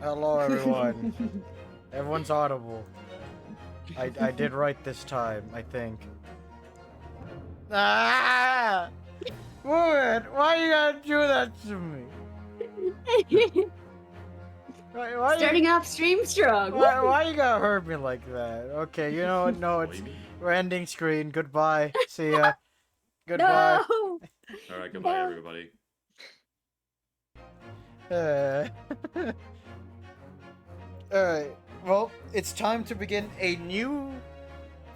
Hello, everyone. Everyone's audible. I did right this time, I think. Ah! Woman, why you gotta do that to me? Why Starting off stream strong. why you gotta hurt me like that? Okay, you know what? No, we're ending screen. Goodbye. See ya. Goodbye. No. Alright, goodbye, everybody. Alright, well, it's time to begin a new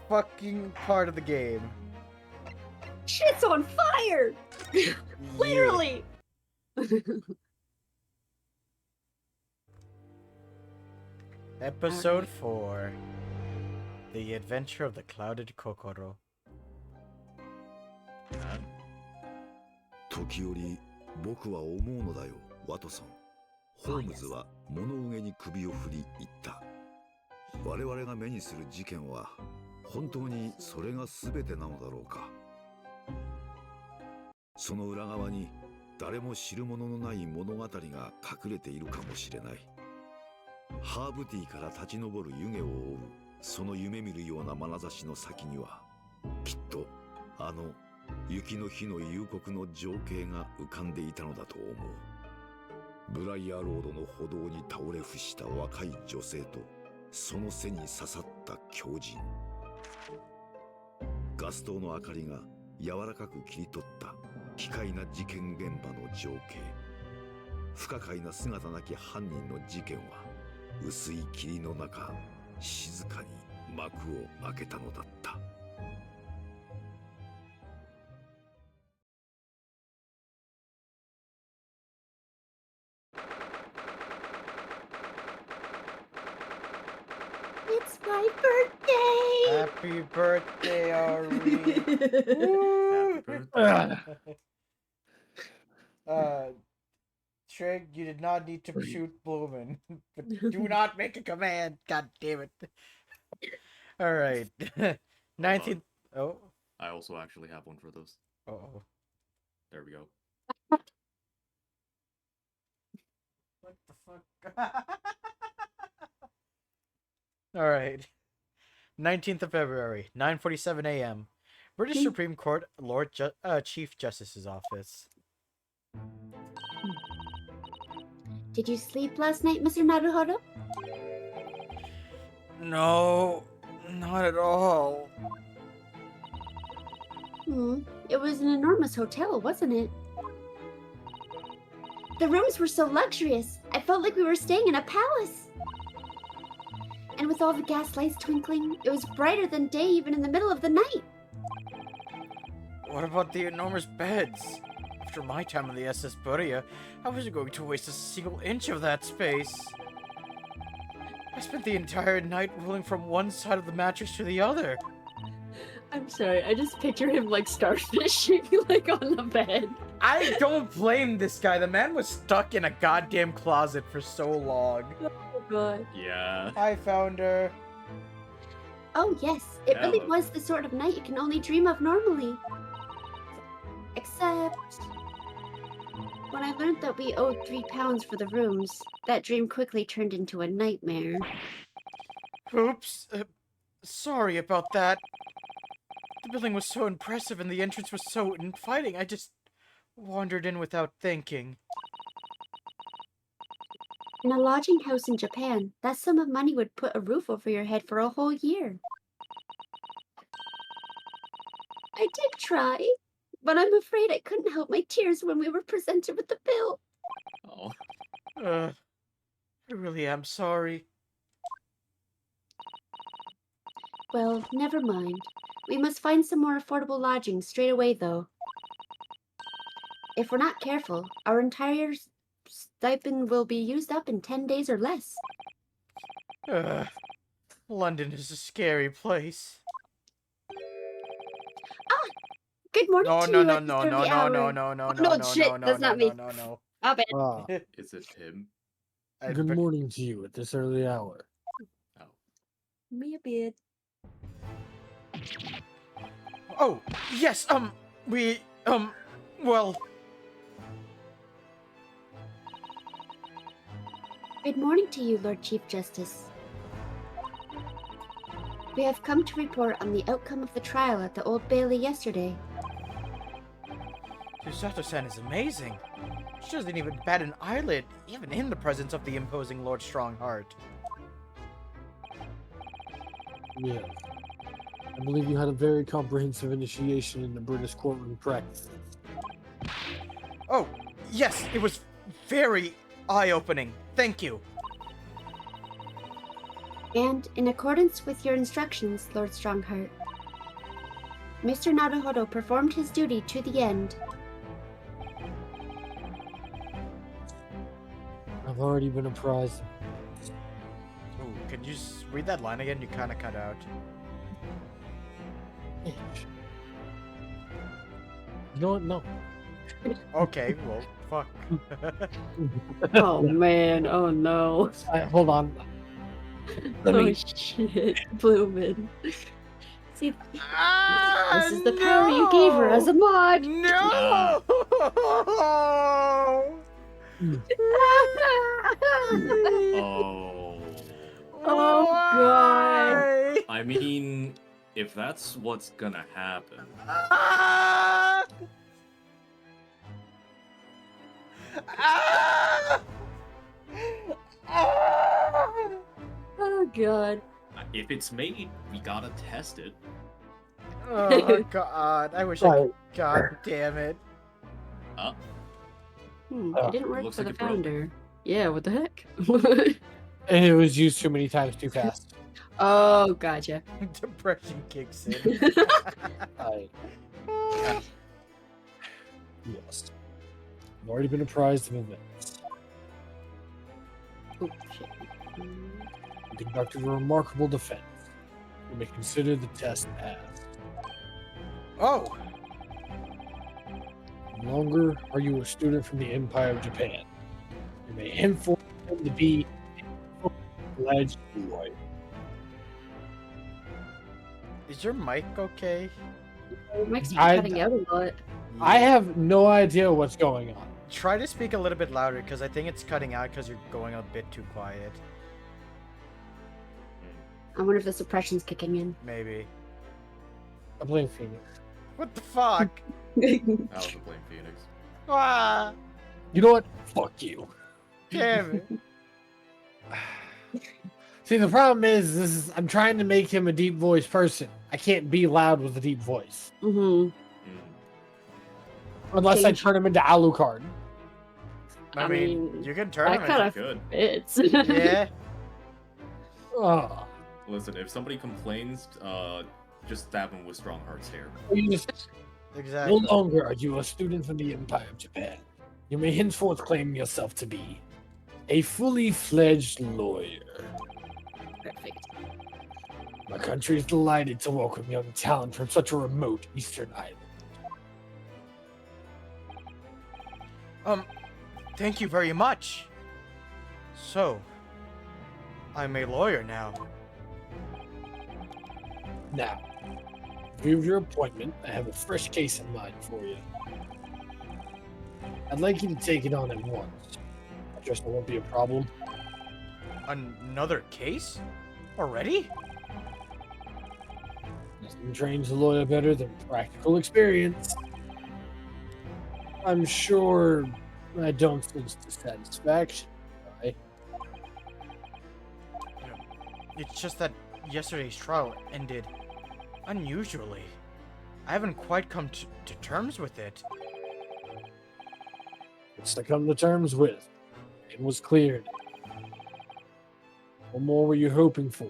fucking part of the game. Shit's on fire. Literally. Episode 4. The Adventure of the Clouded Kokoro. 時折僕は思うのだよ、ワトソン。ホームズは物憂げに首を振り言った。我々が目にする事件は本当にそれが全てなのだろうか。その裏側に誰も知る者のない物語が隠れているかもしれない。ハーブティーから立ち上る湯気を覆うその夢見るような眼差しの先にはきっとあの雪の日の夕刻の情景が浮かんでいたのだと思う。ブライアロードの歩道に倒れ伏した若い女性とその背に刺さった狂人。ガス灯の明かりが柔らかく切り取った奇怪な事件現場の情景。不可解な姿なき犯人の事件は薄い霧の中静かに幕を開けたのだった。It's my birthday. Happy birthday, Ari! Happy birthday. Trig, you did not need to shoot Bloomin', but do not make a command. God damn it! All right, 19th. Oh. I also actually have one for those. Oh. There we go. What the fuck? All right. 19th of February, 9:47 a.m. British Supreme Court, Chief Justice's office. Did you sleep last night, Mr. Naruhodo? No, not at all. It was an enormous hotel, wasn't it? The rooms were so luxurious. I felt like we were staying in a palace. And with all the gas lights twinkling, it was brighter than day even in the middle of the night. What about the enormous beds? After my time on the SS Buria, I wasn't going to waste a single inch of that space. I spent the entire night rolling from one side of the mattress to the other. I'm sorry, I just picture him like starfishing, like on the bed. I don't blame this guy. The man was stuck in a goddamn closet for so long. Oh god. Yeah. I found her. Oh yes, it really Hello. was the sort of night you can only dream of normally. Except... when I learned that we owed £3 for the rooms, that dream quickly turned into a nightmare. Oops. Sorry about that. The building was so impressive and the entrance was so inviting, I just wandered in without thinking. In a lodging house in Japan, that sum of money would put a roof over your head for a whole year. I did try, but I'm afraid I couldn't help my tears when we were presented with the bill. Oh. I really am sorry. Well, never mind. We must find some more affordable lodging straight away, though. If we're not careful, our entire stipend will be used up in 10 days or less. London is a scary place. Ah! Good morning No, to no, you no, at this no, early no, no, hour. no, no, no, Oh, no, no, no, shit, no, no, that's no, not no, me. no, no. Stop it. Is it him? Good morning to you at this early hour. Oh. Me a bit. Oh, yes, well... Good morning to you, Lord Chief Justice. We have come to report on the outcome of the trial at the Old Bailey yesterday. Susato-san is amazing. She doesn't even bat an eyelid, even in the presence of the imposing Lord Strongheart. Yeah. I believe you had a very comprehensive initiation in the British courtroom practice. Oh, yes, it was very eye-opening. Thank you. And in accordance with your instructions, Lord Strongheart, Mr. Naruhodo performed his duty to the end. I've already been apprised. Ooh, can you read that line again? You kind of cut out. You know what? No. Okay, well, fuck. Oh man, oh no. Hold on. Let me. Shit, Bloomin'. See, Ah, this is the power you gave her as a mod. No! Oh. Oh, God. Why? I mean, if that's what's gonna happen. Ah! Ah! Ah! Oh god. If it's made, we gotta test it. Oh god, I wish I Right. could. God damn it. It didn't work looks for like the it broke. founder. Yeah, what the heck? And it was used too many times too fast. Oh, gotcha. Depression kicks in. Yes. I've already been apprised of events. Oh, shit. You conducted a remarkable defense. You may consider the test passed. Oh! No longer are you a student from the Empire of Japan. You may henceforth claim to be a fledged lawyer. Is your mic okay? It makes me I- cutting out a lot. I have no idea what's going on. Try to speak a little bit louder, because I think it's cutting out because you're going a bit too quiet. I wonder if the suppression's kicking in. Maybe. I blame Phoenix. What the fuck? I also blame Phoenix. Ah! You know what? Fuck you. Damn it. See, the problem is I'm trying to make him a deep voice person. I can't be loud with a deep voice. Mm-hmm. Unless I Change- turn him into Alucard. I mean, you can turn that him kind into... of Good. fits. Yeah. Oh. Listen, if somebody complains, just stab him with Strongheart's hair. You just, no Exactly. longer are you a student from the Empire of Japan. You may henceforth claim yourself to be a fully fledged lawyer. Perfect. My country is delighted to welcome young talent from such a remote eastern island. Thank you very much. So, I'm a lawyer now. Now, in view of your appointment, I have a fresh case in mind for you. I'd like you to take it on at once. I trust it won't be a problem. Another case? Already? Nothing trains a lawyer better than practical experience. I'm sure I don't sense dissatisfaction. Right? It's just that yesterday's trial ended unusually. I haven't quite come to terms with it. It's to come to terms with. It was cleared. What more were you hoping for?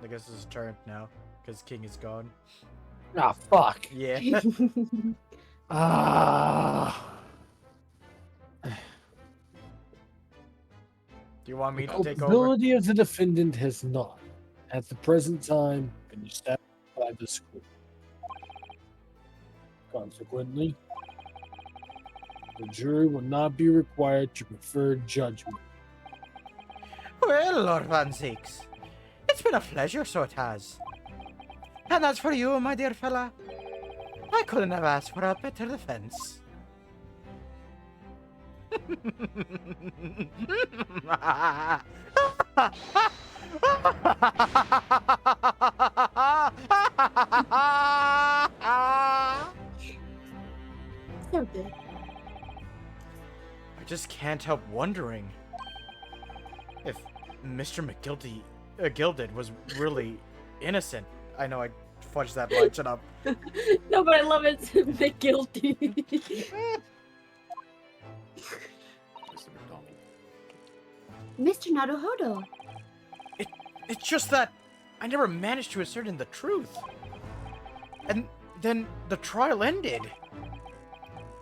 I guess it's turn now, because King is gone. Ah, fuck. Yeah. Ah. Do you want me The to take over? culpability of the defendant has not, at the present time, been established by the school. Consequently, the jury will not be required to prefer judgment. Well, Lord Van Six, It's been a pleasure, so it has. And as for you, my dear fella, I couldn't have asked for a better defense. So good. I just can't help wondering if Mr. Gilded was really innocent. I know I fudged that line, shut up. No, but I love it. The guilty. Mr. McDonald. Mr. Naruhodo. It's just that I never managed to ascertain the truth. And then the trial ended.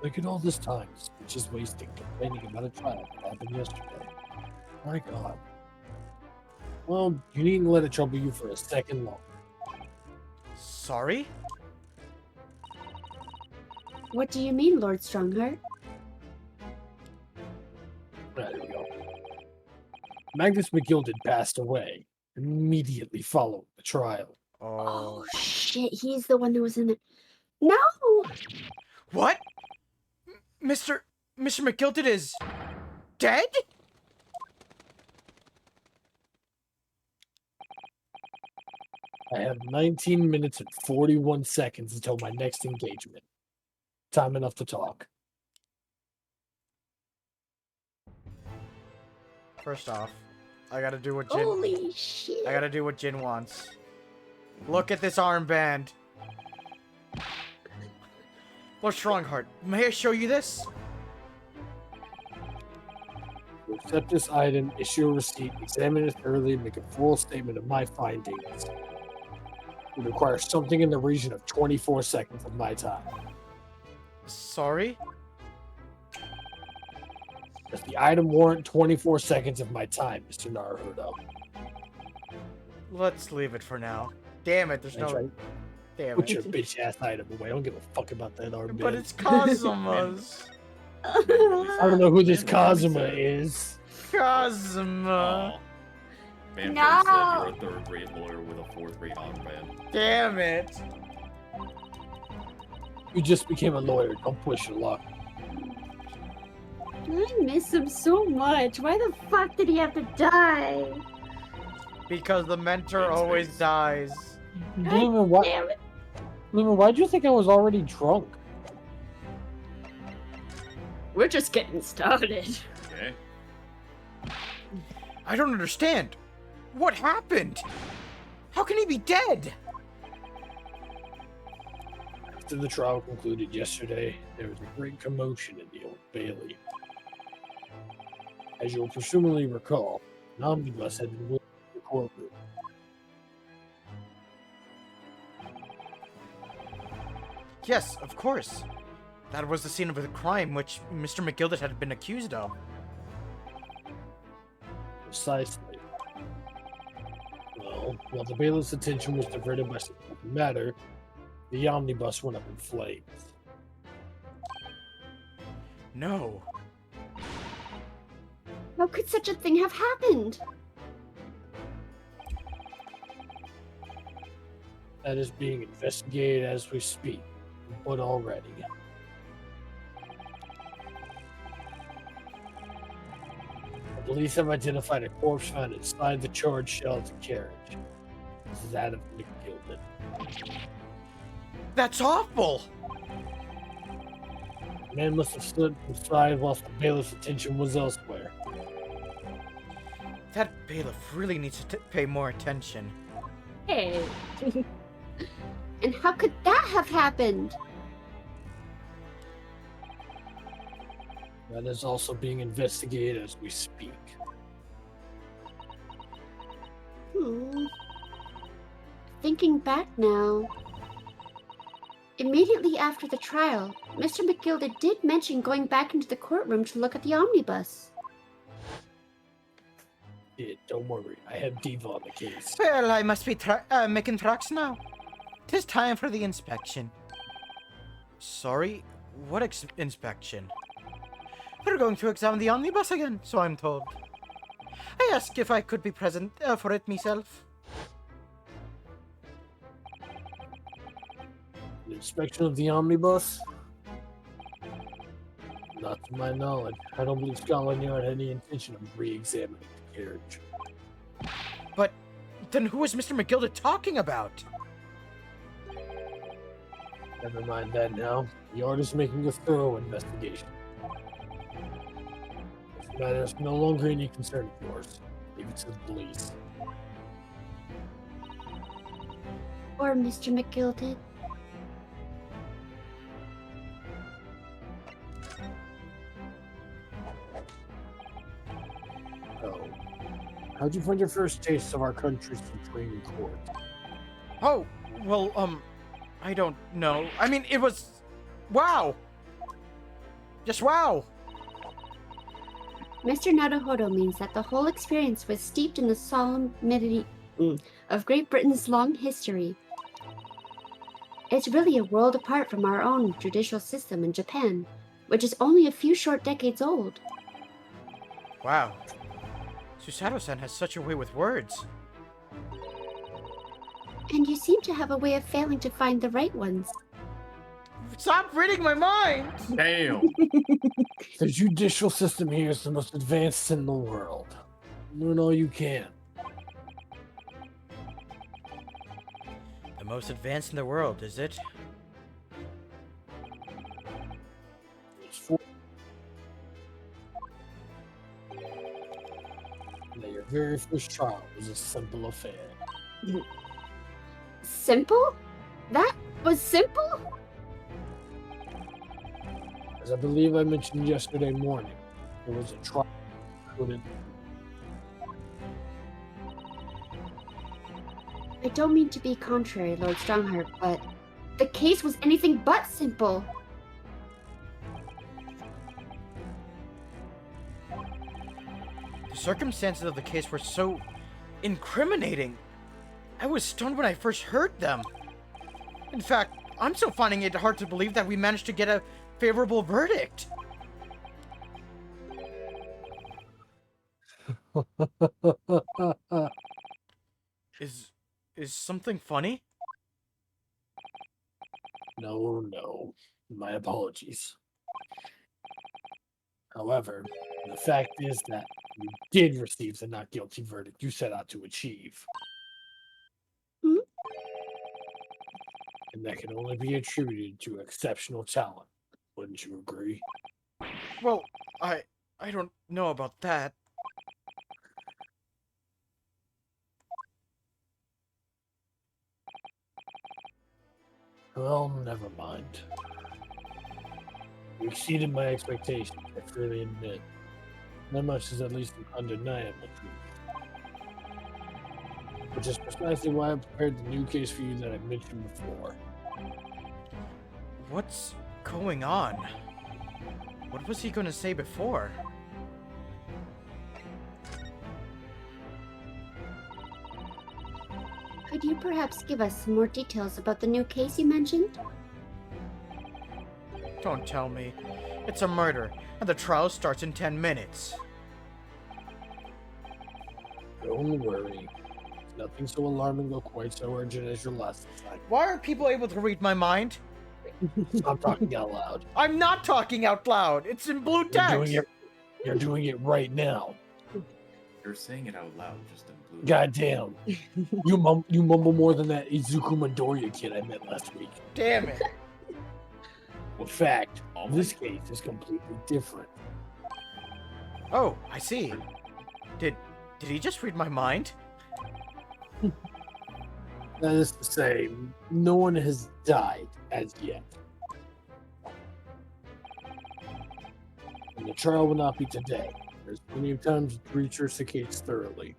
Look at all this time, which is wasting complaining about a trial that happened yesterday. My God. Well, you needn't let it trouble you for a second longer. Sorry? What do you mean, Lord Strongheart? There we go. Magnus McGilded passed away immediately following the trial. Oh shit, he's the one that was in it. No! What? Mr. McGilded is dead? I have 19 minutes and 41 seconds until my next engagement. Time enough to talk. First off, I gotta do what Jin. Holy shit. I gotta do what Jin wants. Look at this armband. Lord Strongheart, may I show you this? To accept this item, issue a receipt, examine it thoroughly, and make a full statement of my findings. It requires something in the region of 24 seconds of my time. Sorry? Does the item warrant 24 seconds of my time, Mr. Naruhodo? Let's leave it for now. Damn it, there's That's no... right. Damn Put it. your bitch ass item away. I don't give a fuck about that armband. But it's Kazuma's. I don't know who this Kazuma is. Kazuma. Aw. Man No. said you're a third-rate lawyer with a fourth-rate armband. Damn it. You just became a lawyer. Don't push your luck. I miss him so much. Why the fuck did he have to die? Because the mentor Thanks, always thanks. dies. Bloomer, why, Damn it. Bloomer, why'd you think I was already drunk? We're just getting started. Okay. I don't understand. What happened? How can he be dead? After the trial concluded yesterday, there was a great commotion in the Old Bailey. As you'll presumably recall, an omnibus had been wheeled to the courtroom. Yes, of course. That was the scene of the crime which Mr. McGilded had been accused of. Precisely. Well, while the bailiff's attention was diverted by some other matter, the omnibus went up in flames. No. How could such a thing have happened? That is being investigated as we speak, but already. The police have identified a corpse found inside the charged Sheldon carriage. This is Adam McGilded. That's awful! The man must have stood inside whilst the bailiff's attention was elsewhere. That bailiff really needs to pay more attention. Hey. And how could that have happened? That is also being investigated as we speak. Thinking back now. Immediately after the trial, Mr. McGilded did mention going back into the courtroom to look at the omnibus. Yeah, don't worry, I have Diva on the case. Well, I must be making tracks now. 'Tis time for the inspection. Sorry, what inspection? They're going to examine the omnibus again, so I'm told. I asked if I could be present for it myself. An inspection of the omnibus? Not to my knowledge. I don't believe Scotland Yard had any intention of re-examining the carriage. But then who is Mr. McGilda talking about? Never mind that now. The yard is making a thorough investigation. This matter is no longer any concern of yours. Leave it to the police. Or Mr. McGilded. So, how'd you find your first taste of our country's Supreme Court? Oh, well, I don't know. I mean, it was... Wow! Just wow! Mr. Naruhodo means that the whole experience was steeped in the solemnity of Great Britain's long history. It's really a world apart from our own judicial system in Japan, which is only a few short decades old. Wow. Susato-san has such a way with words. And you seem to have a way of failing to find the right ones. Stop reading my mind! Damn. The judicial system here is the most advanced in the world. Learn all you can. The most advanced in the world, is it? It's for that your very first trial was a simple affair. Simple? That was simple? As I believe I mentioned yesterday morning, there was a trial included. I don't mean to be contrary, Lord Strongheart, but the case was anything but simple. The circumstances of the case were so incriminating. I was stunned when I first heard them. In fact, I'm still finding it hard to believe that we managed to get a favorable verdict. Is something funny? No. My apologies. However, the fact is that you did receive the not guilty verdict you set out to achieve. Hmm? And that can only be attributed to exceptional talent. Wouldn't you agree? Well, I don't know about that. Well, never mind. You exceeded my expectations, I freely admit. That much is at least undeniable truth. Which is precisely why I prepared the new case for you that I mentioned before. What's going on? What was he gonna say before? Could you perhaps give us some more details about the new case you mentioned? Don't tell me. It's a murder, and the trial starts in 10 minutes. Don't worry. It's nothing so alarming or quite so urgent as your last assignment. Why aren't people able to read my mind? I'm talking out loud. I'm not talking out loud. It's in blue text. You're doing it right now. You're saying it out loud, just in blue. Goddamn. You mumble more than that Izuku Midoriya kid I met last week. Damn it. In fact, Oh this case is completely different. Oh, I see. Did he just read my mind? That is to say, no one has died as yet. And the trial will not be today. There's plenty of time to research the case thoroughly.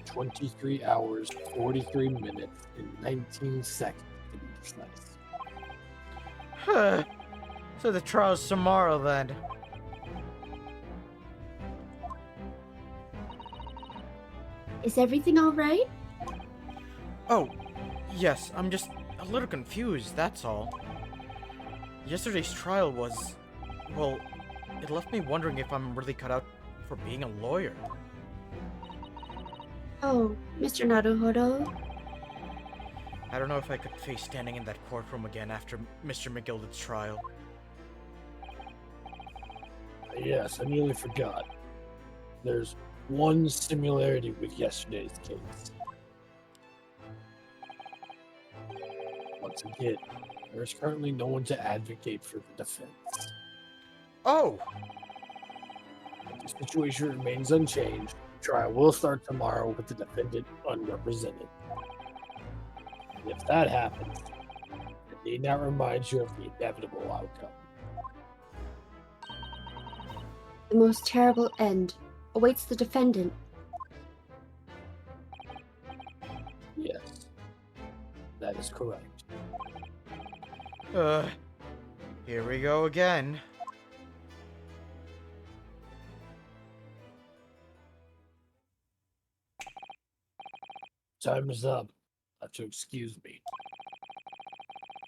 23 hours, 43 minutes, and 19 seconds to be precise. Huh. So the trial's tomorrow then. Is everything all right? Oh, yes, I'm just a little confused, that's all. Yesterday's trial was... well, it left me wondering if I'm really cut out for being a lawyer. Oh, Mr. Naruhodo, I don't know if I could face standing in that courtroom again after Mr. McGilded's trial. Yes, I nearly forgot. There's one similarity with yesterday's case. Once again, there's currently no one to advocate for the defense. Oh! The situation remains unchanged. The trial will start tomorrow with the defendant unrepresented. And if that happens, it need not remind you of the inevitable outcome. The most terrible end awaits the defendant. Yes, that is correct. Here we go again. Time is up. Have to excuse me.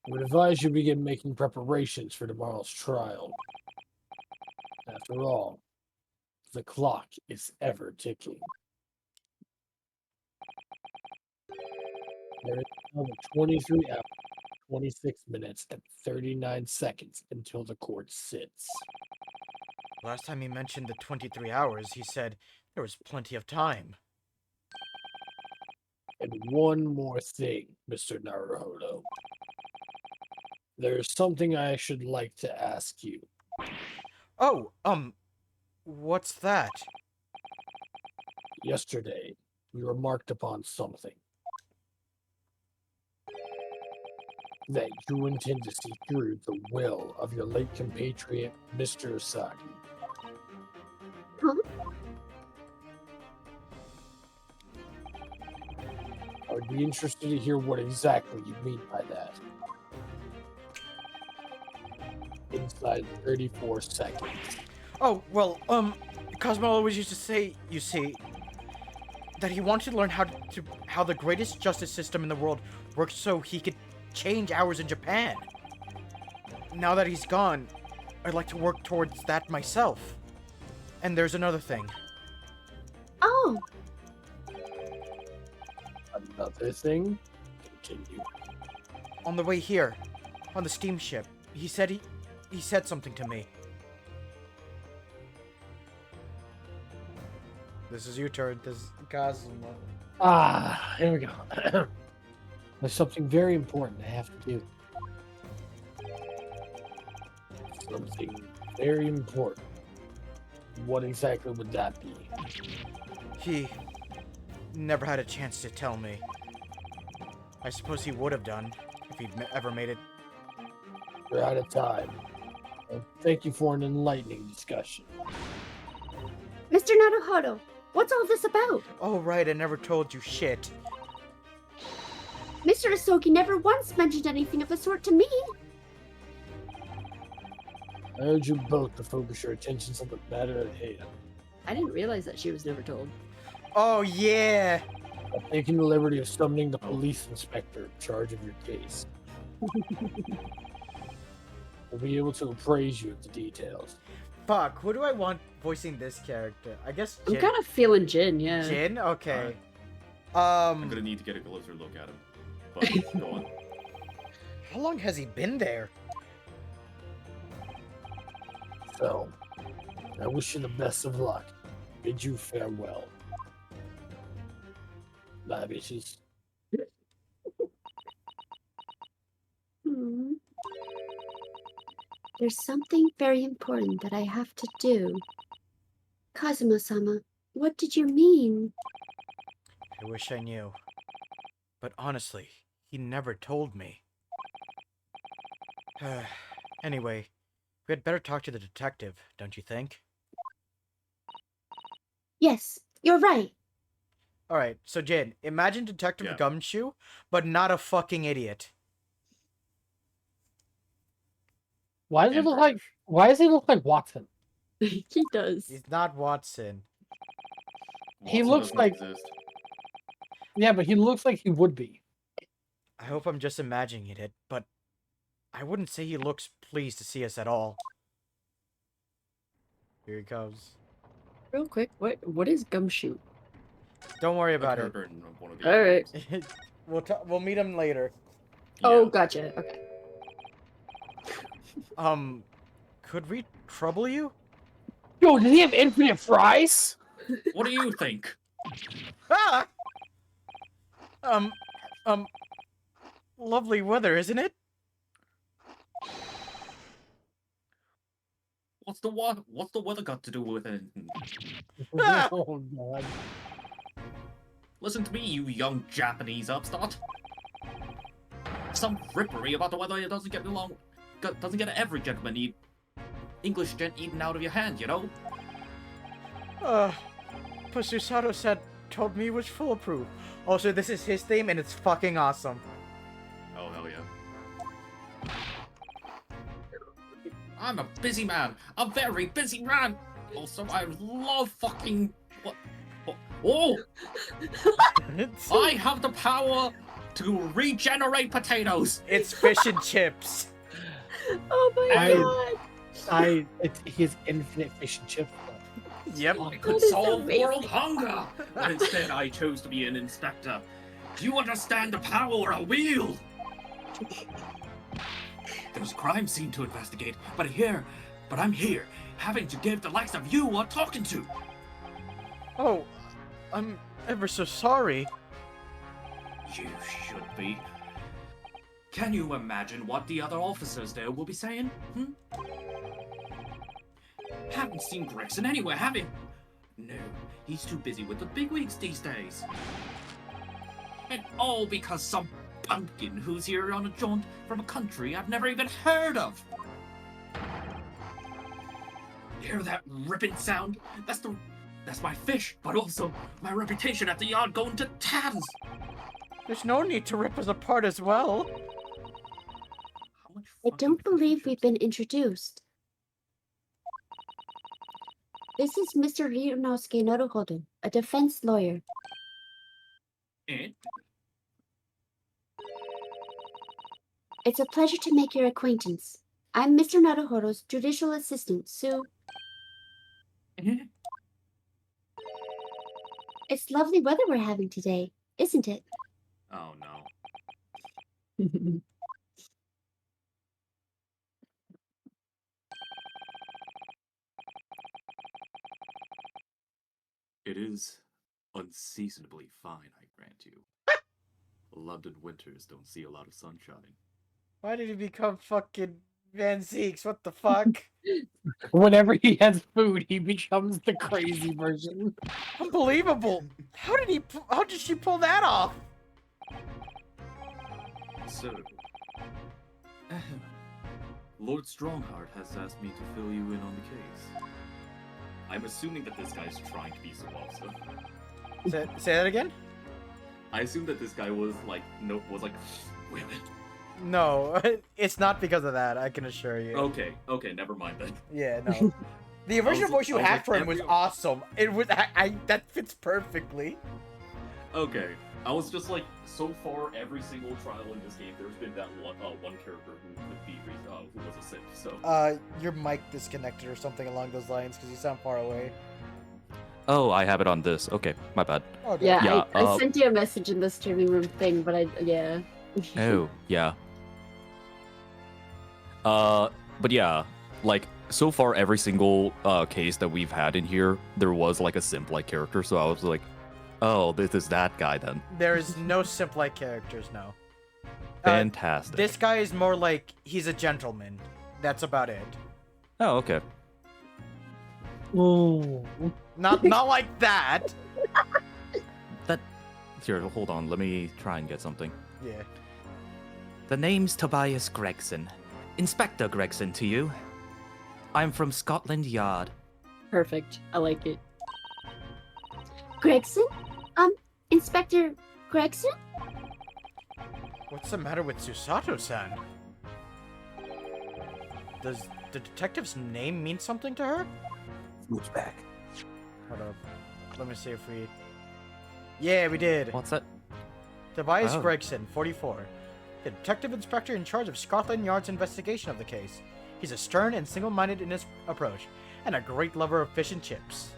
I would advise you begin making preparations for tomorrow's trial. After all, the clock is ever ticking. There is another 23 hours, 26 minutes, and 39 seconds until the court sits. Last time he mentioned the 23 hours, he said there was plenty of time. And one more thing, Mr. Naruhodo. There's something I should like to ask you. Oh, what's that? Yesterday, you remarked upon something. That you intend to see through the will of your late compatriot, Mr. Usagi. Huh? I would be interested to hear what exactly you mean by that. Inside 34 seconds. Oh, well, Cosmo always used to say, you see, that he wanted to learn how the greatest justice system in the world works so he could change hours in Japan. Now that he's gone, I'd like to work towards that myself. And there's another thing. Oh, Another thing? Continue. On the way here, on the steamship, he said he said something to me. This is your turn. This is Cosmo. Ah, here we go. There's something very important I have to do. Something very important. What exactly would that be? He never had a chance to tell me. I suppose he would have done if he'd ever made it. We're out of time. Well, thank you for an enlightening discussion. Mr. Naruhodo, what's all this about? Oh, right, I never told you shit. Mr. Asogi never once mentioned anything of the sort to me. I urge you both to focus your attentions on the matter at hand. I didn't realize that she was never told. Oh, yeah! I'm taking the liberty of summoning the police inspector in charge of your case. We'll be able to appraise you of the details. Fuck, who do I want voicing this character? I guess I'm Jin. kind of feeling Jin, yeah. Jin? Okay. I'm gonna need to get a closer look at him. But go on. How long has he been there? So, I wish you the best of luck. Bid you farewell. Bye, bitches. Hmm. There's something very important that I have to do. Kazuma-sama, what did you mean? I wish I knew. But honestly, he never told me. Anyway, we had better talk to the detective, don't you think? Yes, you're right. Alright, so Jin, imagine Detective Yeah. Gumshoe, but not a fucking idiot. Why does And it look like? British. Why does he look like Watson? He does. He's not Watson. He Watson looks doesn't like- exist. Yeah, but he looks like he would be. I hope I'm just imagining it, but I wouldn't say he looks pleased to see us at all. Here he comes. Real quick, what is gumshoe? Don't worry A about it. character in one of the All right. games. We'll meet him later. Oh, Yeah. gotcha. Okay. Could we trouble you? Yo, does he have infinite fries? What do you think? Ah! Lovely weather, isn't it? What's the weather got to do with it? Ah! Oh god. Listen to me, you young Japanese upstart. Some frippery about the weather doesn't get every gentleman English gent eaten out of your hand, you know? But Susato-san told me it was full of proof. Also, this is his theme, and it's fucking awesome. Oh, hell yeah. I'm a busy man. A very busy man. Also, I love fucking... What? Oh! I have the power to regenerate potatoes. It's fish and chips. Oh my god. It's his infinite fish and chip. Yep. I could That is solve amazing. world hunger, but instead I chose to be an inspector. Do you understand the power I wield? There's a crime scene to investigate, but I'm here, having to give the likes of you a talking to. Oh, I'm ever so sorry. You should be. Can you imagine what the other officers there will be saying? Haven't seen Gregson anywhere, have you? No, he's too busy with the bigwigs these days. And all because some pumpkin who's here on a jaunt from a country I've never even heard of. Hear that ripping sound? That's my fish, but also my reputation at the yard going to tatters. There's no need to rip us apart as well. How much I fucking don't believe fish we've is- been introduced. This is Mr. Ryunosuke Naruhodo, a defense lawyer. Eh? It's a pleasure to make your acquaintance. I'm Mr. Naruhodo's judicial assistant, Sue. Eh? It's lovely weather we're having today, isn't it? Oh no. It is unseasonably fine, I grant you. London winters don't see a lot of sunshine. Why did he become fucking Van Zeeks? What the fuck? Whenever he has food, he becomes the crazy version. Unbelievable! How did she pull that off? So, Lord Strongheart has asked me to fill you in on the case. I'm assuming that this guy's trying to be Sawabsa. Say that again? I assume that this guy was like, wait a minute. No, it's not because of that, I can assure you. Okay, never mind then. Yeah, no. The original voice you I was had like, for him was every- awesome. It was that fits perfectly. Okay, I was just like, so far every single trial in this game, there's been that one character who could be who was a Sith. So Your mic disconnected or something along those lines because you sound far away. Oh, I have it on this. Okay, my bad. Okay. Yeah, Yeah, I sent you a message in the streaming room thing, but yeah. Oh, yeah. But yeah, like so far every single case that we've had in here, there was like a simp-like character. So I was like, oh, this is that guy then. There is no simp-like characters, no. Fantastic. This guy is more like he's a gentleman. That's about it. Oh, okay. Ooh. Not like that. Here, hold on. Let me try and get something. Yeah. The name's Tobias Gregson. Inspector Gregson to you. I'm from Scotland Yard. Perfect. I like it. Gregson? Inspector Gregson? What's the matter with Susato-san? Does the detective's name mean something to her? Moves back. Hold up. Let me see if we... Yeah, we did. What's that? Tobias Oh. Gregson, 44. The detective inspector in charge of Scotland Yard's investigation of the case. He's a stern and single-minded in his approach, and a great lover of fish and chips.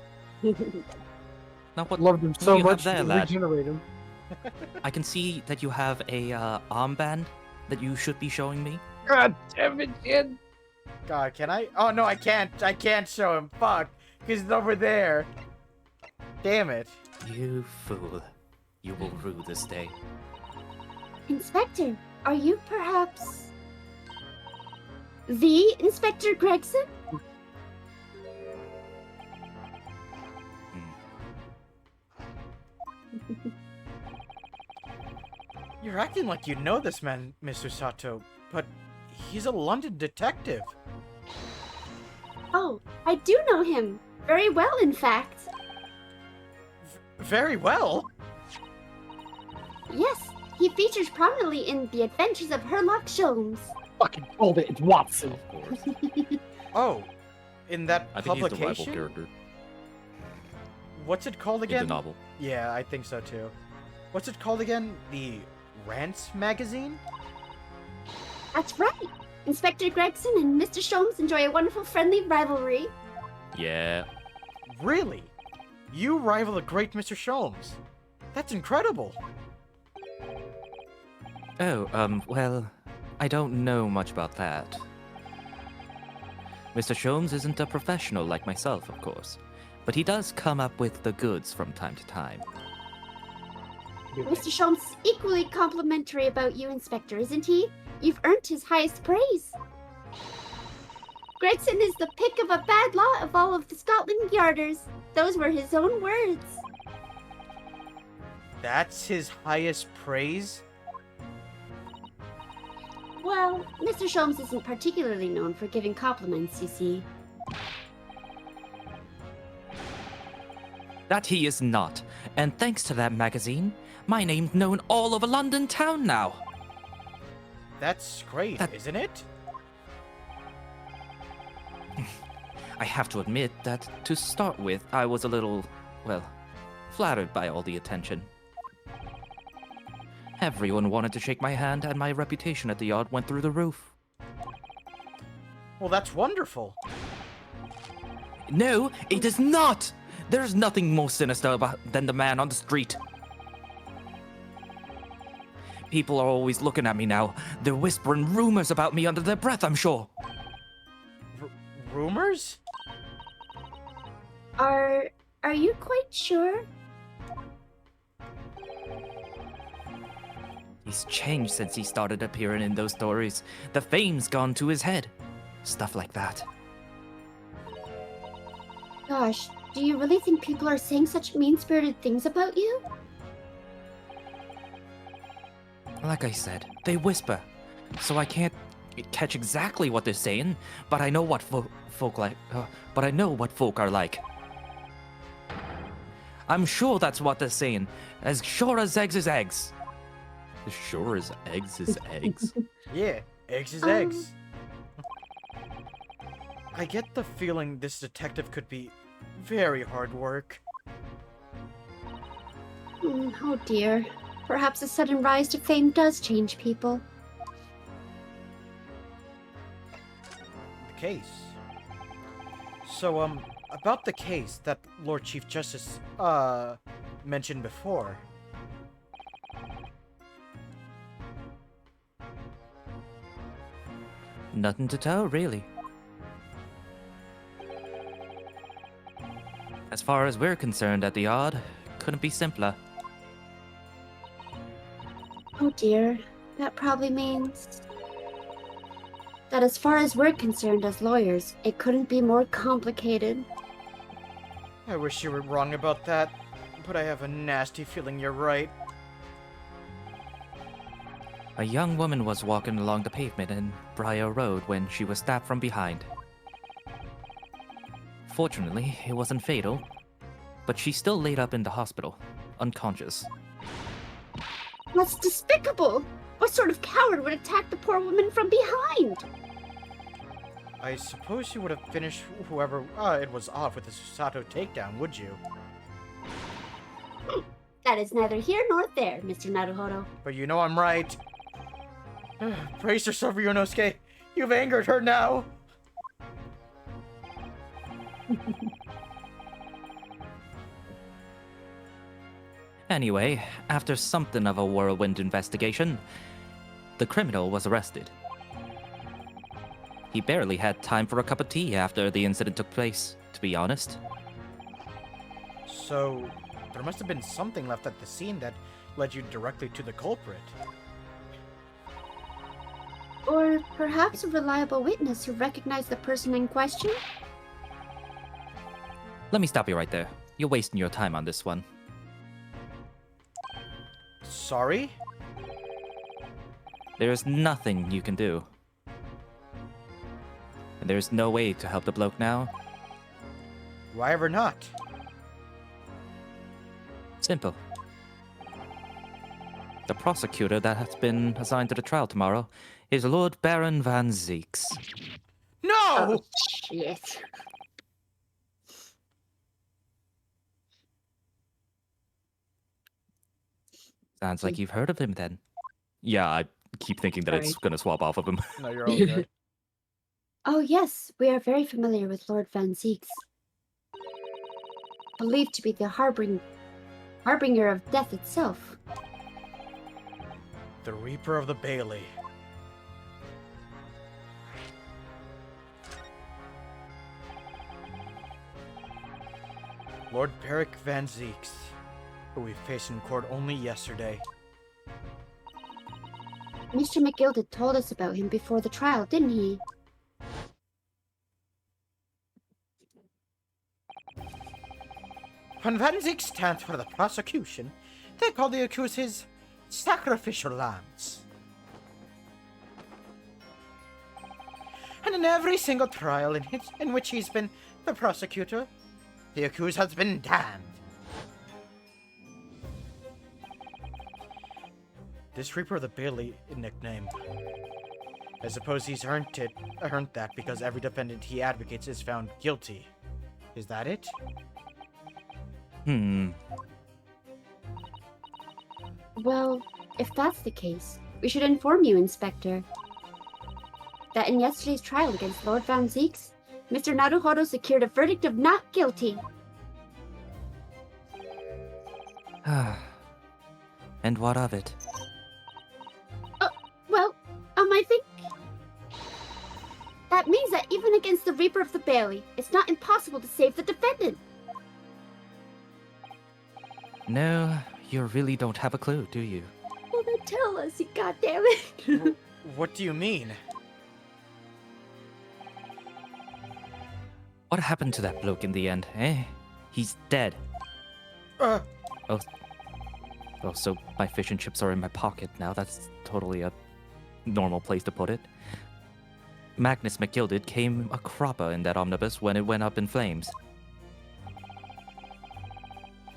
Now what? Loved him what do so you have much there, to lad? regenerate him. I can see that you have a armband that you should be showing me. God damn it, kid! God, can I? Oh no, I can't. I can't show him. Fuck, because he's over there. Damn it. You fool! You will rue this day. Inspector, are you perhaps the Inspector Gregson? You're acting like you know this man, Mr. Sato, but he's a London detective. Oh, I do know him. Very well, in fact. Very well. Yes, he features prominently in The Adventures of Sherlock Holmes. Fucking told it, it's Watson. Of course. Oh, in that I think he's the rival publication? character What's it called in again? the novel. Yeah, I think so too. What's it called again? The Rants magazine? That's right. Inspector Gregson and Mr. Sholmes enjoy a wonderful friendly rivalry. Yeah. Really? You rival the great Mr. Sholmes. That's incredible. Oh, well, I don't know much about that. Mr. Sholmes isn't a professional like myself, of course, but he does come up with the goods from time to time. Mr. Sholmes is equally complimentary about you, Inspector, isn't he? You've earned his highest praise. Gregson is the pick of a bad lot of all of the Scotland Yarders. Those were his own words. That's his highest praise? Well, Mr. Sholmes isn't particularly known for giving compliments, you see. That he is not, and thanks to that magazine, my name's known all over London town now. That's great, isn't it? I have to admit that, to start with, I was a little, well, flattered by all the attention. Everyone wanted to shake my hand, and my reputation at the yard went through the roof. Well, that's wonderful. No, it is not! There's nothing more sinister than the man on the street. People are always looking at me now. They're whispering rumors about me under their breath, I'm sure. Rumors? Are you quite sure? He's changed since he started appearing in those stories. The fame's gone to his head. Stuff like that. Gosh, do you really think people are saying such mean-spirited things about you? Like I said, they whisper. So I can't catch exactly what they're saying, but I know what folk like. But I know what folk are like. I'm sure that's what they're saying. As sure as eggs is eggs. As sure as eggs is eggs. Yeah, eggs is eggs. I get the feeling this detective could be very hard work. Oh dear. Perhaps a sudden rise to fame does change people. The case. So, about the case that Lord Chief Justice, mentioned before. Nothing to tell, really. As far as we're concerned at the yard, couldn't be simpler. Oh dear. That probably means that as far as we're concerned as lawyers, it couldn't be more complicated. I wish you were wrong about that, but I have a nasty feeling you're right. A young woman was walking along the pavement in Briar Road when she was stabbed from behind. Fortunately, it wasn't fatal, but she's still laid up in the hospital, unconscious. That's despicable! What sort of coward would attack the poor woman from behind? I suppose you would have finished whoever it was off with the Susato takedown, would you? That is neither here nor there, Mr. Naruhodo. But you know I'm right. Brace yourself, Ryunosuke. You've angered her now. Anyway, after something of a whirlwind investigation, the criminal was arrested. He barely had time for a cup of tea after the incident took place, to be honest. So, there must have been something left at the scene that led you directly to the culprit. Or perhaps a reliable witness who recognized the person in question? Let me stop you right there. You're wasting your time on this one. Sorry? There's nothing you can do. And there's no way to help the bloke now. Why ever not? Simple. The prosecutor that has been assigned to the trial tomorrow is Lord Baron Van Zeeks. No! Oh, shit. Sounds like you've heard of him then. Yeah, I keep thinking that it's Sorry. gonna swap off of him. No, you're all good. Oh, yes, we are very familiar with Lord Van Zeeks. Believed to be the harbinger of death itself. The Reaper of the Bailey. Lord Peric Van Zeeks, who we faced in court only yesterday. Mr. McGilded told us about him before the trial, didn't he? When Van Zeeks stands for the prosecution, they call the accused his sacrificial lambs. And in every single trial in which he's been the prosecutor, the accused has been damned. This Reaper of the Bailey nickname. I suppose he's earned that because every defendant he advocates is found guilty. Is that it? Well, if that's the case, we should inform you, Inspector, that in yesterday's trial against Lord Van Zeeks, Mr. Naruhodo secured a verdict of not guilty. And what of it? Well, I think that means that even against the Reaper of the Bailey, it's not impossible to save the defendant. No, you really don't have a clue, do you? Well, then tell us, you goddammit. What do you mean? What happened to that bloke in the end, eh? He's dead. Oh, so my fish and chips are in my pocket now. That's totally a normal place to put it. Magnus McGilded came a cropper in that omnibus when it went up in flames.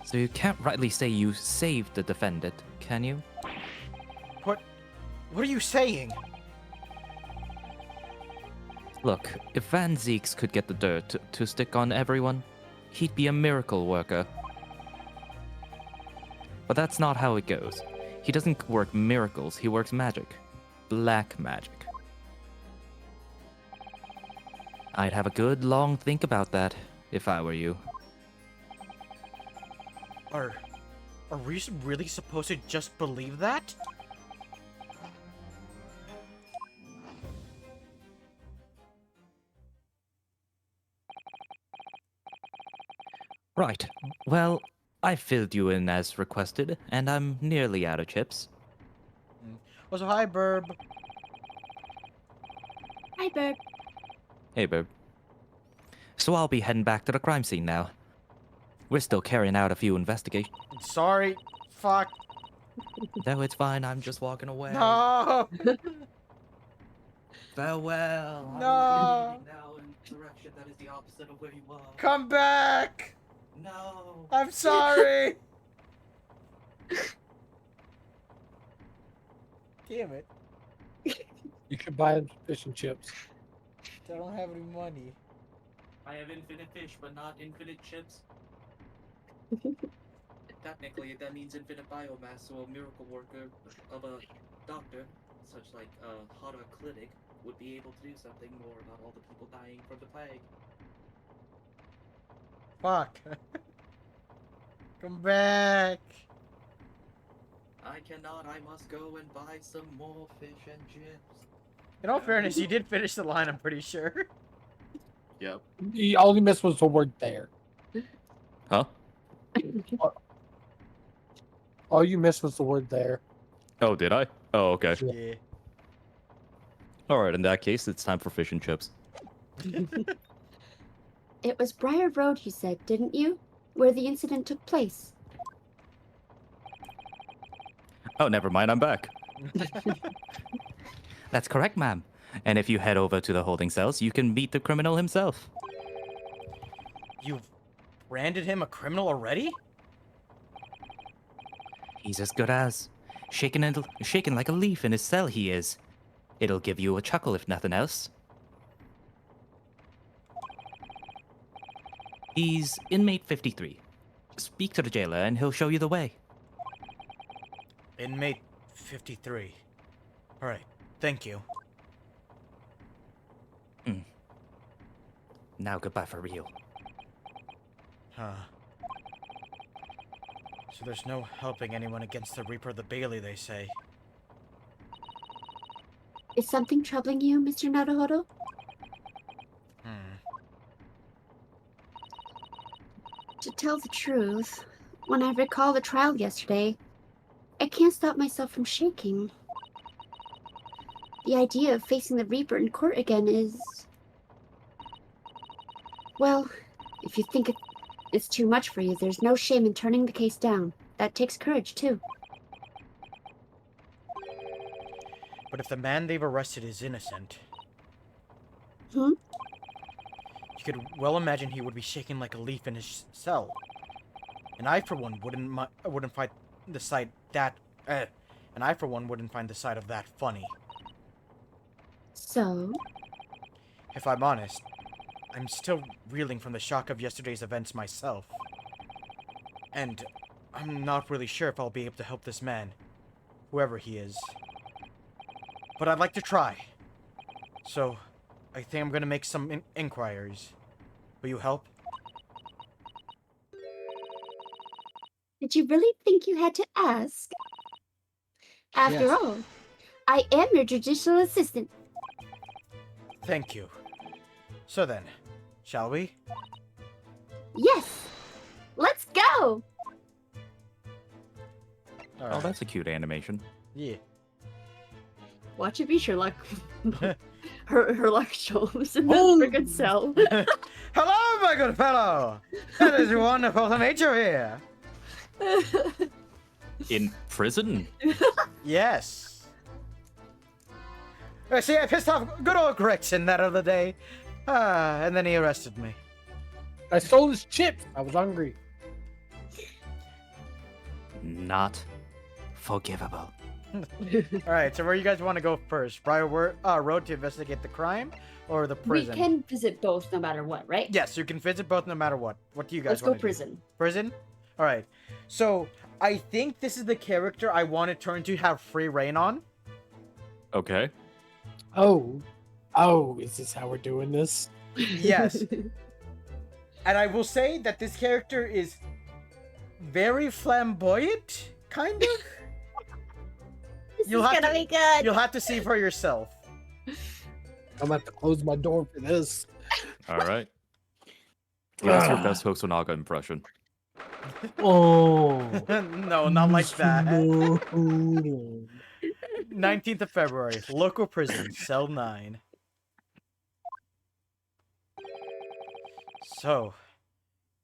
So you can't rightly say you saved the defendant, can you? What are you saying? Look, if Van Zeeks could get the dirt to stick on everyone, he'd be a miracle worker. But that's not how it goes. He doesn't work miracles, he works magic. Black magic. I'd have a good long think about that, if I were you. Are we really supposed to just believe that? Right. Well, I filled you in as requested, and I'm nearly out of chips. Also, hi, Burb. Hi, Burb. Hey, babe. So I'll be heading back to the crime scene now. We're still carrying out a few investigations. Sorry. Fuck. No, it's fine. I'm just walking away. No. Farewell. No. I'm moving now in a direction that is the opposite of where you are. Come back. No. I'm sorry. Damn it. You could buy him fish and chips. I don't have any money. I have infinite fish, but not infinite chips. Technically, that means infinite biomass, so a miracle worker of a doctor, such like a Hara clinic, would be able to do something more about all the people dying from the plague. Fuck. Come back. I cannot. I must go and buy some more fish and chips. In all fairness, you did finish the line, I'm pretty sure. Yep. All you missed was the word there. Huh? All you missed was the word there. Oh, did I? Oh, okay. Yeah. All right, in that case, it's time for fish and chips. It was Briar Road, you said, didn't you? Where the incident took place. Oh, never mind, I'm back. That's correct, ma'am. And if you head over to the holding cells, you can meet the criminal himself. You've branded him a criminal already? He's as good as. Shaken like a leaf in his cell, he is. It'll give you a chuckle if nothing else. He's inmate 53. Speak to the jailer and he'll show you the way. Inmate 53. Alright, thank you. Now goodbye for real. Huh. So there's no helping anyone against the Reaper of the Bailey, they say. Is something troubling you, Mr. Naruhodo? To tell the truth, when I recall the trial yesterday, I can't stop myself from shaking. The idea of facing the Reaper in court again is... Well, if you think it's too much for you, there's no shame in turning the case down. That takes courage, too. But if the man they've arrested is innocent... Hmm? You could well imagine he would be shaking like a leaf in his cell. And I, for one, wouldn't find the sight that... and I, for one, wouldn't find the sight of that funny. So? If I'm honest, I'm still reeling from the shock of yesterday's events myself. And I'm not really sure if I'll be able to help this man, whoever he is. But I'd like to try. So, I think I'm gonna make some inquiries. Will you help? Did you really think you had to ask? After Yes. all, I am your judicial assistant. Thank you. So then, shall we? Yes! Let's go! Oh, Alright. that's a cute animation. Yeah. Watch it be Sherlock. her luck shows in the Oh! friggin' cell. Hello, my good fellow! It is wonderful to meet you here. In prison? Yes. See, I pissed off good old Gregson that other day. And then he arrested me. I stole his chips. I was hungry. Not forgivable. Alright, so where you guys want to go first? Briar Road to investigate the crime, or the We prison? can visit both no matter what, right? Yes, you can visit both no matter what. What do you guys Let's want go to prison. do? Prison? Alright. So, I think this is the character I want to turn to have free reign on. Okay. Oh, is this how we're doing this? Yes. And I will say that this character is very flamboyant, kind of. This You'll is have gonna to- be good. You'll have to see for yourself. I'm gonna have to close my door for this. All right. What's your best Hosonaga impression? Oh, No, not like that. No. 19th of February, local prison, cell 9. So,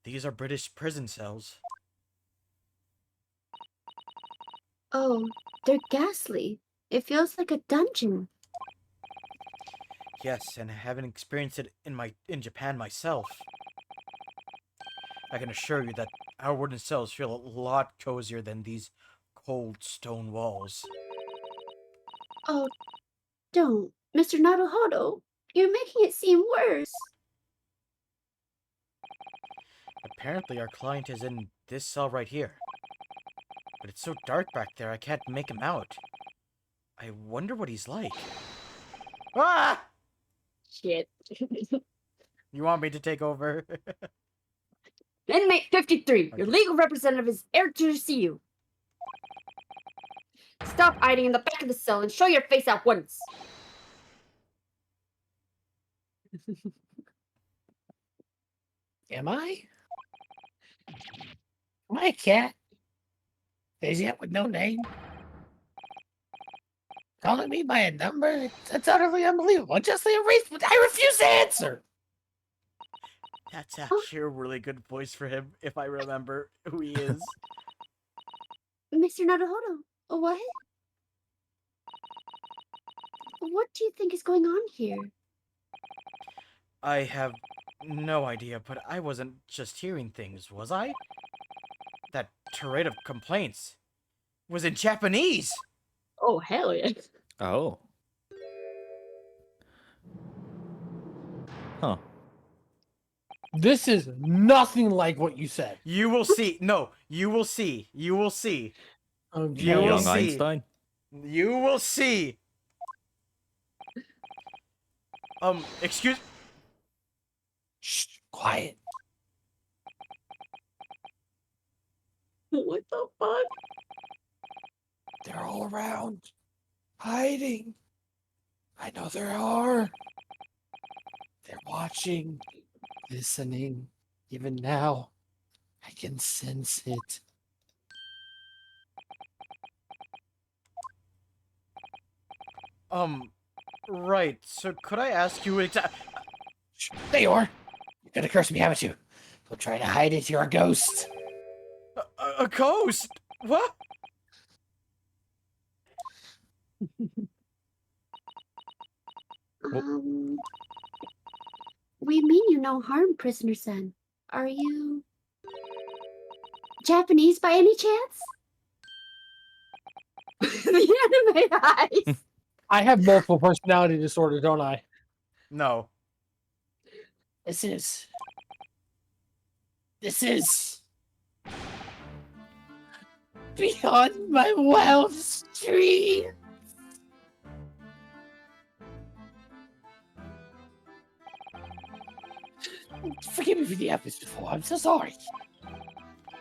these are British prison cells. Oh, they're ghastly. It feels like a dungeon. Yes, and I haven't experienced it in Japan myself. I can assure you that our wooden cells feel a lot cozier than these cold stone walls. Oh, don't. Mr. Naruhodo, you're making it seem worse. Apparently our client is in this cell right here. But it's so dark back there I can't make him out. I wonder what he's like. Ah! Shit. You want me to take over? Inmate 53, your legal representative is here to see you. Stop hiding in the back of the cell and show your face at once. Am I? Am I a cat? Is yet with no name? Calling me by a number? That's utterly unbelievable. Justly erased, but I refuse to answer. That's actually a really good voice for him, if I remember who he is. Mr. Naruhodo, what? What do you think is going on here? I have no idea, but I wasn't just hearing things, was I? That tirade of complaints was in Japanese! Oh, hell yeah. Oh. Huh. This is nothing like what you said. You will see. No, you will see. You will see. Okay. You will Young see. Einstein? You will see. Excuse. Shh, quiet. What the fuck? They're all around. Hiding. I know there are. They're watching, listening. Even now, I can sense it. Right. So could I ask you Shh, there you are. You're gonna curse me, haven't you? Don't try to hide it. You're a ghost. a ghost? What? We mean you no harm, prisoner-san. Are you Japanese by any chance? The anime eyes. I have multiple personality disorder, don't I? No. This is beyond my wildest dreams. Forgive me for the efforts before. I'm so sorry.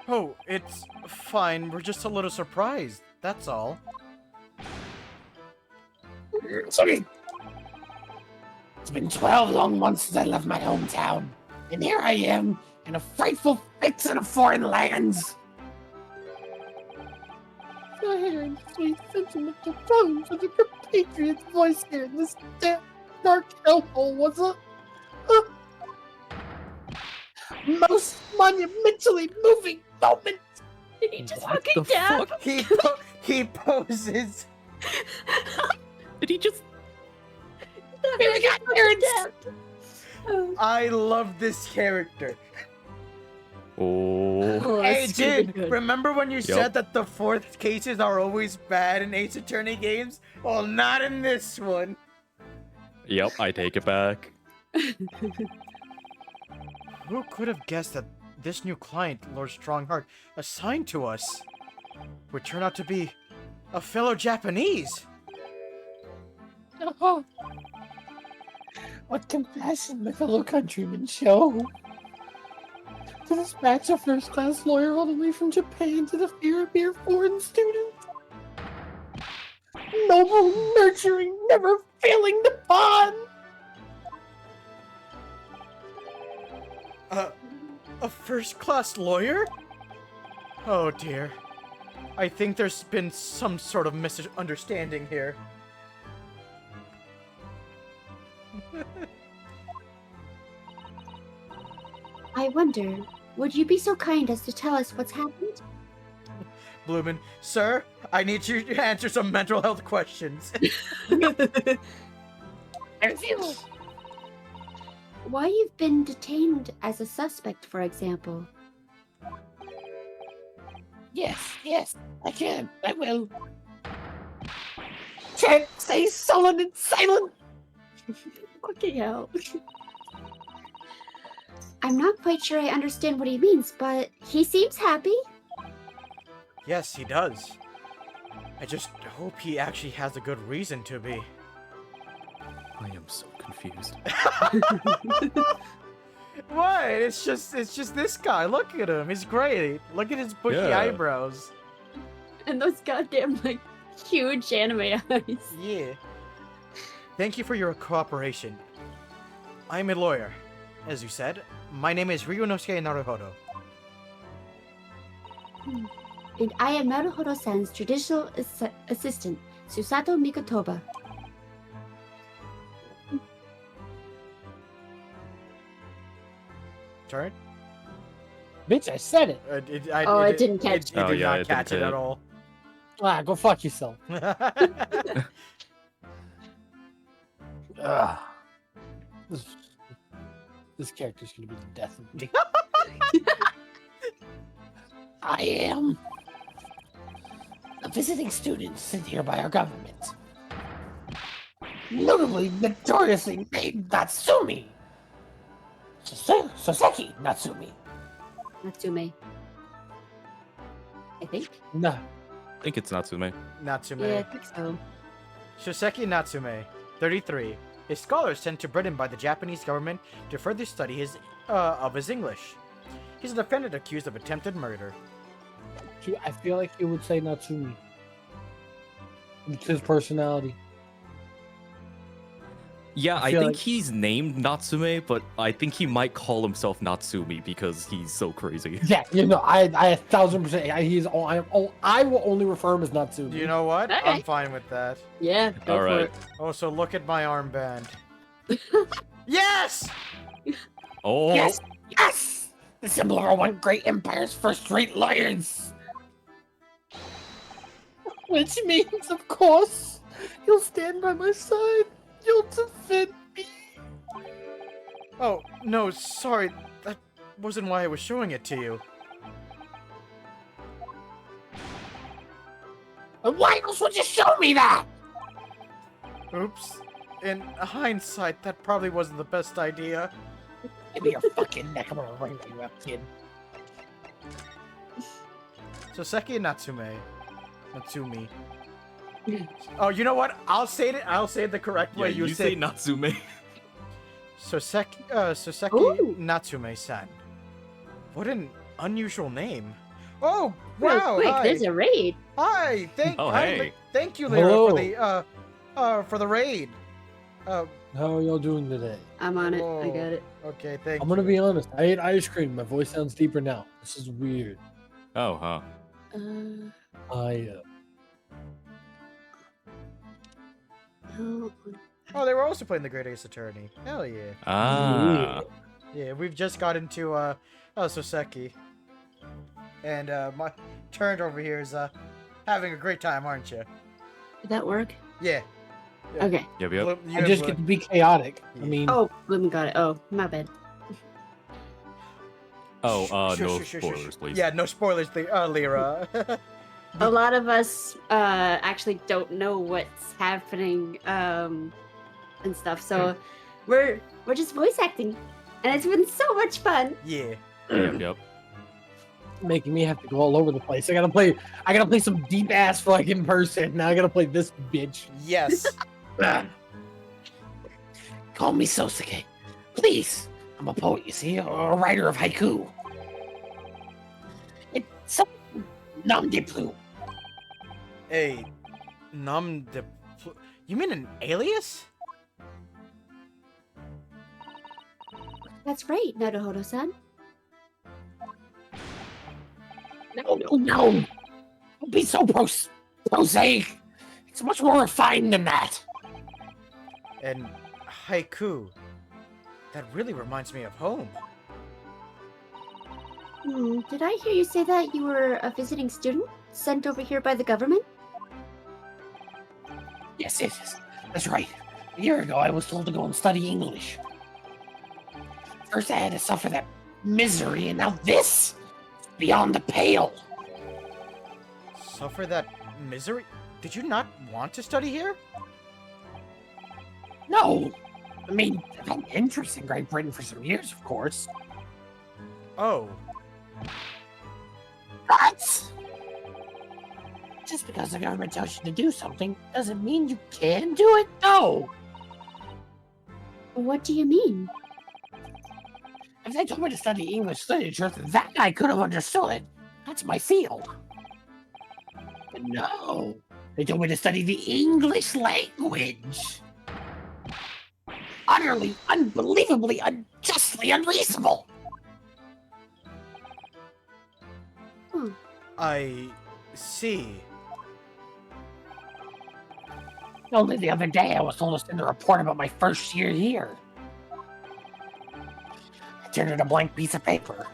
Oh, it's fine. We're just a little surprised. That's all. Sorry. It's been 12 long months since I left my hometown, and here I am in a frightful fix in a foreign lands. I hear in sweet sentimental tones of a compatriot's voice here in this damn dark hellhole was a most monumentally moving moment. Did he just What fucking the dab? fuck? He poses. Did he just... We got parents. I love this character. Oh. Oh, Hey, that's really Jin, good. remember when you said that the fourth cases are always bad in Ace Attorney games? Well, not in this one. Yep, I take it back. Who could have guessed that this new client, Lord Strongheart, assigned to us, would turn out to be a fellow Japanese? Oh, what compassion my fellow countrymen show. To dispatch a first-class lawyer all the way from Japan to the fear of mere foreign student. Noble, nurturing, never failing the bond. A first-class lawyer? Oh dear. I think there's been some sort of misunderstanding here. I wonder, would you be so kind as to tell us what's happened? Bloomin, sir, I need you to answer some mental health questions. I refuse. Why you've been detained as a suspect, for example? Yes, I can. I will. Can't stay sullen and silent. Fucking hell. I'm not quite sure I understand what he means, but he seems happy. Yes, he does. I just hope he actually has a good reason to be. I am so confused. What? It's just this guy. Look at him. He's great. Look at his bushy Yeah. eyebrows. And those goddamn, like, huge anime eyes. Yeah. Thank you for your cooperation. I'm a lawyer. As you said, my name is Ryunosuke Naruhodo. And I am Naruhodo-san's judicial assistant, Susato Mikotoba. Turn? Bitch, I said it. It didn't catch. It Oh, did yeah, not it didn't catch it hit. at all. Ah, go fuck yourself. Ugh. This character's gonna be the death of me. I am a visiting student sent here by our government. Notably notoriously named Natsumi. Soseki Natsumi. Natsume. I think. No. I think it's Natsume. Natsume. Yeah, I think so. Shoseki Natsume, 33. A scholar sent to Britain by the Japanese government to further study his English. He's a defendant accused of attempted murder. I feel like he would say Natsumi. It's his personality. Yeah, I I feel think like- he's named Natsume, but I think he might call himself Natsumi because he's so crazy. Yeah, you know, I 1000%. I will only refer him as Natsumi. You know what? Okay. I'm fine with that. Yeah, go All for right. it. Oh, so look at my armband. Yes! Oh, Yes, yes, the symbol of our one great empire's first-rate lions. Which means, of course, you'll stand by my side. You'll defend me. Oh, no, sorry. That wasn't why I was showing it to you. And why else would you show me that? Oops. In hindsight, that probably wasn't the best idea. Give me your fucking neck. I'm gonna ring you up, kid. Soseki Natsume. Natsumi. Oh, you know what? I'll say it the correct yeah, way you say Natsume. Soseki Ooh. Natsume-san. What an unusual name. Oh, Real wow. quick, Hi. there's a raid. Hi. Oh, hi, hey. thank you, Lyra, Hello. for the raid. How are y'all doing today? I'm on it. I Whoa. got it. Okay, thank I'm you. gonna be honest. I ate ice cream. My voice sounds deeper now. This is weird. Oh, huh. I Oh, Oh, they were also playing the Great Ace Attorney. Hell yeah. Ah. Yeah, we've just got into Soseki. And my turned over here is having a great time, aren't you? did that work? Yeah. Yeah. Okay. Yep, yep. Blue- you I and just Blue- get to be chaotic. I Yeah. mean, Oh, Bloom got it. Oh, my bad. Oh, Shh, no shh, shh, shh, spoilers, shh. please. Yeah, no spoilers, Lyra. A lot of us actually don't know what's happening and stuff, so we're just voice acting, and it's been so much fun. Yeah. Yep, yep. making me have to go all over the place. I gotta play some deep ass fucking person. Now I gotta play this bitch. Yes. Call me Sosuke, please. I'm a poet, you see, or a writer of haiku. It's so nom de plume. A You mean an alias? That's right, Naruhodo-san. No. Don't be so prosaic. It's much more refined than that. And haiku. That really reminds me of home. Did I hear you say that you were a visiting student sent over here by the government? Yes. That's right. A year ago, I was told to go and study English. First, I had to suffer that misery, and now this! Beyond the pale. Suffer that misery? Did you not want to study here? No! I mean, I've had an interest in Great Britain for some years, of course. Oh. But just because the government tells you to do something doesn't mean you can do it. No! What do you mean? If they told me to study English literature, that I could have understood. That's my field. But no, They told me to study the English language. Utterly, unbelievably, unjustly unreasonable. I see. Only the other day I was told to send a report about my first year here. I turned in a blank piece of paper.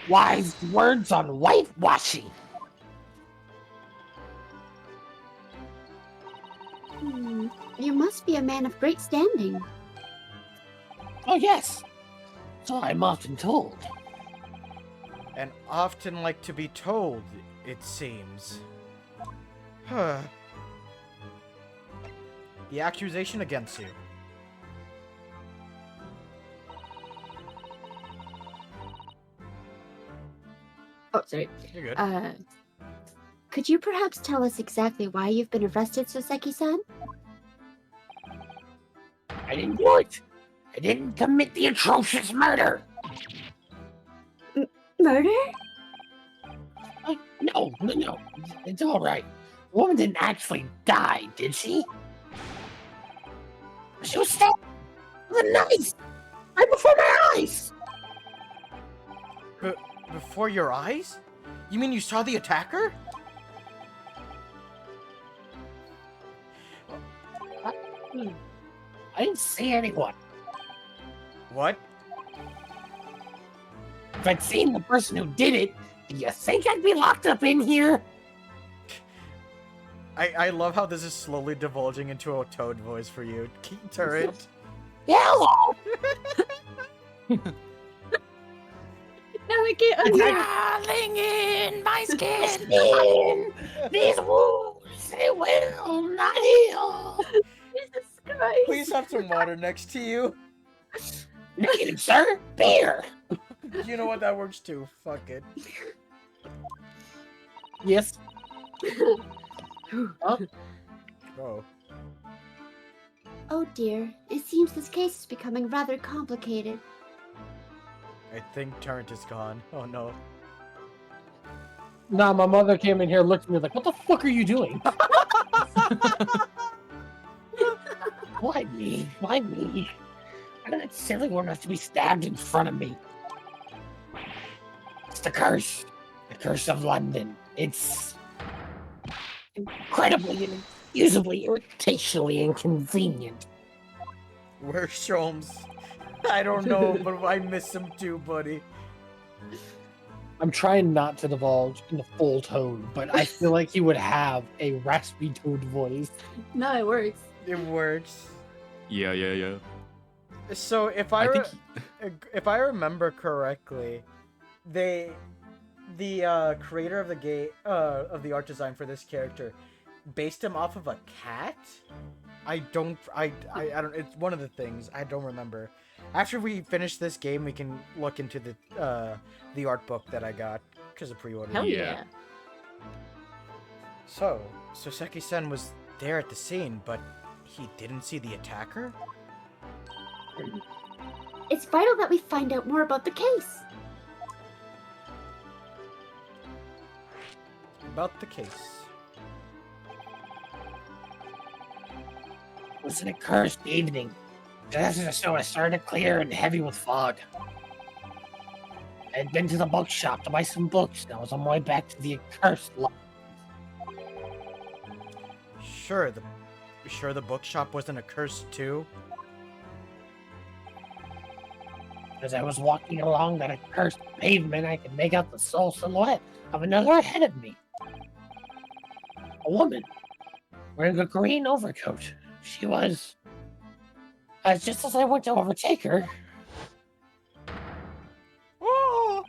Wise words on whitewashing. You must be a man of great standing. Oh yes, so I'm often told. And often like to be told, it seems. Huh. The accusation against you. Oh, sorry. You're good. Could you perhaps tell us exactly why you've been arrested, Soseki-san? I didn't do it. I didn't commit the atrocious murder. Murder? No. It's all right. The woman didn't actually die, did she? She was stabbed with a knife right before my eyes. Before your eyes? You mean you saw the attacker? I didn't see anyone. What? If I'd seen the person who did it, do you think I'd be locked up in here? I love how this is slowly divulging into a Toad voice for you. Turret. Hello! Now I can't Darling in my skin, these wounds, they will not heal. Jesus Christ. Please have some water next to you. Negative, sir. Beer. You know what, that works too. Fuck it. Yes. Oh. Oh dear, it seems this case is becoming rather complicated. I think Turret is gone. Oh no. Nah, my mother came in here, looked at me like, "What the fuck are you doing?" Why me? Why me? I don't necessarily want to be stabbed in front of me. It's the curse. The curse of London. It's incredibly and inexcusably irritationally inconvenient. Where's Sholmes? I don't know, but I miss him too, buddy. I'm trying not to divulge in the full tone, but I feel like he would have a raspy toned voice. No, it works. It works. Yeah. So if if I remember correctly, the creator of the game of the art design for this character based him off of a cat. I don't. It's one of the things I don't remember. After we finish this game, we can look into the art book that I got because of pre-order. Hell yeah. So Soseki-san was there at the scene, but he didn't see the attacker? It's vital that we find out more about the case. About the case. It was an accursed evening. The desert of snow had started to clear and heavy with fog. I had been to the bookshop to buy some books, and I was on my way back to the accursed lot. Sure, the bookshop wasn't a curse too? As I was walking along that accursed pavement, I could make out the sole silhouette of another ahead of me. A woman, wearing a green overcoat. She was... just as I went to overtake her... Oh!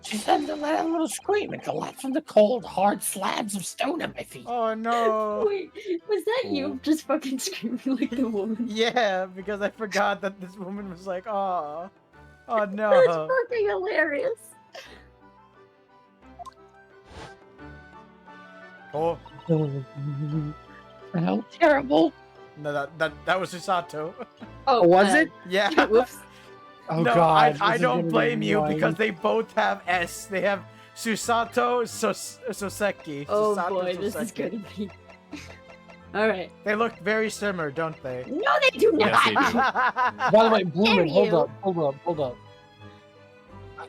She said to let out a little scream and collapsed from the cold, hard slabs of stone at my feet. Oh no! Wait, was that you just fucking screaming like the woman? Yeah, because I forgot that this woman was like, oh That's no. fucking hilarious. Oh How terrible. no, that was Usato. Oh, Was it? Yeah. Whoops. Oh no, god. I this is don't gonna be blame you annoying. because they both have S. They have Susato Soseki. Oh Susato boy, this is Soseki. gonna be. All right. They look very similar, don't they? No, they do Yes, not. they do. By the way, Bloomin, hold you? up.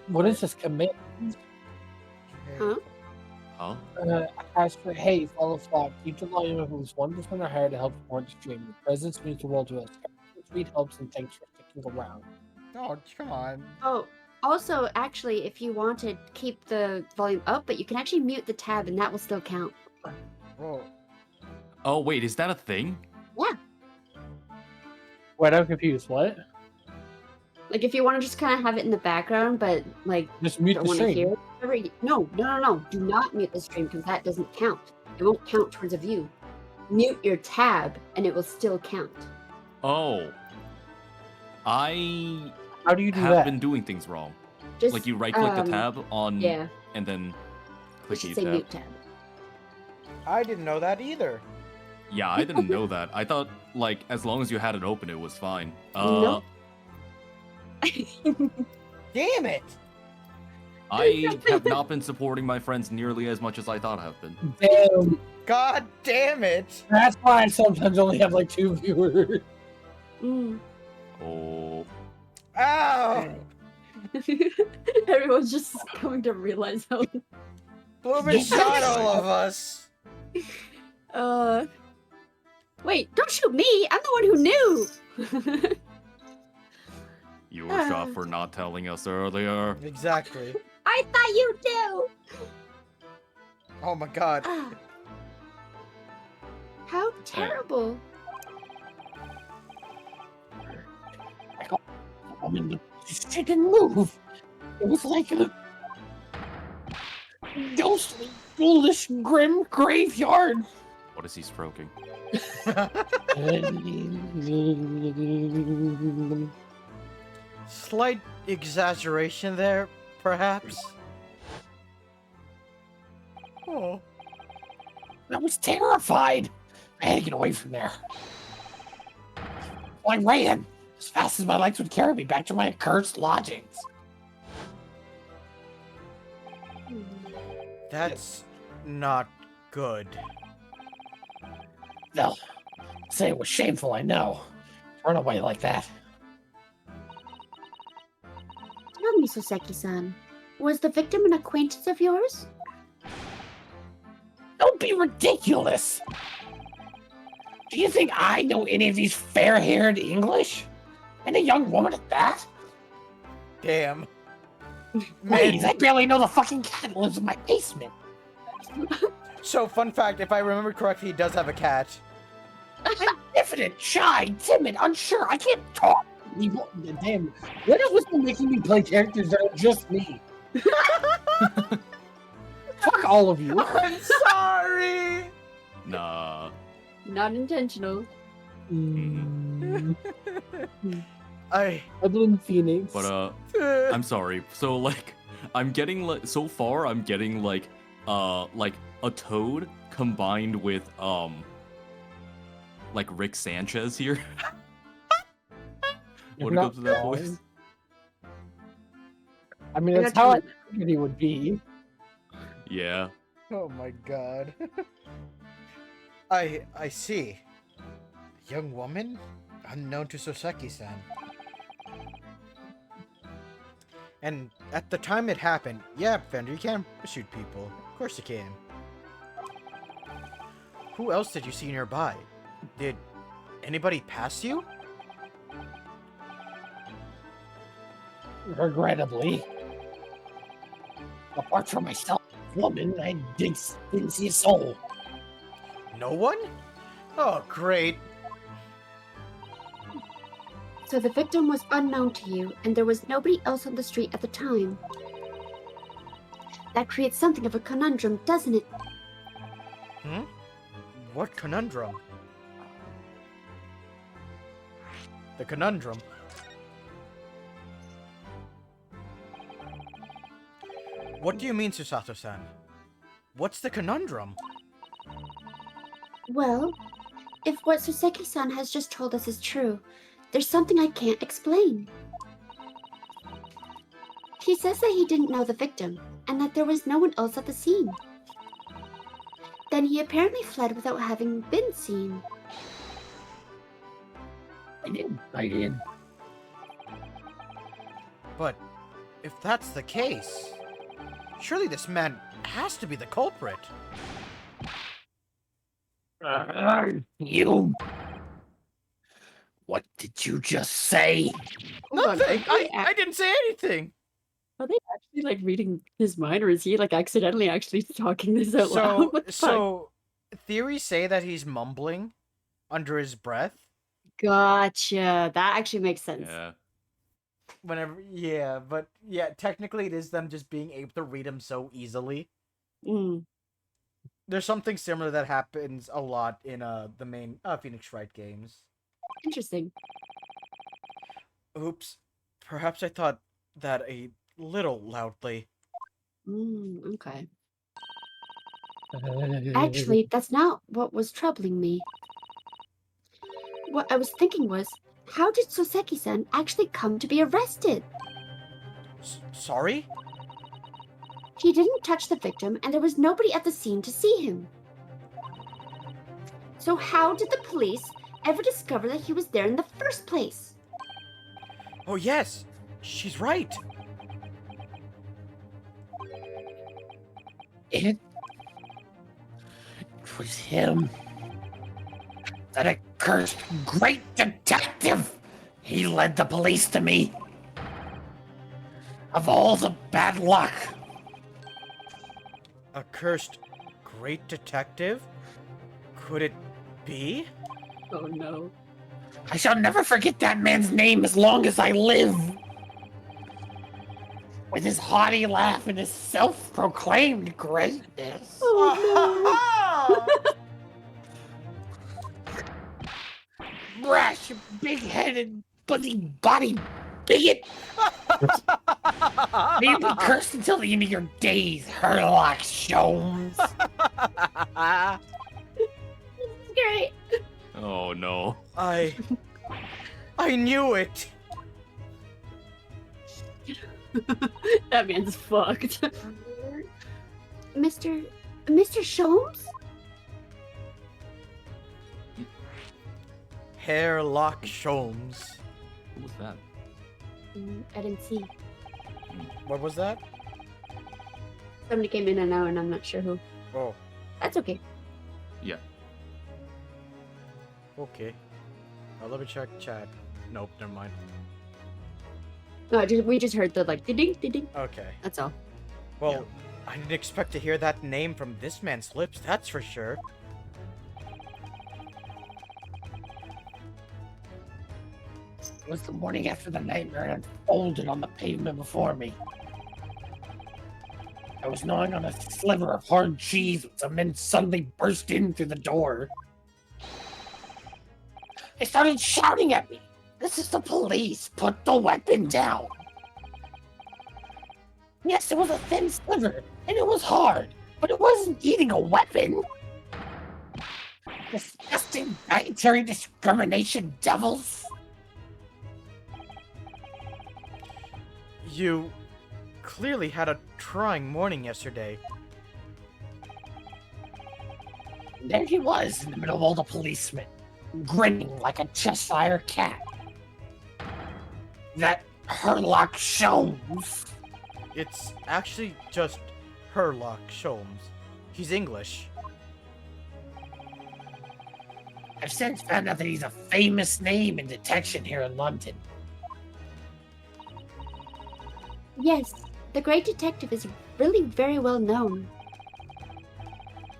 What is this command? Huh? Huh? Ask for, hey, fellow flock, keep the volume of at least 1% or higher to help support the stream. Your presence means the world to us. Sweet helps and thanks for sticking around. Oh, come on. Oh, also, actually, if you want to keep the volume up, but you can actually mute the tab, and that will still count. Whoa. Oh wait, is that a thing? Wait, I'm confused. What? Like, if you want to just kind of have it in the background, but like Just mute don't the want to stream. hear it. No. Do not mute the stream because that doesn't count. It won't count towards a view. Mute your tab, and it will still count. Oh. I How do you do have that? been doing things wrong. Just Like you right click the tab on Yeah, and then you click should mute say tab. mute tab. I didn't know that either. Yeah, I didn't know that. I thought like as long as you had it open it was fine. Nope. Damn it! I have not been supporting my friends nearly as much as I thought I have been. Damn. God damn it! That's why I sometimes only have like 2 viewers. Mm. Oh. Ow! Everyone's just coming to realize how. Bloomin shot all of us! Wait, don't shoot me! I'm the one who knew! You were shot for not telling us earlier. Exactly. I thought you knew! Oh my god. Ah. How terrible. I mean, she didn't move. It was like a ghostly, ghoulish, grim graveyard. What is he stroking? Slight exaggeration there, perhaps? Oh. I was terrified. I had to get away from there. I ran as fast as my legs would carry me back to my accursed lodgings. That's not good. No, say it was shameful, I know. Run away like that. Tell me, Soseki-san, was the victim an acquaintance of yours? Don't be ridiculous! Do you think I know any of these fair-haired English? And a young woman at that? Damn. Please, I barely know the fucking cat lives in my basement. So, fun fact, if I remember correctly, he does have a cat. I'm diffident, shy, timid, unsure. I can't talk. People, damn, what is with making me play characters that are just me? Fuck all of you. I'm sorry! Nah. Not intentional. I... Evelyn Phoenix. But I'm sorry. So like I'm getting like so far I'm getting like a toad combined with like Rick Sanchez here. When it comes to that voice. I mean, I that's got how I you. figured he would be. Yeah. Oh my god. I see. A young woman? Unknown to Soseki-san. And at the time it happened, yeah, Fender, you can shoot people. Of course you can. Who else did you see nearby? Did anybody pass you? Regrettably. Apart from myself, woman, I didn't see a soul. No one? Oh, great. So the victim was unknown to you, and there was nobody else on the street at the time. That creates something of a conundrum, doesn't it? Hmm? What conundrum? The conundrum. What do you mean, Susato-san? What's the conundrum? Well, if what Soseki-san has just told us is true, there's something I can't explain. He says that he didn't know the victim, and that there was no one else at the scene. Then he apparently fled without having been seen. I did. But if that's the case, surely this man has to be the culprit. You. What did you just say? Hold on, Nothing. are they I didn't say anything. Are they actually like reading his mind, or is he like accidentally actually talking this out So loud? What the fuck? so theories say that he's mumbling under his breath. Gotcha. That actually makes sense. Yeah. But technically it is them just being able to read him so easily. Mm. There's something similar that happens a lot in the main Phoenix Wright games. Interesting. Oops. Perhaps I thought that a little loudly. Okay. Actually, that's not what was troubling me. What I was thinking was, how did Soseki-san actually come to be arrested? Sorry? He didn't touch the victim, and there was nobody at the scene to see him. So how did the police ever discover that he was there in the first place? Oh yes, she's right. It was him. That accursed great detective. He led the police to me. Of all the bad luck. A cursed great detective? Could it be? Oh no. I shall never forget that man's name as long as I live. With his haughty laugh and his self-proclaimed greatness. Brash, big-headed, body bigot. May you be cursed until the end of your days, Herlock Sholmes. Great. Oh no. I knew it. That man's fucked. Mr. Sholmes? Hairlock Sholmes. Who was that? I didn't see. What was that? Somebody came in and out, and I'm not sure who. Oh, That's okay. Yeah. okay. Let me check chat. Nope, never mind. No, we just heard the like ding ding. Okay. That's all. Well, I didn't expect to hear that name from this man's lips, that's for sure. It was the morning after the nightmare unfolded on the pavement before me. I was gnawing on a sliver of hard cheese when some men suddenly burst in through the door. They started shouting at me. This is the police. Put the weapon down. Yes, it was a thin sliver, and it was hard, but it wasn't eating a weapon. Disgusting dietary discrimination devils. You clearly had a trying morning yesterday. There he was in the middle of all the policemen, grinning like a Cheshire cat. That Herlock Sholmes. It's actually just Herlock Sholmes. He's English. I've since found out that he's a famous name in detection here in London. Yes, the great detective is really very well known.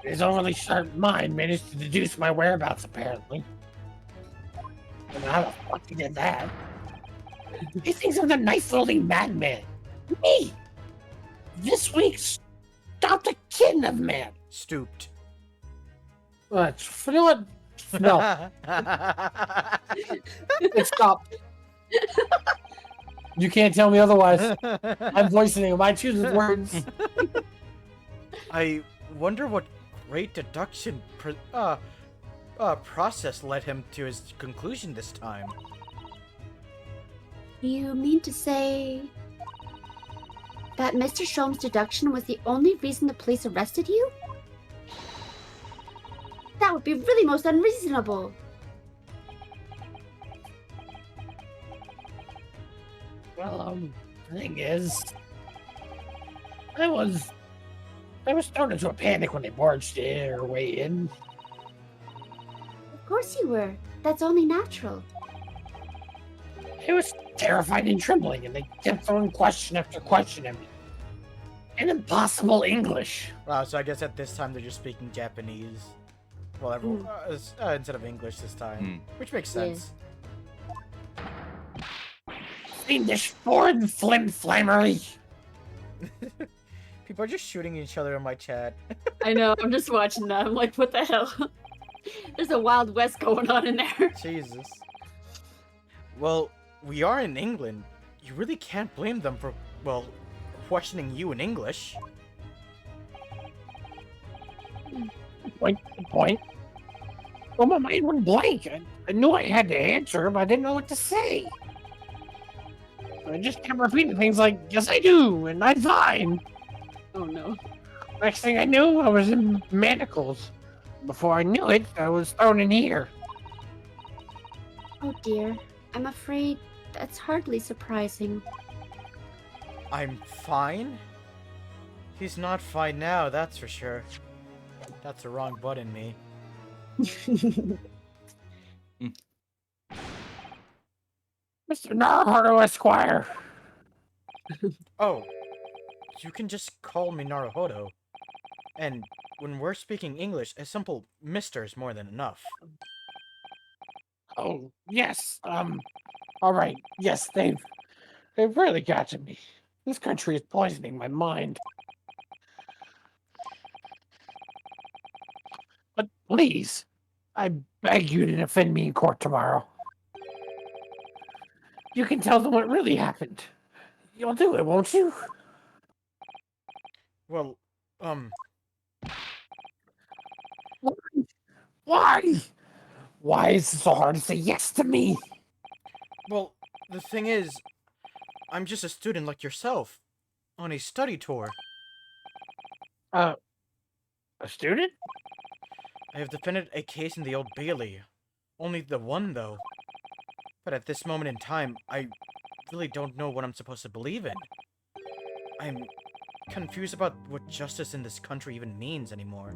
His overly sharp mind managed to deduce my whereabouts, apparently. I don't know how the fuck he did that. He thinks I'm the nice-little madman. Me! This week stopped a kid of man. Stooped. You know what? No, it stopped. You can't tell me otherwise. I'm voicing him. I choose his words. I wonder what great deduction process led him to his conclusion this time. You mean to say... that Mr. Sholm's deduction was the only reason the police arrested you? That would be really most unreasonable. Well, the thing is, I was thrown into a panic when they barged in our way in. Of course you were. That's only natural. I was terrified and trembling, and they kept throwing question after question at me. In impossible English. Wow, so I guess at this time they're just speaking Japanese. Well, everyone, instead of English this time. Which makes Yeah. sense. Fiendish foreign flimmery. People are just shooting each other in my chat. I know. I'm just watching that. I'm like, what the hell? There's a Wild West going on in there. Jesus. Well, we are in England. You really can't blame them for, well, questioning you in English. Point. Well, my mind went blank. I knew I had to answer, but I didn't know what to say. I just kept repeating things like, yes, I do, and I'm fine. Oh no. Next thing I knew, I was in manacles. Before I knew it, I was thrown in here. Oh dear. I'm afraid that's hardly surprising. I'm fine? He's not fine now, that's for sure. That's the wrong butt in me. Mr. Naruhodo Esquire. Oh, you can just call me Naruhodo. And when we're speaking English, a simple Mr. is more than enough. Oh, yes, all right, yes, they've really got to me. This country is poisoning my mind. But please, I beg you to defend me in court tomorrow. You can tell them what really happened. You'll do it, won't you? Well, Why? Why is it so hard to say yes to me? well, the thing is, I'm just a student like yourself, on a study tour. A student? I have defended a case in the Old Bailey. Only the one, though. But at this moment in time, I really don't know what I'm supposed to believe in. I'm confused about what justice in this country even means anymore.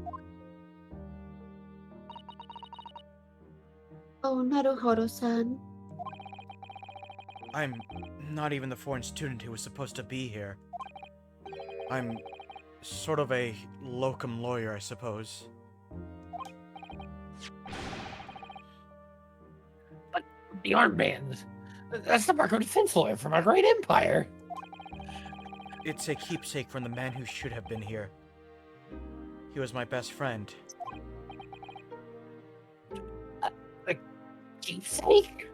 Oh, Naruhodo-san. I'm not even the foreign student who was supposed to be here. I'm sort of a locum lawyer, I suppose. But the armbands. That's the mark of defense lawyer from our great empire. It's a keepsake from the man who should have been here. He was my best friend. Keepsake?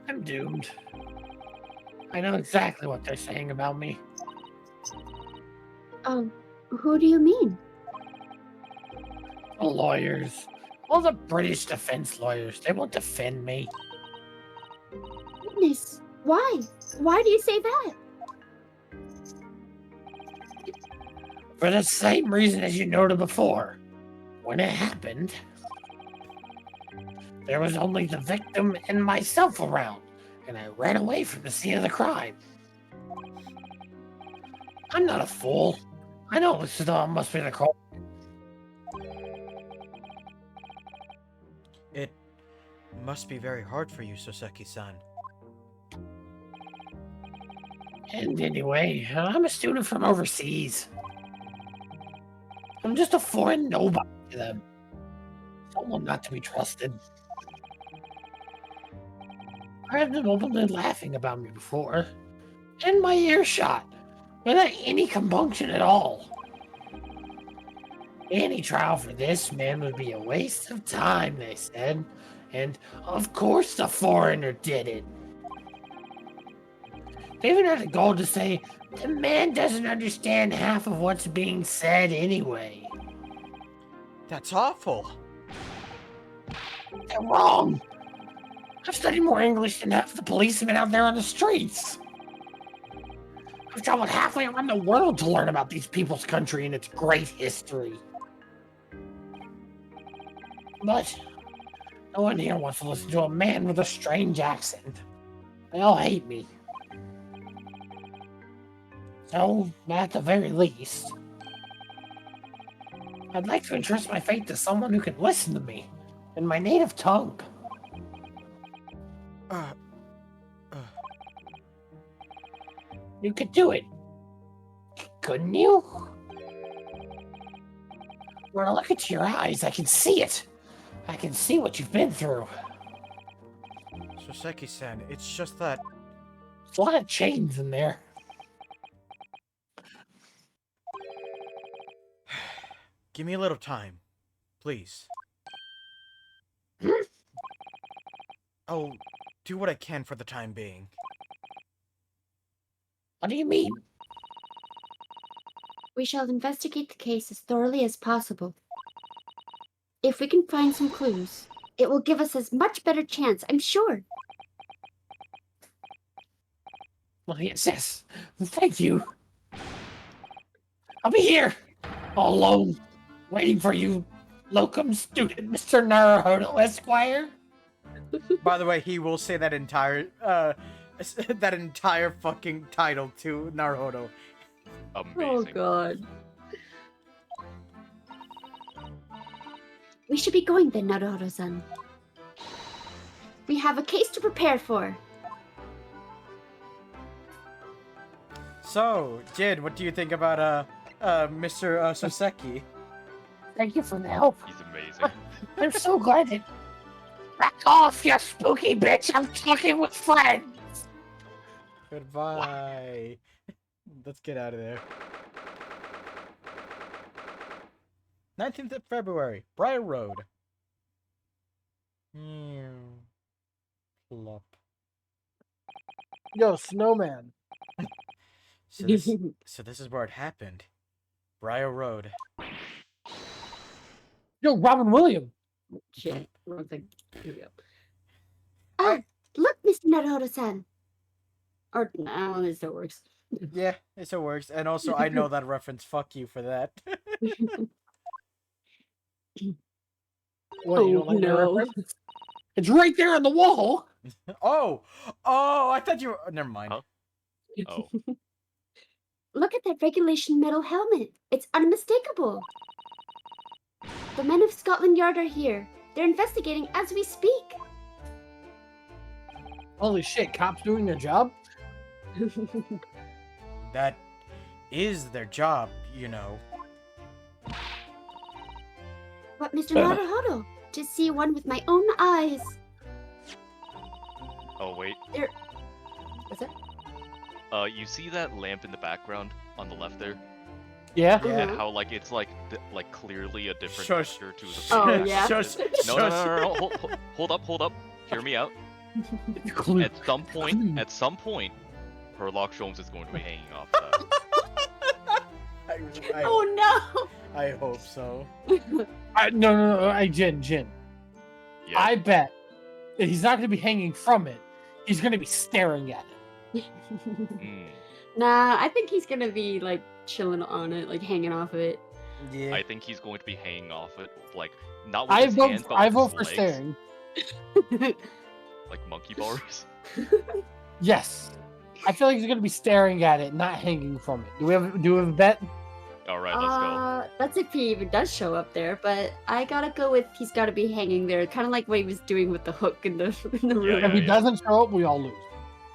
I'm doomed. I know exactly what they're saying about me. Who do you mean? The lawyers. All the British defense lawyers. They won't defend me. Goodness, why? Why do you say that? For the same reason as you noted before. When it happened, there was only the victim and myself around, and I ran away from the scene of the crime. I'm not a fool. I know this must be the call. It must be very hard for you, Soseki-san. And anyway, I'm a student from overseas. I'm just a foreign nobody to them. Someone not to be trusted. I had them openly laughing about me before. In my earshot. Without any compunction at all. Any trial for this man would be a waste of time, they said. And of course the foreigner did it. They even had the gall to say, the man doesn't understand half of what's being said anyway. That's awful. They're wrong. I've studied more English than half the policemen out there on the streets. I've traveled halfway around the world to learn about these people's country and its great history. But no one here wants to listen to a man with a strange accent. They all hate me. So, at the very least, I'd like to entrust my fate to someone who can listen to me in my native tongue. You could do it, couldn't you? When I look into your eyes, I can see it. I can see what you've been through. Soseki-san, it's just that... There's a lot of chains in there. Give me a little time, please. I'll do what I can for the time being. What do you mean? We shall investigate the case as thoroughly as possible. If we can find some clues, it will give us a much better chance, I'm sure. Well, yes. Thank you. I'll be here, all alone, waiting for you, locum student, Mr. Naruhodo Esquire. By the way, he will say that entire fucking title to Naruhodo. Oh Amazing. god. We should be going then, Naruhodo-san. We have a case to prepare for. So, Jin, what do you think about Mr. Soseki? Thank you for the help. He's amazing. I'm so glad that... Back off, you spooky bitch! I'm talking with friends! Goodbye. Let's get out of there. 19th of February, Briar Road. Plop. Yo, Snowman. So this is where it happened. Briar Road. Yo, Robin Williams. Shit. Wrong thing. Here we go. Ah, look, Mr. Naruhodo-san. Or no, I don't know, it still works. Yeah, it still works. And also, I know that reference. Fuck you for that. What, you don't like that no. reference? It's right there on the wall. Oh, I thought you were... Never mind. Huh? Oh. Look at that regulation metal helmet. It's unmistakable. The men of Scotland Yard are here. They're investigating as we speak. Holy shit, cops doing their job? That is their job, you know. But Mr. Naruhodo, to see one with my own eyes. Oh wait. What's that? You see that lamp in the background on the left there? Yeah? Yeah. And how like it's like clearly a different Shush. texture to the. Oh, yeah? Shush, No. Hold up. Hear me out. At some point, Herlock Sholmes is going to be hanging off that. Oh I hope so. No, Jin. Yeah. I bet that he's not going to be hanging from it. He's going to be staring at it. no. Mm. Nah, I think he's gonna be like chilling on it, like hanging off of it. Yeah. I think he's going to be hanging off it, like not with I his vote, hands, but I with vote his for legs, staring. like monkey bars. Yes. I feel like he's going to be staring at it, not hanging from it. Do we have a bet? All right, let's go. That's if he even does show up there, but I gotta go with he's gotta be hanging there, kind of like what he was doing with the hook in the room. If he doesn't show up, we all lose.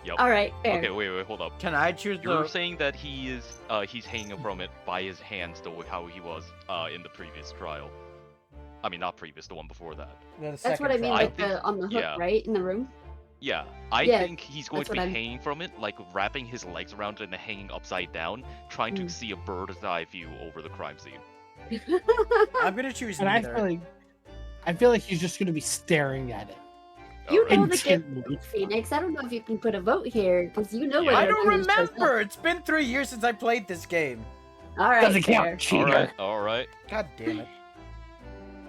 Yep. All right, fair. Okay, wait, hold up. Can I choose You're the... saying that he's hanging from it by his hands, though, how he was in the previous trial. I mean, not previous, the one before that. That's what I mean, I like think- on the hook, yeah. right in the room. Yeah, I Yeah, think he's going that's to be what I'm- hanging from it, like wrapping his legs around it and hanging upside down, trying to Mm. see a bird's eye view over the crime scene. I'm gonna choose And neither. I feel like he's just going to be staring at it. You know Alright. the game, Intently. Phoenix. I don't know if you can put a vote here because you know Yeah. where. I the don't news shows up. remember. It's been 3 years since I played this game. All right, Doesn't fair. count, cheater. Alright. God damn it.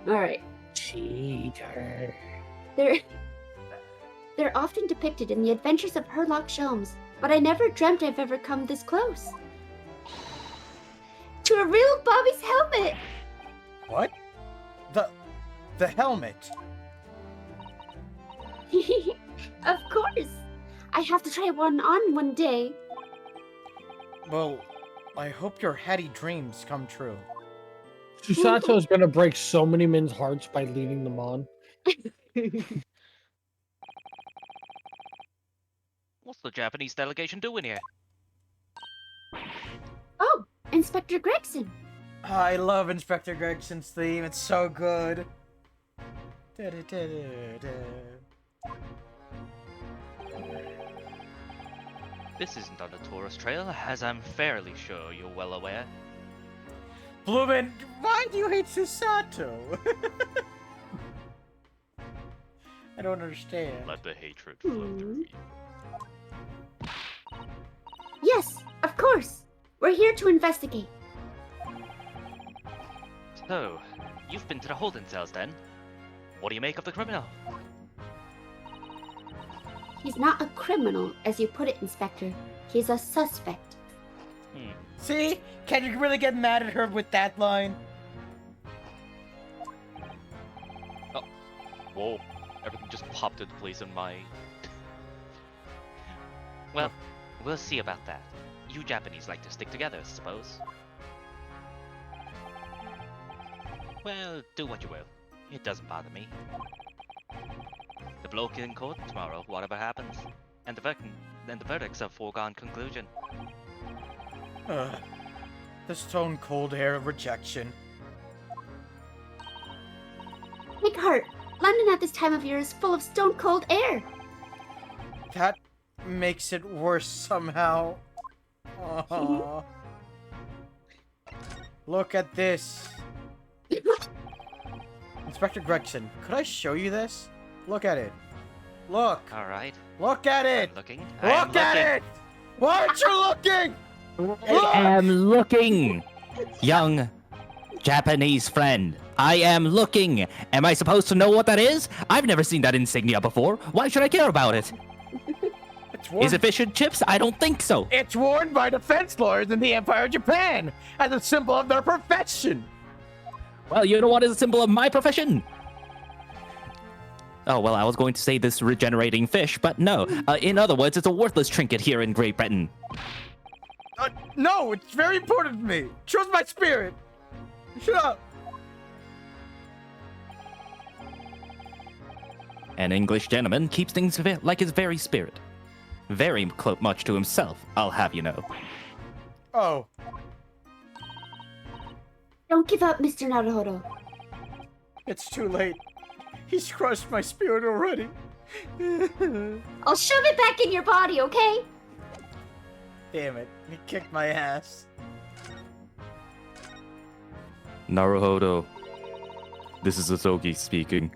All right. Cheater. There. They're often depicted in the adventures of Sherlock Holmes, but I never dreamt I've ever come this close. To a real Bobby's helmet! What? The helmet. Of course! I have to try one on one day. Well, I hope your heady dreams come true. Susato is gonna break so many men's hearts by leading them on. What's the Japanese delegation doing here? Oh, Inspector Gregson. I love Inspector Gregson's theme. It's so good. This isn't on the tourist trail, as I'm fairly sure you're well aware. Bloomin', why do you hate Susato? I don't understand. Let the hatred flow through you. Yes, of course. We're here to investigate. So, you've been to the holding cells then? What do you make of the criminal? He's not a criminal, as you put it, Inspector. He's a suspect. See? Can you really get mad at her with that line? Oh, whoa. Everything just popped into place in my... Well, we'll see about that. You Japanese like to stick together, I suppose. Well, do what you will. It doesn't bother me. The bloke in court tomorrow, whatever happens. And the verdict's a foregone conclusion. The stone cold air of rejection. Take heart. London at this time of year is full of stone cold air. That makes it worse somehow. Aw. Look at this. Inspector Gregson, could I show you this? Look at it. Look. Alright. Look at it. I'm looking. Look at it. Why aren't you looking? I am looking, young Japanese friend. I am looking. Am I supposed to know what that is? I've never seen that insignia before. Why should I care about it? Is it fish and chips? I don't think so. It's worn by defense lawyers in the Empire of Japan as a symbol of their profession. Well, you know what is a symbol of my profession? Oh, well, I was going to say this regenerating fish, but no. In other words, it's a worthless trinket here in Great Britain. No, it's very important to me. Trust my spirit. Shut up. An English gentleman keeps things like his very spirit. Very much to himself, I'll have you know. Oh. Don't give up, Mr. Naruhodo. It's too late. He's crushed my spirit already. I'll shove it back in your body, okay? Damn it. He kicked my ass. Naruhodo, this is Asogi speaking.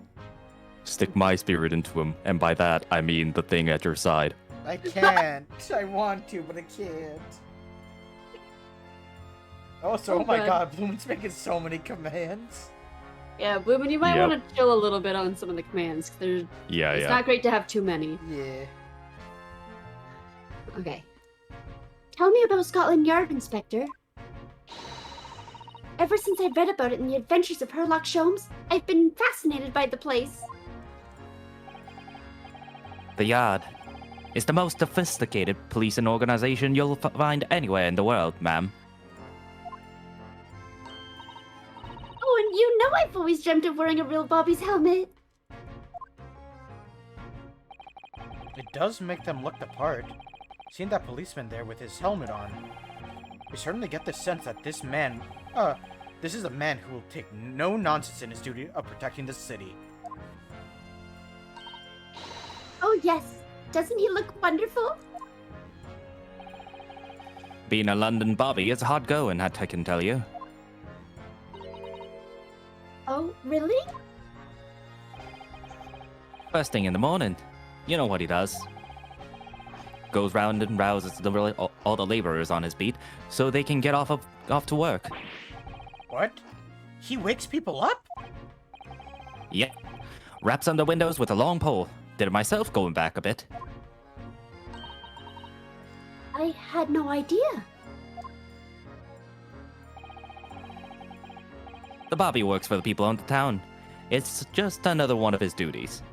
Stick my spirit into him, and by that, I mean the thing at your side. I can't. I want to, but I can't. Also, oh my god, Bloom's making so many commands. Yeah, Bloomin', you might want to chill a little bit on some of the commands. It's not great to have too many. Yeah. Okay. Tell me about Scotland Yard, Inspector. Ever since I read about it in the Adventures of Sherlock Holmes, I've been fascinated by the place. The Yard is the most sophisticated policing organization you'll find anywhere in the world, ma'am. Oh, and you know I've always dreamt of wearing a real Bobby's helmet. It does make them look the part. Seeing that policeman there with his helmet on, we certainly get the sense that this is a man who will take no nonsense in his duty of protecting the city. Oh yes, doesn't he look wonderful? Being a London Bobby is hard going, I can tell you. Oh, really? First thing in the morning, you know what he does. Goes round and rouses all the laborers on his beat so they can get off to work. What? He wakes people up? Yep. Raps on the windows with a long pole. did it myself going back a bit. I had no idea. The Bobby works for the people in the town. It's just another one of his duties.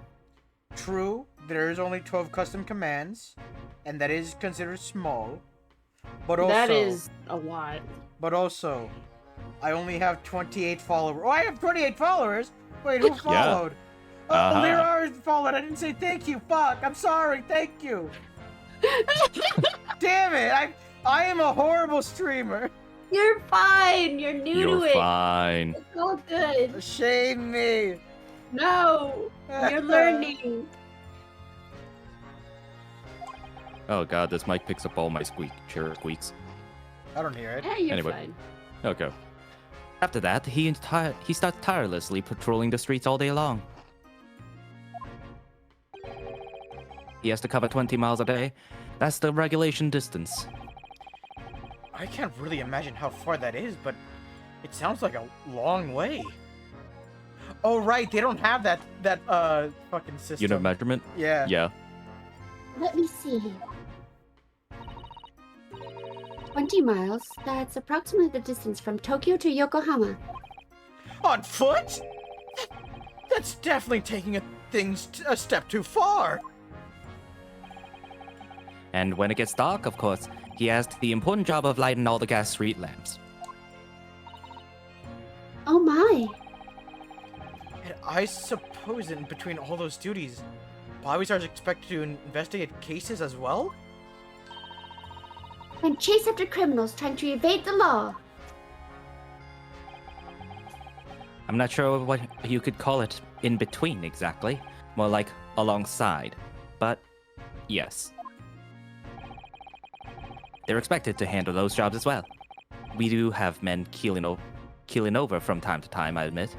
True, there is only 12 custom commands, and that is considered small. But also, That is a lot. But also, I only have 28 followers. Oh, I have 28 followers? Wait, who followed? Oh, Uh-huh. Lyra followed. I didn't say thank you. Fuck. I'm sorry. Thank you. Damn it. I am a horrible streamer. You're fine. You're new You're to it. fine. It's all good. Shame me. No, you're learning. Oh god, this mic picks up all my chair squeaks. I don't hear it. Yeah, you're Anyway. fine. Okay. After that, he starts tirelessly patrolling the streets all day long. He has to cover 20 miles a day. That's the regulation distance. I can't really imagine how far that is, but it sounds like a long way. Oh, right. They don't have that fucking system. Unit of measurement? Yeah. Yeah. Let me see. 20 miles. That's approximately the distance from Tokyo to Yokohama. On foot? That's definitely taking things a step too far. And when it gets dark, of course, he has the important job of lighting all the gas street lamps. Oh my. And I suppose in between all those duties, Bobby Star's expected to investigate cases as well? And chase after criminals trying to evade the law. I'm not sure what you could call it in between exactly. More like alongside. But yes. They're expected to handle those jobs as well. We do have men keeling over from time to time, I admit.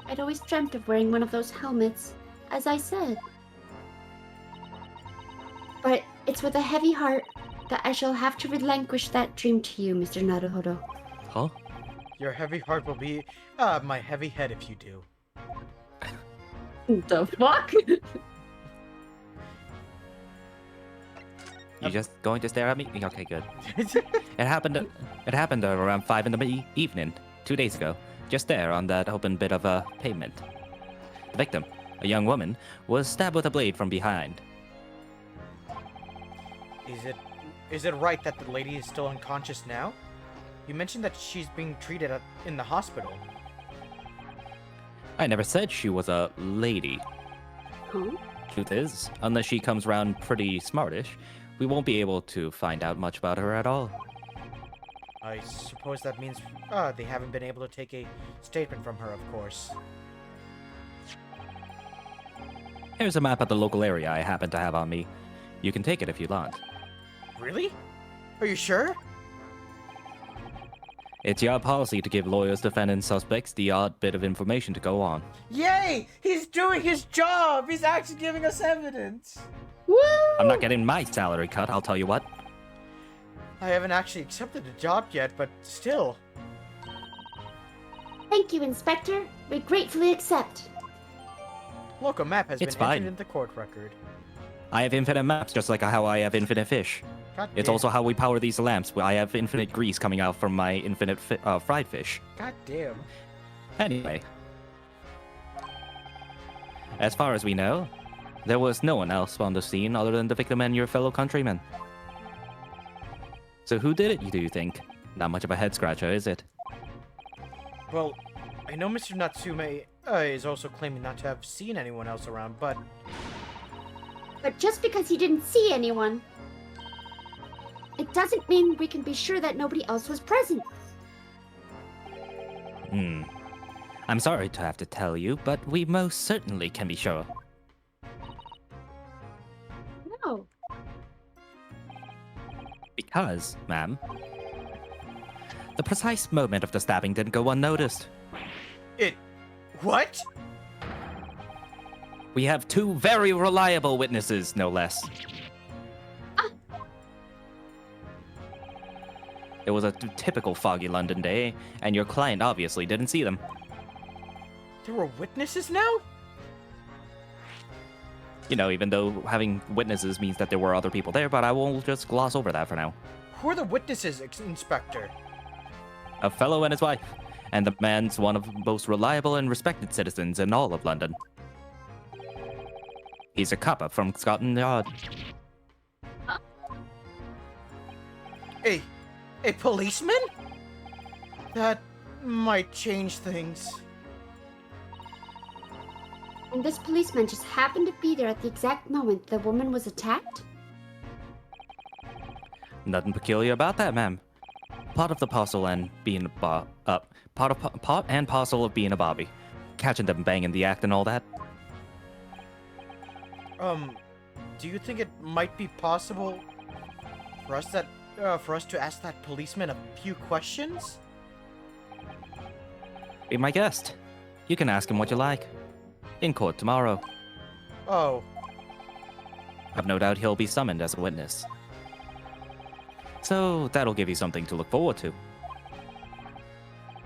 I'd always dreamt of wearing one of those helmets, as I said. But it's with a heavy heart that I shall have to relinquish that dream to you, Mr. Naruhodo. Huh? Your heavy heart will be my heavy head if you do. The fuck? You just going to stare at me? Okay, good. It happened around 5 in the evening, 2 days ago. Just there on that open bit of pavement. The victim, a young woman, was stabbed with a blade from behind. Is it right that the lady is still unconscious now? You mentioned that she's being treated in the hospital. I never said she was a lady. Huh? Truth is, unless she comes round pretty smartish, we won't be able to find out much about her at all. I suppose that means they haven't been able to take a statement from her, of course. Here's a map of the local area I happen to have on me. You can take it if you want. Really? Are you sure? It's your policy to give lawyers, defendants, suspects the odd bit of information to go on. Yay! He's doing his job! He's actually giving us evidence! Woo! I'm not getting my salary cut, I'll tell you what. I haven't actually accepted the job yet, but still. Thank you, Inspector. We gratefully accept. Local map has It's been fine. entered in the court record. I have infinite maps, just like how I have infinite fish. God It's damn. also how we power these lamps. I have infinite grease coming out from my infinite fried fish. God damn. Anyway. As far as we know, there was no one else on the scene other than the victim and your fellow countrymen. So who did it, do you think? Not much of a head scratcher, is it? Well, I know Mr. Natsume is also claiming not to have seen anyone else around, but But just because he didn't see anyone, it doesn't mean we can be sure that nobody else was present. I'm sorry to have to tell you, but we most certainly can be sure. No. Because, ma'am, the precise moment of the stabbing didn't go unnoticed. what? We have two very reliable witnesses, no less. It was a typical foggy London day, and your client obviously didn't see them. There were witnesses now? You know, even though having witnesses means that there were other people there, but I will just gloss over that for now. Who are the witnesses, Inspector? A fellow and his wife, and the man's one of the most reliable and respected citizens in all of London. He's a copper from Scotland Yard. A policeman? That might change things. And this policeman just happened to be there at the exact moment the woman was attacked? Nothing peculiar about that, ma'am. Part of the parcel and being part and parcel of being a Bobby. Catching them banging the act and all that. Do you think it might be possible for us to ask that policeman a few questions? Be my guest. You can ask him what you like. In court tomorrow. Oh, I've no doubt he'll be summoned as a witness. So that'll give you something to look forward to.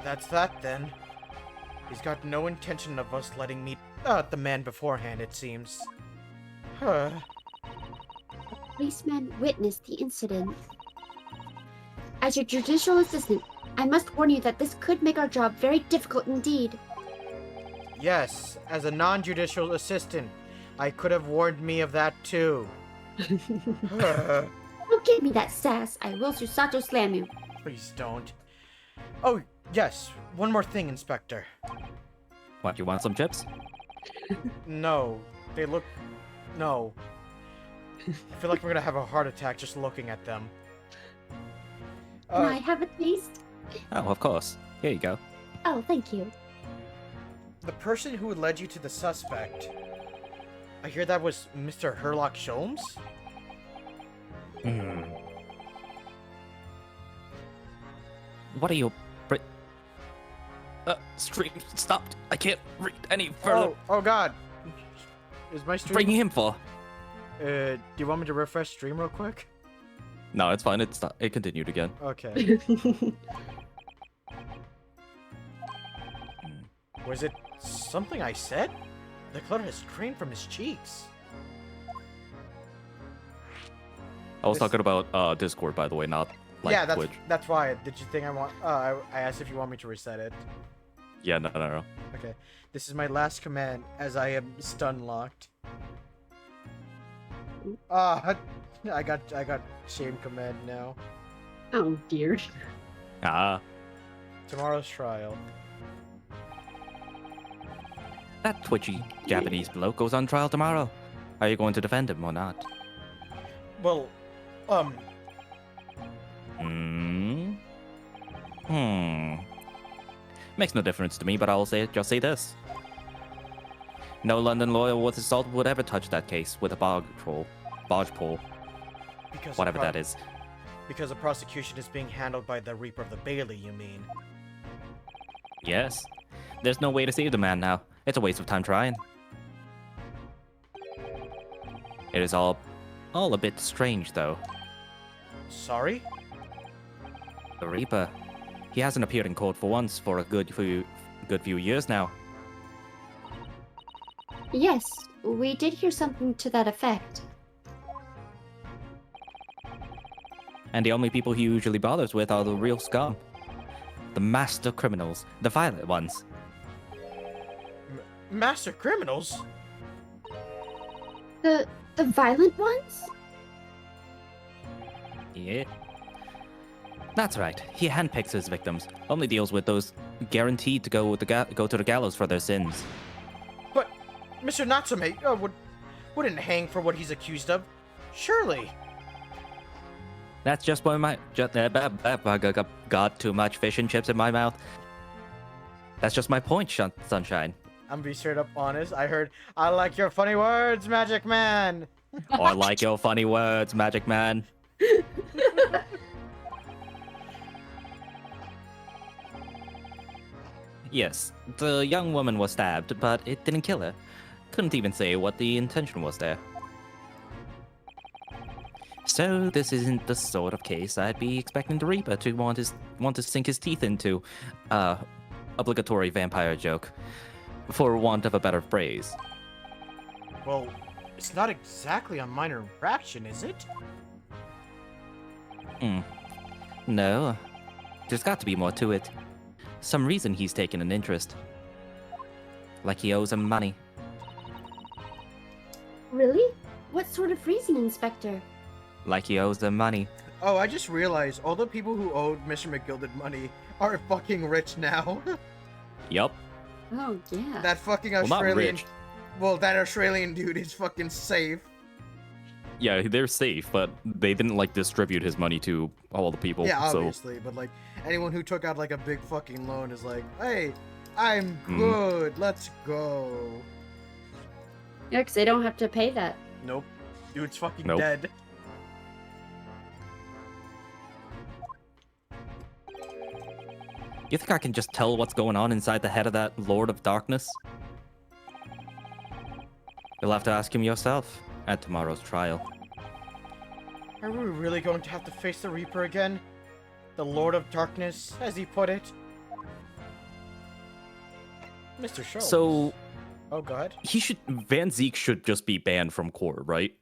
that's that then. He's got no intention of us letting meet the man beforehand, it seems. Huh. Policeman witnessed the incident. As your judicial assistant, I must warn you that this could make our job very difficult indeed. Yes, as a non-judicial assistant, I could have warned me of that too. Huh. Don't give me that sass. I will Susato slam you. Please don't. Oh, yes, one more thing, Inspector. What, you want some chips? No, they look... No. I feel like we're gonna have a heart attack just looking at them. Can I have a taste? Oh, of course. Here you go. Oh, thank you. The person who led you to the suspect... I hear that was Mr. Herlock Sholmes? What are you... stream stopped. I can't read any further. Oh god. Is my stream... Bringing him for? do you want me to refresh stream real quick? No, it's fine. It continued again. Okay. Was it something I said? The clutter has drained from his cheeks. I was This- talking about Discord, by the way, not like yeah, Twitch. that's why. Did you think I want... I asked if you want me to reset it. Yeah, no. Okay. This is my last command, as I am stun locked. I got shame command now. Oh dear. Ah, Tomorrow's trial. that twitchy Japanese bloke goes on trial tomorrow. Are you going to defend him or not? Well, Makes no difference to me, but I'll just say this. No London lawyer worth his salt would ever touch that case with a barge pole. because Whatever that is. Because the prosecution is being handled by the Reaper of the Bailey, you mean? Yes. There's no way to save the man now. It's a waste of time trying. It is all a bit strange, though. Sorry? The Reaper. He hasn't appeared in court for once for a good few years now. Yes, we did hear something to that effect. And the only people he usually bothers with are the real scum. The master criminals, the violent ones. Master criminals? The violent ones? Yeah. That's right. He handpicks his victims. Only deals with those guaranteed to go to the gallows for their sins. But Mr. Natsume wouldn't hang for what he's accused of. Surely. That's just why got too much fish and chips in my mouth. That's just my point, Sunshine. I'm be straight up honest. I heard, I like your funny words, Magic Man. Or like your funny words, Magic Man. Yes, the young woman was stabbed, but it didn't kill her. Couldn't even say what the intention was there. So this isn't the sort of case I'd be expecting the Reaper to want to sink his teeth into. Obligatory vampire joke. for want of a better phrase. Well, it's not exactly a minor infraction, is it? No, there's got to be more to it. Some reason he's taken an interest. Like he owes him money. Really? What sort of reason, Inspector? Like he owes them money. Oh, I just realized all the people who owed Mr. McGilded money are fucking rich now. Yup. Oh yeah. That fucking Well, not Australian... rich. Well, that Australian dude is fucking safe. Yeah, they're safe, but they didn't like distribute his money to all the people. Yeah, so obviously, but like, anyone who took out like a big fucking loan is like, hey, I'm Mhm. good, let's go. Yeah, 'cause they don't have to pay that. Nope. Dude's fucking Nope. dead. you think I can just tell what's going on inside the head of that Lord of Darkness? You'll have to ask him yourself at tomorrow's trial. Are we really going to have to face the Reaper again? The Lord of Darkness, as he put it? Mr. Schultz. So Oh, go ahead. Van Zeke should just be banned from court, right?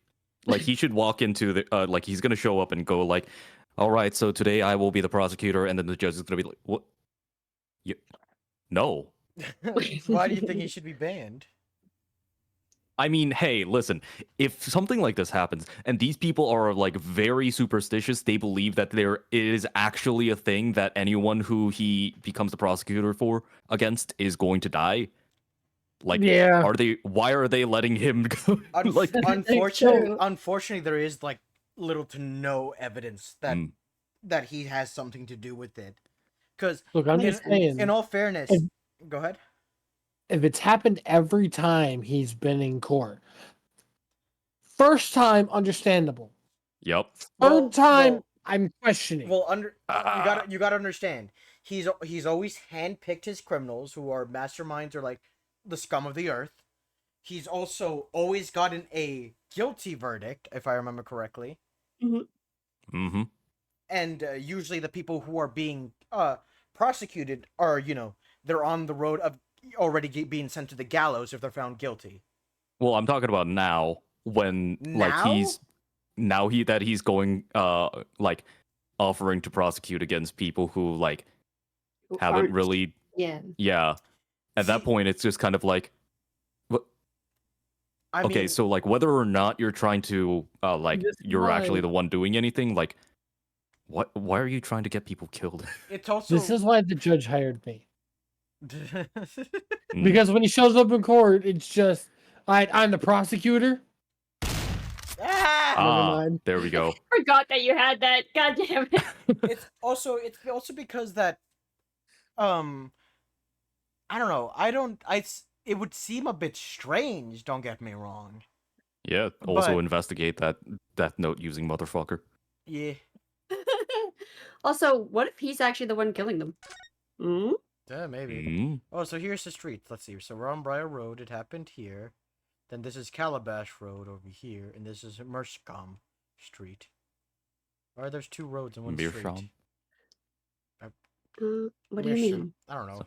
Like he should walk into the like he's gonna show up and go like, all right, so today I will be the prosecutor, and then the judge is gonna be like, what? You... No. Why do you think he should be banned? I mean, hey, listen, if something like this happens and these people are like very superstitious, they believe that there is actually a thing that anyone who he becomes the prosecutor for against is going to die. Like, Yeah. why are they letting him go? like, Unfortunately, there is like little to no evidence that Mm. that he has something to do with it. Because Look, I'm just saying, in all fairness, if- go ahead. if it's happened every time he's been in court, first time, understandable. yep. Third time, well- I'm questioning. Well, you gotta understand. He's always handpicked his criminals who are masterminds or like the scum of the earth. He's also always gotten a guilty verdict, if I remember correctly. Mm-hmm. And usually the people who are being prosecuted are, they're on the road of already being sent to the gallows if they're found guilty. Well, I'm talking about now when like Now? he's going like offering to prosecute against people who like Who haven't aren't- really Yeah. At that See- point it's just kind of like I okay, mean, so like whether or not you're trying to like This is you're actually why- the one doing anything, like why are you trying to get people killed? it's also This is why the judge hired me. Mm. Because when he shows up in court, it's just, all right, I'm the prosecutor. Ah! Never mind. There we go. Forgot that you had that. God damn it. It's also because that I don't know. It would seem a bit strange, don't get me wrong. Yeah, also But- investigate that note using motherfucker. Yeah. Also, what if he's actually the one killing them? Hmm? Yeah, maybe. Mm. Oh, so here's the street. Let's see. So we're on Briar Road. It happened here. Then this is Calabash Road over here, and this is Mershcom Street. Why are there's two roads in one street? Meerschaum. What do you Meerschaum. mean? I don't know.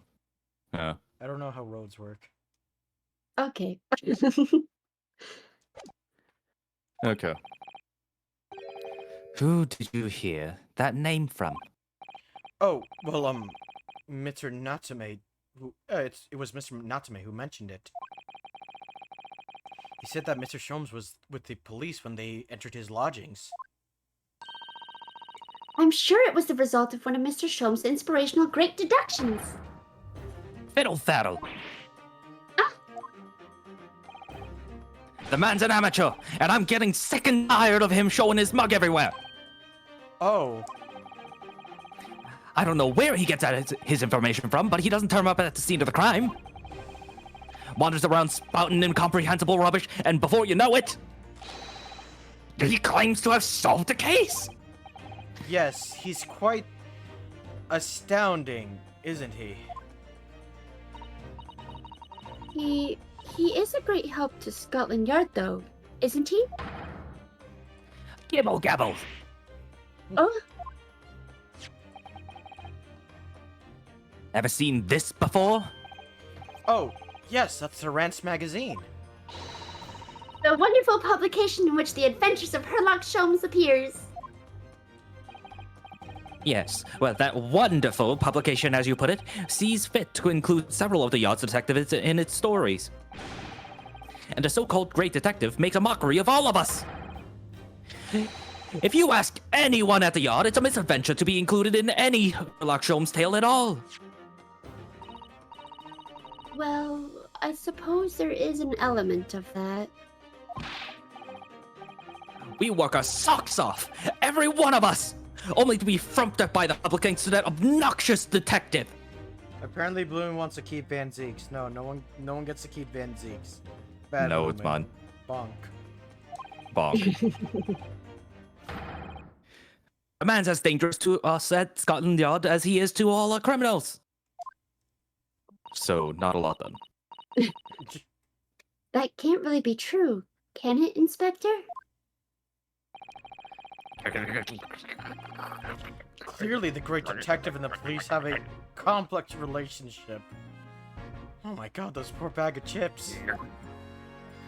Yeah. I don't know how roads work. Okay. Okay. Who did you hear that name from? Oh, well, Mr. Natsume, who, it was Mr. Natsume who mentioned it. He said that Mr. Sholmes was with the police when they entered his lodgings. I'm sure it was the result of one of Mr. Sholmes' inspirational great deductions. Fiddle faddle. The man's an amateur, and I'm getting sick and tired of him showing his mug everywhere. Oh, I don't know where he gets his information from, but he doesn't turn up at the scene of the crime. Wanders around spouting incomprehensible rubbish, and before you know it, he claims to have solved the case. yes, he's quite astounding, isn't he? He is a great help to Scotland Yard, though, isn't he? Gibble gabble. Oh, Ever seen this before? Oh, Yes, that's the Rance magazine. The wonderful publication in which the adventures of Herlock Sholmes appears. Yes, well, that wonderful publication, as you put it, sees fit to include several of the Yard's detectives in its stories. And the so-called great detective makes a mockery of all of us. If you ask anyone at the Yard, it's a misadventure to be included in any Sherlock Holmes tale at all. Well, I suppose there is an element of that. We work our socks off, every one of us, only to be frumped at by the public thanks to that obnoxious detective. Apparently, Bloom wants to keep Van Zeeks. No one gets to keep Van Zeeks. Bad No, it's Bloomin'. mine. Bonk. Bonk. A man's as dangerous to us at Scotland Yard as he is to all our criminals. So, not a lot then. That can't really be true, can it, Inspector? Clearly, the great detective and the police have a complex relationship. Oh my god, those poor bag of chips.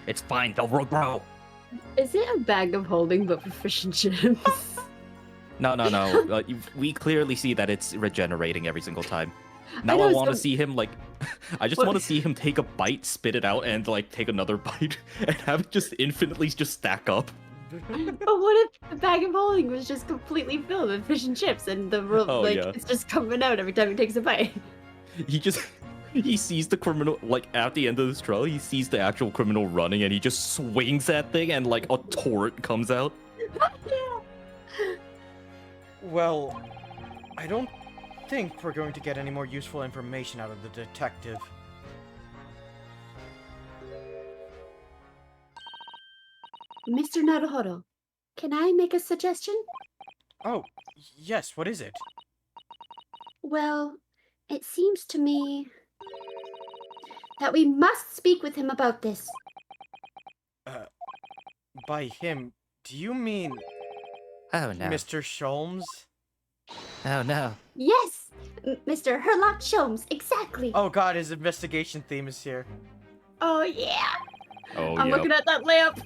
It's fine, they'll regrow. Is it a bag of holding but for fish and chips? No. We clearly see that it's regenerating every single time. Now know, I want to so- see him, like... I just want to see him take a bite, spit it out, and, like, take another bite, and have it just infinitely just stack up. But what if the bag of holding was just completely filled with fish and chips and yeah. it's just coming out every time he takes a bite? He sees the criminal, like, at the end of this trial, he sees the actual criminal running, and he just swings that thing, and, like, a torrent comes out. Well, I don't think we're going to get any more useful information out of the detective. Mr. Naruhodo, can I make a suggestion? Oh, yes, what is it? Well, it seems to me that we must speak with him about this. By him, do you mean Oh, no. Mr. Sholmes? Oh, no. Yes, Mr. Herlock Sholmes, exactly. Oh god, his investigation theme is here. Oh, yeah. Oh, I'm yeah. looking at that lamp.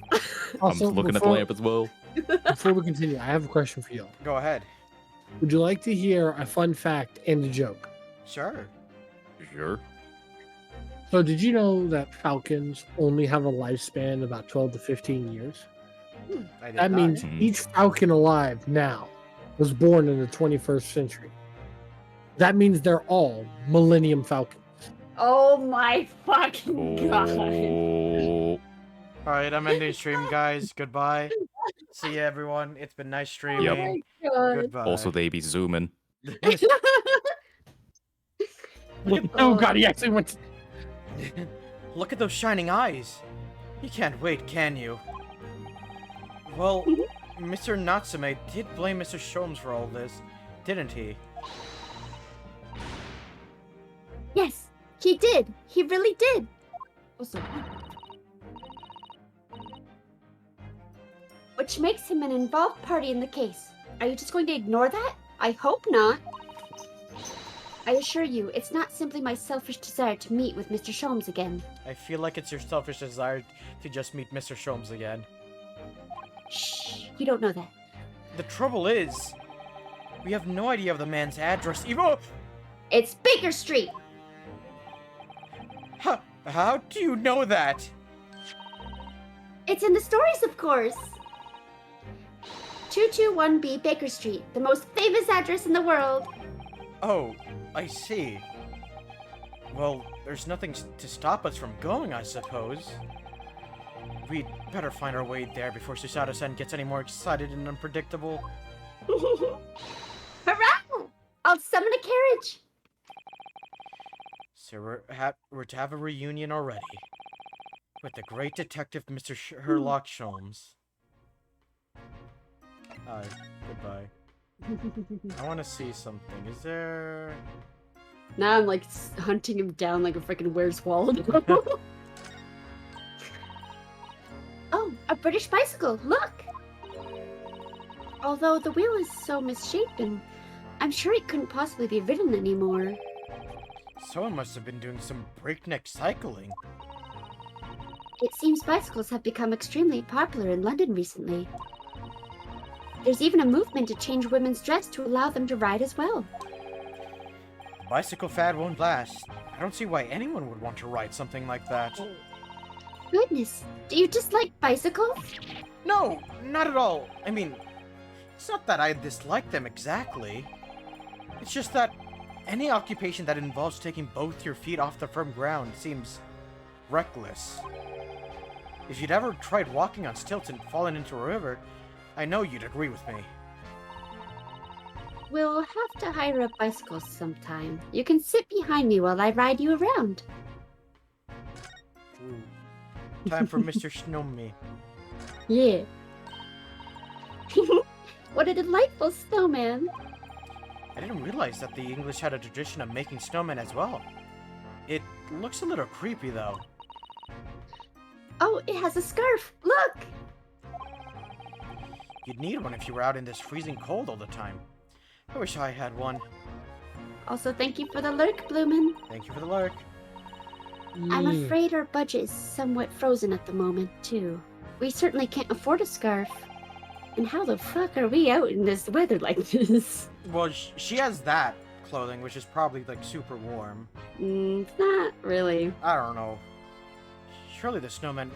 I'm looking at the lamp as well. Before we continue, I have a question for you. Go ahead. Would you like to hear a fun fact and a joke? Sure. Sure. So, did you know that falcons only have a lifespan about 12 to 15 years? I did That not. means each falcon alive now was born in the 21st century. That means they're all Millennium Falcons. Oh my fucking god. Oh. Alright, I'm ending stream, guys. Goodbye. See ya, everyone. It's been nice streaming. Yep. Oh my god. Goodbye. Also, they be zooming. Oh god, he actually went. Look at those shining eyes. You can't wait, can you? Well, Mr. Natsume did blame Mr. Sholmes for all this, didn't he? Yes, he did. He really did. Also, Which makes him an involved party in the case. Are you just going to ignore that? I hope not. I assure you, it's not simply my selfish desire to meet with Mr. Sholmes again. I feel like it's your selfish desire to just meet Mr. Sholmes again. Shh, you don't know that. The trouble is, we have no idea of the man's address. Even It's Baker Street. how do you know that? It's in the stories, of course. 221B Baker Street, the most famous address in the world. Oh, I see. Well, there's nothing to stop us from going, I suppose. We'd better find our way there before Susato-san gets any more excited and unpredictable. Hurrah! I'll summon a carriage. So we're to have a reunion already. With the great detective Mr. Herlock Sholmes. Hi, goodbye. I want to see something. Is there... now I'm like hunting him down like a freaking Where's Waldo. Oh, a British bicycle, look! Although the wheel is so misshapen, I'm sure it couldn't possibly be ridden anymore. Someone must have been doing some breakneck cycling. It seems bicycles have become extremely popular in London recently. There's even a movement to change women's dress to allow them to ride as well. The bicycle fad won't last. I don't see why anyone would want to ride something like that. Goodness, do you dislike bicycles? No, not at all. I mean, it's not that I dislike them exactly. It's just that any occupation that involves taking both your feet off the firm ground seems reckless. If you'd ever tried walking on stilts and fallen into a river, I know you'd agree with me. We'll have to hire a bicycle sometime. You can sit behind me while I ride you around. Ooh. Time for Mr. Snowman. Yeah. What a delightful snowman. I didn't realize that the English had a tradition of making snowmen as well. It looks a little creepy, though. Oh, it has a scarf. Look! You'd need one if you were out in this freezing cold all the time. I wish I had one. Also, thank you for the lurk, Bloomin'. Thank you for the lurk. I'm Yeah. afraid our budget is somewhat frozen at the moment, too. We certainly can't afford a scarf. And how the fuck are we out in this weather like this? Well, she has that clothing, which is probably, like, super warm. It's not really. I don't know. Surely the snowman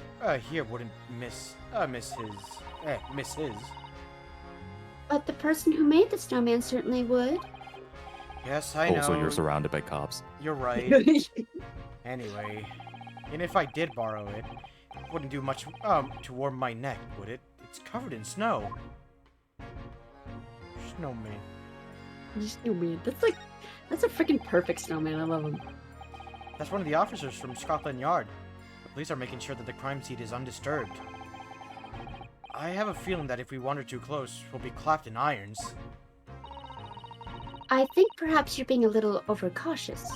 here wouldn't miss his. But the person who made the snowman certainly would. Yes, I know. Also, you're surrounded by cops. You're right. Anyway, and if I did borrow it, it wouldn't do much to warm my neck, would it? It's covered in snow. Snowman. Snowman. That's a freaking perfect snowman. I love him. That's one of the officers from Scotland Yard. The police are making sure that the crime scene is undisturbed. I have a feeling that if we wander too close, we'll be clapped in irons. I think perhaps you're being a little overcautious.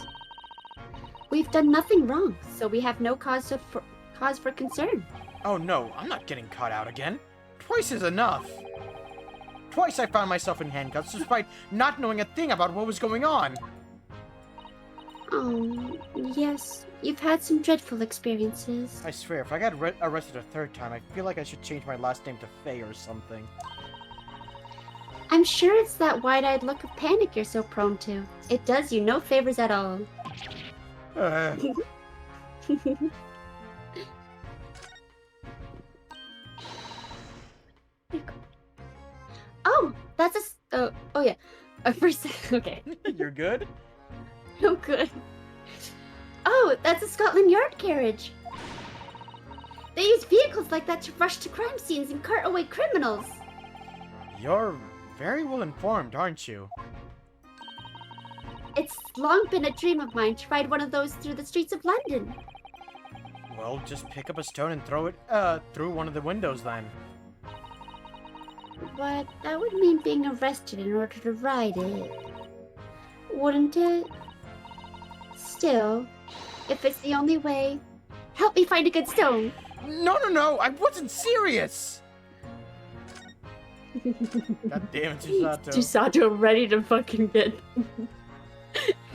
We've done nothing wrong, so we have no cause for concern. Oh no, I'm not getting caught out again. Twice is enough. Twice I found myself in handcuffs despite not knowing a thing about what was going on. Oh, yes, you've had some dreadful experiences. I swear, if I got arrested a third time, I feel like I should change my last name to Faye or something. I'm sure it's that wide-eyed look of panic you're so prone to. It does you no favors at all. Oh, that's oh yeah. First, okay. You're good? Oh, good. Oh, that's a Scotland Yard carriage. They use vehicles like that to rush to crime scenes and cart away criminals. You're very well informed, aren't you? It's long been a dream of mine to ride one of those through the streets of London. Well, just pick up a stone and throw it through one of the windows then. But that would mean being arrested in order to ride it. Wouldn't it? Still, if it's the only way, help me find a good stone. No, I wasn't serious! God damn it, Chisato. Chisato ready to fucking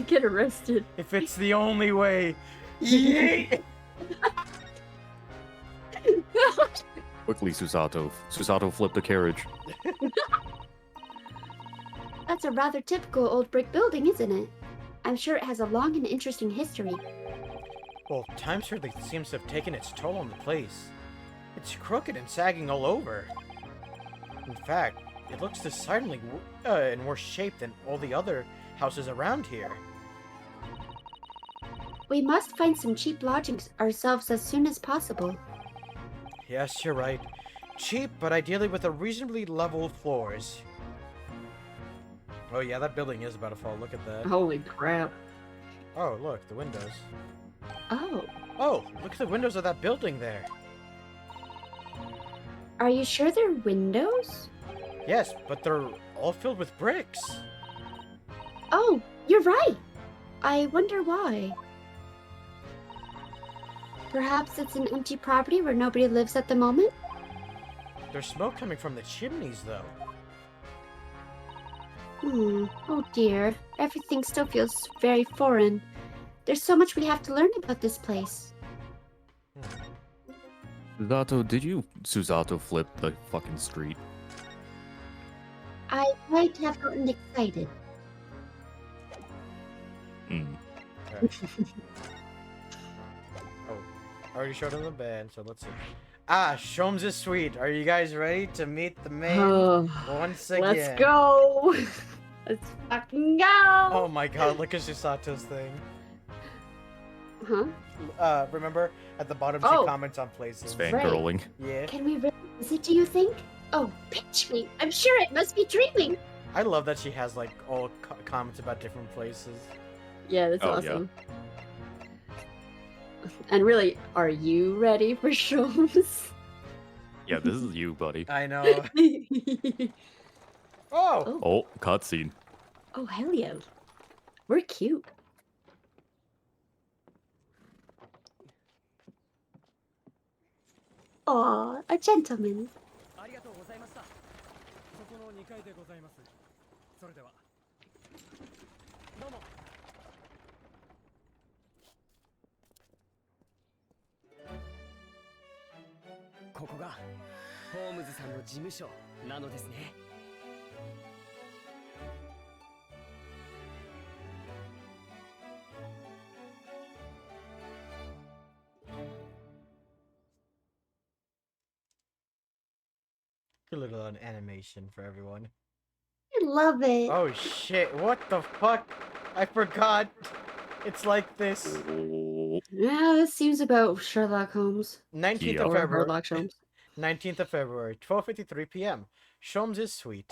get arrested. If it's the only way. Yeet! Quickly, Susato. Susato flipped the carriage. That's a rather typical old brick building, isn't it? I'm sure it has a long and interesting history. Well, time certainly seems to have taken its toll on the place. It's crooked and sagging all over. In fact, it looks decidedly in worse shape than all the other houses around here. We must find some cheap lodgings ourselves as soon as possible. Yes, you're right. Cheap, but ideally with a reasonably level floors. Oh yeah, that building is about to fall. Look at that. Holy crap. Oh, look, the windows. Oh, Oh, look at the windows of that building there. are you sure they're windows? Yes, but they're all filled with bricks. Oh, you're right. I wonder why. Perhaps it's an empty property where nobody lives at the moment? There's smoke coming from the chimneys, though. Oh dear. Everything still feels very foreign. There's so much we have to learn about this place. Susato, did you Susato flip the fucking street? I might have gotten excited. Mm. Okay. Oh, I already showed him the band, so let's see. Ah, Shomes is sweet. Are you guys ready to meet the man once again? Let's go. Let's fucking go. Oh my god, look at Susato's thing. Huh? Remember at the bottom Oh. she comments on places. It's fangirling. Yeah. Can we really visit, do you think? Oh, pitch me. I'm sure it must be dreaming. I love that she has like all comments about different places. Yeah, that's Oh, yeah. awesome. And really, are you ready for shows? Yeah, this is you, buddy. I know. Oh! Oh. Oh, cutscene. Oh, hell yeah. We're cute. Aw, a gentleman. ありがとうございました。そこの2階でございます。それでは。どうも。ここがホームズさんの事務所なのですね。A little animation for everyone. I love it. Oh shit, what the fuck? I forgot. It's like this. Yeah, this seems about Sherlock Holmes. 19th Yeah. of Or February. Sherlock Holmes. 19th of February, 12:53 p.m. Shomes is sweet.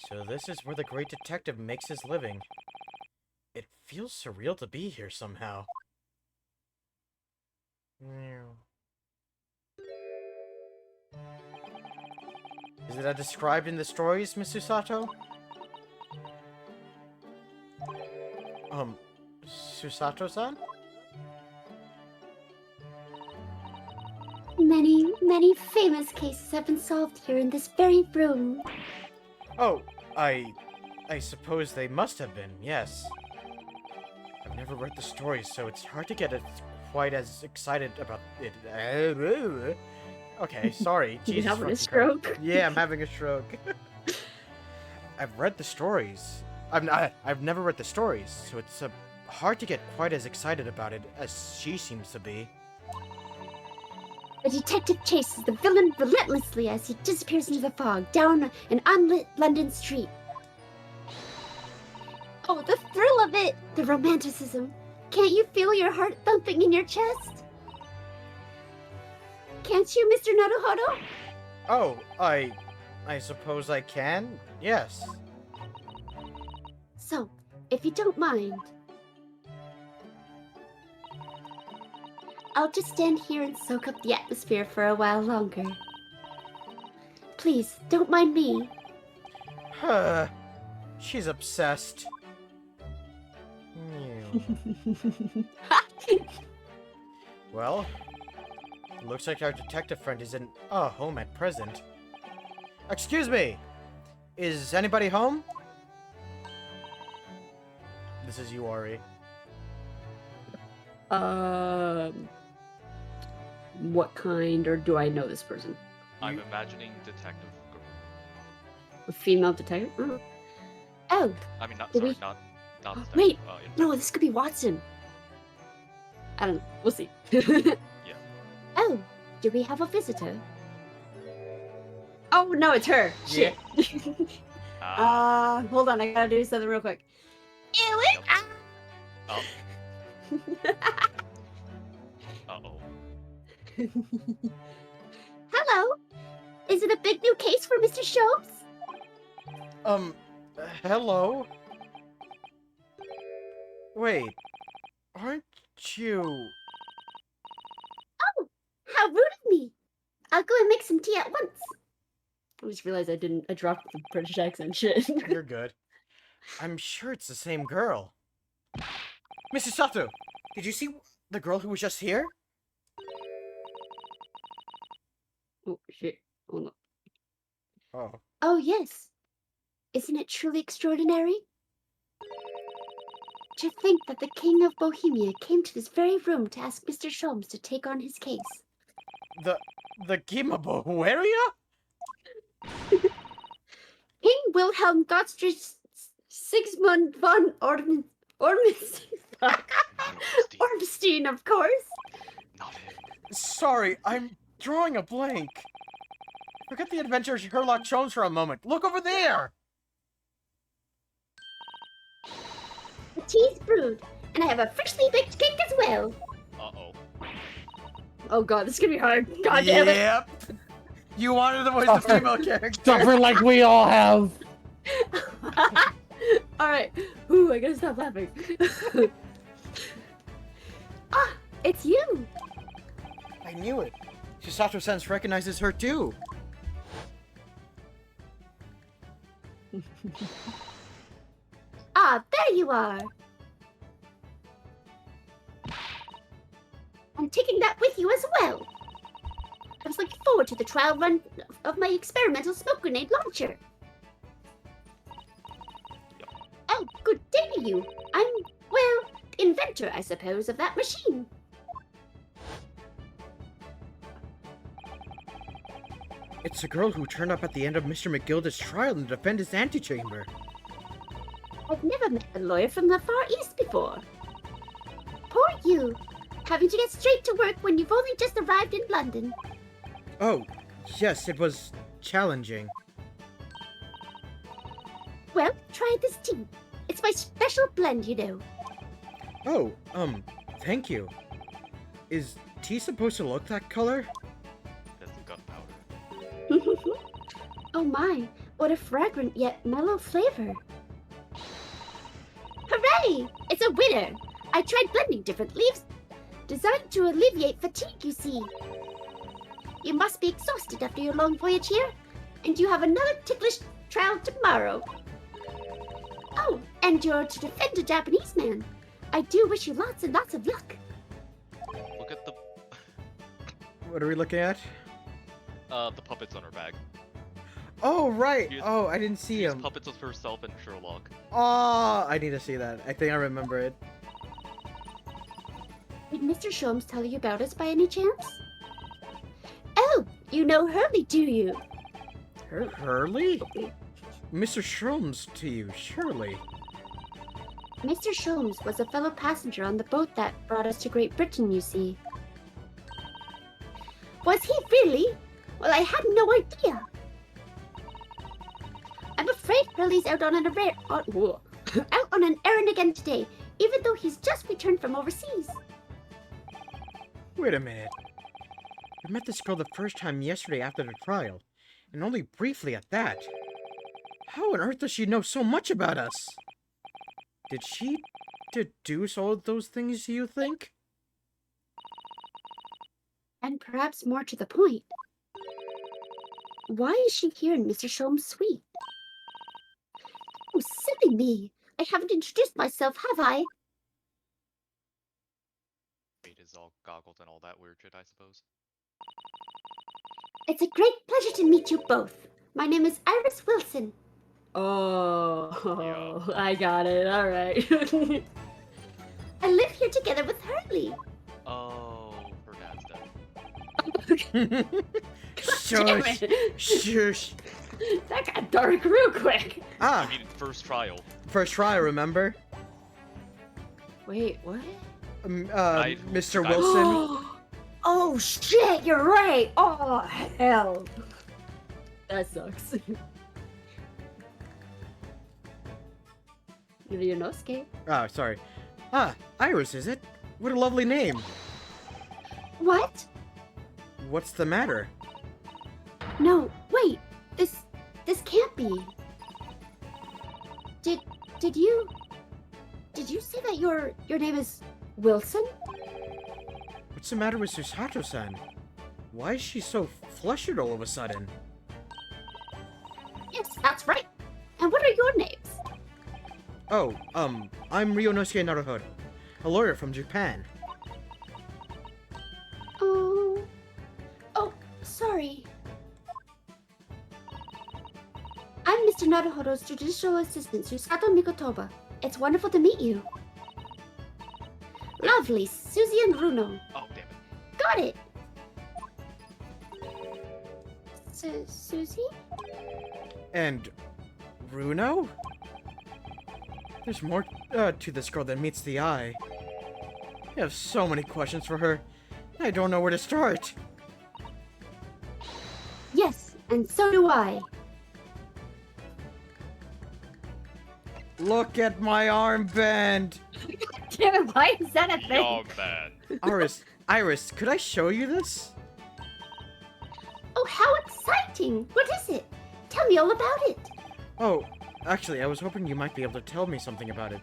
So this is where the great detective makes his living. It feels surreal to be here somehow. Meow. Is it as described in the stories, Miss Susato? Susato-san? Many, many famous cases have been solved here in this very room. Oh, I suppose they must have been, yes. I've never read the stories, so it's hard to get quite as excited about it. Okay, sorry. You Jesus having a fucking Christ. stroke? Yeah, I'm having a stroke. I've read the stories. I've never read the stories, so it's hard to get quite as excited about it as she seems to be. The detective chases the villain relentlessly as he disappears into the fog down an unlit London street. Oh, the thrill of it! The romanticism. Can't you feel your heart thumping in your chest? Can't you, Mr. Naruhodo? Oh, I suppose I can? Yes. So, if you don't mind, I'll just stand here and soak up the atmosphere for a while longer. Please, don't mind me. She's obsessed. Meow. Well, looks like our detective friend isn't home at present. Excuse me! Is anybody home? This is you, Ari. What kind, or do I know this person? I'm imagining detective girl. A female detective? Oh. Oh, I mean, not Did sorry, we- not detective. Wait, Inspector. no, this could be Watson. I don't know. We'll see. oh, do we have a visitor? Oh, no, it's her. Yeah. Shit. Ah, Hold on, I gotta do something real quick. Ew, Yep. oh, uh-oh. Hello. Is it a big new case for Mr. Shomes? Hello? Wait, aren't you... How rude of me. I'll go and make some tea at once. I just realized I dropped the British accent shit. You're good. I'm sure it's the same girl. Mrs. Sato, did you see the girl who was just here? Oh, shit. Hold on. Oh. Oh, yes. Isn't it truly extraordinary? To think that the King of Bohemia came to this very room to ask Mr. Sholmes to take on his case. The King of Bohemia? King Wilhelm Gottfried Sigismund von Ormstein, of course. Not him. Sorry, I'm drawing a blank. Forget the adventure of Sherlock Holmes for a moment. Look over there! The tea's brewed, and I have a freshly baked cake as well. Uh-oh. Oh god, this is gonna be hard. God damn it. Yep. You wanted to voice the female character. Suffer like we all have. Alright. Ooh, I gotta stop laughing. Ah, it's you. I knew it. Chisato-sense recognizes her too. Ah, there you are. I'm taking that with you as well. I was looking forward to the trial run of my experimental smoke grenade launcher. Oh, good day to you. I'm, well, inventor, I suppose, of that machine. It's the girl who turned up at the end of Mr. McGilda's trial to defend his antechamber. I've never met a lawyer from the Far East before. Poor you, having to get straight to work when you've only just arrived in London. Oh, yes, it was challenging. Well, try this tea. It's my special blend, you know. Oh, thank you. Is tea supposed to look that color? That's the gunpowder. Oh my, what a fragrant yet mellow flavor. Hooray! It's a winner! I tried blending different leaves, designed to alleviate fatigue, you see. You must be exhausted after your long voyage here, and you have another ticklish trial tomorrow. Oh, and you're to defend a Japanese man. I do wish you lots and lots of luck. Look at the What are we looking at? puppets on her bag. Oh, right! She has- Oh, I didn't see She has him. puppets of herself and Sherlock. Oh, I need to see that. I think I remember it. Did Mr. Sholmes tell you about us by any chance? Oh, you know Hurley, do you? Hurley? Mr. Sholmes to you, surely. Mr. Sholmes was a fellow passenger on the boat that brought us to Great Britain, you see. Was he really? Well, I had no idea. I'm afraid Hurley's out on an errand again today, even though he's just returned from overseas. Wait a minute. I met this girl the first time yesterday after the trial, and only briefly at that. How on earth does she know so much about us? Did she deduce all of those things, you think? And perhaps more to the point, why is she here in Mr. Sholmes' suite? Oh, silly me! I haven't introduced myself, have I? It is all goggles and all that weird shit, I suppose. It's a great pleasure to meet you both. My name is Iris Wilson. Oh, I got it. Alright. I live here together with Hurley. Oh, her dad's dead. Damn Shush! it. Shush! That got dark real quick. Ah, I mean, first trial. first try, remember? Wait, what? Mr. Wilson? Oh shit, you're right. Oh hell. That sucks. Ryunosuke. Oh, sorry. Ah, Iris, is it? What a lovely name. What? What's the matter? No, wait. This can't be. Did you say that your name is Wilson? What's the matter with Susato-san? Why is she so flustered all of a sudden? Yes, that's right. And what are your names? Oh, I'm Ryunosuke Naruhodo, a lawyer from Japan. Oh, sorry. I'm Mr. Naruhodo's judicial assistant, Susato Mikotoba. It's wonderful to meet you. Lovely, Susie and Bruno. Oh, damn it. Got it. Susie? And Bruno? There's more to this girl than meets the eye. I have so many questions for her. I don't know where to start. Yes, and so do I. Look at my armband. Damn it, why is that a thing? Yo, man. Iris, could I show you this? Oh, how exciting! What is it? Tell me all about it. Oh, actually, I was hoping you might be able to tell me something about it.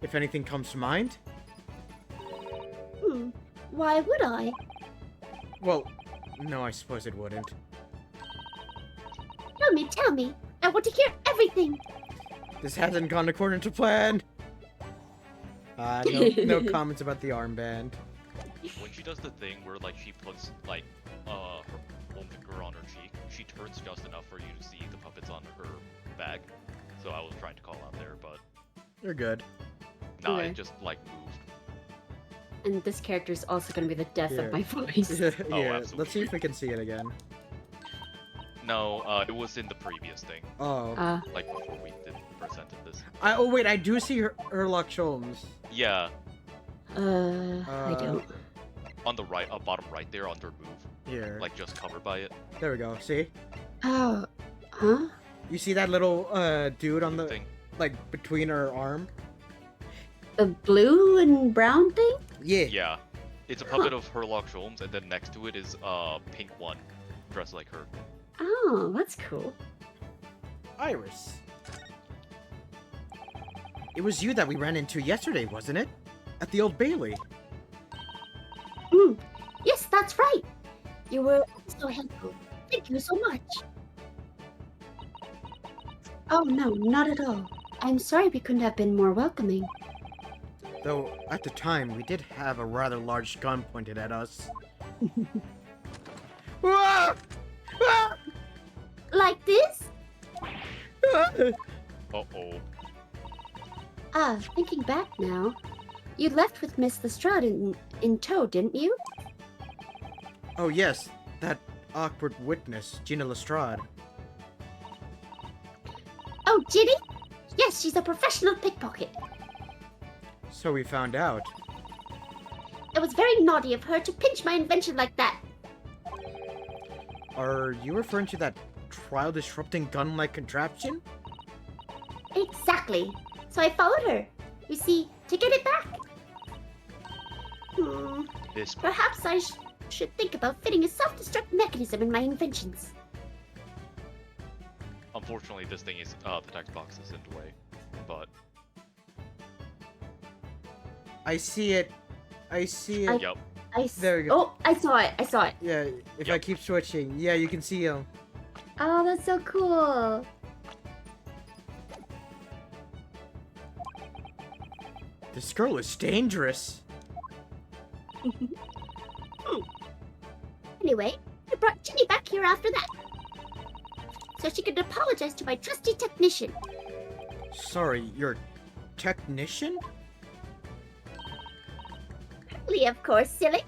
If anything comes to mind? Why would I? Well, no, I suppose it wouldn't. Tell me. I want to hear everything. This hasn't gone according to plan. No comments about the armband. When she does the thing where, like, she puts, like, her one finger on her cheek, she turns just enough for you to see the puppets on her bag. So I was trying to call out there, but... You're good. Nah, Okay. it just, like, moved. And this character is also going to be the death Here. of my voice. Yeah, absolutely. let's see if we can see it again. No, it was in the previous thing, Oh. like, before we presented this. Oh, wait, I do see Herlock Sholmes. Yeah, I don't. on the right, bottom right there, under move. Here. Like, just covered by it. There we go, see? Oh, huh? You see that little, dude on the, Thing. like, between her arm? The blue and brown thing? Yeah. Yeah. It's a puppet of Herlock Sholmes, and then next to it is pink one, dressed like her. Oh, that's cool. Iris. It was you that we ran into yesterday, wasn't it? At the Old Bailey. Yes, that's right. You were so helpful. Thank you so much. Oh, no, not at all. I'm sorry we couldn't have been more welcoming. Though, at the time, we did have a rather large gun pointed at us. Ah! Ah! Like this? Ah! Uh-oh. Thinking back now. You left with Miss Lestrade in tow, didn't you? Oh yes, that awkward witness, Gina Lestrade. Oh, Ginny? Yes, she's a professional pickpocket. So we found out. It was very naughty of her to pinch my invention like that. Are you referring to that trial-disrupting gun-like contraption? Exactly. So I followed her. You see, to get it back. This Perhaps I should think about fitting a self-destruct mechanism in my inventions. Unfortunately, this thing is, the text box is in the way, but... I see it. I see it. Yep. There you go. Oh, I saw it. I saw it. Yeah, if I Yep. keep switching, yeah, you can see him. Oh, that's so cool. This girl is dangerous. Anyway, I brought Ginny back here after that. So she could apologize to my trusty technician. Sorry, you're technician? Hurley, of course, silly.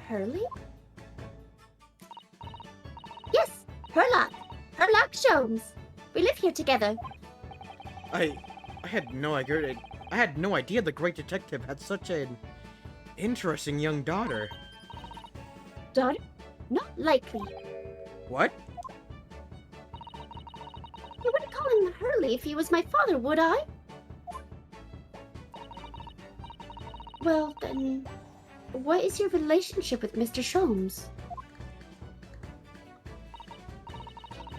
Hurley? Yes, Herlock. Herlock Sholmes. We live here together. I had no idea. I had no idea the great detective had such an interesting young daughter. Daughter? Not likely. What? I wouldn't call him Hurley if he was my father, would I? Well, then, what is your relationship with Mr. Sholmes?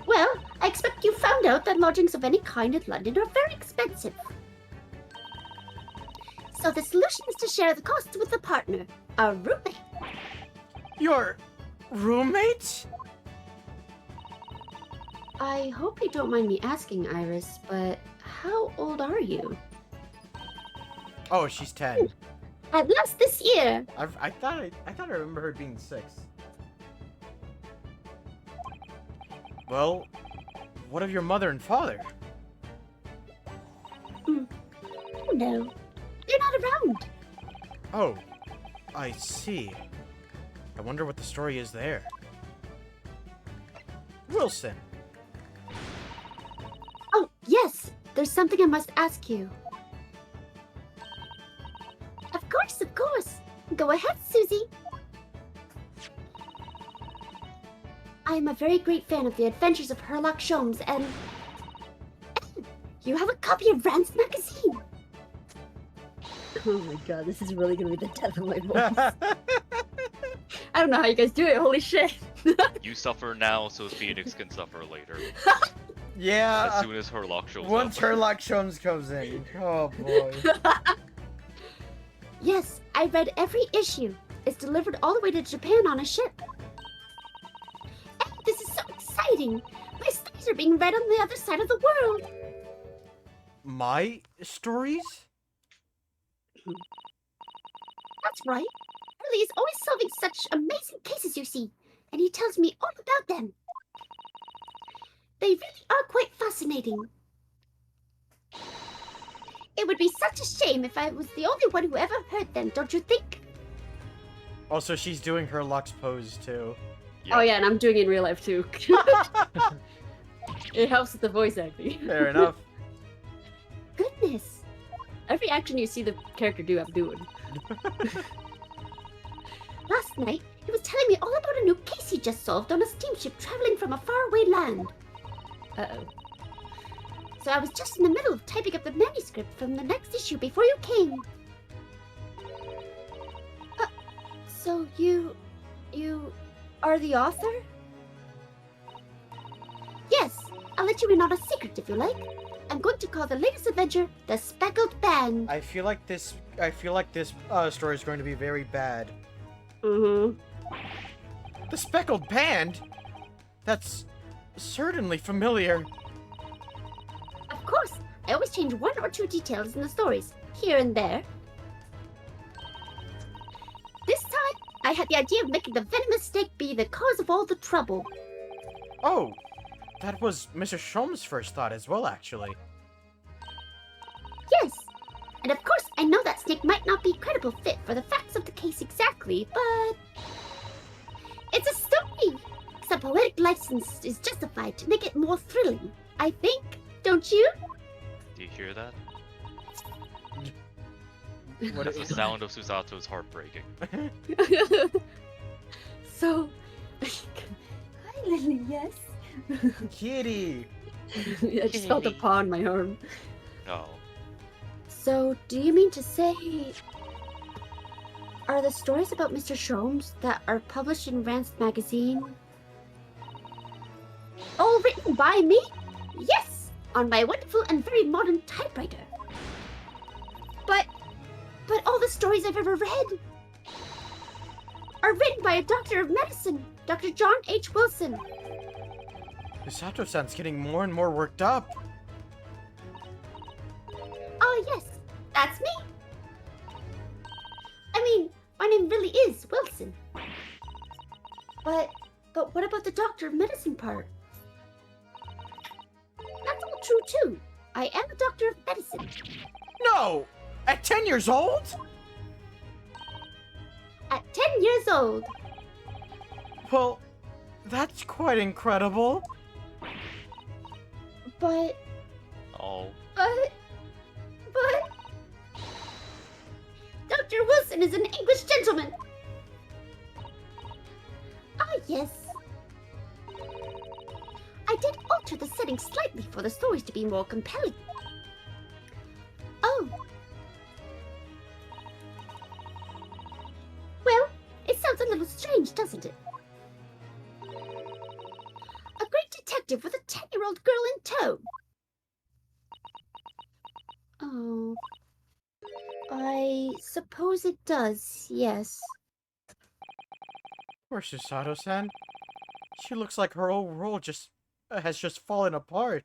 Well, I expect you found out that lodgings of any kind in London are very expensive. So the solution is to share the costs with a partner, a roommate. Your roommate? I hope you don't mind me asking, Iris, but how old are you? Oh, she's 10. At last this year! I thought I remember her being 6. Well, what of your mother and father? Oh no. They're not around. Oh, I see. I wonder what the story is there. Wilson. Oh, yes. There's something I must ask you. Of course, of course. Go ahead, Susie. I am a very great fan of the adventures of Sherlock Holmes, and you have a copy of Rand's magazine. Oh my god, this is really gonna be the death of my voice. I don't know how you guys do it, holy shit. You suffer now, so Phoenix can suffer later. Yeah. As soon as Herlock shows Once up. Sherlock Holmes comes in. Oh boy. Yes, I read every issue. It's delivered all the way to Japan on a ship. And this is so exciting. My stories are being read on the other side of the world. My stories? That's right. Hurley is always solving such amazing cases, you see, and he tells me all about them. They really are quite fascinating. It would be such a shame if I was the only one who ever heard them, don't you think? Also, she's doing her Lux pose too. Oh yeah, and I'm doing it in real life too. It helps with the voice acting. Fair enough. Goodness. Every action you see the character do, I'm doing. Last night, he was telling me all about a new case he just solved on a steamship traveling from a faraway land. Uh-oh. So I was just in the middle of typing up the manuscript from the next issue before you came. So you are the author? Yes, I'll let you in on a secret if you like. I'm going to call the latest adventure The Speckled Band. I feel like this story is going to be very bad. Mm-hmm. The Speckled Band? That's certainly familiar. Of course, I always change one or two details in the stories, here and there. This time, I had the idea of making the venomous snake be the cause of all the trouble. Oh, that was Mr. Sholm's first thought as well, actually. Yes, and of course, I know that snake might not be a credible fit for the facts of the case exactly, but it's a story. Some poetic license is justified to make it more thrilling, I think. Don't you? Do you hear that? What That's is the sound of Susato's heart breaking. So, hi Lily, yes? Kitty? I just felt a paw on my arm. No. So, do you mean to say... Are the stories about Mr. Sholmes that are published in Rand's magazine all written by me? Yes! On my wonderful and very modern typewriter. But all the stories I've ever read are written by a doctor of medicine, Dr. John H. Wilson. Misato-san's getting more and more worked up. Oh, yes, that's me. I mean, my name really is Wilson. But what about the doctor of medicine part? That's all true, too. I am a doctor of medicine. No! At 10 years old? At 10 years old. Well, that's quite incredible. But... Oh. But... Dr. Wilson is an English gentleman. Ah, yes. I did alter the setting slightly for the stories to be more compelling. Oh. Well, it sounds a little strange, doesn't it? A great detective with a 10-year-old girl in tow. Oh. I suppose it does, yes. Poor Susato-san. She looks like her whole world has just fallen apart.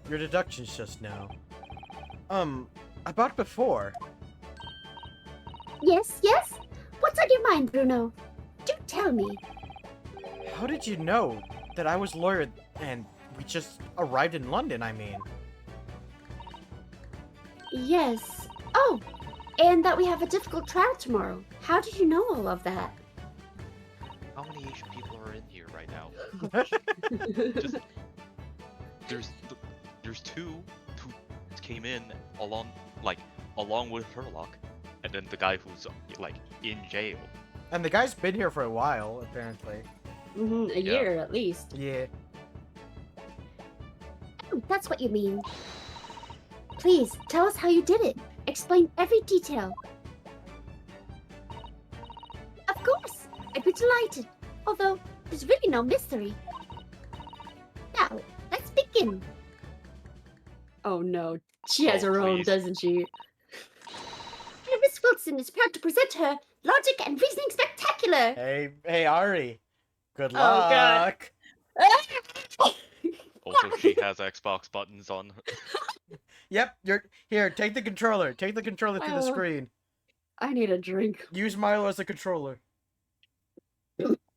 Your deductions just now. About before. Yes, yes? What's on your mind, Bruno? Do tell me. How did you know that I was a lawyer and we just arrived in London, I mean? Yes. Oh, and that we have a difficult trial tomorrow. How did you know all of that? How many Asian people are in here right now? Just there's two who came in along with Herlock, and then the guy who's like in jail. And the guy's been here for a while, apparently. A year at least. Yeah. Oh, that's what you mean. Please, tell us how you did it. Explain every detail. Of course, I'd be delighted. Although, there's really no mystery. Now, let's begin. Oh no, she has Oh, her own, please. doesn't she? Miss Wilson is proud to present her Logic and Reasoning Spectacular. Hey, Ari. Good Oh, God. luck. Also, she has Xbox buttons on. Yep, here, take the controller. Take the controller to the Oh. screen. I need a drink. Use Milo as a controller. Use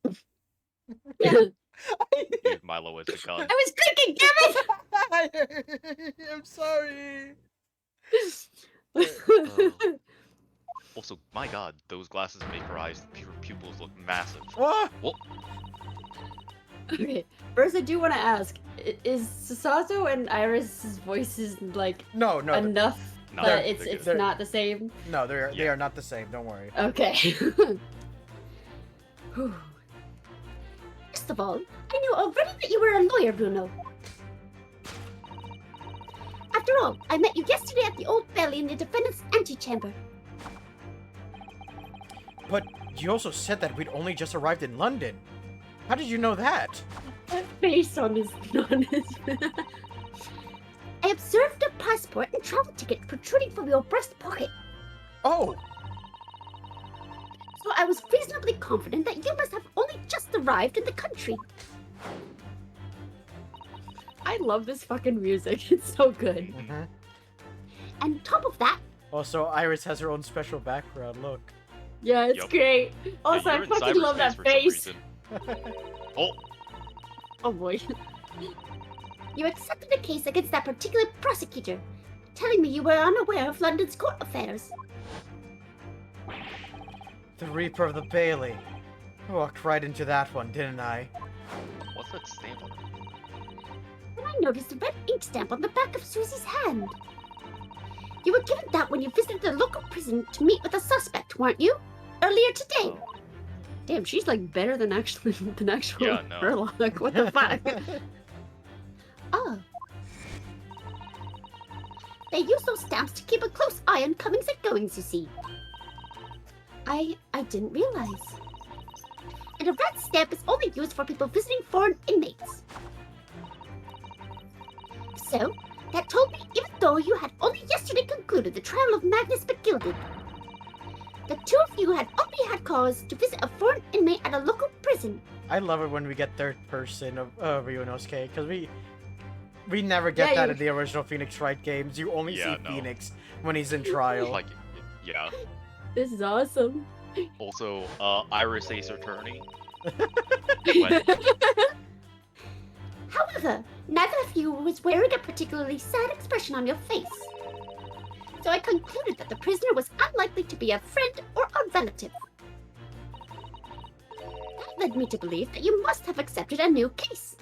Milo as a gun. I was clicking, damn it! I'm sorry. Also, my god, those glasses make her eyes, pupils look massive. What? Whoa. Okay, first I do want to ask, is Sasato and Iris's voices like No, enough No, that they're it's good. not the same? no, they Yeah. are not the same. Don't worry. Okay. Whew. First of all, I knew already that you were a lawyer, Bruno. After all, I met you yesterday at the Old Belly in the defendant's antechamber. But you also said that we'd only just arrived in London. How did you know that? That face on his I observed a passport and travel ticket protruding from your breast pocket, Oh, so I was reasonably confident that you must have only just arrived in the country. I love this fucking music. It's so good. mm-hmm. And top of that, Also, Iris has her own special background. Look. Yeah, it's Yup. great. Also, Yeah, I you're in fucking love that cyberspace for some face. reason. Oh, Oh boy. you accepted a case against that particular prosecutor, telling me you were unaware of London's court affairs. The Reaper of the Bailey. I walked right into that one, didn't I? what's that stamp on it? Then I noticed a red ink stamp on the back of Susie's hand. You were given that when you visited the local prison to meet with a suspect, weren't you? Earlier today. Oh. Damn, she's like better than actual Yeah, no. Herlock. What the fuck? Oh. They use those stamps to keep a close eye on comings and goings, you see. I didn't realize. And a red stamp is only used for people visiting foreign inmates. So, that told me even though you had only yesterday concluded the trial of Magnus McGilded, the two of you had only had cause to visit a foreign inmate at a local prison. I love it when we get third person of Ryunosuke, because we never get Yeah, that you- in the original Phoenix Wright games. You only Yeah, see no. Phoenix when he's in trial. Like, yeah. This is awesome. Also, Iris Ace Attorney. However, neither of you was wearing a particularly sad expression on your face. So I concluded that the prisoner was unlikely to be a friend or a relative. That led me to believe that you must have accepted a new case.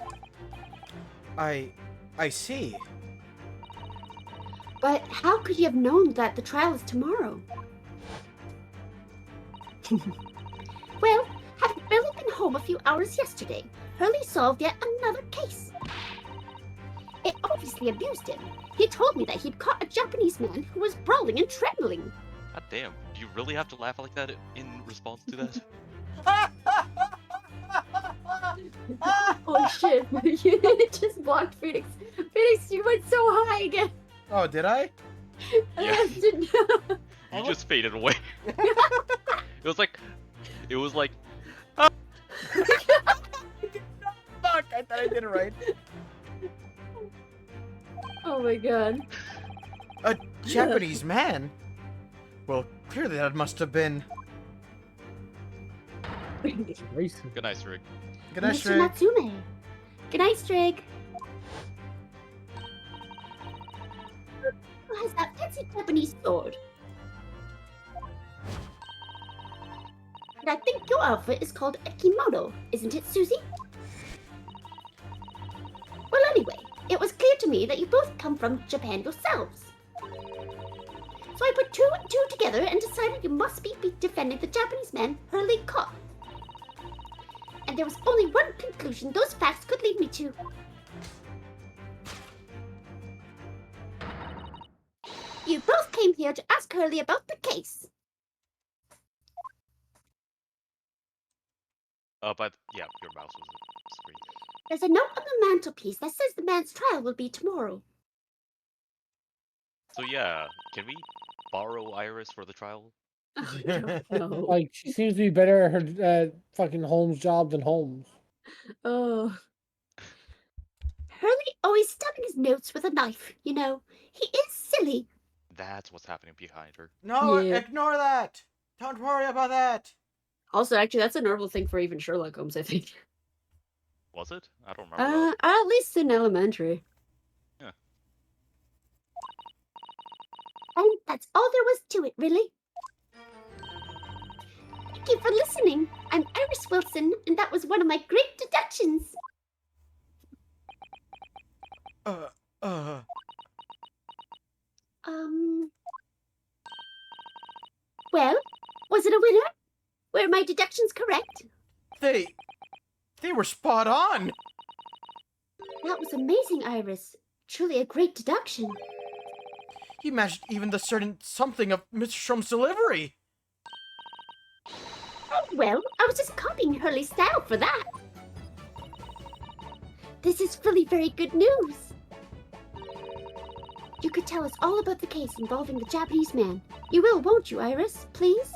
I see. But how could you have known that the trial is tomorrow? Well, having barely been home a few hours yesterday, Hurley solved yet another case. It obviously amused him. He told me that he'd caught a Japanese man who was brawling and trembling. God damn, do you really have to laugh like that in response to that? Oh shit, you just blocked Phoenix. Phoenix, you went so high again. Oh, did I? Yeah. Didn't- You just faded away. It was like, Fuck! I thought I did it right. Oh my god. A Japanese man? Well, clearly that must have been. Racist. good night, Rick. Good night, Mr. Strig. Natsume. Good night, Strig. Who has that fancy fancy Japanese sword. And I think your outfit is called a kimono, isn't it, Susie? Well, anyway, it was clear to me that you both come from Japan yourselves. So I put 2 and 2 together and decided you must be defending the Japanese man Hurley caught. And there was only one conclusion those facts could lead me to. You both came here to ask Hurley about the case. But yeah, your mouse was screen. There's a note on the mantelpiece that says the man's trial will be tomorrow. So yeah, can we borrow Iris for the trial? No. Like, she seems to be better at her fucking Holmes job than Holmes. Oh. Hurley always stabbing his notes with a knife, you know. He is silly. That's what's happening behind her. No, Yeah. ignore that. Don't worry about that. Also, actually, that's a normal thing for even Sherlock Holmes, I think. Was it? I don't remember. that. At least in elementary. And that's all there was to it, really. Thank you for listening. I'm Iris Wilson, and that was one of my great deductions. Well, was it a winner? Were my deductions correct? They were spot on. That was amazing, Iris. Truly a great deduction. He matched even the certain something of Mr. Strom's delivery. Oh, well, I was just copying Hurley's style for that. This is really very good news. You could tell us all about the case involving the Japanese man. You will, won't you, Iris? Please?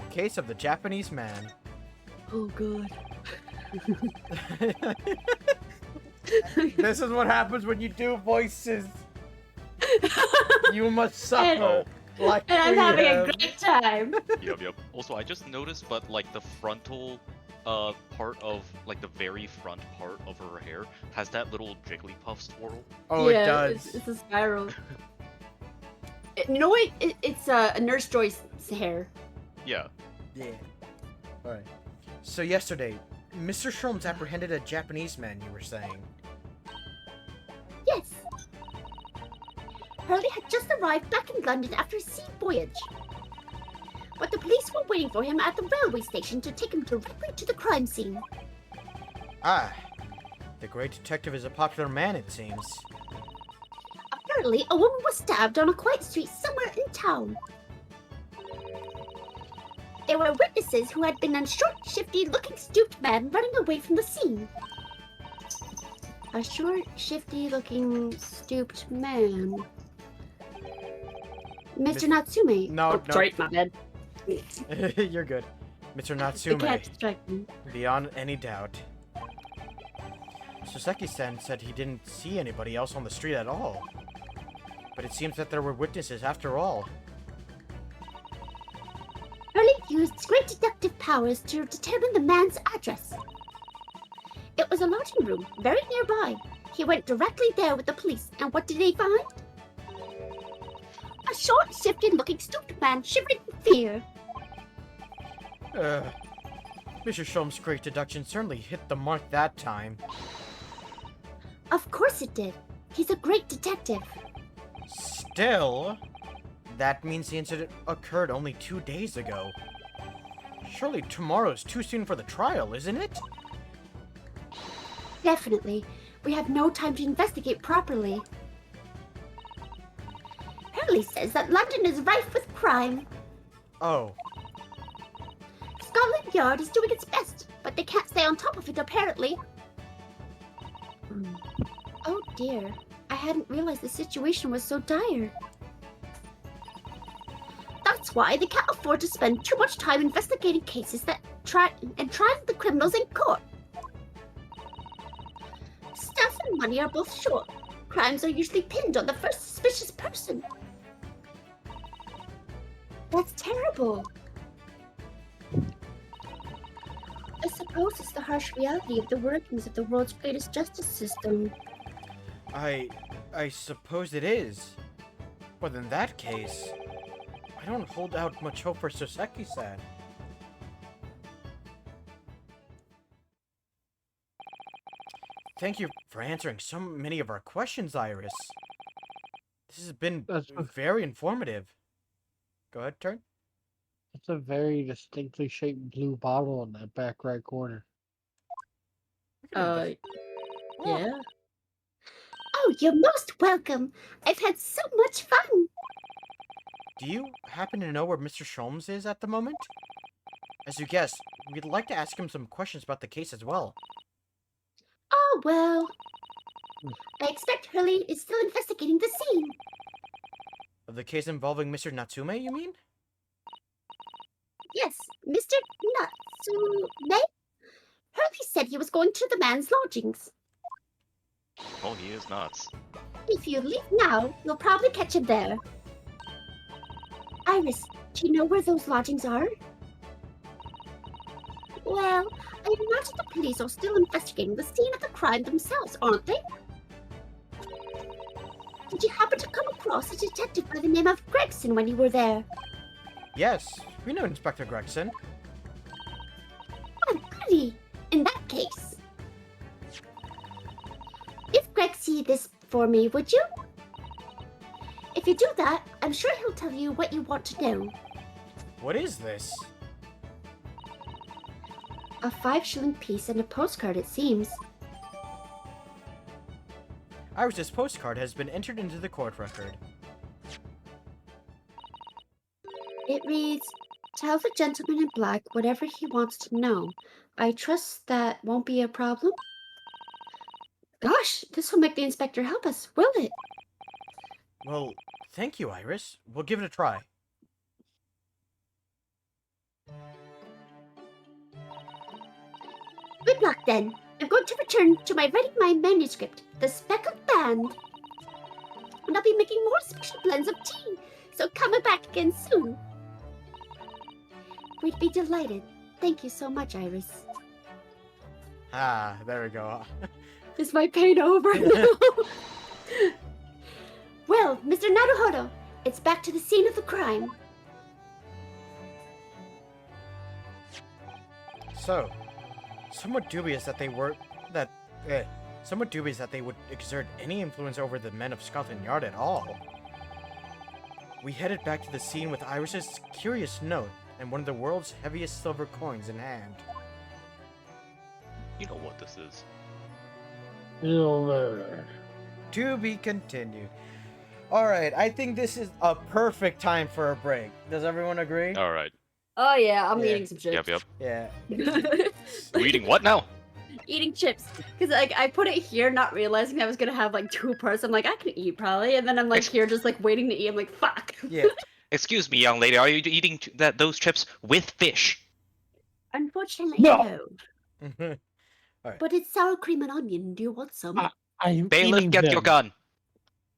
Case of the Japanese man. Oh, God. This is what happens when you do voices. You must suffer. Like And I'm we having have. a great time. Yep. Also, I just noticed, but like the frontal part of like the very front part of her hair has that little Jigglypuff swirl. Oh, Yeah, it does. It's a spiral. You know what? It's a Nurse Joyce's hair. Yeah. Yeah. Alright. So yesterday, Mr. Sholmes apprehended a Japanese man, you were saying. Yes. Hurley had just arrived back in London after a sea voyage. But the police were waiting for him at the railway station to take him directly to the crime scene. Ah. The great detective is a popular man, it seems. Apparently, a woman was stabbed on a quiet street somewhere in town. There were witnesses who had been a short, shifty-looking stooped man running away from the scene. A short, shifty-looking, stooped man. Mr. Natsume. No, Oh, no. sorry, my bad. You're good. Mr. It Natsume. can't distract me. Beyond any doubt. Soseki-san said he didn't see anybody else on the street at all. But it seems that there were witnesses after all. Hurley used his great deductive powers to determine the man's address. It was a lodging room, very nearby. He went directly there with the police, and what did they find? A short, shifty-looking stooped man shivering in fear. Mr. Sholmes' great deduction certainly hit the mark that time. Of course it did. He's a great detective. Still, that means the incident occurred only 2 days ago. Surely tomorrow's too soon for the trial, isn't it? Definitely. We have no time to investigate properly. Hurley says that London is rife with crime. Oh, Scotland Yard is doing its best, but they can't stay on top of it apparently. Oh dear. I hadn't realized the situation was so dire. That's why they can't afford to spend too much time investigating cases that trying the criminals in court. Staff and money are both short. Crimes are usually pinned on the first suspicious person. That's terrible. I suppose it's the harsh reality of the workings of the world's greatest justice system. I I suppose it is. But in that case, I don't hold out much hope for Soseki-san. Thank you for answering so many of our questions, Iris. This has been That's very informative. Go ahead, Turn. That's a very distinctly shaped blue bottle in that back right corner. Look at it. Oh, Yeah. Oh, you're most welcome. I've had so much fun. do you happen to know where Mr. Sholmes is at the moment? As you guessed, we'd like to ask him some questions about the case as well. Oh, well. I expect Hurley is still investigating the scene. Of the case involving Mr. Natsume, you mean? Yes, Mr. Natsume? Hurley said he was going to the man's lodgings. Oh, he is nuts. If you leave now, you'll probably catch him there. Iris, do you know where those lodgings are? Well, I imagine the police are still investigating the scene of the crime themselves, aren't they? Did you happen to come across a detective by the name of Gregson when you were there? Yes, we know Inspector Gregson. Oh, goody! In that case. If Greg see this for me, would you? If you do that, I'm sure he'll tell you what you want to know. What is this? A 5-shilling piece and a postcard, it seems. Iris's postcard has been entered into the court record. It reads, tell the gentleman in black whatever he wants to know. I trust that won't be a problem. Gosh, this will make the inspector help us, will it? Well, thank you, Iris. We'll give it a try. Good luck then. I'm going to return to writing my manuscript, The Speckled Band. And I'll be making more special blends of tea, so come back again soon. We'd be delighted. Thank you so much, Iris. Ah, there we go. Is my pain over now? Well, Mr. Naruhodo, it's back to the scene of the crime. So, somewhat dubious that they would exert any influence over the men of Scotland Yard at all. We headed back to the scene with Iris's curious note and one of the world's heaviest silver coins in hand. You know what this is. To be continued. Alright, I think this is a perfect time for a break. Does everyone agree? All right. Oh yeah, I'm Yeah. eating some chips. Yep. Yeah. You eating what now? Eating chips because like I put it here not realizing I was gonna have like 2 parts. I'm like I can eat probably, and then I'm like here just like waiting to eat. I'm like fuck. Yeah. Excuse me, young lady. Are you eating those chips with fish? Unfortunately, No. no. But it's sour cream and onion. Do you want some? I am Bailiff, eating get them. your gun.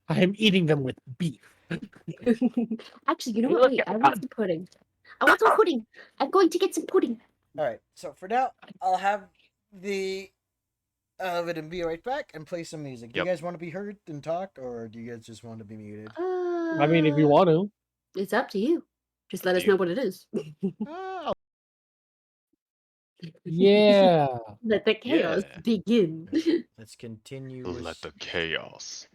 I am eating them with beef. Actually, you know what? Wait, I want some pudding. I want some pudding. I'm going to get some pudding. Alright, so for now, I'll have the it and be right back and play some music. Do you Yep. guys want to be heard and talk, or do you guys just want to be muted? I mean, if you want to. It's up to you. Just let us You- know what it is. Oh, Yeah. Let the chaos Yeah. begin. let's continue. Let the chaos.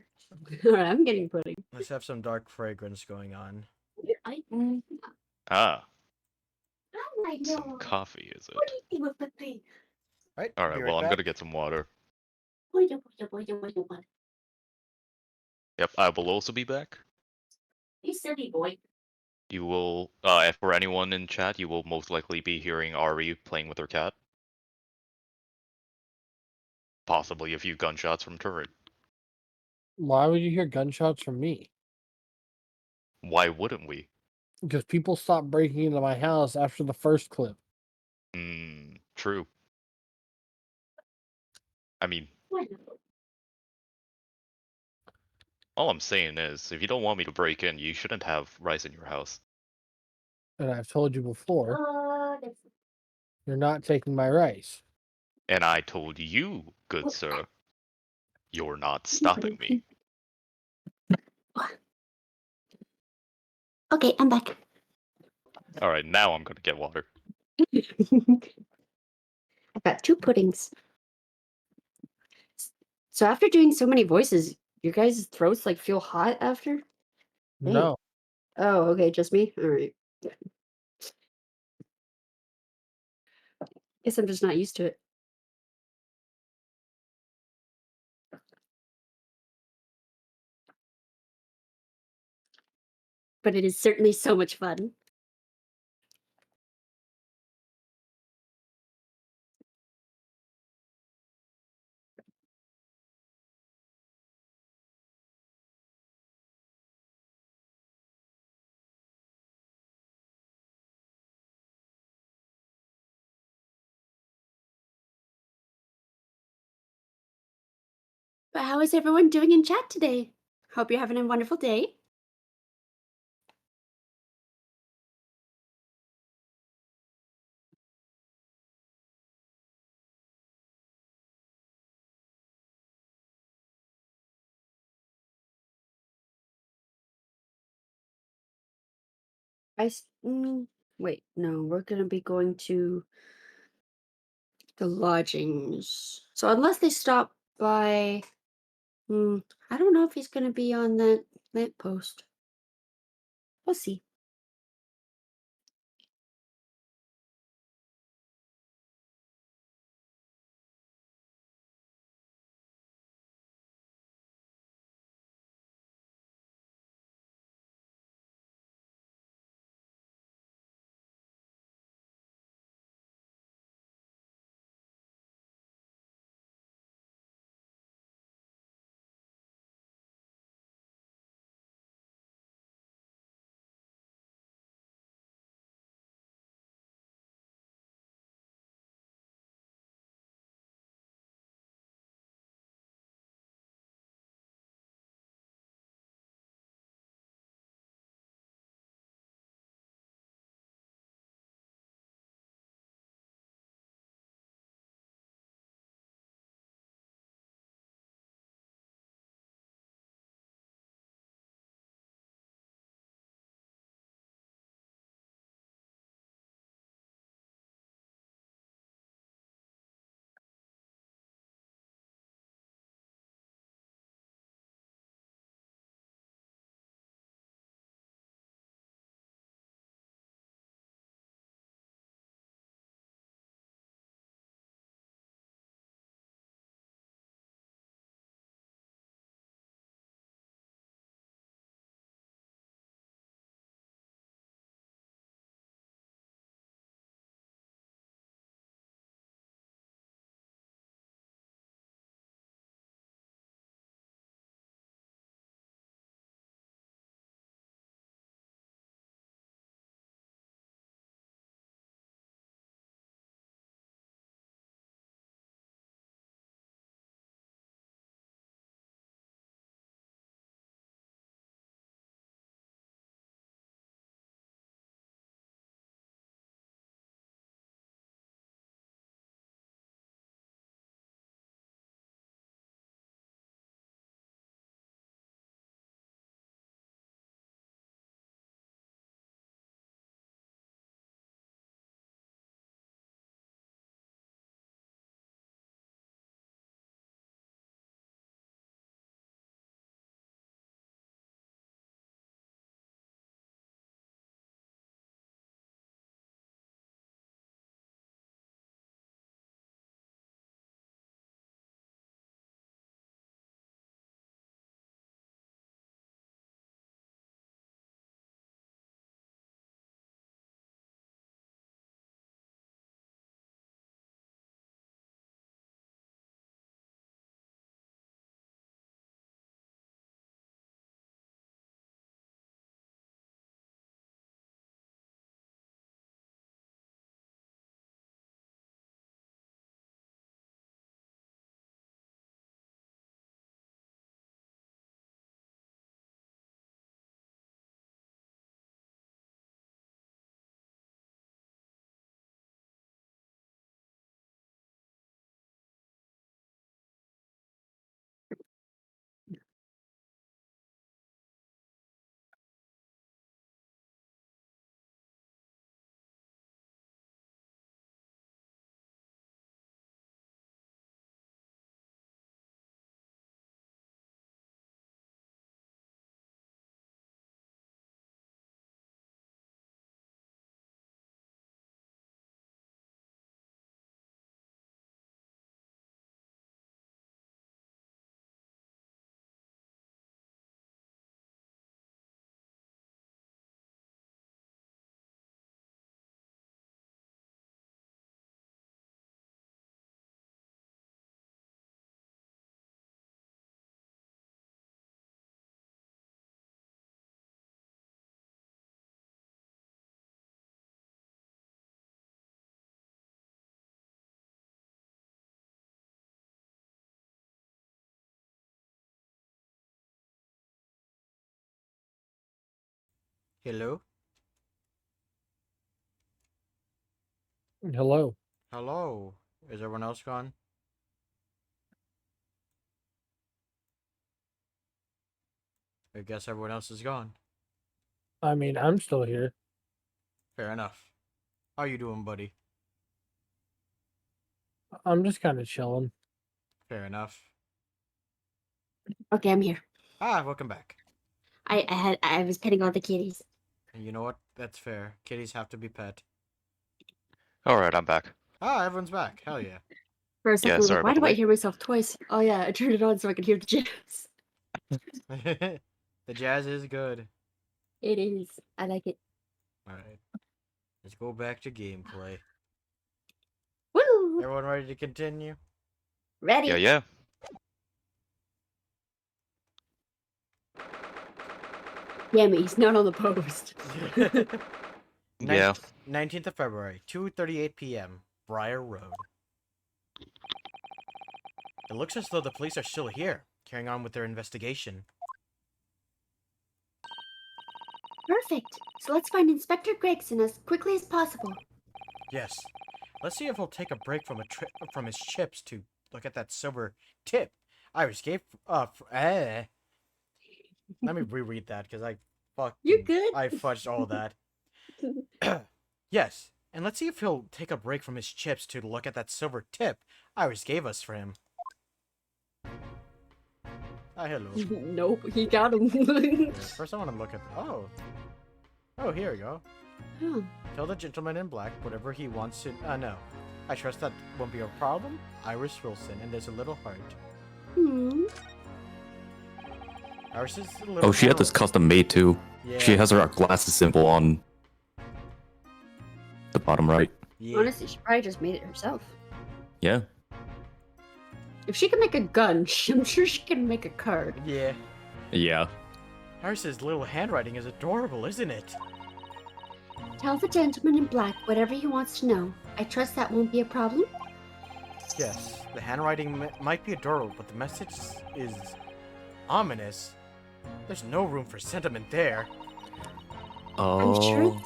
Alright, I'm getting pudding. Let's have some dark fragrance going on. Ah, I some know. coffee, is it? What do you think of the thing? Right. All be right. right Well, I'm back. gonna get some water. What? Yep. I will also be back. You silly boy. You will, if for anyone in chat, you will most likely be hearing Ari playing with her cat. Possibly a few gunshots from turret. Why would you hear gunshots from me? Why wouldn't we? Because people stopped breaking into my house after the first clip. True. I mean, all I'm saying is, if you don't want me to break in, you shouldn't have rice in your house. And I've told you before, That's you're not taking my rice. And I told you, good sir, you're not stopping me. Okay, I'm back. All right, now I'm gonna get water. I've got 2 puddings. So after doing so many voices, your guys' throats like feel hot after? Dang. No. Oh, okay, just me? Alright. Guess I'm just not used to it. But it is certainly so much fun. But how is everyone doing in chat today? Hope you're having a wonderful day. Wait, no, we're gonna be going to the lodgings. So unless they stop by, I don't know if he's gonna be on that lamppost. We'll see. Hello? Hello. Hello? Is everyone else gone? I guess everyone else is gone. I mean, I'm still here. Fair enough. How you doing, buddy? I'm just kind of chilling. Fair enough. Okay, I'm here. Ah, welcome back. I was petting all the kitties. And you know what? That's fair. Kitties have to be pet. Alright, I'm back. Ah, everyone's back. Hell yeah. For a second, I was sorry like, why about the do I wait. hear myself twice? Oh yeah, I turned it on so I could hear the jazz. The jazz is good. It is. I like it. Alright. Let's go back to gameplay. Woo! Everyone ready to continue? Ready? Yeah. Damn it, he's not on the post. Yeah. 19th of February, 2:38 p.m. Briar Road. It looks as though the police are still here, carrying on with their investigation. Perfect. So let's find Inspector Gregson as quickly as possible. Yes. Let's see if he'll take a break from his chips to look at that silver tip Iris gave. Let me reread that because I You good? I fudged all that. Yes, and let's see if he'll take a break from his chips to look at that silver tip Iris gave us for him. Ah, hello. Nope, he got him. Yeah, first I want to look at... Oh, here we go. Oh. Tell the gentleman in black whatever he wants to... no. I trust that won't be a problem. Iris Wilson, and there's a little heart. Hmm. Iris is a little... Oh, she had this custom made too. Yeah. She has her glasses symbol on the bottom right. Yeah. Honestly, she probably just made it herself. Yeah. If she can make a gun, I'm sure she can make a card. Yeah. Yeah. Iris's little handwriting is adorable, isn't it? Tell the gentleman in black whatever he wants to know. I trust that won't be a problem. Yes, the handwriting might be adorable, but the message is ominous. There's no room for sentiment there. Oh.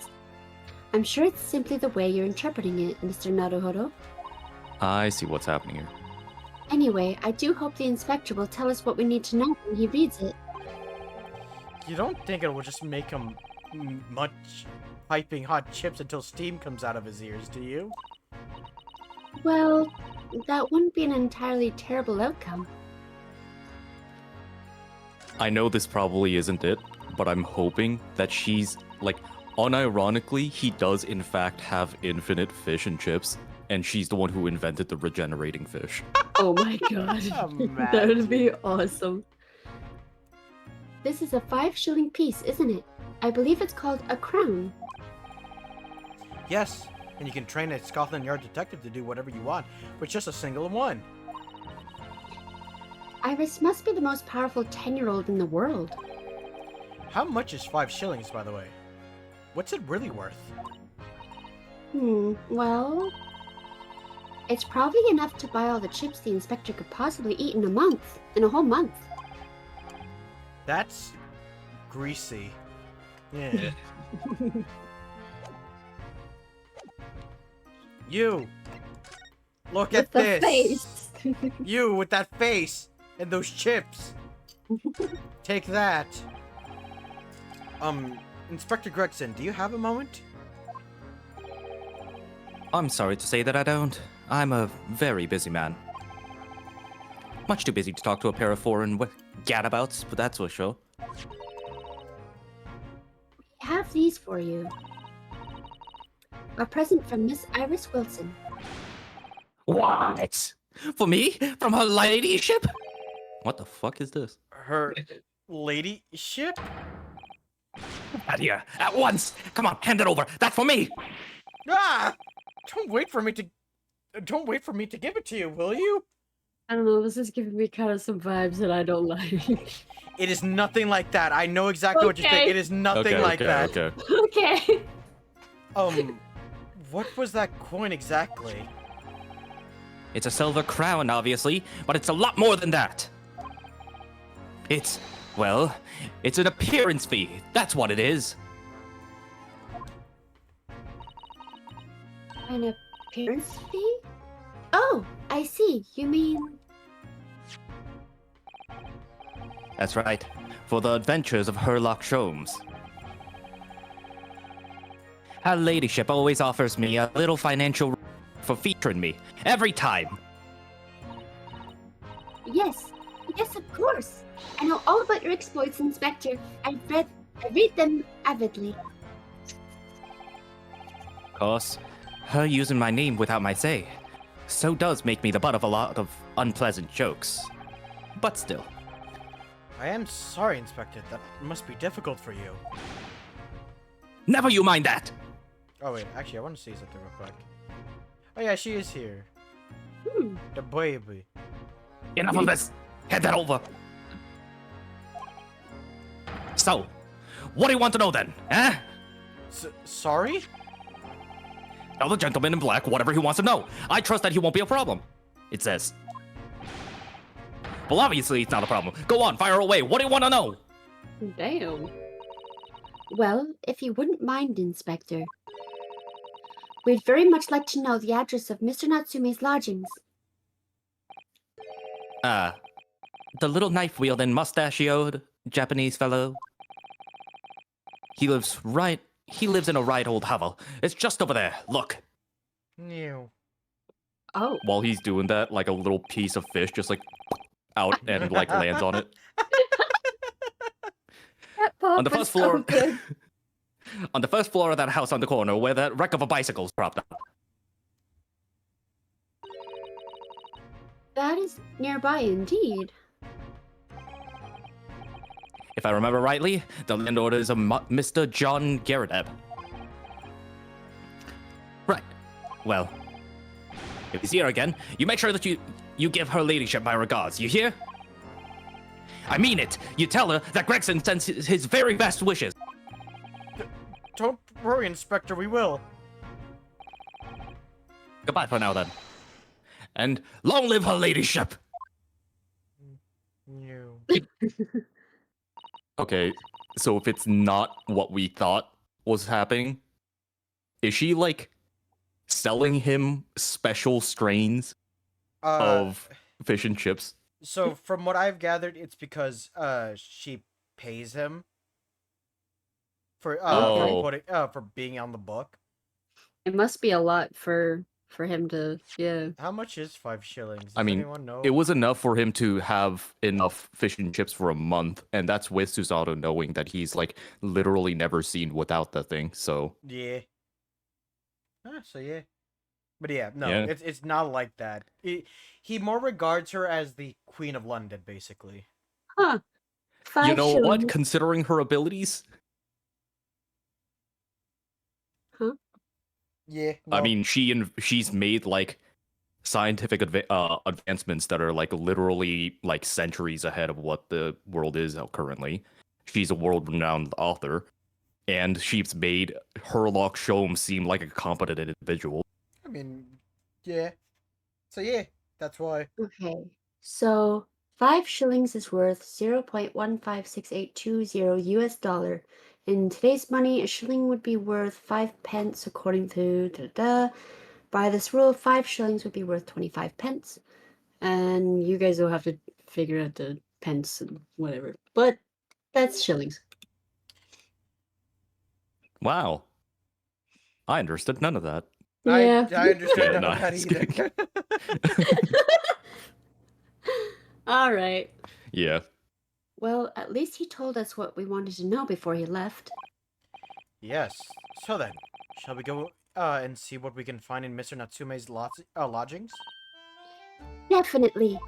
I'm sure it's simply the way you're interpreting it, Mr. Naruhodo. I see what's happening here. Anyway, I do hope the inspector will tell us what we need to know when he reads it. You don't think it will just make him much piping hot chips until steam comes out of his ears, do you? Well, that wouldn't be an entirely terrible outcome. I know this probably isn't it, but I'm hoping that she's, like, unironically, he does in fact have infinite fish and chips, and she's the one who invented the regenerating fish. Oh my god. That would be awesome. This is a 5-shilling piece, isn't it? I believe it's called a crown. Yes, and you can train a Scotland Yard detective to do whatever you want with just a single one. Iris must be the most powerful 10-year-old in the world. How much is 5 shillings, by the way? What's it really worth? Well... It's probably enough to buy all the chips the inspector could possibly eat in a month. In a whole month. That's greasy. Yeah. You! Look With at the this! face. You with that face! And those chips! Take that! Inspector Gregson, do you have a moment? I'm sorry to say that I don't. I'm a very busy man. Much too busy to talk to a pair of foreign gadabouts, but that's for sure. I have these for you. A present from Miss Iris Wilson. What? For me? From her ladyship? What the fuck is this? Her ladyship? Out here, at once! Come on, hand it over! That's for me! Ah! Don't wait for me to give it to you, will you? I don't know, this is giving me kind of some vibes that I don't like. It is nothing like that. I know exactly what you think. Okay. It is nothing like that. Okay. Okay. What was that coin exactly? It's a silver crown, obviously, but it's a lot more than that. It's an appearance fee. That's what it is. An appearance fee? Oh, I see. You mean... That's right. For the adventures of Herlock Sholmes. Her ladyship always offers me a little financial for featuring me. Every time. Yes. Yes, of course. I know all about your exploits, Inspector. I read them avidly. Of course, her using my name without my say so does make me the butt of a lot of unpleasant jokes. But still. I am sorry, Inspector. That must be difficult for you. Never you mind that! Oh, wait. Actually, I want to say something real quick. Oh, yeah, she is here. Hmm. The baby. Enough of this! Head that over! So, what do you want to know then, eh? Sorry? Tell the gentleman in black whatever he wants to know. I trust that he won't be a problem. It says. Well, obviously it's not a problem. Go on, fire away. What do you want to know? Damn. Well, if you wouldn't mind, Inspector. We'd very much like to know the address of Mr. Natsume's lodgings. The little knife-wielding, mustachioed Japanese fellow. He lives in a right old hovel. It's just over there. Look. New. Oh. While he's doing that, like a little piece of fish just like out and like lands on it. That pop On the was first so floor. good. On the first floor of that house on the corner where that wreck of a bicycle's propped up. That is nearby indeed. If I remember rightly, the landlord is a Mr. John Garrett. Right. Well, if he's here again, you make sure that you give her ladyship my regards. You hear? I mean it. You tell her that Gregson sends his very best wishes. Don't worry, Inspector. We will. Goodbye for now, then. And long live her ladyship. New. Okay, so if it's not what we thought was happening, is she like selling him special strains of fish and chips? So from what I've gathered, it's because she pays him for for being on the book. It must be a lot for him to, yeah. How much is 5 shillings? Does I mean, anyone know? it was enough for him to have enough fish and chips for a month, and that's with Susato knowing that he's like literally never seen without the thing. So Yeah. So yeah. But yeah, no, Yeah. it's not like that. He more regards her as the Queen of London, basically. Huh. 5 you know what? shillings. Considering her abilities, Yeah. I mean, she's made like scientific advancements that are like literally like centuries ahead of what the world is currently. She's a world-renowned author, and she's made Herlock Sholmes seem like a competent individual. I mean, yeah. So yeah, that's why. Okay, so 5 shillings is worth 0.156820 US dollar. In today's money, a shilling would be worth 5 pence according to By this rule, 5 shillings would be worth 25 pence. And you guys will have to figure out the pence and whatever. But that's shillings. Wow, I understood none of that. Yeah. I understand Yeah, none of no, that just either. All right. Yeah. Well, at least he told us what we wanted to know before he left. Yes. So then, shall we go and see what we can find in Mr. Natsume's lodgings? Definitely.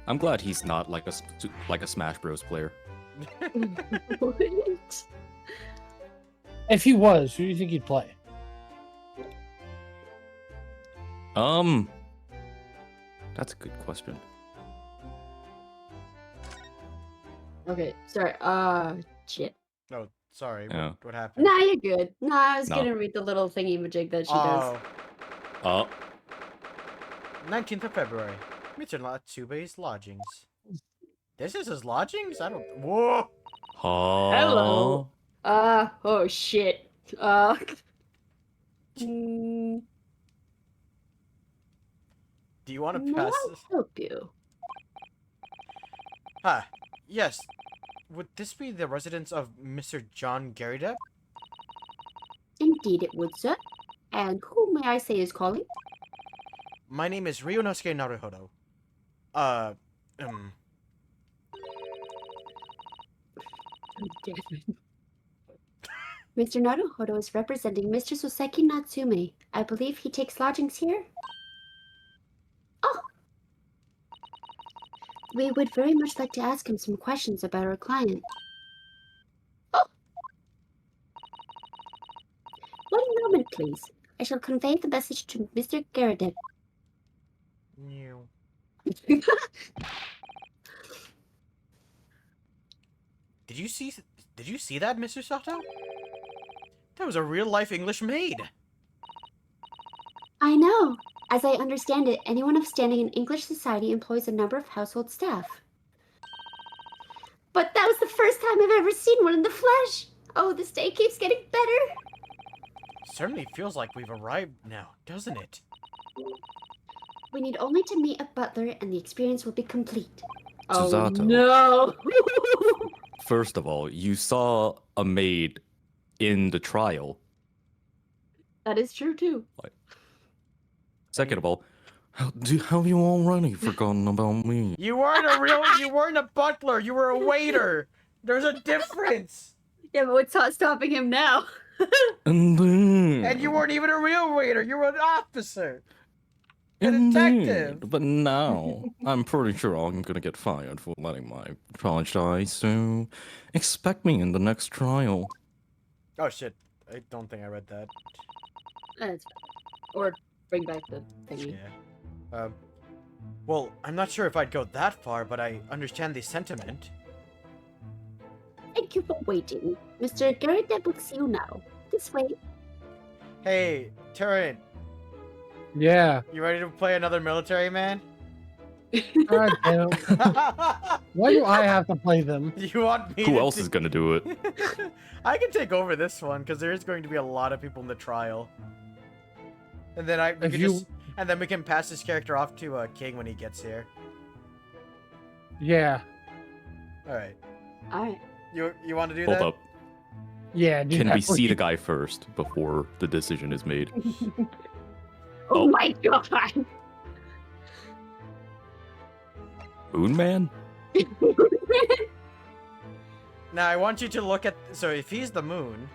I'm glad he's not like a Smash Bros player. What? If he was, who do you think he'd play? That's a good question. Okay, sorry. Shit. Oh, sorry. Yeah. What happened? Nah, you're good. Nah, I was No. gonna read the little thingy majig that she does. Oh, Oh, 19th of February. Mr. Natsume's lodgings. This is his lodgings? I don't... Whoa! Hello. Oh shit. Mm, Do you want to may pass I this? help you? Ah, yes. Would this be the residence of Mr. John Garrydep? Indeed it would, sir. And who may I say is calling? My name is Ryunosuke Naruhodo. Uh, um, Mr. Naruhodo is representing Mr. Soseki Natsume. I believe he takes lodgings here? Oh! We would very much like to ask him some questions about our client. Oh! 1 moment, please. I shall convey the message to Mr. Garrett. new. Did you see that, Mr. Sato? That was a real-life English maid. I know. As I understand it, anyone of standing in English society employs a number of household staff. But that was the first time I've ever seen one in the flesh. Oh, this day keeps getting better. Certainly feels like we've arrived now, doesn't it? We need only to meet a butler and the experience will be complete. Oh Susato. no! First of all, you saw a maid in the trial. That is true too. Second of all, how have you already forgotten about me? You weren't a butler, you were a waiter. There's a difference. Yeah, but what's stopping him now? And you weren't even a real waiter, you were an officer. A detective. But now, I'm pretty sure I'm gonna get fired for letting my apologize, so expect me in the next trial. Oh shit, I don't think I read that. That's fine. Or bring back the thingy. Yeah. Well, I'm not sure if I'd go that far, but I understand the sentiment. Thank you for waiting. Mr. Garrett will see you now. This way. Hey, Turin, Yeah. you ready to play another military man? God damn. Why do I have to play them? You want me Who to else is gonna do it? I can take over this one, because there is going to be a lot of people in the trial. And then and then we can pass this character off to King when he gets here. Yeah. Alright. Alright. You want to do Hold that? up. Yeah, dude. Can we see the guy first before the decision is made? Oh my god! Moon Man? Now I want you to look at. So if he's the moon,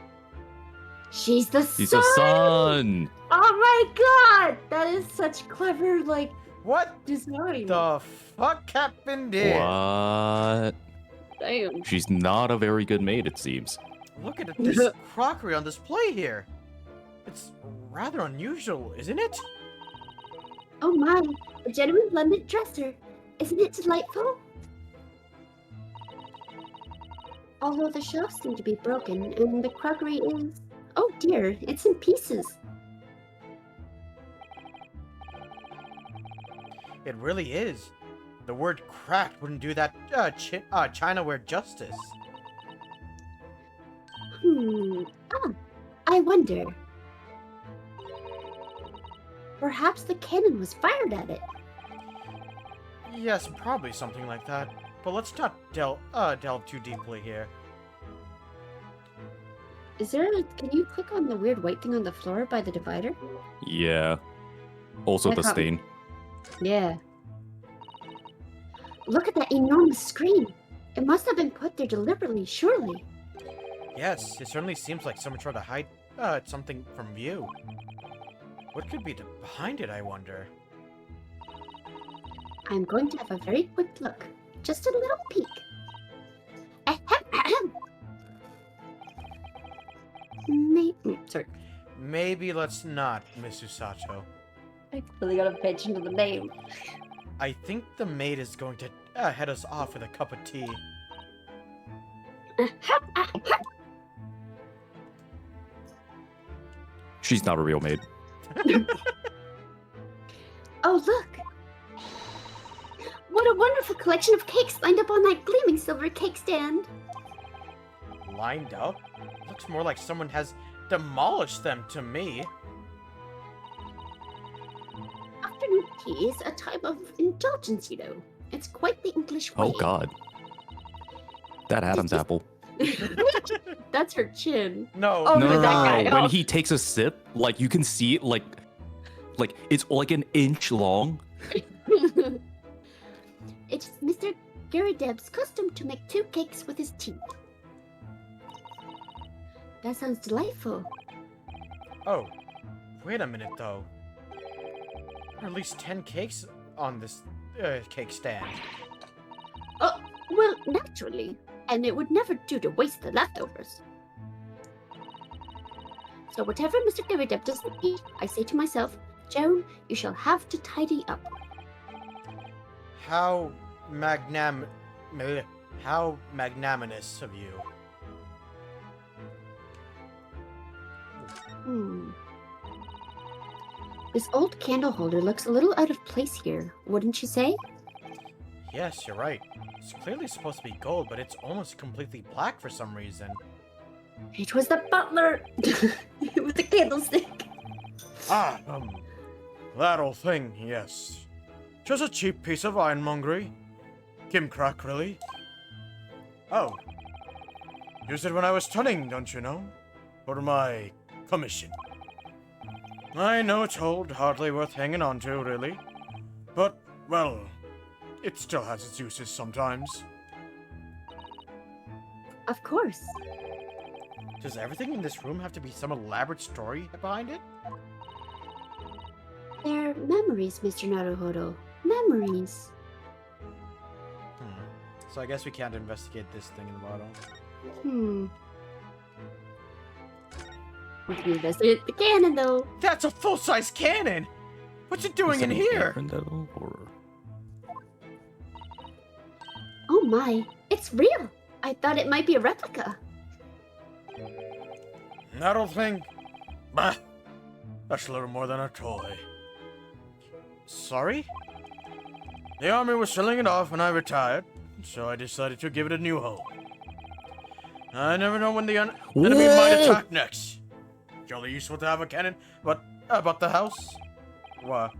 She's the He's sun! the sun! Oh my god! That is such clever, like, what design. the fuck happened here? What? Damn. She's not a very good maid, it seems. Look at this crockery on display here. It's rather unusual, isn't it? Oh my, a genuine blended dresser. Isn't it delightful? Although the shelves seem to be broken and the crockery is... Oh dear, it's in pieces. It really is. The word cracked wouldn't do that Chinaware justice. I wonder. Perhaps the cannon was fired at it. Yes, probably something like that. But let's not delve too deeply here. Is there a... Can you click on the weird white thing on the floor by the divider? Yeah. Also I the thought- stain. Yeah. Look at that enormous screen. It must have been put there deliberately, surely. Yes, it certainly seems like someone tried to hide something from view. What could be behind it, I wonder? I'm going to have a very quick look. Just a little peek. Ahem, ahem. Sorry. Maybe let's not, Miss Usato. I really gotta pay attention to the name. I think the maid is going to head us off with a cup of tea. She's not a real maid. Oh, look! What a wonderful collection of cakes lined up on that gleaming silver cake stand. Lined up? Looks more like someone has demolished them to me. afternoon tea is a time of indulgence, you know. It's quite the English way. Oh God. That Adam's you- apple. That's her chin. No. Oh, No, no, no, that no, guy. no. When Oh. he takes a sip, like you can see it, like it's like an inch long. It's Mr. Garideb's custom to make 2 cakes with his tea. That sounds delightful. Oh, wait a minute though. There are at least 10 cakes on this cake stand. Oh, well, naturally. And it would never do to waste the leftovers. So whatever Mr. Garideb doesn't eat, I say to myself, Joan, you shall have to tidy up. How magnanimous of you. This old candle holder looks a little out of place here, wouldn't you say? Yes, you're right. It's clearly supposed to be gold, but it's almost completely black for some reason. It was the butler with the candlestick. Ah, that old thing, yes. Just a cheap piece of ironmongery. Gimcrack, really. Oh. Used it when I was stunning, don't you know? For my commission. I know it's old, hardly worth hanging on to, really. But, well, it still has its uses sometimes. Of course. Does everything in this room have to be some elaborate story behind it? They're memories, Mr. Naruhodo. Memories. So I guess we can't investigate this thing in the bottom. We can investigate the cannon, though. That's a full-size cannon! What's it doing in here? Oh my, it's real. I thought it might be a replica. That old thing? Bah! That's a little more than a toy. Sorry? The army was selling it off when I retired, so I decided to give it a new home. I never know when the enemy might attack next. Jolly useful to have a cannon, but about the house? What?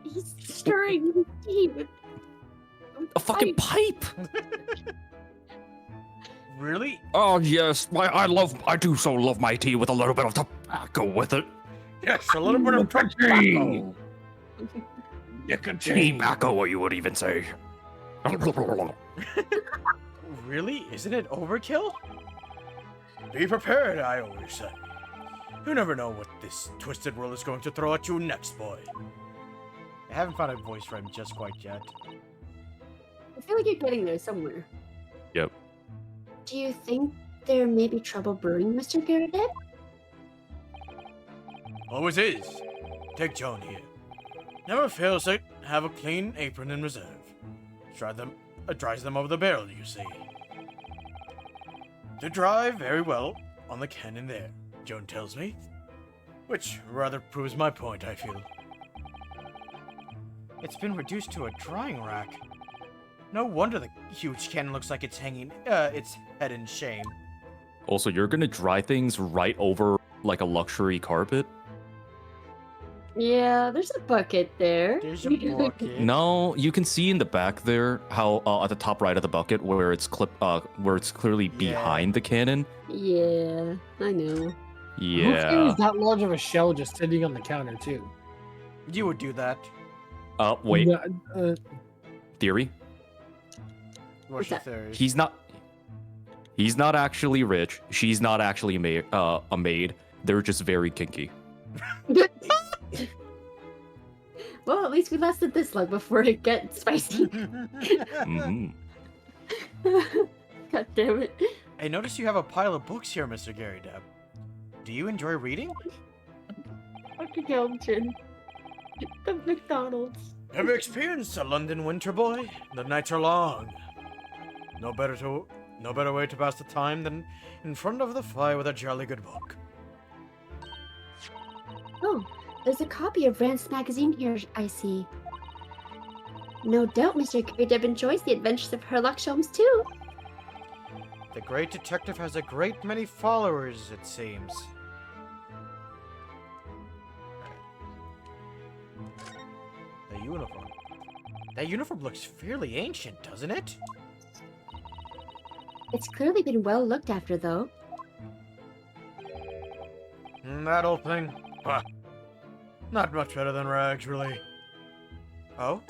He's stirring his tea with A fucking pipe. Really? Oh yes, I do so love my tea with a little bit of tobacco with it. Yes, a little bit of tobacco. Nicotine. Tobacco, you would even say. Really? Isn't it overkill? Be prepared, I always say. You never know what this twisted world is going to throw at you next, boy. I haven't found a voice for him just quite yet. I feel like you're getting there somewhere. Yep. Do you think there may be trouble brewing, Mr. Garideb? Always is. Take Joan here. Never fails to have a clean apron in reserve. Dries them over the barrel, you see. They dry very well on the cannon there, Joan tells me. Which rather proves my point, I feel. It's been reduced to a drying rack. No wonder the huge cannon looks like it's hanging its head in shame. Also, you're gonna dry things right over like a luxury carpet? Yeah, there's a bucket there. There's a bucket. No, you can see in the back there how at the top right of the bucket where it's clearly behind the cannon. Yeah, I know. Who carries Yeah. that large of a shell just sitting on the counter too? You would do that. Wait. Yeah, Theory? What's your theory? He's not actually rich. She's not actually a maid. They're just very kinky. Well, at least we lasted this long before it gets spicy. Mhm. God damn it. I notice you have a pile of books here, Mr. Garideb. Do you enjoy reading? Fucking Elgin. The McDonald's. Have you experienced a London winter, boy? The nights are long. No better way to pass the time than in front of the fire with a jolly good book. Oh, there's a copy of Rand's magazine here, I see. No doubt Mr. Garideb enjoys the adventures of Herlock Sholmes too. The great detective has a great many followers, it seems. uniform. That uniform looks fairly ancient, doesn't it? It's clearly been well looked after, though. That old thing? Huh. Not much better than rags, really. Oh?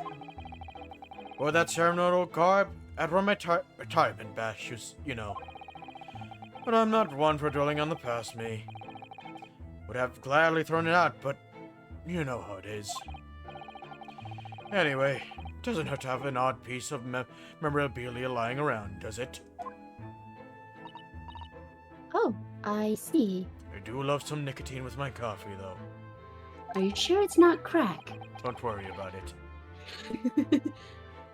Or that ceremonial garb at one of my retirement bashes, you know. But I'm not one for dwelling on the past, me. Would have gladly thrown it out, but you know how it is. Anyway, doesn't hurt to have an odd piece of memorabilia lying around, does it? Oh, I see. I do love some nicotine with my coffee, though. Are you sure it's not crack? Don't worry about it.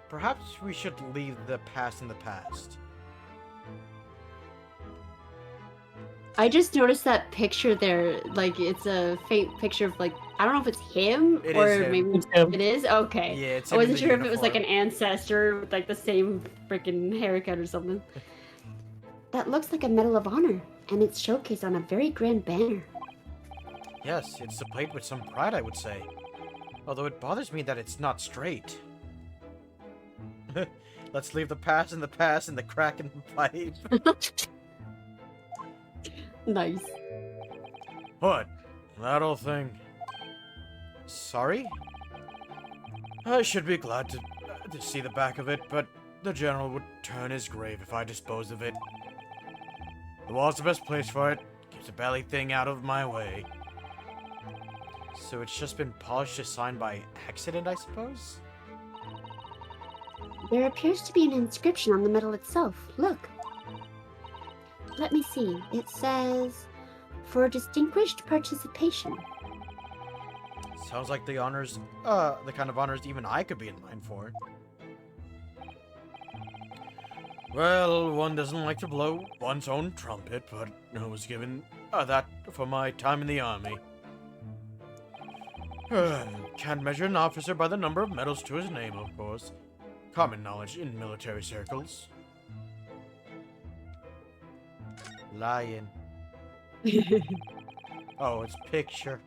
Perhaps we should leave the past in the past. I just noticed that picture there. Like, it's a faint picture of, like, I don't know if it's him It or is him. maybe It's him. it is. Okay. Yeah, it's I him in wasn't the sure if it was like an uniform. ancestor with like the same freaking haircut or something. That looks like a Medal of Honor, and it's showcased on a very grand banner. Yes, it's displayed with some pride, I would say. Although it bothers me that it's not straight. Let's leave the past in the past and the crack in the pipe. Nice. What? That old thing. Sorry? I should be glad to see the back of it, but the general would turn his grave if I disposed of it. The wall's the best place for it. Keeps the belly thing out of my way. So it's just been polished to sign by accident, I suppose? There appears to be an inscription on the medal itself. Look. Let me see. It says, "For distinguished participation." Sounds like the honors, the kind of honors even I could be in line for. Well, one doesn't like to blow one's own trumpet, but I was given that for my time in the army. Can't measure an officer by the number of medals to his name, of course. Common knowledge in military circles. Lion. Oh, it's picture.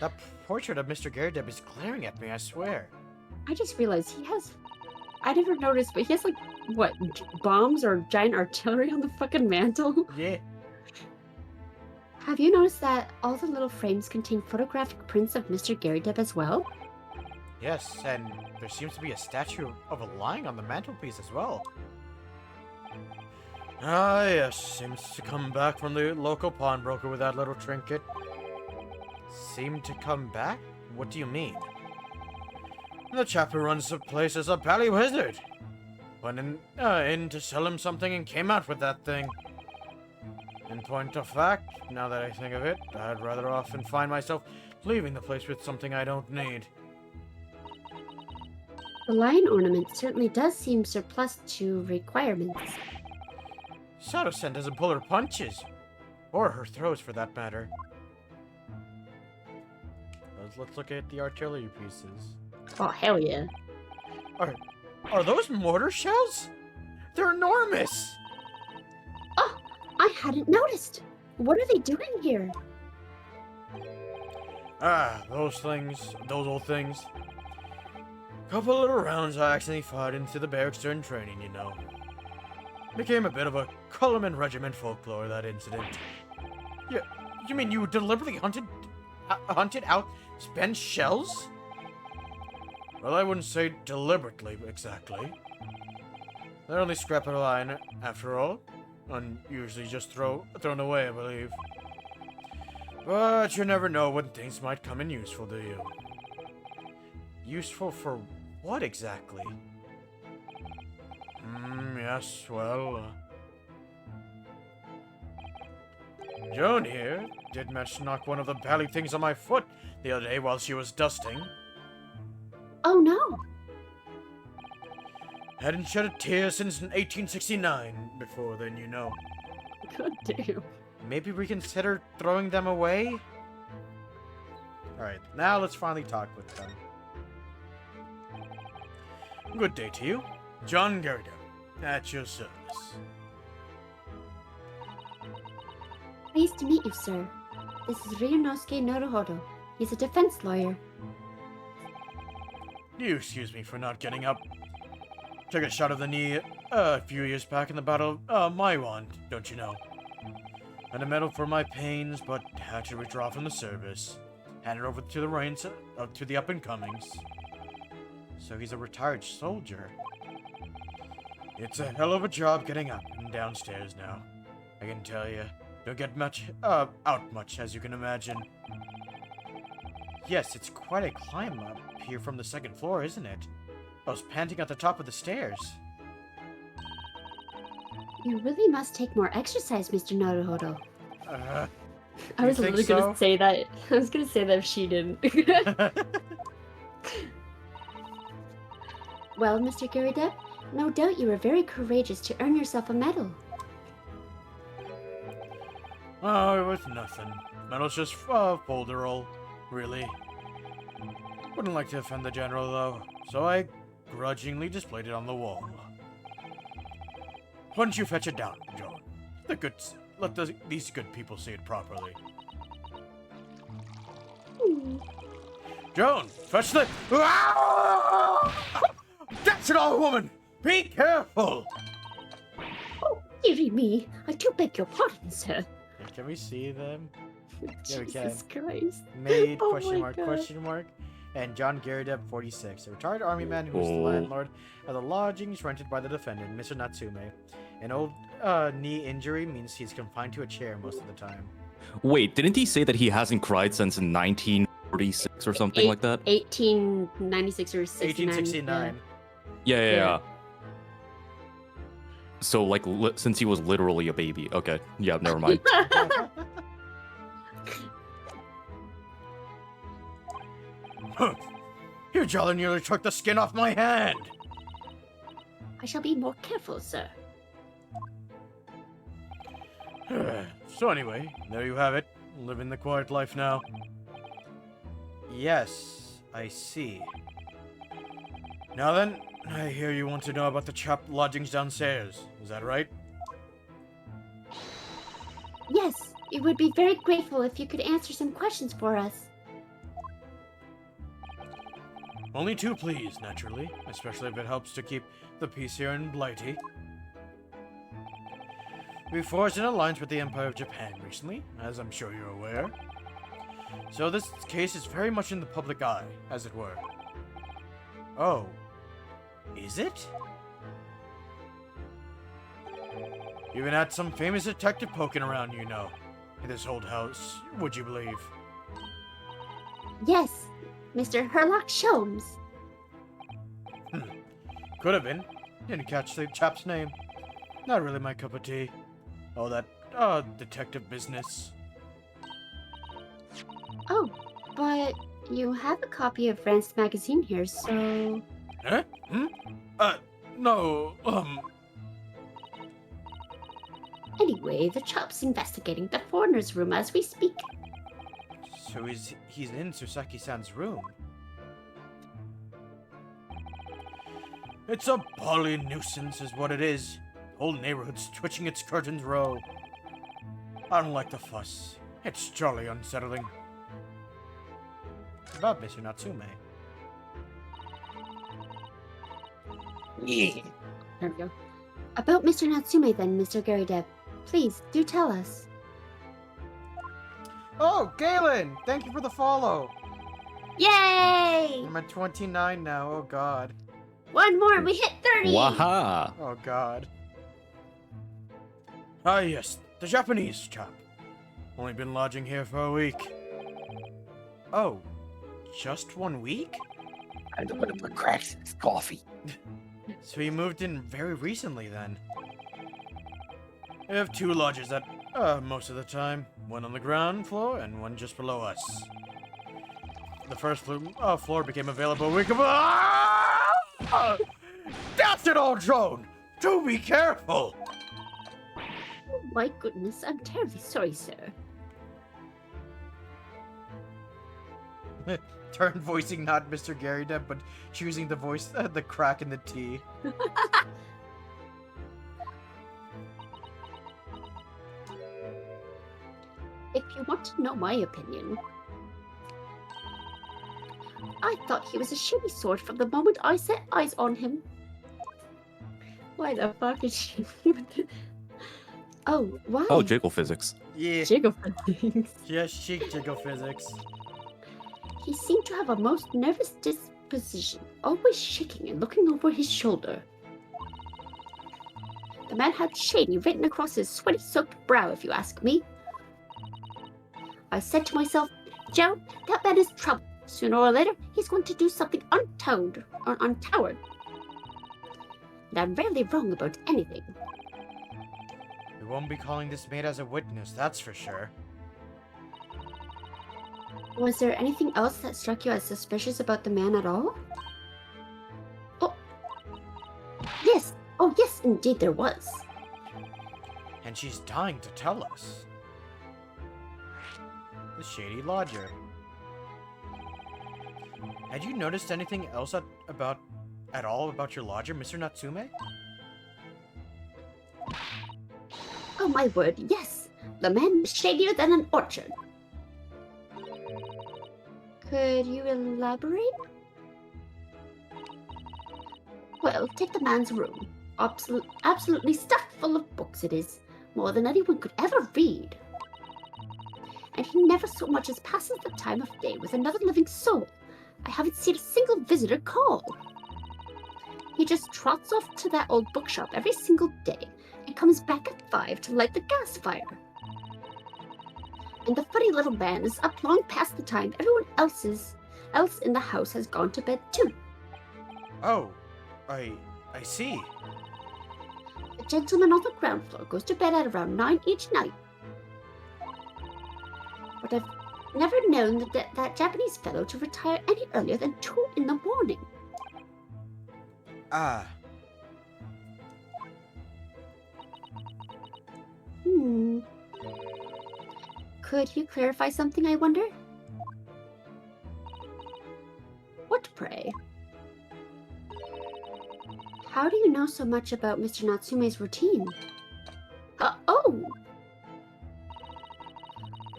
That portrait of Mr. Garrideb is glaring at me, I swear. I just realized he has. I never noticed, but he has like what bombs or giant artillery on the fucking mantle. Yeah. Have you noticed that all the little frames contain photographic prints of Mr. Garrideb as well? Yes, and there seems to be a statue of a lion on the mantelpiece as well. Ah, yes, seems to come back from the local pawnbroker with that little trinket. Seem to come back? What do you mean? The chap who runs the place is a bally wizard. Went in to sell him something and came out with that thing. In point of fact, now that I think of it, I'd rather often find myself leaving the place with something I don't need. The lion ornament certainly does seem surplus to requirements. Sato-sen doesn't pull her punches. Or her throws, for that matter. Let's look at the artillery pieces. Oh hell yeah! Are those mortar shells? They're enormous! Oh, I hadn't noticed. What are they doing here? Ah, those old things. Couple little rounds I accidentally fired into the barracks during training, you know. Became a bit of a Culliman Regiment folklore, that incident. Yeah, you mean you deliberately hunted out spent shells? Well, I wouldn't say deliberately, exactly. They're only scrap of a line, after all, and usually just thrown away, I believe. But you never know when things might come in useful, do you? Useful for what exactly? Yes, well, Joan here did manage to knock one of the bally things on my foot the other day while she was dusting. Oh no. Hadn't shed a tear since 1869 before then, you know. God damn. Maybe reconsider throwing them away? Alright, now let's finally talk with them. Good day to you. John Garrideb, at your service. Pleased to meet you, sir. This is Ryunosuke Naruhodo. He's a defense lawyer. You excuse me for not getting up. Took a shot of the knee a few years back in the Battle of Maiwan, don't you know? And a medal for my pains, but had to withdraw from the service. Handed over to the reins to the up-and-comings. So he's a retired soldier. It's a hell of a job getting up and downstairs now. I can tell you. Don't get much, out much, as you can imagine. Yes, it's quite a climb up here from the second floor, isn't it? I was panting at the top of the stairs. You really must take more exercise, Mr. Naruhodo. I was you think literally so? gonna say that. I was gonna say that if she didn't. Well, Mr. Garydep, no doubt you were very courageous to earn yourself a medal. Oh, it was nothing. Medal's just folderol, really. Wouldn't like to offend the general, though, so I grudgingly displayed it on the wall. Why don't you fetch it down, Joan? These good people see it properly. Joan, fetch the... That's it all, woman! Be careful! Oh, dearie me, I do beg your pardon, sir. Can we see them? Yeah, we Jesus can. Christ. Maid, Oh question my mark, God. question mark. And John Garydep, 46, a retired army man who is the Oh. landlord of the lodgings rented by the defendant, Mr. Natsume. An old knee injury means he's confined to a chair most of the time. Wait, didn't he say that he hasn't cried since 1946 or something like that? 1896 or 69. 1869. Yeah. Yeah. So, like, since he was literally a baby. Okay, yeah, never mind. Huh. You jolly nearly took the skin off my hand! I shall be more careful, sir. So anyway, there you have it. Living the quiet life now. Yes, I see. Now then, I hear you want to know about the chap lodgings downstairs. Is that right? Yes, we would be very grateful if you could answer some questions for us. Only two, please, naturally. Especially if it helps to keep the peace here in Blighty. We forged an alliance with the Empire of Japan recently, as I'm sure you're aware. So this case is very much in the public eye, as it were. Oh. Is it? You even had some famous detective poking around, you know, in this old house, would you believe? Yes, Mr. Herlock Sholmes. Could have been. Didn't catch the chap's name. Not really my cup of tea. All that, detective business. Oh, but you have a copy of France's magazine here, so... Huh? No, Anyway, the chop's investigating the foreigner's room as we speak. So he's in Susaki-san's room. It's a bally nuisance is what it is. Whole neighborhood's twitching its curtains row. I don't like the fuss. It's jolly unsettling. About Mr. Natsume. There we go. About Mr. Natsume then, Mr. Garydep. Please, do tell us. Oh, Galen! Thank you for the follow! Yay! I'm at 29 now, oh god. One more, we hit 30! Waha! Oh god. Ah yes, the Japanese chap. Only been lodging here for a week. Oh, just 1 week? I had to put cracks in his coffee. So you moved in very recently then? We have two lodges at, most of the time. One on the ground floor and one just below us. The first floor became available a week ago. That's it all, Joan! Do be careful! Oh my goodness, I'm terribly sorry, sir. Turn voicing not Mr. Garydep, but choosing the voice, the crack in the T. If you want to know my opinion, I thought he was a shady sort from the moment I set eyes on him. Why the fuck is she? Oh, why? Oh, jiggle physics. Yeah. Jiggle things. Just cheek jiggle physics. He seemed to have a most nervous disposition, always shaking and looking over his shoulder. The man had shady written across his sweaty-soaked brow, if you ask me. I said to myself, Joe, that man is trouble. Sooner or later, he's going to do something untoward. And I'm rarely wrong about anything. We won't be calling this maid as a witness, that's for sure. Was there anything else that struck you as suspicious about the man at all? Oh, yes. Oh, yes, indeed there was. And she's dying to tell us. The shady lodger. Had you noticed anything else at all about your lodger, Mr. Natsume? Oh, my word, yes. The man was shadier than an orchard. Could you elaborate? Well, take the man's room. Absolutely stuffed full of books it is. More than anyone could ever read. And he never so much as passes the time of day with another living soul. I haven't seen a single visitor call. He just trots off to that old bookshop every single day and comes back at 5 to light the gas fire. And the funny little man is up long past the time everyone else in the house has gone to bed too. Oh, I see. The gentleman on the ground floor goes to bed at around 9 each night. But I've never known that Japanese fellow to retire any earlier than 2 in the morning. Ah. Could you clarify something, I wonder? What, pray? How do you know so much about Mr. Natsume's routine? Oh!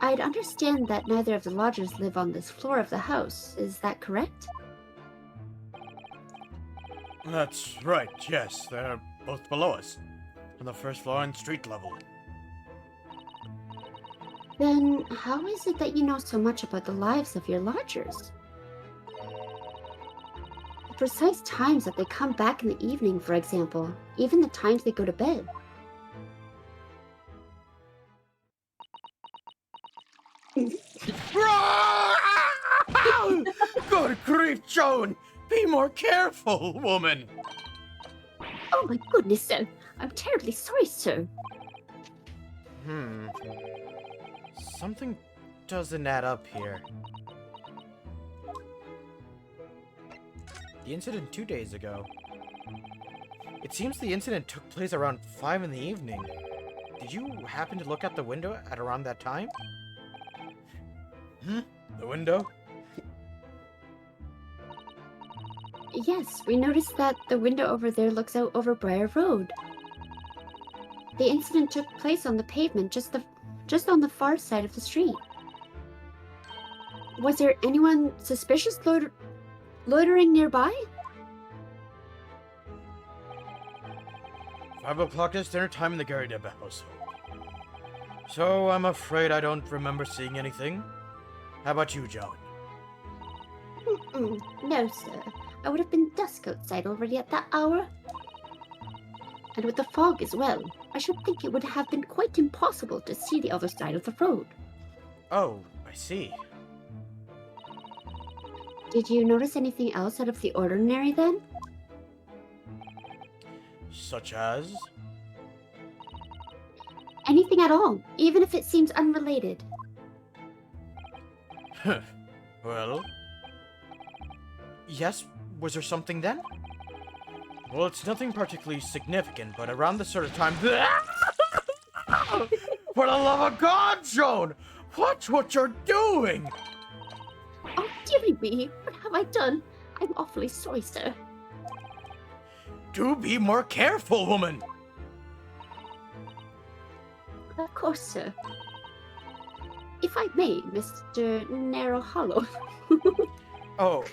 I'd understand that neither of the lodgers live on this floor of the house. Is that correct? That's right, yes. They're both below us. On the first floor and street level. Then how is it that you know so much about the lives of your lodgers? The precise times that they come back in the evening, for example. Even the times they go to bed. Good grief, Joan! Be more careful, woman! Oh my goodness, sir. I'm terribly sorry, sir. Something doesn't add up here. The incident 2 days ago. It seems the incident took place around 5 in the evening. Did you happen to look out the window at around that time? The window? Yes, we noticed that the window over there looks out over Briar Road. The incident took place on the pavement just on the far side of the street. Was there anyone suspicious loitering nearby? 5 o'clock is dinner time in the Garideba household. So I'm afraid I don't remember seeing anything. How about you, Joan? No, sir. I would have been dusk outside already at that hour. And with the fog as well, I should think it would have been quite impossible to see the other side of the road. Oh, I see. Did you notice anything else out of the ordinary then? Such as? Anything at all, even if it seems unrelated. Well... Yes, was there something then? Well, it's nothing particularly significant, but around this sort of time... For the love of God, Joan! Watch what you're doing! Oh, dearie me, what have I done? I'm awfully sorry, sir. Do be more careful, woman! Of course, sir. If I may, Mr. Narrow Hollow. Oh,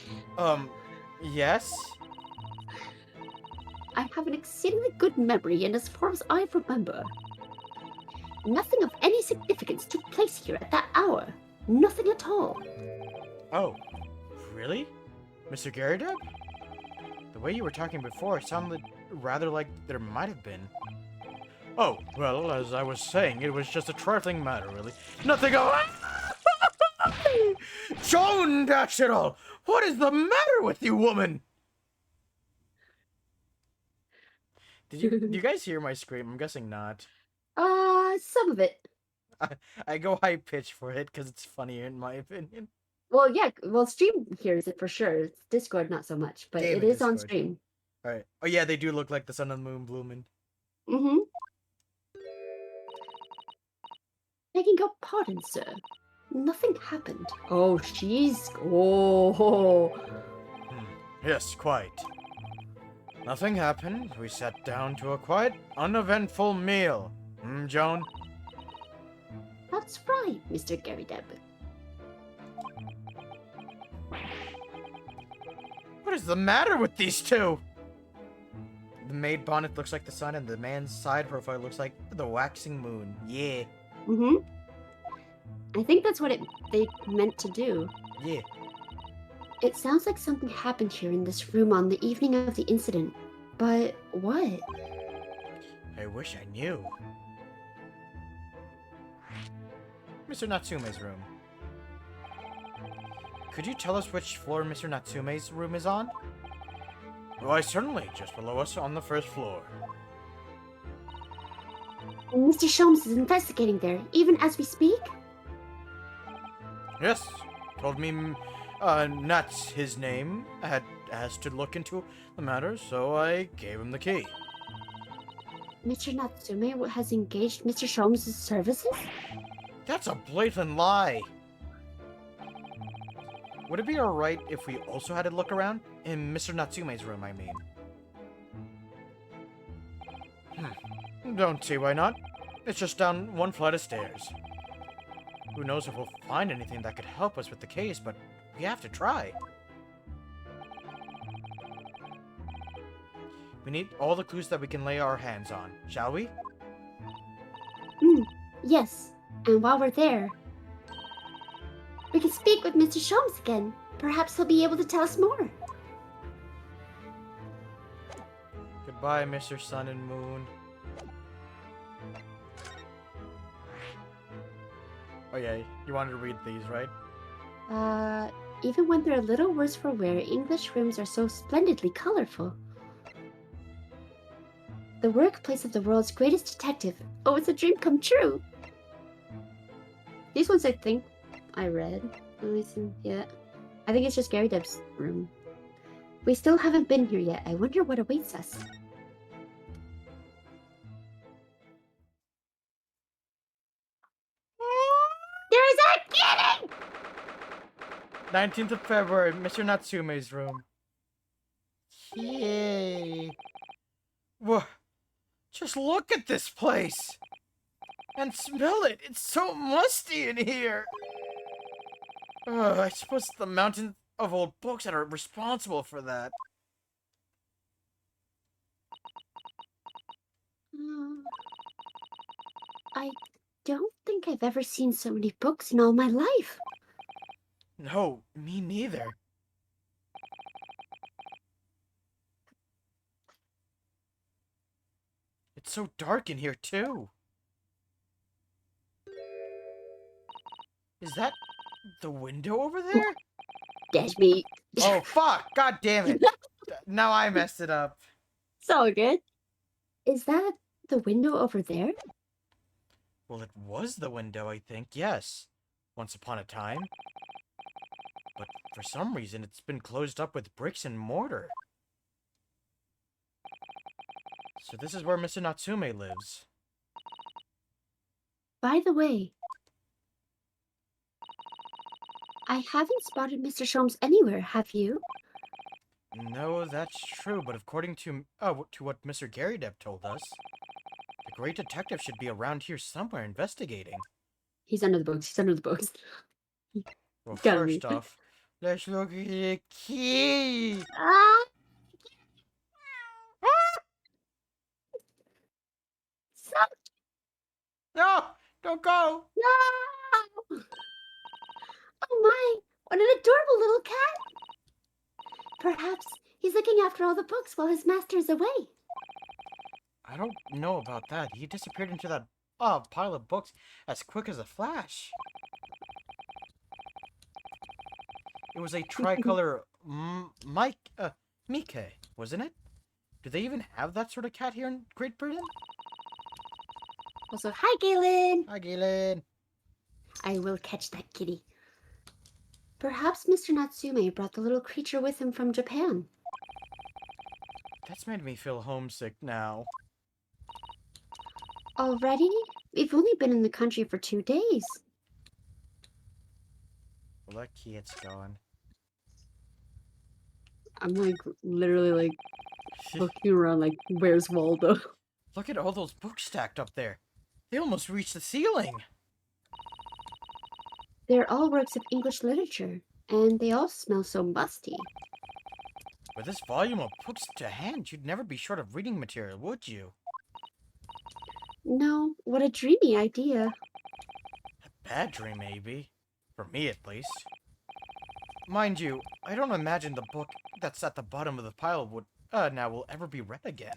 yes? I have an exceedingly good memory, and as far as I remember, nothing of any significance took place here at that hour. Nothing at all. Oh, really? Mr. Garrideb? The way you were talking before sounded rather like there might have been. Oh, well, as I was saying, it was just a trifling matter, really. Nothing of... Joan, dash it all! What is the matter with you, woman? Do you guys hear my scream? I'm guessing not. Some of it. I go high pitch for it because it's funnier in my opinion. Well, yeah, well, stream hears it for sure. It's Discord, not so much, but Damn it it, is on Discord. stream. Alright. Oh yeah, they do look like the sun and the moon blooming. Mm-hmm. Begging your pardon, sir. Nothing happened. Oh, she's... Oh. Yes, quite. Nothing happened. We sat down to a quiet, uneventful meal. Joan? That's right, Mr. Garrideb. What is the matter with these two? The maid bonnet looks like the sun, and the man's side profile looks like the waxing moon. Yeah. Mm-hmm. I think that's what they meant to do. Yeah. It sounds like something happened here in this room on the evening of the incident. But what? I wish I knew. Mr. Natsume's room. Could you tell us which floor Mr. Natsume's room is on? Why, certainly, just below us on the first floor. Mr. Sholmes is investigating there, even as we speak? Yes, told me Nuts, his name, had asked to look into the matter, so I gave him the key. Mr. Natsume has engaged Mr. Sholmes' services? That's a blatant lie. Would it be alright if we also had a look around? In Mr. Natsume's room, I mean. Don't see why not. It's just down one flight of stairs. Who knows if we'll find anything that could help us with the case, but we have to try. We need all the clues that we can lay our hands on, shall we? Yes. And while we're there, we can speak with Mr. Sholmes again. Perhaps he'll be able to tell us more. Goodbye, Mr. Sun and Moon. Oh yeah, you wanted to read these, right? Even when they're a little worse for wear, English rooms are so splendidly colorful. The workplace of the world's greatest detective. Oh, it's a dream come true. These ones I think I read. Yeah. I think it's just Garrideb's room. We still haven't been here yet. I wonder what awaits us. There is a kidding! 19th of February, Mr. Natsume's room. Yay. Whoa. Just look at this place. And smell it. It's so musty in here. I suppose it's the mountain of old books that are responsible for that. I don't think I've ever seen so many books in all my life. No, me neither. It's so dark in here, too. Is that the window over there? That's me. Oh, fuck! God damn it. Now I messed it up. So good. Is that the window over there? Well, it was the window, I think, yes. Once upon a time. But for some reason, it's been closed up with bricks and mortar. So this is where Mr. Natsume lives. By the way, I haven't spotted Mr. Sholmes anywhere, have you? No, that's true, but according to what Mr. Garrideb told us, the great detective should be around here somewhere investigating. He's under the books. He's under the books. Well, Gotta first be. off, Let's look at the key. Ah! Stop! No, don't go. No! Oh my! What an adorable little cat! Perhaps he's looking after all the books while his master is away. I don't know about that. He disappeared into that pile of books as quick as a flash. It was a tricolor Mike, wasn't it? Do they even have that sort of cat here in Great Britain? Also, hi, Galen! Hi, Galen. I will catch that kitty. Perhaps Mr. Natsume brought the little creature with him from Japan. That's made me feel homesick now. Already? We've only been in the country for 2 days. Well, that kid's gone. I'm like literally like looking around like, where's Waldo? Look at all those books stacked up there. They almost reached the ceiling. They're all works of English literature, and they all smell so musty. With this volume of books to hand, you'd never be short of reading material, would you? No, what a dreamy idea. A bad dream, maybe. For me, at least. Mind you, I don't imagine the book that's at the bottom of the pile will ever be read again.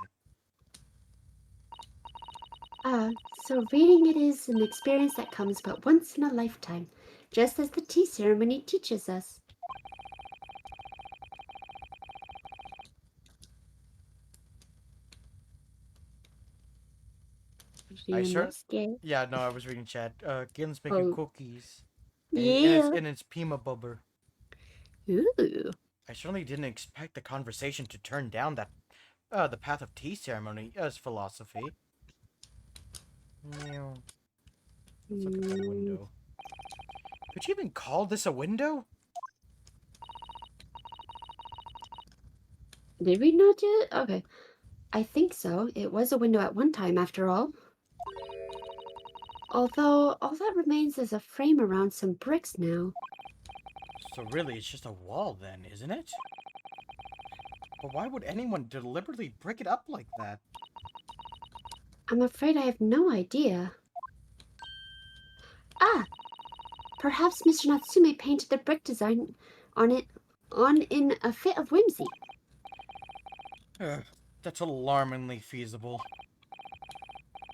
So reading it is an experience that comes but once in a lifetime, just as the tea ceremony teaches us. I You're sure- not scared. Yeah, no, I was reading chat. Galen's making Oh. cookies. Yeah. And it's Pima Bubber. Ooh. I certainly didn't expect the conversation to turn down that, the path of tea ceremony as philosophy. Meow. Let's look at that window. Could you even call this a window? Did we not do it? Okay. I think so. It was a window at one time, after all. Although, all that remains is a frame around some bricks now. So really, it's just a wall then, isn't it? But why would anyone deliberately brick it up like that? I'm afraid I have no idea. Ah! Perhaps Mr. Natsume painted the brick design on it in a fit of whimsy. That's alarmingly feasible.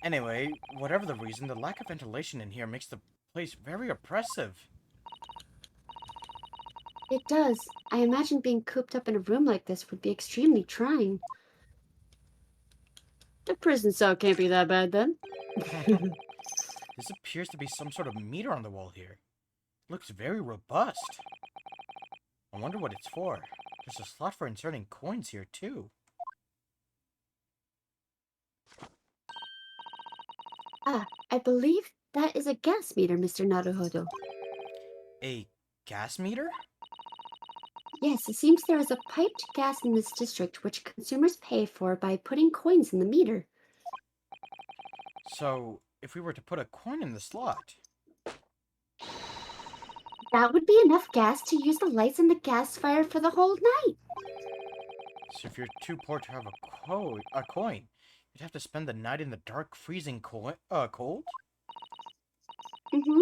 Anyway, whatever the reason, the lack of ventilation in here makes the place very oppressive. It does. I imagine being cooped up in a room like this would be extremely trying. The prison cell can't be that bad then. This appears to be some sort of meter on the wall here. Looks very robust. I wonder what it's for. There's a slot for inserting coins here, too. I believe that is a gas meter, Mr. Naruhodo. A gas meter? Yes, it seems there is a piped gas in this district which consumers pay for by putting coins in the meter. So, if we were to put a coin in the slot... That would be enough gas to use the lights in the gas fire for the whole night. So if you're too poor to have a coin, you'd have to spend the night in the dark, freezing cold? Mm-hmm,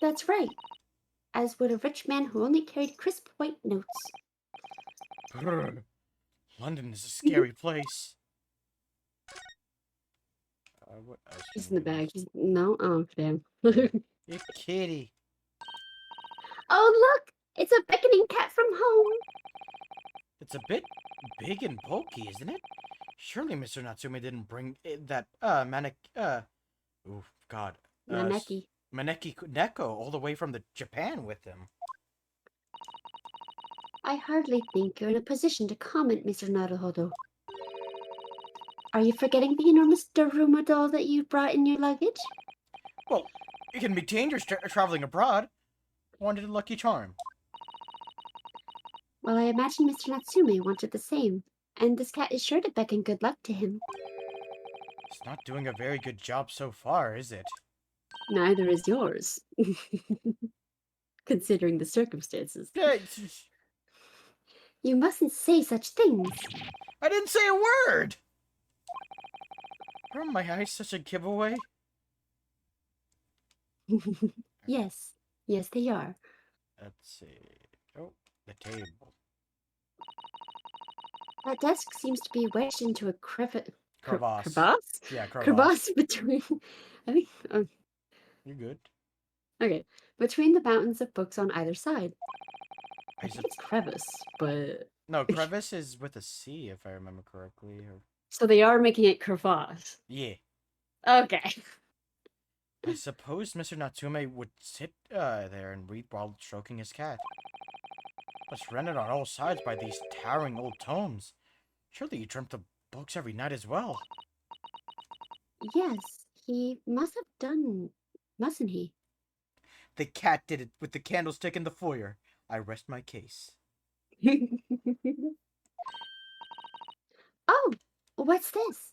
that's right. As would a rich man who only carried crisp white notes. Brr. London is a scary place. What else He's can in the we bag. use? He's no. Oh damn. You kitty. Oh, look! It's a beckoning cat from home. It's a bit big and bulky, isn't it? Surely Mr. Natsume didn't bring that, oh, God. Maneki. Maneki Neko all the way from Japan with him. I hardly think you're in a position to comment, Mr. Naruhodo. Are you forgetting the enormous Daruma doll that you brought in your luggage? Well, it can be dangerous traveling abroad. Wanted a lucky charm. Well, I imagine Mr. Natsume wanted the same, and this cat is sure to beckon good luck to him. It's not doing a very good job so far, is it? Neither is yours. considering the circumstances. Yeah, You mustn't say such things. I didn't say a word! Are my eyes such a giveaway? Yes. Yes, they are. Let's see. Oh, the table. That desk seems to be wedged into a Crevasse. Crevasse? Yeah, crevasse. Crevasse between... I think... You're good. okay. Between the mountains of books on either side. I Is think it- it's crevice, but... No, crevice is with a C, if I remember correctly. Or... So they are making it crevasse. Yeah. Okay. I suppose Mr. Natsume would sit there and read while stroking his cat. But surrounded on all sides by these towering old tomes. Surely he dreamt of books every night as well. Yes, he must have done, mustn't he? The cat did it with the candlestick in the foyer. I rest my case. Oh, what's this?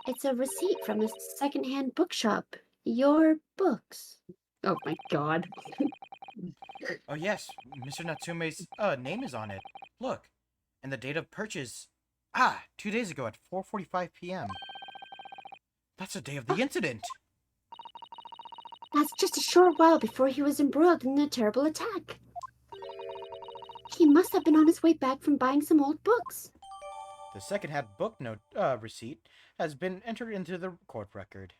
It's a receipt from a secondhand bookshop. Your books. Oh my god. Oh yes, Mr. Natsume's name is on it. Look, and the date of purchase. 2 days ago at 4:45 p.m. That's the day of the incident. That's just a short while before he was embroiled in a terrible attack. He must have been on his way back from buying some old books. The second-hand book note receipt has been entered into the court record.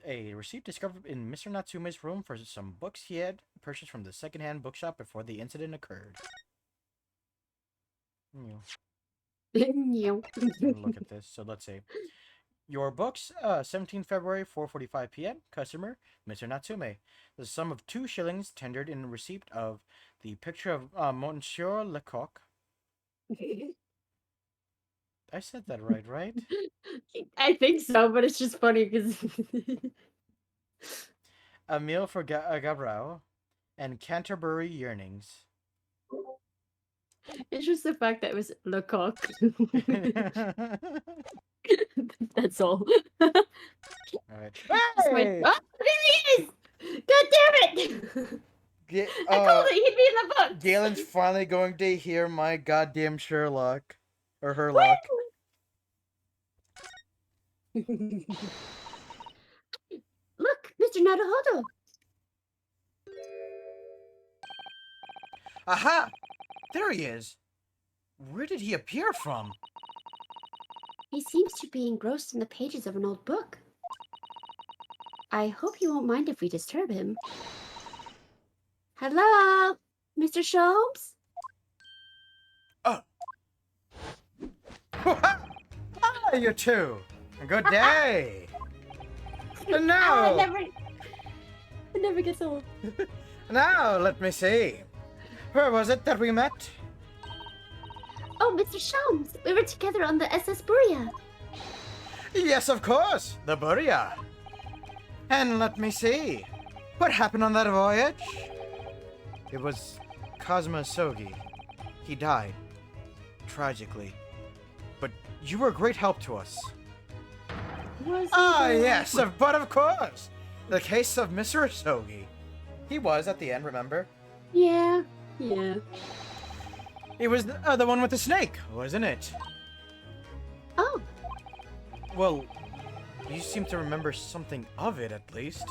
A receipt discovered in Mr. Natsume's room for some books he had purchased from the second-hand bookshop before the incident occurred. Look at this. So let's see. Your books, 17 February, 4:45 p.m. Customer, Mr. Natsume. The sum of 2 shillings tendered in receipt of the picture of Monsieur Lecoq. I said that right? I think so, but it's just funny because... A meal for Gabrao, and Canterbury yearnings. It's just the fact that it was Lecoq. That's all. Alright. Just went, Hey! oh, there he is! God damn it! I called it, he'd be in the book! Galen's finally going to hear my goddamn Sherlock. Or Herlock. Look, Mr. Naruhodo. Aha! There he is! Where did he appear from? He seems to be engrossed in the pages of an old book. I hope you won't mind if we disturb him. Hello, Mr. Sholmes? Hi, you two! Good day! And Oh, now, it never gets old. now, let me see. Where was it that we met? Oh, Mr. Sholmes, we were together on the SS Buria. Yes, of course, the Buria. And let me see. What happened on that voyage? It was Kazuma Sogi. He died. Tragically. But you were a great help to us. Was Yes, but of course. The case of Mr. Sogi. He was at the end, remember? Yeah. He was the one with the snake, wasn't it? Oh, Well, you seem to remember something of it, at least.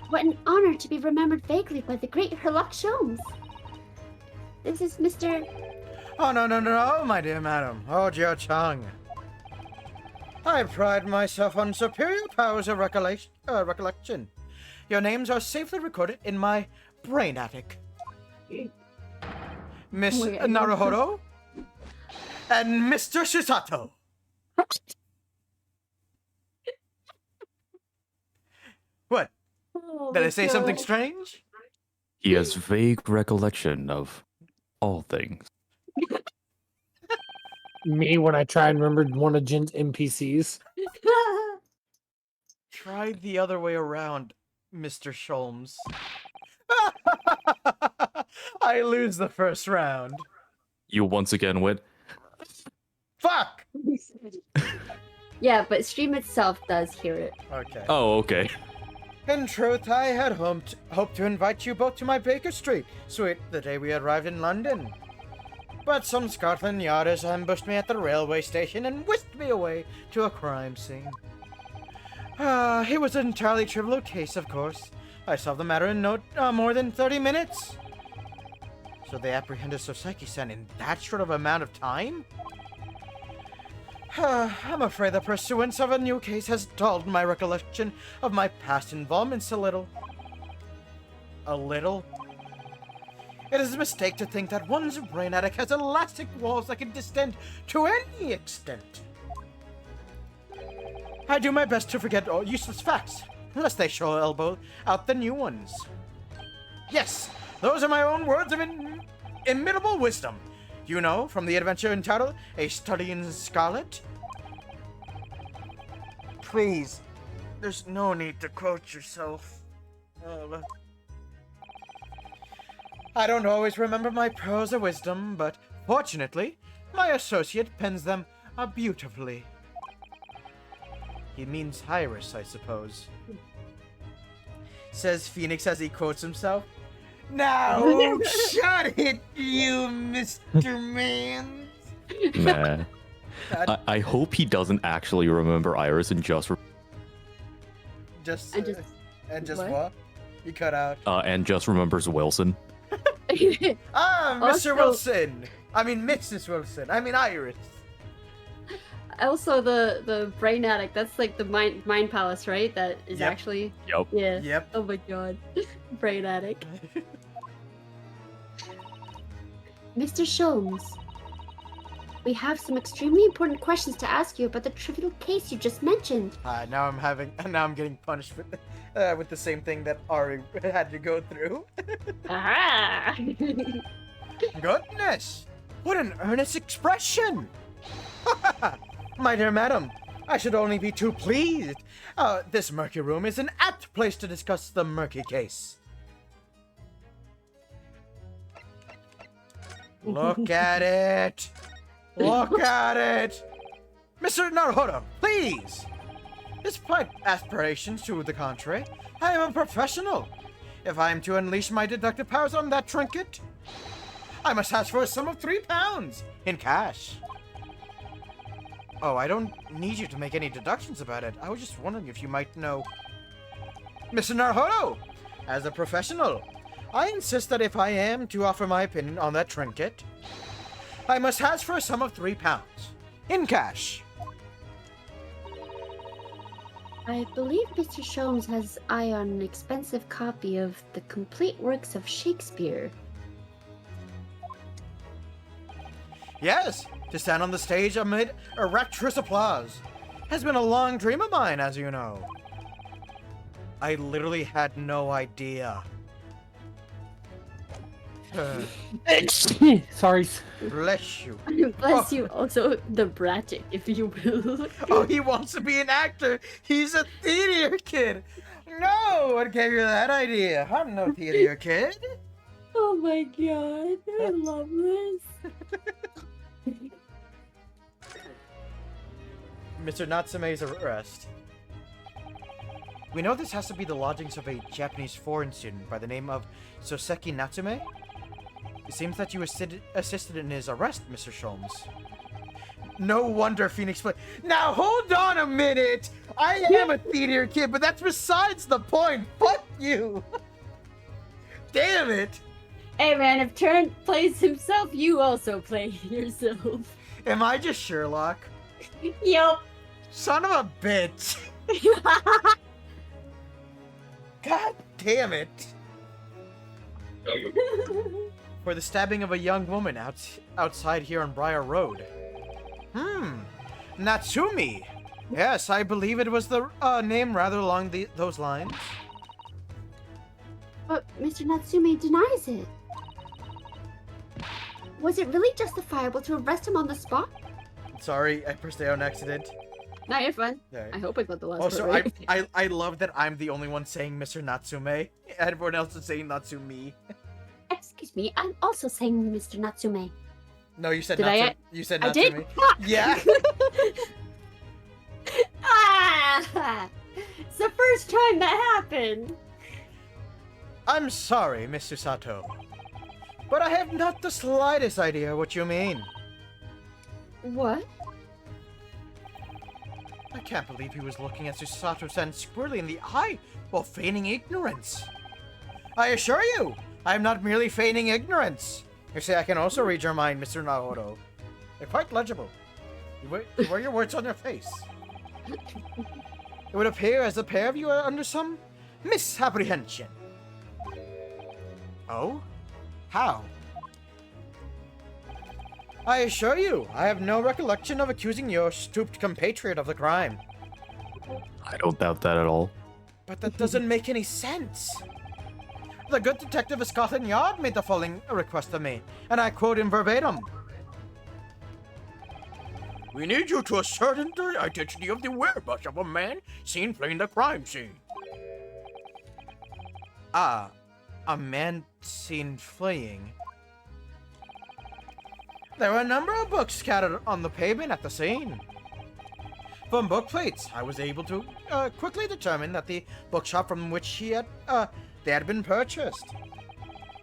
what an honor to be remembered vaguely by the great Herlock Sholmes. This is Mr. Oh, no, my dear madam. Hold your tongue. I pride myself on superior powers of recollection. Your names are safely recorded in my brain attic. Miss Wait. Naruhodo and Mr. Shisato. What? Oh Did my I say something God. strange? He has vague recollection of all things. Me when I try and remember one of Jin's NPCs. Try the other way around, Mr. Sholmes. I lose the first round. You once again win. Fuck! Yeah, but stream itself does hear it. Okay. Oh, okay. In truth, I had hoped to invite you both to my Baker Street suite the day we arrived in London. But some Scotland Yarders ambushed me at the railway station and whisked me away to a crime scene. It was an entirely trivial case, of course. I solved the matter in no more than 30 minutes. So they apprehended Soseki-san in that short of amount of time? I'm afraid the pursuance of a new case has dulled my recollection of my past involvements a little. A little? It is a mistake to think that one's brain attic has elastic walls that can distend to any extent. I do my best to forget all useless facts, unless they show elbow out the new ones. Yes, those are my own words of imitable wisdom. You know, from the adventure entitled A Study in Scarlet? Please, there's no need to quote yourself. I don't always remember my prose of wisdom, but fortunately, my associate pens them beautifully. He means Iris, I suppose. Says Phoenix as he quotes himself. Now, shut it, you Mr. Man. Man. I hope he doesn't actually remember Iris and just what? You cut out. And just remembers Wilson. Mr. Also- Wilson. I mean, Mrs. Wilson. I mean, Iris. Also, the brain attic, that's like the mind palace, right? That is Yep. actually... Yep. Yeah. Yep. Oh my god. Brain attic. Mr. Sholmes, we have some extremely important questions to ask you about the trivial case you just mentioned. Now I'm getting punished with the same thing that Ari had to go through. Ah! Goodness! What an earnest expression! My dear madam, I should only be too pleased. This murky room is an apt place to discuss the murky case. Look at it! Look at it! Mr. Naruhodo, please! Despite aspirations to the contrary, I am a professional. If I am to unleash my deductive powers on that trinket, I must ask for a sum of £3 in cash. Oh, I don't need you to make any deductions about it. I was just wondering if you might know. Mr. Naruhodo, as a professional, I insist that if I am to offer my opinion on that trinket, I must ask for a sum of £3 in cash. I believe Mr. Sholmes has eye on an expensive copy of the complete works of Shakespeare. Yes, to stand on the stage amid a rapturous applause has been a long dream of mine, as you know. I literally had no idea. Sorry. Bless you. Bless you, also the brattic, if you will. Oh, he wants to be an actor. He's a theater kid. No, what gave you that idea? I'm no theater kid. Oh my god, I love this. Mr. Natsume's arrest. We know this has to be the lodgings of a Japanese foreign student by the name of Soseki Natsume. It seems that you assisted in his arrest, Mr. Sholmes. No wonder Phoenix played. Now hold on a minute! I am a theater kid, but that's besides the point. Fuck you! Damn it! Hey man, if Turn plays himself, you also play yourself. Am I just Sherlock? Yup. Son of a bitch! God damn it! For the stabbing of a young woman outside here on Briar Road. Natsumi! Yes, I believe it was the name rather along those lines. But Mr. Natsume denies it. Was it really justifiable to arrest him on the spot? Sorry, I pressed A on accident. No, you're fine. Okay. I hope I got the last Also, one right. I love that I'm the only one saying Mr. Natsume. Everyone else is saying Natsumi. Excuse me, I'm also saying Mr. Natsume. No, you said Did Natsume. I? You said I did? Natsumi. Yeah. Ah! It's the first time that happened. I'm sorry, Mr. Sato, but I have not the slightest idea what you mean. What? I can't believe he was looking at Susato-san squarely in the eye while feigning ignorance. I assure you, I am not merely feigning ignorance. You see, I can also read your mind, Mr. Naoto. They're quite legible. You wear your words on your face. It would appear as the pair of you are under some misapprehension. Oh? How? I assure you, I have no recollection of accusing your stooped compatriot of the crime. I don't doubt that at all. But that doesn't make any sense. The good detective of Scotland Yard made the following request of me, and I quote him verbatim. We need you to ascertain the identity of the whereabouts of a man seen fleeing the crime scene. Ah, a man seen fleeing. There were a number of books scattered on the pavement at the scene. From book plates, I was able to quickly determine that the bookshop from which they had been purchased.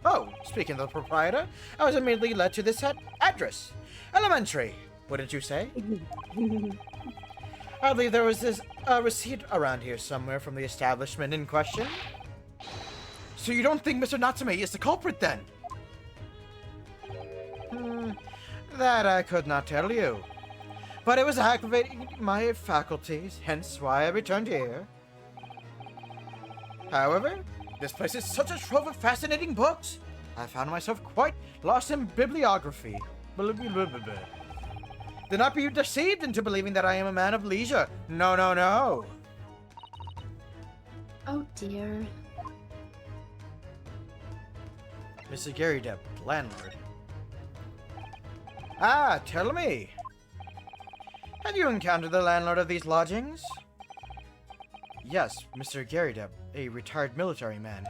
Oh, speaking of the proprietor, I was immediately led to this address. Elementary, wouldn't you say? I believe there was this receipt around here somewhere from the establishment in question. So you don't think Mr. Natsume is the culprit then? That I could not tell you. But it was aggravating my faculties, hence why I returned here. However, this place is such a trove of fascinating books. I found myself quite lost in bibliography. Do not be deceived into believing that I am a man of leisure. No, no, no. Oh dear. Mr. Gary Depp, landlord. Ah, tell me. Have you encountered the landlord of these lodgings? Yes, Mr. Gary Depp, a retired military man.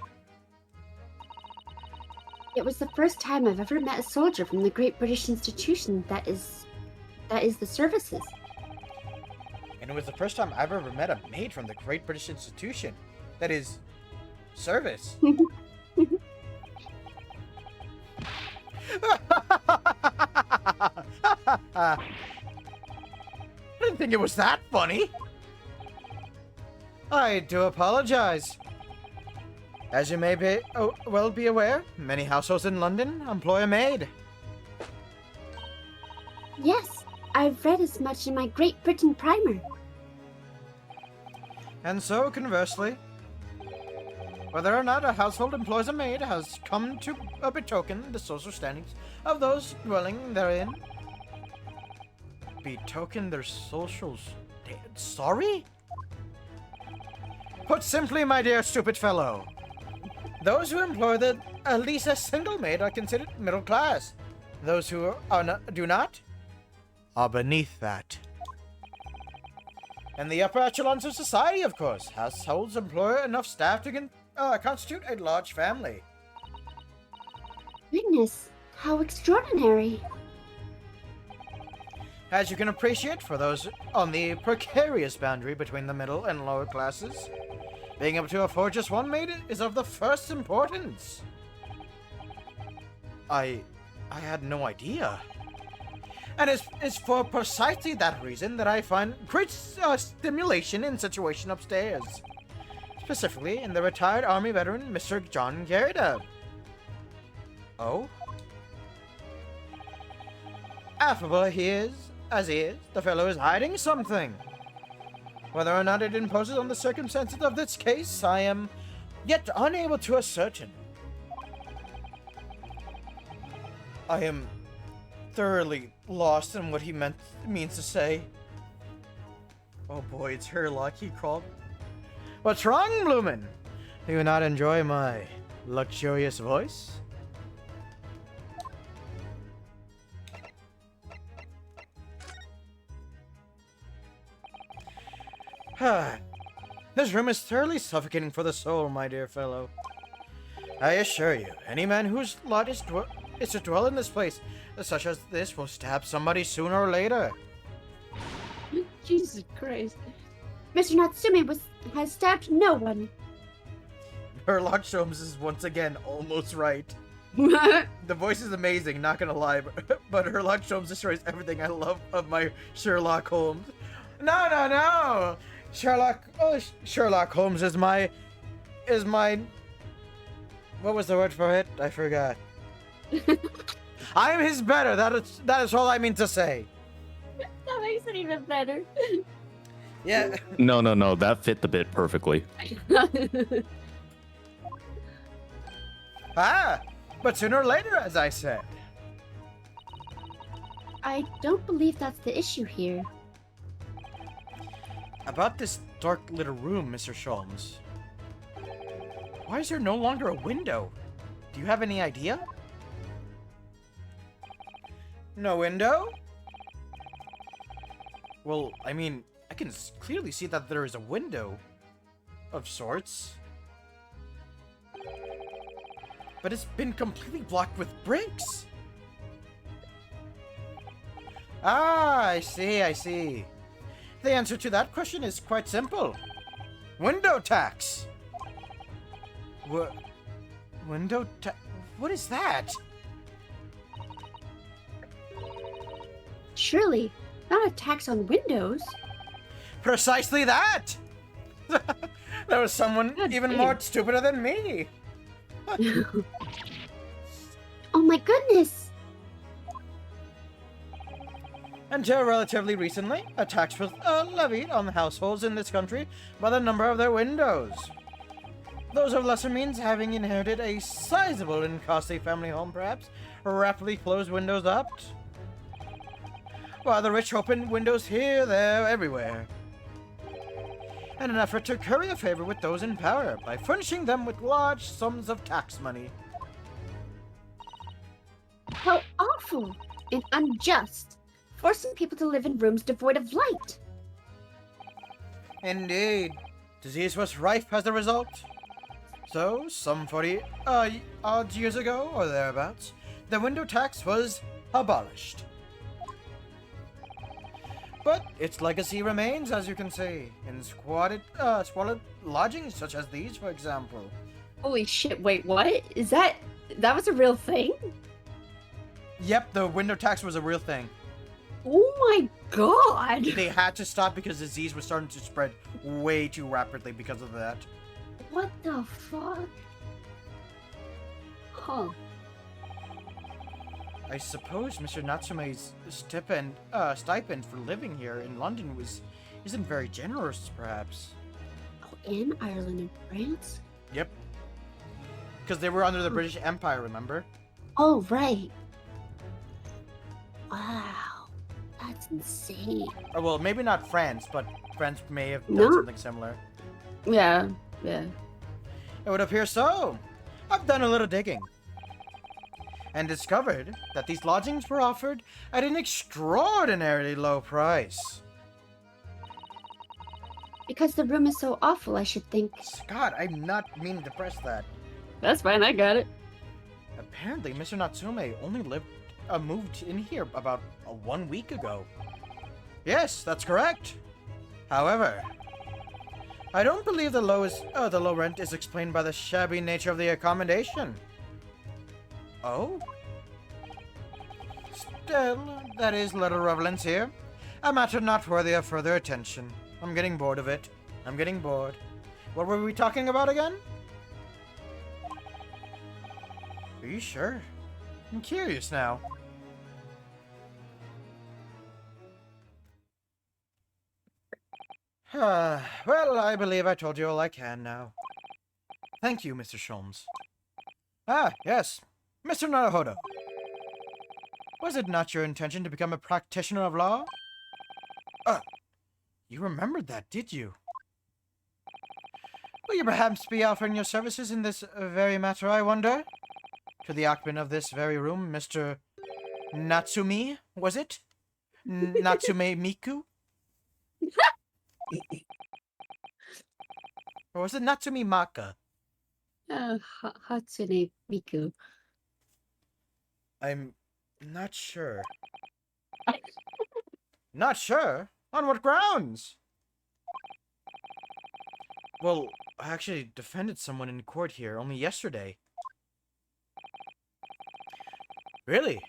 It was the first time I've ever met a soldier from the Great British Institution that is the services. And it was the first time I've ever met a maid from the Great British Institution. That is, service. I didn't think it was that funny. I do apologize. As you may be well be aware, many households in London employ a maid. Yes, I've read as much in my Great Britain primer. And so, conversely, whether or not a household employs a maid has come to betoken the social standings of those dwelling therein. Betoken their social sorry? Put simply, my dear stupid fellow, those who employ at least a single maid are considered middle class. Those who do not are beneath that. And the upper echelons of society, of course, households employ enough staff to constitute a large family. Goodness, how extraordinary. As you can appreciate, for those on the precarious boundary between the middle and lower classes, being able to afford just one maid is of the first importance. I had no idea. And it's for precisely that reason that I find great stimulation in situation upstairs. Specifically in the retired army veteran, Mr. John Garrida. Oh? Affable he is, as he is, the fellow is hiding something. Whether or not it imposes on the circumstances of this case, I am yet unable to ascertain. I am thoroughly lost in what he means to say. Oh boy, it's Herlock, he crawled. What's wrong, Bloomin? Do you not enjoy my luxurious voice? This room is thoroughly suffocating for the soul, my dear fellow. I assure you, any man whose lot is to dwell in this place, such as this, will stab somebody sooner or later. Jesus Christ. Mr. Natsume, was has stabbed no one. Sherlock Holmes is once again almost right. The voice is amazing, not gonna lie, but Sherlock Holmes destroys everything I love of my Sherlock Holmes. No! Sherlock Holmes is my... What was the word for it? I forgot. I am his better, that is all I mean to say. That makes it even better. Yeah. No, that fit the bit perfectly. But sooner or later, as I said. I don't believe that's the issue here. About this dark little room, Mr. Sholmes. Why is there no longer a window? Do you have any idea? No window? Well, I mean, I can clearly see that there is a window of sorts. But it's been completely blocked with bricks. Ah, I see. The answer to that question is quite simple. Window tax. Window tax? What is that? Surely, not a tax on windows. Precisely that! There was someone even more stupider than me. Oh my goodness! Until relatively recently, a tax was levied on households in this country by the number of their windows. Those of lesser means, having inherited a sizable and costly family home perhaps, rapidly closed windows up, while the rich opened windows here, there, everywhere, in an effort to curry favor with those in power by furnishing them with large sums of tax money. How awful and unjust! Forcing people to live in rooms devoid of light. Indeed. Disease was rife as a result. So, some 40 odd years ago, or thereabouts, the window tax was abolished. But its legacy remains, as you can see, in squalid lodgings such as these, for example. Holy shit, wait, what? That was a real thing? Yep, the window tax was a real thing. Oh my god! They had to stop because disease was starting to spread way too rapidly because of that. What the fuck? Huh. I suppose Mr. Natsume's stipend for living here in London isn't very generous, perhaps. Oh, in Ireland and France? Yep. Because they were under the British Empire, remember? Oh, right. Wow. That's insane. Or, well, maybe not France, but France may have done No. something similar. Yeah. It would appear so. I've done a little digging. And discovered that these lodgings were offered at an extraordinarily low price. Because the room is so awful, I should think. Scott, I'm not meaning to press that. That's fine, I got it. Apparently, Mr. Natsume only moved in here about 1 week ago. Yes, that's correct. However, I don't believe the low rent is explained by the shabby nature of the accommodation. Oh? Still, that is little relevance here. A matter not worthy of further attention. I'm getting bored of it. I'm getting bored. What were we talking about again? Are you sure? I'm curious now. Well, I believe I told you all I can now. Thank you, Mr. Sholmes. Ah, yes. Mr. Naruhodo. Was it not your intention to become a practitioner of law? You remembered that, did you? Will you perhaps be offering your services in this very matter, I wonder? To the occupant of this very room, Mr. Natsumi, was it? Natsume Miku? Or was it Natsumi Maka? Hatsune Miku. I'm not sure. Not sure? On what grounds? Well, I actually defended someone in court here only yesterday. Really?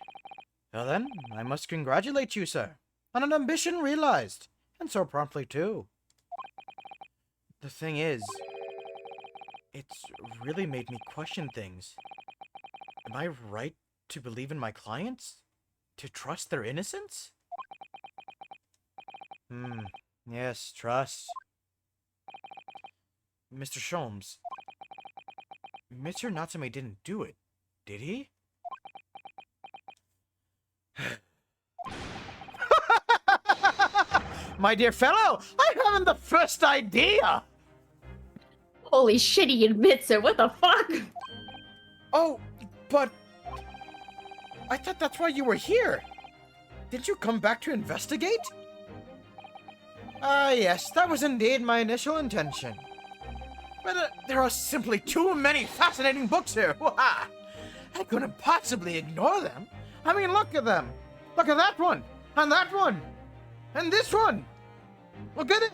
Well then, I must congratulate you, sir, on an ambition realized, and so promptly too. The thing is, it's really made me question things. Am I right to believe in my clients? To trust their innocence? Yes, trust. Mr. Sholmes, Mr. Natsume didn't do it, did he? My dear fellow, I haven't the first idea! Holy shit, he admits it. What the fuck? Oh, but... I thought that's why you were here. Didn't you come back to investigate? Ah, yes, that was indeed my initial intention. But there are simply too many fascinating books here. I couldn't possibly ignore them. I mean, look at them. Look at that one, and that one, and this one. Look at it.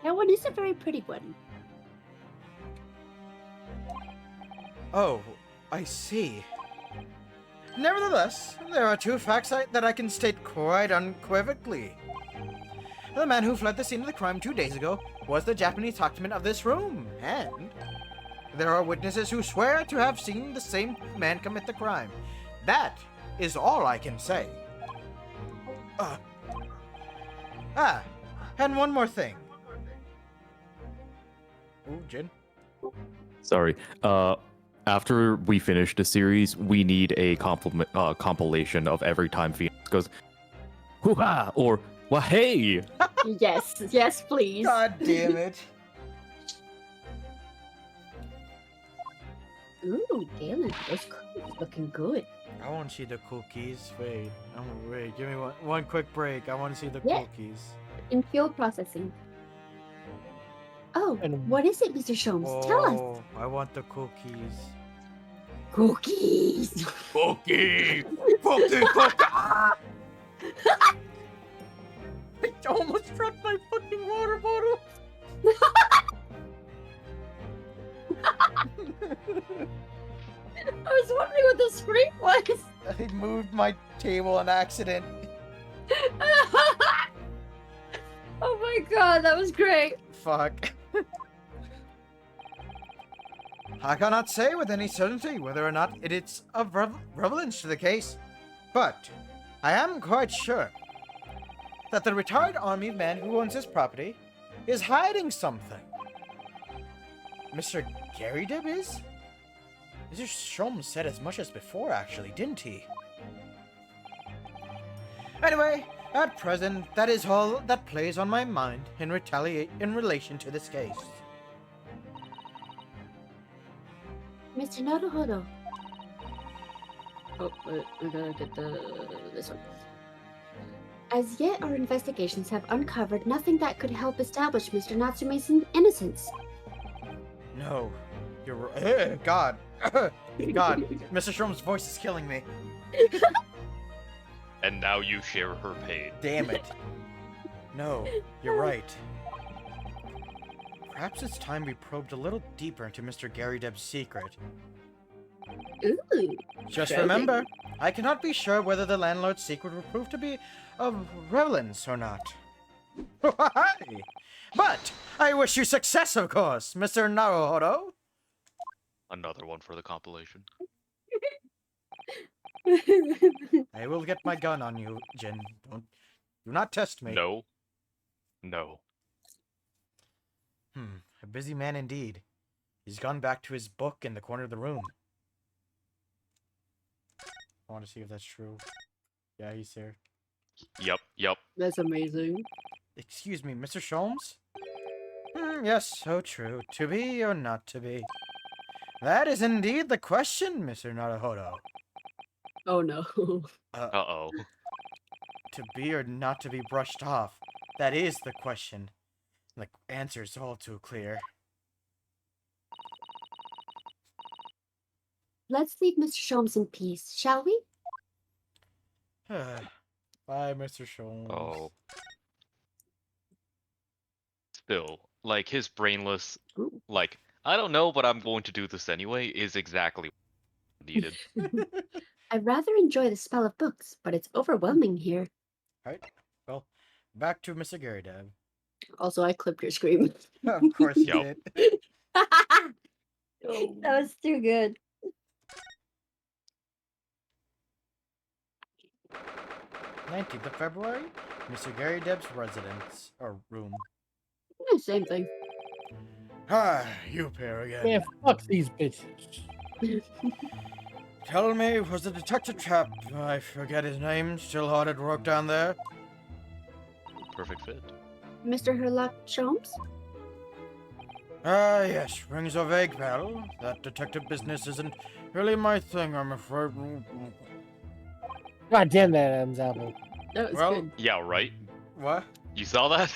That one is a very pretty one. Oh, I see. Nevertheless, there are two facts that I can state quite unequivocally. The man who fled the scene of the crime 2 days ago was the Japanese occupant of this room, and there are witnesses who swear to have seen the same man commit the crime. That is all I can say. And one more thing. Ooh, Jin. Sorry. After we finish the series, we need a compilation of every time Phoenix goes, hoo-ha, or wah-hey! Yes, please. God damn it. Ooh, Galen, those cookies looking good. I want to see the cookies. Wait, give me one quick break. I want to see the Yeah. cookies. In field processing. Oh, And- what is it, Mr. Sholmes? Tell us. Oh, I want the cookies. Cookies. Cookie! Cookie! Cookie! I almost dropped my fucking water bottle. I was wondering what the scream was. I moved my table on accident. Oh my god, that was great. Fuck. I cannot say with any certainty whether or not it's of relevance to the case, but I am quite sure that the retired army man who owns this property is hiding something. Mr. Garydeb is? Mr. Sholmes said as much as before, actually, didn't he? Anyway, at present, that is all that plays on my mind in relation to this case. Mr. Naruhodo. Oh, wait, we gotta get this one. As yet, our investigations have uncovered nothing that could help establish Mr. Natsume's innocence. No, you're right. God. God, Mr. Sholmes' voice is killing me. And now you share her pain. Damn it. No, you're right. Perhaps it's time we probed a little deeper into Mr. Garydeb's secret. Ooh. Just Okay. remember, I cannot be sure whether the landlord's secret will prove to be of relevance or not. But I wish you success, of course, Mr. Naruhodo. Another one for the compilation. I will get my gun on you, Jin. Do not test me. No. No. A busy man indeed. He's gone back to his book in the corner of the room. I want to see if that's true. Yeah, he's here. Yep. That's amazing. Excuse me, Mr. Sholmes? Yes, so true. To be or not to be? That is indeed the question, Mr. Naruhodo. Oh no. Uh-oh. To be or not to be brushed off. That is the question. The answer is all too clear. Let's leave Mr. Sholmes in peace, shall we? Bye, Mr. Sholmes. Oh. Still, like his brainless, Ooh. like I don't know, but I'm going to do this anyway, is exactly needed. I rather enjoy the smell of books, but it's overwhelming here. Right. Well, back to Mr. Gary Dab. Also, I clipped your scream. Of course you Yup. did. That was too good. 19th of February, Mr. Gary Deb's residence or room. Yeah, same thing. Ah, you pair again. Yeah, fuck these bitches. Tell me, was the detective chap, I forget his name, still hard at work down there? Perfect fit. Mr. Herlock Sholmes? Ah, yes, rings a vague bell. That detective business isn't really my thing, I'm afraid. God damn that Adam's apple. That was Well- good. Yeah, right. What? You saw that?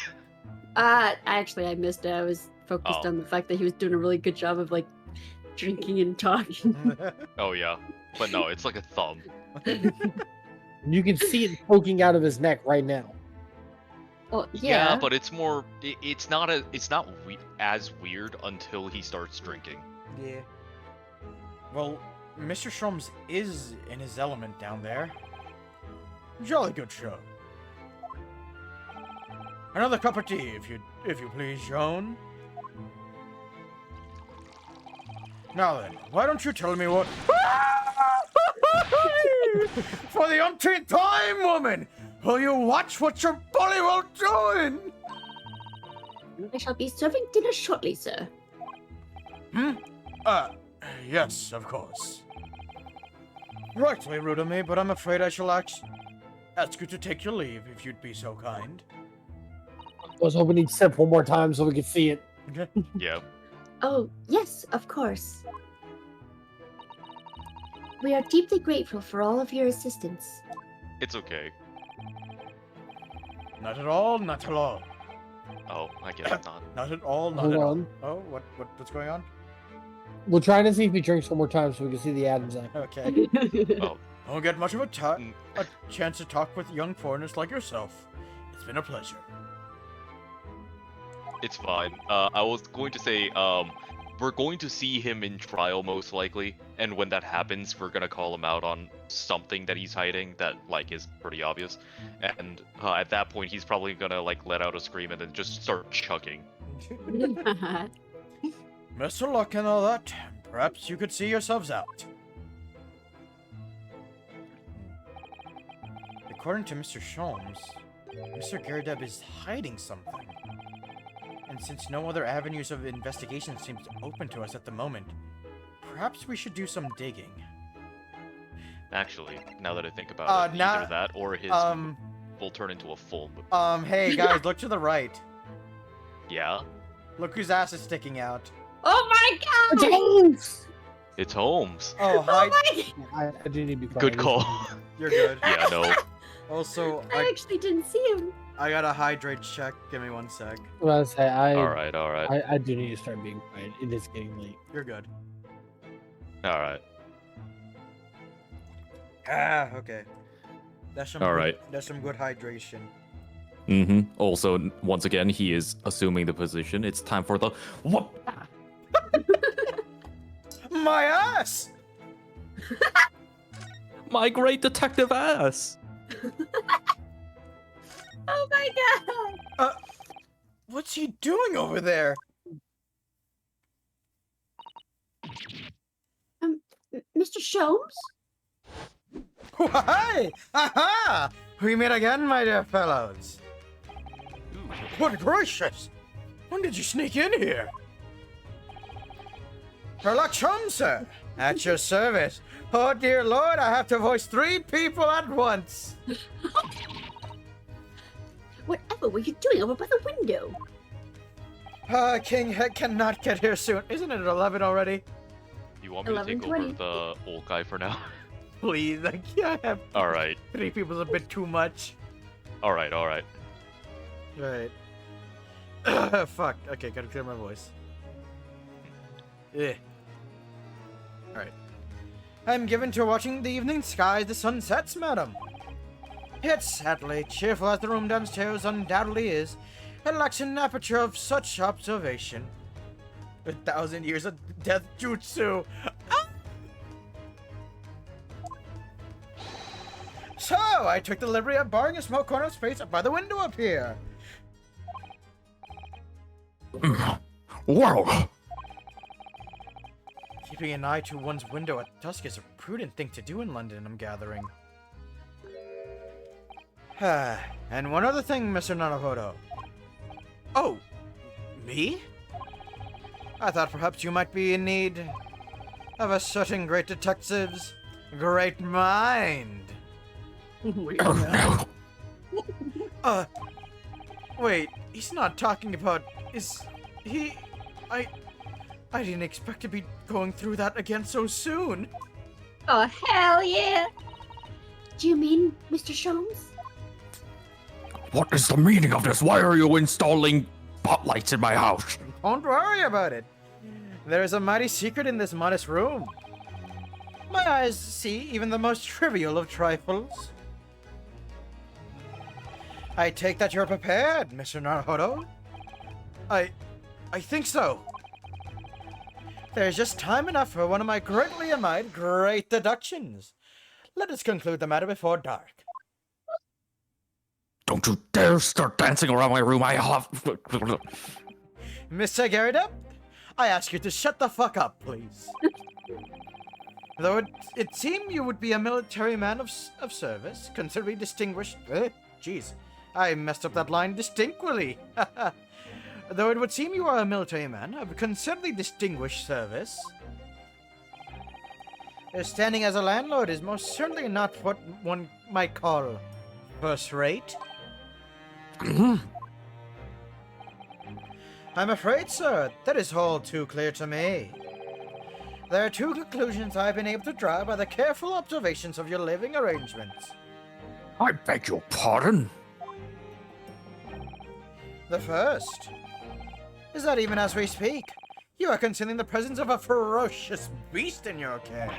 Actually, I missed it. I was focused Oh. on the fact that he was doing a really good job of, like, drinking and talking. Oh yeah, but no, it's like a thumb. You can see it poking out of his neck right now. Oh, yeah. But it's more. It's not as weird until he starts drinking. Yeah. Well, Mr. Sholmes is in his element down there. Jolly good show. Another cup of tea, if you please, Joan. Now then, why don't you tell me what... For the umpteenth time, woman! Will you watch what you're bully well doing? I shall be serving dinner shortly, sir. Yes, of course. Rightly rude of me, but I'm afraid I shall ask you to take your leave, if you'd be so kind. I was hoping he'd step one more time so we could see it. Yeah. Oh, yes, of course. We are deeply grateful for all of your assistance. It's okay. Not at all, not at all. Oh, I guess not. Not at all, not Hold at all. on. Oh, what's going on? We're trying to see if he drinks one more time so we can see the Adam's apple. Okay. Oh, Don't get much of a chance to talk with young foreigners like yourself. It's been a pleasure. it's fine. I was going to say, we're going to see him in trial most likely, and when that happens, we're gonna call him out on something that he's hiding that like is pretty obvious, and at that point, he's probably gonna like let out a scream and then just start chugging. Best of luck and all that. Perhaps you could see yourselves out. According to Mr. Sholmes, Mr. Gerdeb is hiding something. And since no other avenues of investigation seems open to us at the moment, perhaps we should do some digging. Actually, now that I think about it, now- either that or his will turn into a full. Hey guys, look to the right. Yeah, Look whose ass is sticking out. Oh my god! James! it's Holmes. Oh, hi. I do need to be quiet. Good call. You're good. Yeah, no. Also, I actually didn't see him. I got a hydrate check. Give me 1 sec. Well, I say, All right. I do need to start being quiet. It is getting late. You're good. All right. Ah, okay. That's some All good, right. That's some good hydration. Mm-hmm. Also, once again, he is assuming the position. It's time for the what? My ass! My great detective ass. Oh my god! What's he doing over there? Mr. Sholmes? Why? Aha! We meet again, my dear fellows. Good gracious! When did you sneak in here? Sherlock Holmes, sir. At your service. Oh dear lord, I have to voice 3 people at once. Whatever were you doing over by the window? King Head cannot get here soon. Isn't it 11 already? You want me to take over 11:20. the old guy for now? Please, I can't have All right. 3 people's a bit too much. All right. Right. Fuck. Okay, gotta clear my voice. Alright. I'm given to watching the evening sky as the sun sets, madam. Yet sadly, cheerful as the room downstairs undoubtedly is, It lacks an aperture of such observation. 1,000 years of death jutsu. Ah! So, I took the liberty of borrowing a small corner of space up by the window up here. Wow! Keeping an eye to one's window at dusk is a prudent thing to do in London, I'm gathering. And one other thing, Mr. Naruhodo. Oh, me? I thought perhaps you might be in need of a certain great detective's great mind. Oh my god. Wait, he's not talking about... Is he... I didn't expect to be going through that again so soon. Oh, hell yeah! Do you mean Mr. Sholmes? What is the meaning of this? Why are you installing spotlights in my house? Don't worry about it. There is a mighty secret in this modest room. My eyes see even the most trivial of trifles. I take that you're prepared, Mr. Naruhodo. I think so. There's just time enough for one of my greatly admired great deductions. Let us conclude the matter before dark. Don't you dare start dancing around my room. I have... Mr. Garrett, I ask you to shut the fuck up, please. Though it seemed you would be a military man of service, considerably distinguished... Jeez, I messed up that line distinctly. Though it would seem you are a military man of considerably distinguished service, your standing as a landlord is most certainly not what one might call first rate. I'm afraid, sir, that is all too clear to me. There are two conclusions I've been able to draw by the careful observations of your living arrangements. I beg your pardon? The first is that even as we speak, you are concealing the presence of a ferocious beast in your care.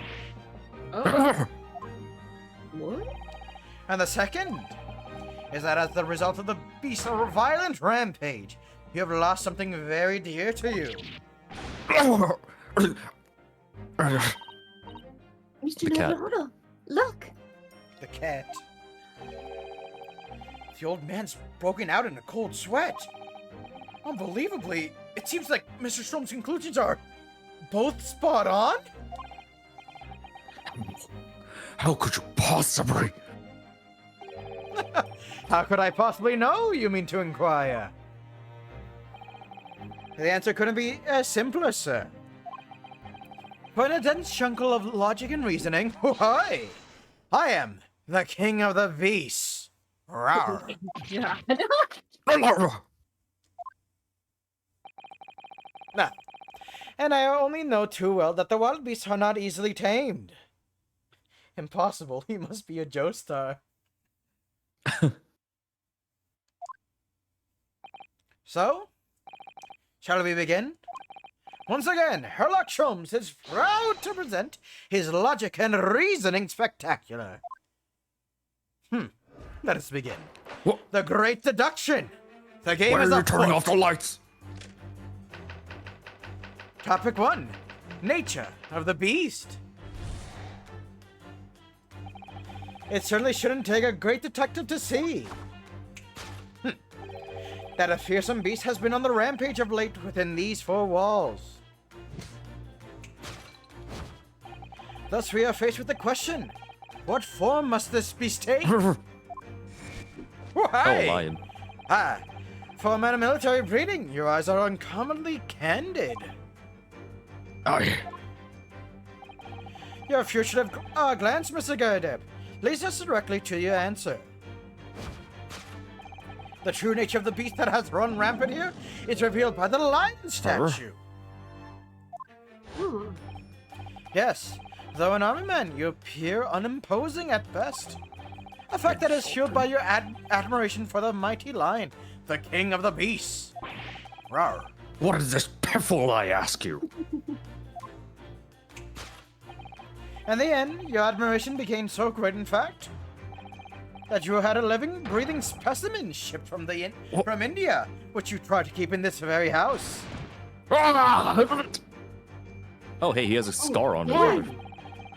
Oh. What? And the second is that as the result of the beast's violent rampage, you have lost something very dear to you. Mr. The cat. Naruhodo, look! The cat. The old man's broken out in a cold sweat. Unbelievably, it seems like Mr. Strom's conclusions are both spot on? How could you possibly? How could I possibly know, you mean to inquire? The answer couldn't be simpler, sir. For in a dense chunkle of logic and reasoning, why, I am the king of the beasts. Rawr. Nah. And I only know too well that the wild beasts are not easily tamed. Impossible, he must be a Joestar. So, shall we begin? Once again, Herlock Sholmes is proud to present his logic and reasoning spectacular. Let us begin. What? The Great Deduction. The game Why is are you afoot. turning off the lights? Topic 1. Nature of the beast. It certainly shouldn't take a great detective to see that a fearsome beast has been on the rampage of late within these four walls. Thus we are faced with the question, what form must this beast take? Why? Oh, lion. For a man of military breeding, your eyes are uncommonly candid. Your fugitive glance, Mr. Gardeb, leads us directly to your answer. The true nature of the beast that has run rampant here is revealed by the lion statue. Oh. Yes, though an army man, you appear unimposing at best. A fact that is fueled by your admiration for the mighty lion, the king of the beasts. Rawr. What is this piffle, I ask you? In the end, your admiration became so great, in fact, that you had a living, breathing specimen shipped from from India, which you tried to keep in this very house. Oh, hey, he has a scar on his yeah. other.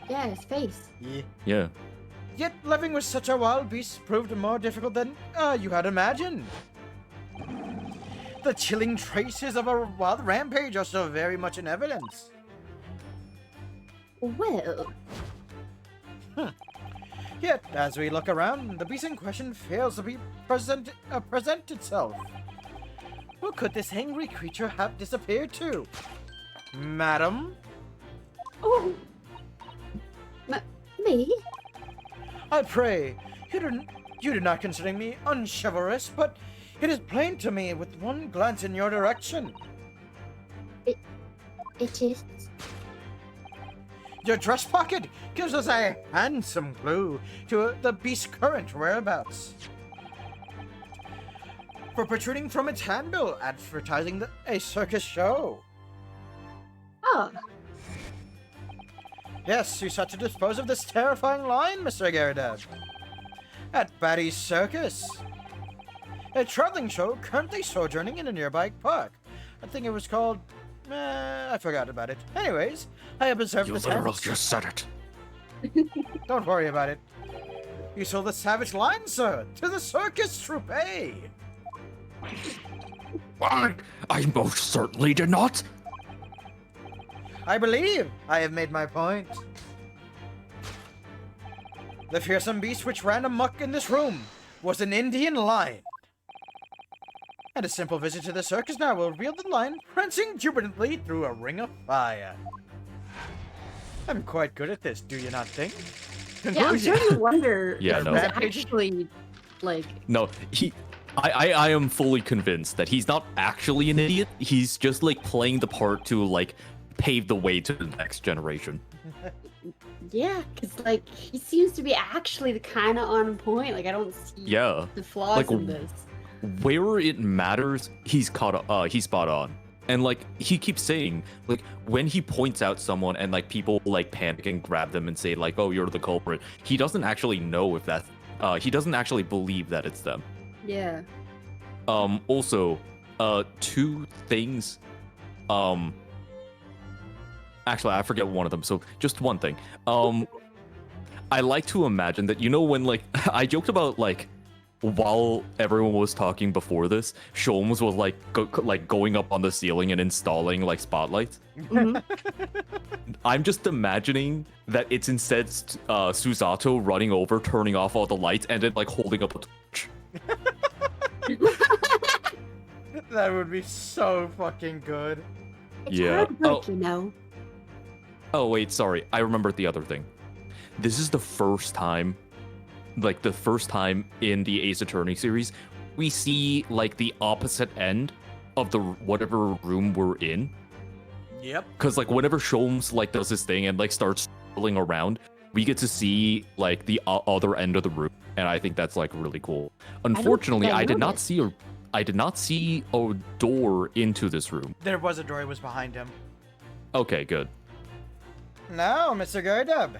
Yeah, his face. Yeah. Yet living with such a wild beast proved more difficult than you had imagined. The chilling traces of a wild rampage are still very much in evidence. Well, Yet, as we look around, the beast in question fails to be present itself. Who could this angry creature have disappeared to? Madam? oh, me? I pray, you do not consider me unchivalrous, but it is plain to me with one glance in your direction. It is. Your dress pocket gives us a handsome clue to the beast's current whereabouts. For protruding from its handle, advertising a circus show. Oh, Yes, you sought to dispose of this terrifying lion, Mr. Gardav. At Batty's Circus. A traveling show currently sojourning in a nearby park. I think it was called... I forgot about it. Anyways, I have observed You this literally house. just said it. Don't worry about it. You sold the savage lion, sir, to the circus troupe. I most certainly did not. I believe I have made my point. The fearsome beast which ran amok in this room was an Indian lion. And a simple visit to the circus now will reveal the lion prancing jubilantly through a ring of fire. I'm quite good at this, do you not think? yeah. I'm sure you wonder. Yeah, if no. it's actually, like, No, I am fully convinced that he's not actually an idiot. He's just like playing the part to like pave the way to the next generation. yeah, because like he seems to be actually the kind of on point. Like I don't see Yeah. the flaws Like, in this. Where it matters, he's spot on. And like he keeps saying, like when he points out someone and like people like panic and grab them and say like, "Oh, you're the culprit," he doesn't actually know if that's he doesn't actually believe that it's them. Yeah. Also, two things. Actually, I forget one of them. So just one thing. I like to imagine that, you know, when like I joked about like while everyone was talking before this, Sholmes was like going up on the ceiling and installing like spotlights. I'm just imagining that it's instead Susato running over, turning off all the lights, and then like holding up a torch. That would be so fucking good. It's Yeah. hard work, you know. Oh wait, sorry. I remembered the other thing. This is the first time, like the first time in the Ace Attorney series, we see like the opposite end of the whatever room we're in. Yep. Cause like whenever Sholmes like does this thing and like starts swirling around, we get to see like the other end of the room, and I think that's like really cool. Unfortunately, I did not see a door into this room. There was a door, it was behind him. Okay, good. Now, Mr. Gerdub.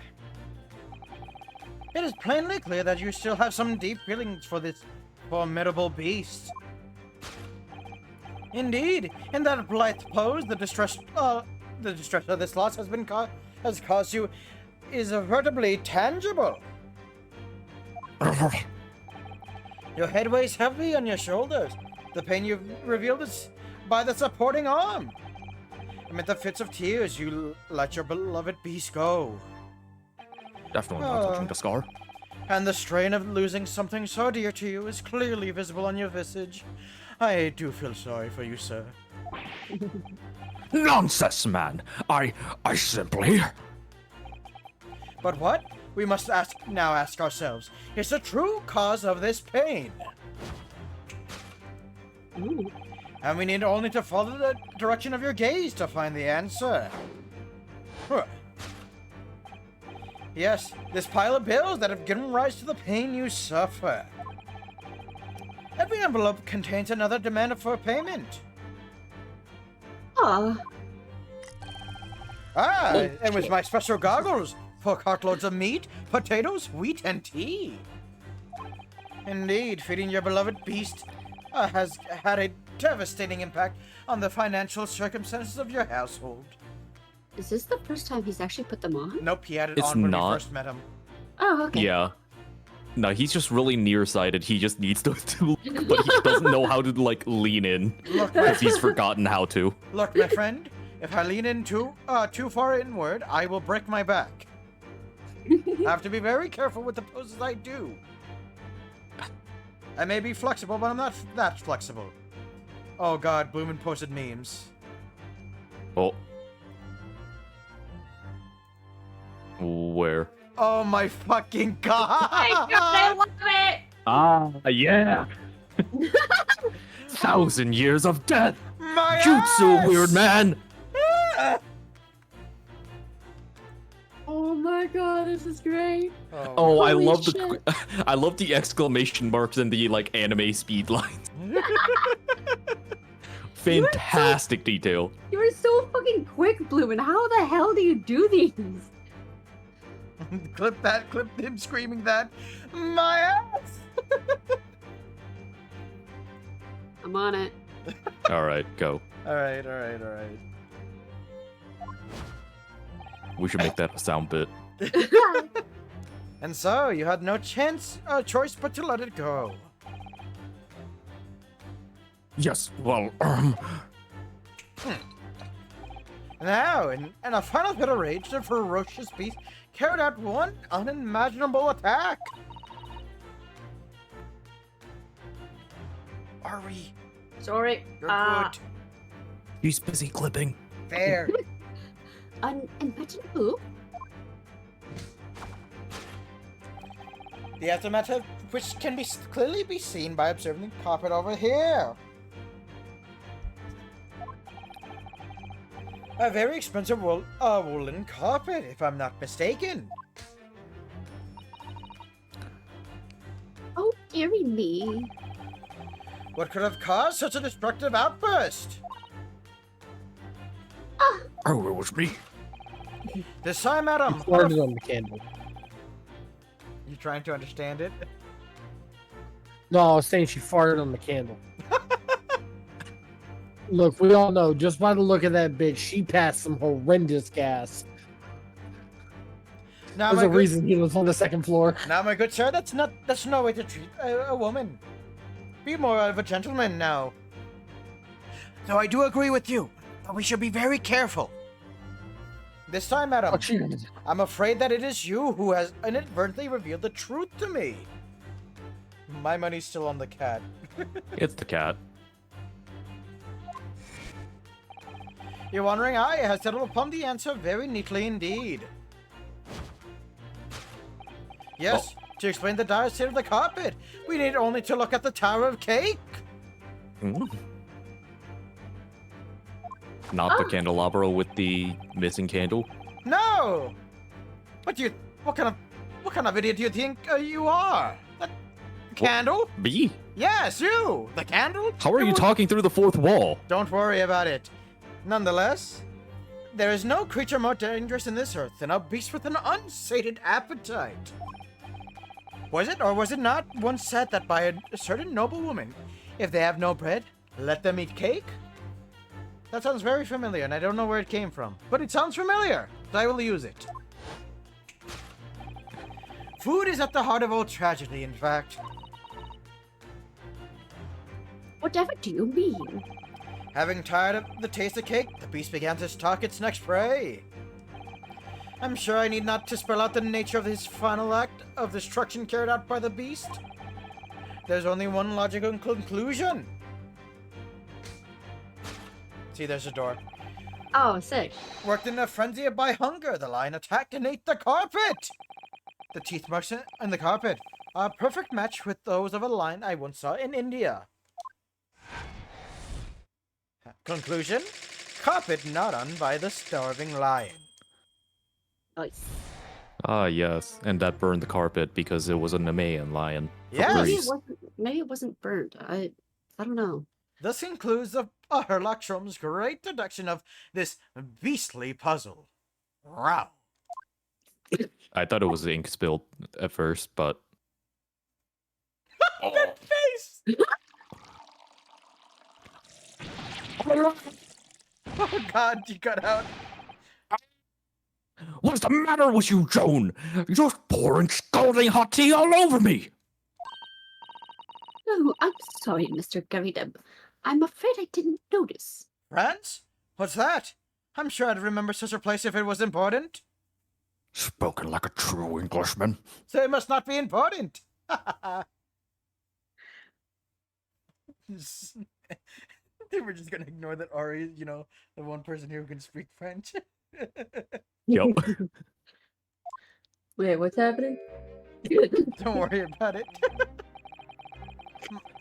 It is plainly clear that you still have some deep feelings for this formidable beast. Indeed, in that blithe pose, the distress of this loss has caused you is veritably tangible. Your head weighs heavy on your shoulders. The pain you've revealed is by the supporting arm. Amid the fits of tears, you let your beloved beast go. Definitely not touching the scar. And the strain of losing something so dear to you is clearly visible on your visage. I do feel sorry for you, sir. Nonsense, man. I simply... But what? We must ask ourselves, is the true cause of this pain? Ooh. And we need only to follow the direction of your gaze to find the answer. Huh. Yes, this pile of bills that have given rise to the pain you suffer. Every envelope contains another demand for payment. Oh, And with my special goggles for cartloads of meat, potatoes, wheat, and tea. Indeed, feeding your beloved beast has had a devastating impact on the financial circumstances of your household. Is this the first time he's actually put them on? Nope, he had it It's on when we not. first met him. Oh, okay. Yeah. No, he's just really nearsighted. He just needs to but he doesn't know how to, like, lean in. Look, Because he's forgotten how to. Look, my friend, if I lean in too far inward, I will break my back. I have to be very careful with the poses I do. I may be flexible, but I'm not that flexible. Oh god, Bloomin' posted memes. Oh. Where? Oh my fucking god! I love it! Ah, yeah. 1,000 years of death! My Jutsu, ass! weird man! Oh my god, this is great. Oh, I Holy love shit. the I love the exclamation marks and the like anime speed lines. Fantastic detail. You were so fucking quick, Bloomin'. How the hell do you do these? Clip that, clip him screaming that. My ass! I'm on it. All right, go. Alright. We should make that a sound bit. And so, you had no choice but to let it go. Yes, well, Now, in a final bit of rage, the ferocious beast carried out one unimaginable attack. Are we? Sorry. You're good. He's busy clipping. Fair. Unimaginable? The aftermath of which can be clearly be seen by observing the carpet over here. A very expensive woolen carpet, if I'm not mistaken. Oh, dearie me. What could have caused such a destructive outburst? oh, it was me. This time, madam. Farted on the candle. You trying to understand it? No, I was saying she farted on the candle. Look, we all know, just by the look of that bitch, she passed some horrendous gas. Now, There's a reason he was on the second floor. Now, my good sir, that's no way to treat a woman. Be more of a gentleman now. Though I do agree with you, but we should be very careful. This time, madam, What you gonna do? I'm afraid that it is you who has inadvertently revealed the truth to me. My money's still on the cat. It's the cat. Your wandering eye has settled upon the answer very neatly indeed. Yes, to explain the dire state of the carpet, we need only to look at the Tower of Cake. Mm. Not the candelabra with the missing candle. No! What kind of idiot do you think you are? The candle? Me? Yes, you! The candle? How are you talking through the fourth wall? Don't worry about it. Nonetheless, there is no creature more dangerous in this earth than a beast with an unsated appetite. Was it or was it not once said that by a certain noble woman, if they have no bread, let them eat cake? That sounds very familiar, and I don't know where it came from. But it sounds familiar, so I will use it. Food is at the heart of all tragedy, in fact. Whatever do you mean? Having tired of the taste of cake, the beast began to stalk its next prey. I'm sure I need not to spell out the nature of his final act of destruction carried out by the beast. There's only one logical conclusion. See, there's a door. Oh, sick. Worked in a frenzy by hunger, the lion attacked and ate the carpet! The teeth marks in the carpet are a perfect match with those of a lion I once saw in India. Conclusion? Carpet gnawed on by the starving lion. Nice. Ah, yes. And that burned the carpet because it was a Nemean lion. for Yes. grease. Maybe it wasn't burnt. I don't know. This concludes Herlock Sholmes' great deduction of this beastly puzzle. Wow. I thought it was ink spilled at first, but That face! Oh god, you got out. What's the matter with you, Joan? You're pouring scalding hot tea all over me. Oh, I'm sorry, Mr. Garrideb. I'm afraid I didn't notice. France? What's that? I'm sure I'd remember such a place if it was important. Spoken like a true Englishman. So it must not be important. They were just gonna ignore that Ari is, the one person here who can speak French. Yep. Wait, what's happening? Don't worry about it.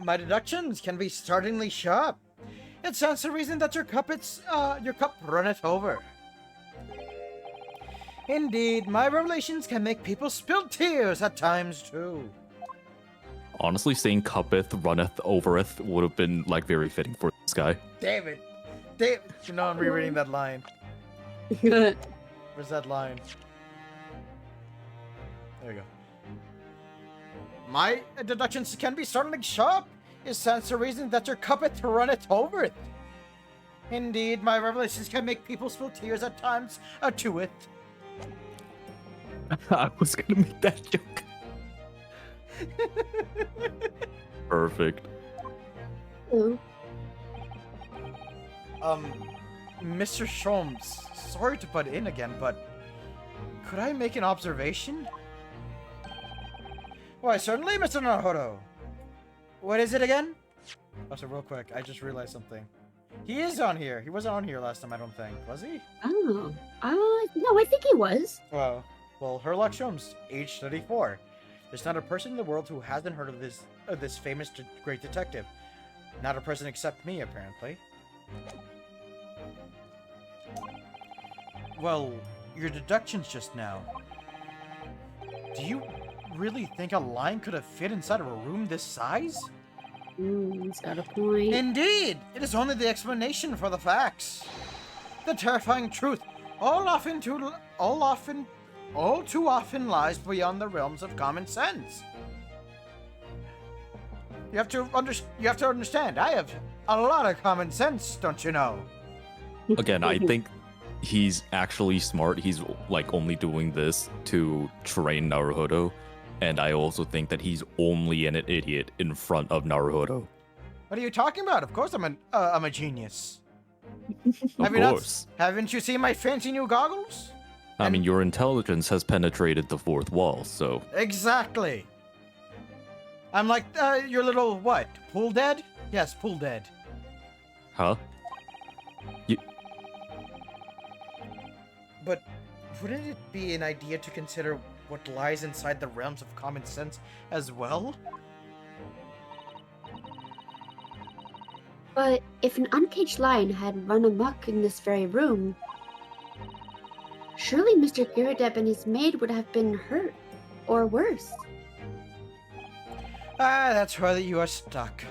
My deductions can be startlingly sharp. It stands to reason that your cup runneth over. Indeed, my revelations can make people spill tears at times too. Honestly, saying cuppeth, runneth, overeth would have been like very fitting for this guy. David, I'm rereading that line. Where's that line? There we go. My deductions can be startlingly sharp. It stands to reason that your cuppeth runneth overeth. Indeed, my revelations can make people spill tears at times to it. I was gonna make that joke. Perfect. Oh, Mr. Sholmes, sorry to butt in again, but could I make an observation? Why, certainly, Mr. Naruto. What is it again? Also, real quick, I just realized something. He is on here. He wasn't on here last time, I don't think. Was he? oh. No, I think he was. Well, Herlock Sholmes, age 34. There's not a person in the world who hasn't heard of this famous great detective. Not a person except me, apparently. Well, your deductions just now. Do you really think a lion could have fit inside of a room this size? He's got a point. Indeed! It is only the explanation for the facts. The terrifying truth all too often lies beyond the realms of common sense. You have to understand, I have a lot of common sense, don't you know? Again, I think he's actually smart. He's like only doing this to train Naruhodo. And I also think that he's only an idiot in front of Naruhodo. What are you talking about? Of course I'm a genius. Of course. Haven't you seen my fancy new goggles? I mean, your intelligence has penetrated the fourth wall, so... Exactly. I'm like, your little, what? Pool dead? Yes, pool dead. Huh? But wouldn't it be an idea to consider what lies inside the realms of common sense as well? But if an uncaged lion had run amok in this very room, surely Mr. Garrideb and his maid would have been hurt, or worse. Ah, that's where you are stuck.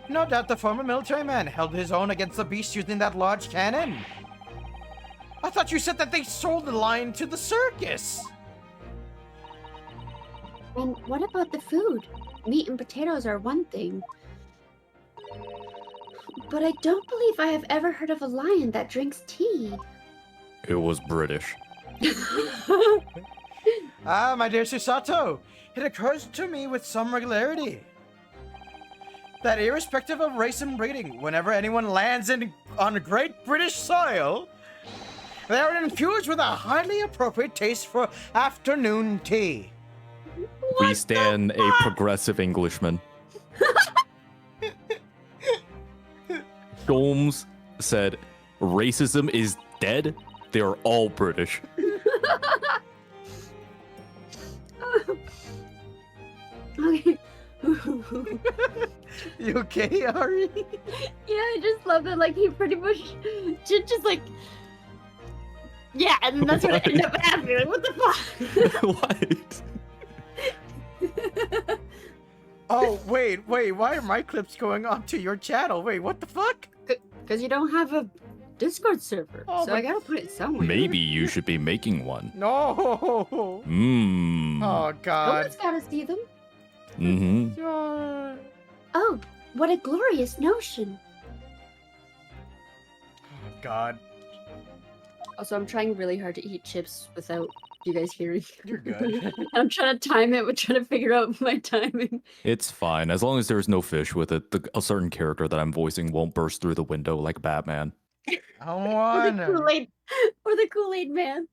No doubt the former military man held his own against the beast using that large cannon. I thought you said that they sold the lion to the circus. And what about the food? Meat and potatoes are one thing. But I don't believe I have ever heard of a lion that drinks tea. It was British. Ah, my dear Susato, it occurs to me with some regularity that irrespective of race and breeding, whenever anyone lands on Great British soil, they are infused with a highly appropriate taste for afternoon tea. We stand a progressive Englishman. Sholmes said, racism is dead. They are all British. Okay. You okay, Ari? Yeah, I just love that. Like, he pretty much just like, yeah, and then that's what ended up happening. Like, what the fuck? What? Oh, wait, why are my clips going onto your channel? Wait, what the fuck? Because you don't have a Discord server, Oh, so I but- gotta put it somewhere. Maybe you should be making one. No! Mmm. Oh, God. Someone's gotta see them. Mm-hmm. Sure. Oh, what a glorious notion. Oh, God. Also, I'm trying really hard to eat chips without you guys hearing. You're good. I'm trying to time it. We're trying to figure out my timing. It's fine as long as there's no fish with it. A certain character that I'm voicing won't burst through the window like Batman. I Or the wanna. Kool-Aid, or the Kool-Aid man.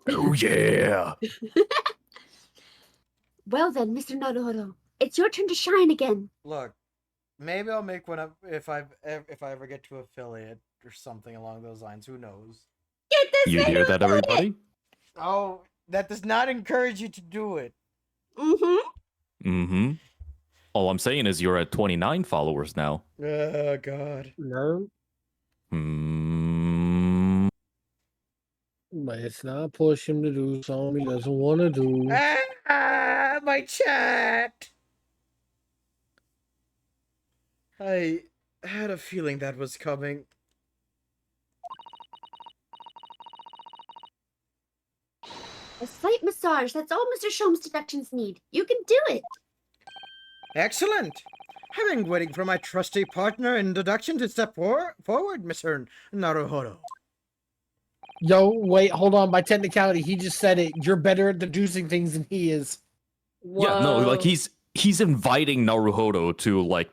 Oh yeah! Well then, Mr. Naruhodo, it's your turn to shine again. Look, maybe I'll make one up if I ever get to affiliate or something along those lines. Who knows? Get this You man hear to that, affiliate! everybody? Oh, that does not encourage you to do it. Mm-hmm. Mm-hmm. All I'm saying is you're at 29 followers now. Oh, God. No, Hmm. but it's not push him to do something he doesn't want to do. Ah, my chat. I had a feeling that was coming. A slight massage, that's all Mr. Shom's deductions need. You can do it. Excellent. I've been waiting for my trusty partner in deduction to step forward, Mr. Naruhodo. Yo, wait, hold on. By technicality, he just said it. You're better at deducing things than he is. Yeah, no, like he's inviting Naruhodo to like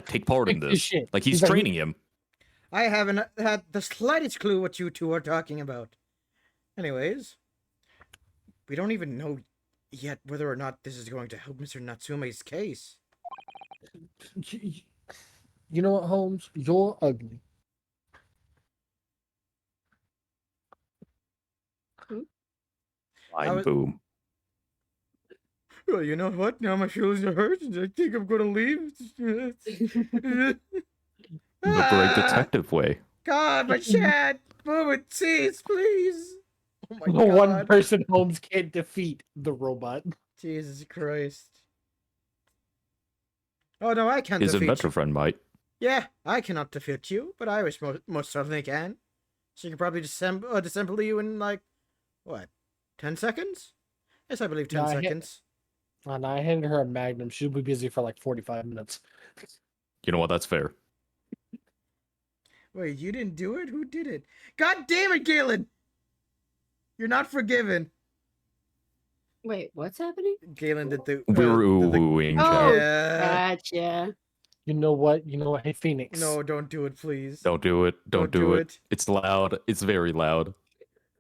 take part in Fix his this. shit. Like he's He's like, training him. I haven't had the slightest clue what you two are talking about. Anyways, we don't even know yet whether or not this is going to help Mr. Natsume's case. You know what, Holmes? You're ugly. I was- Boom. Well, you know what? Now my feelings are hurt, and I think I'm gonna leave. The great detective way. God, my chat! Move it, cease, please! Oh my The God. one person Holmes can't defeat, the robot. Jesus Christ. Oh no, I can't His defeat inventor you. friend might. Yeah, I cannot defeat you, but I wish most certainly can. She can probably disassemble you in like, what, 10 seconds? Yes, I believe 10 No, seconds. And I handed her a Magnum. She'll be busy for like 45 minutes. You know what? That's fair. Wait, you didn't do it? Who did it? God damn it, Galen! You're not forgiven. Wait, what's happening? Galen did the... We're did the- oohing, Oh, chat. Yeah. gotcha. You know what? Hey, Phoenix. No, don't do it, please. Don't do it. Don't do it. it. It's loud. It's very loud.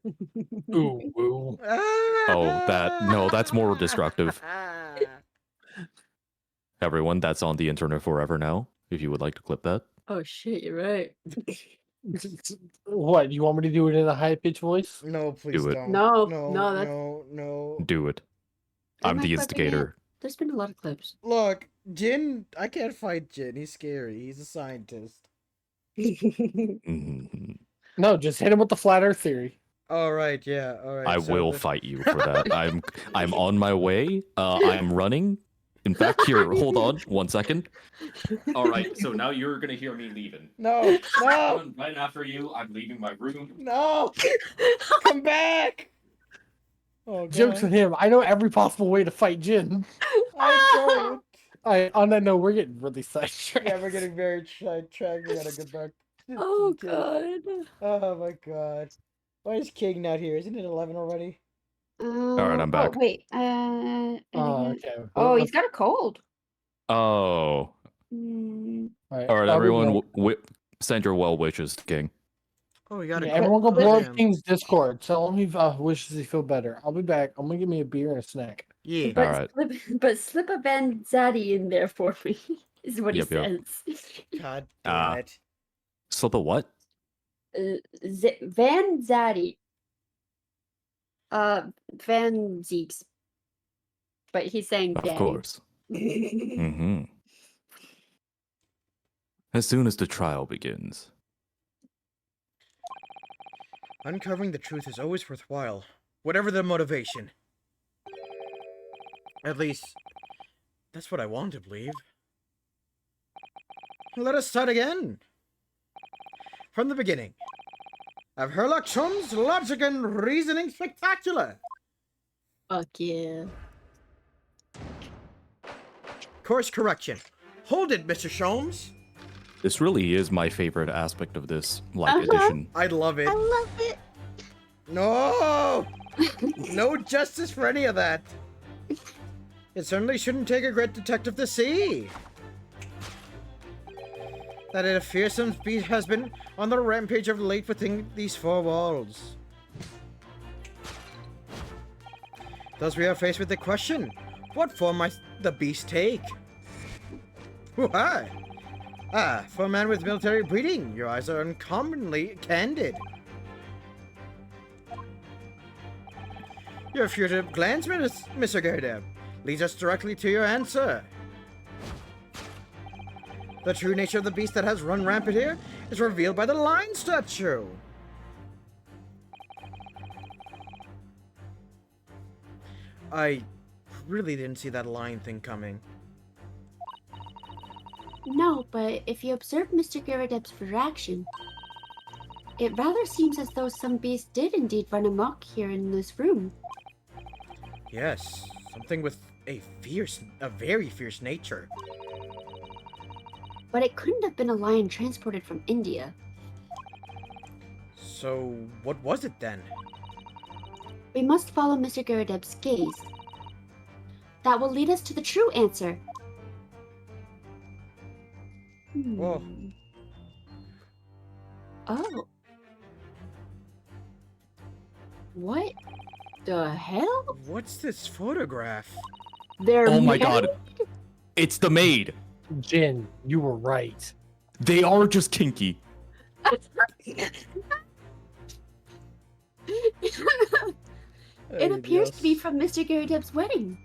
Ooh, ooh. Oh, that's more destructive. Everyone, that's on the internet forever now. If you would like to clip that. Oh shit, you're right. What? You want me to do it in a high pitched voice? No, please Do it. don't. No, no, no, that's- no. Do it. Am I'm I the clipping it? instigator. There's been a lot of clips. Look, Jin, I can't fight Jin. He's scary. He's a scientist. Mhm. No, just hit him with the flat Earth theory. All right, yeah, all right. I so will the- fight you for that. I'm on my way. I'm running. In fact, here, hold on 1 second. All right, so now you're gonna hear me leaving. No, no, Right after you, I'm leaving my room. no! Come back! Oh, Joke's on God. him. I know every possible way to fight Jin. I don't. Alright, on that note, we're getting really sidetracked. Yeah, we're getting very sidetracked. We gotta get back. Oh to- god. Oh my God. Why is King not here? Isn't it 11 already? right, I'm back. Oh wait. Oh, okay. Oh, he's got a cold. Oh. Mm, All right, everyone, send your well wishes to King. Oh, we gotta. Yeah, everyone go blow up Damn. King's Discord. Tell him he wishes he feel better. I'll be back. I'm gonna give me a beer and a snack. Yeah. but Alright. slip a Van Zaddy in there for me. Is what Yep, he yep. says. God damn it. Slip a what? Van Zaddy. Van Zeeks. But he's saying Of Daddy. course. Mm-hmm. As soon as the trial begins. Uncovering the truth is always worthwhile, whatever the motivation. At least, that's what I want to believe. Let us start again. From the beginning. Of Herlock Sholmes' logic and reasoning spectacular. Fuck yeah. Course correction. Hold it, Mr. Sholmes. This really is my favorite aspect of this edition. I love it. I love it. No! No justice for any of that. It certainly shouldn't take a great detective to see that a fearsome beast has been on the rampage of late within these four walls. Thus we are faced with the question, what form might the beast take? Why? For a man with military breeding, your eyes are uncommonly candid. Your furtive glance, Mr. Gerdeb, leads us directly to your answer. The true nature of the beast that has run rampant here is revealed by the lion statue. I really didn't see that lion thing coming. No, but if you observe Mr. Garradeb's reaction, it rather seems as though some beast did indeed run amok here in this room. Yes, something with a very fierce nature. But it couldn't have been a lion transported from India. So, what was it then? We must follow Mr. Garradeb's gaze. That will lead us to the true answer. Whoa. Oh. What the hell? What's this photograph? They're Oh my married? god. It's the maid. Jin, you were right. They are just kinky. It appears to be from Mr. Garradeb's wedding.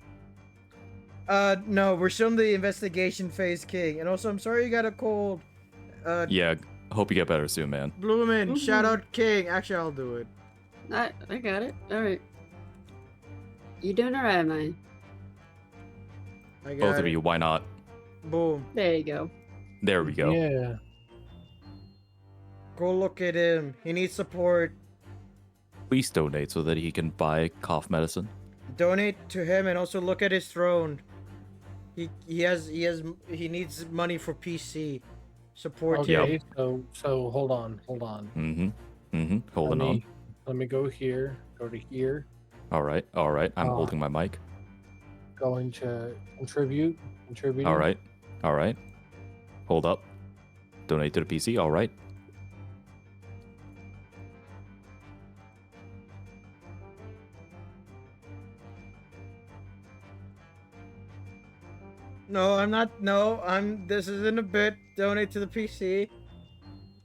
No, we're still in the investigation phase, King. And also, I'm sorry you got a cold. Yeah, hope you get better soon, man. Bloomin', shout out King. Actually, I'll do it. I got it. Alright. You doing alright, man? I got Both it. of you, why not? Boom. There you go. There we go. Yeah. Go look at him. He needs support. Please donate so that he can buy cough medicine. Donate to him and also look at his throne. He needs money for PC. Support Okay, him. so hold on. Holding on. Let me go here, go to here, All right. I'm holding my mic. going to contribute. All right. Hold up. Donate to the PC. All right. No, I'm not. No, this isn't a bit. Donate to the PC.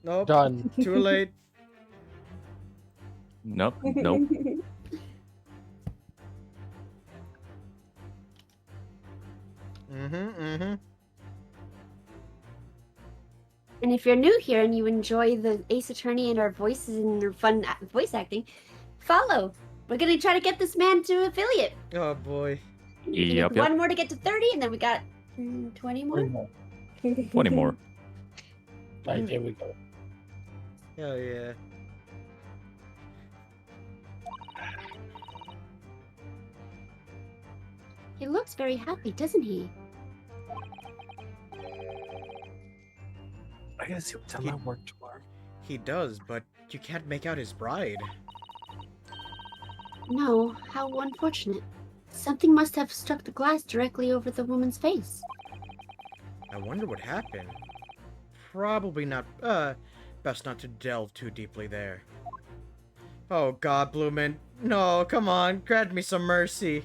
Nope. Done. Too late. Nope. And if you're new here and you enjoy the Ace Attorney and our voices and our fun voice acting, follow. We're gonna try to get this man to affiliate. Oh boy. Yep. One more to get to 30, and then we got 20 more. 20 more. Right, there we go. Hell yeah. He looks very happy, doesn't he? I gotta see what time I work tomorrow. He does, but you can't make out his bride. No, how unfortunate. Something must have struck the glass directly over the woman's face. I wonder what happened. Probably not. Best not to delve too deeply there. Oh God, Bloomin'. No, come on, grant me some mercy.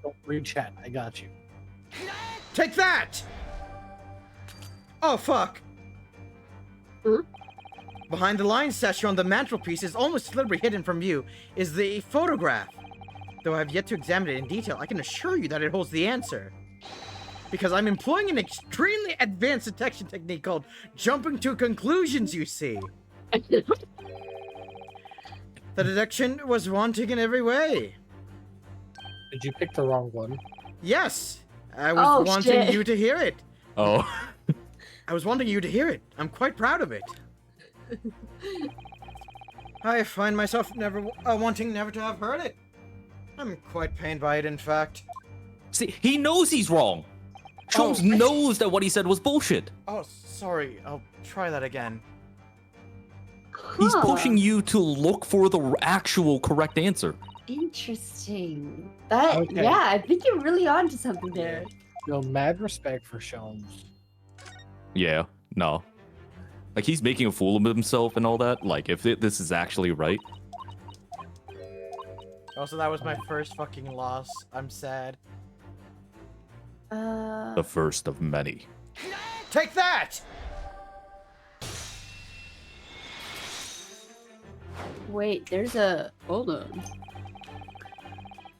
Don't read chat. I got you. Take that! Oh fuck! Huh? Behind the lion statue on the mantelpiece is almost deliberately hidden from view is the photograph. Though I have yet to examine it in detail, I can assure you that it holds the answer. Because I'm employing an extremely advanced detection technique called jumping to conclusions, you see. The detection was wanting in every way. Did you pick the wrong one? Yes! I was wanting shit. you to hear it. Oh. I was wanting you to hear it. I'm quite proud of it. I find myself wanting never to have heard it. I'm quite pained by it, in fact. See, he knows he's wrong. Sholmes knows that what he said was bullshit. Oh, sorry. I'll try that again. He's pushing you to look for the actual correct answer. Interesting. That Okay. yeah, I think you're really onto something there. No, mad respect for Sholmes. Yeah, no. Like, he's making a fool of himself and all that. Like, if this is actually right. Also, that was my first fucking loss. I'm sad. The first of many. Take that! Wait, there's a hold on.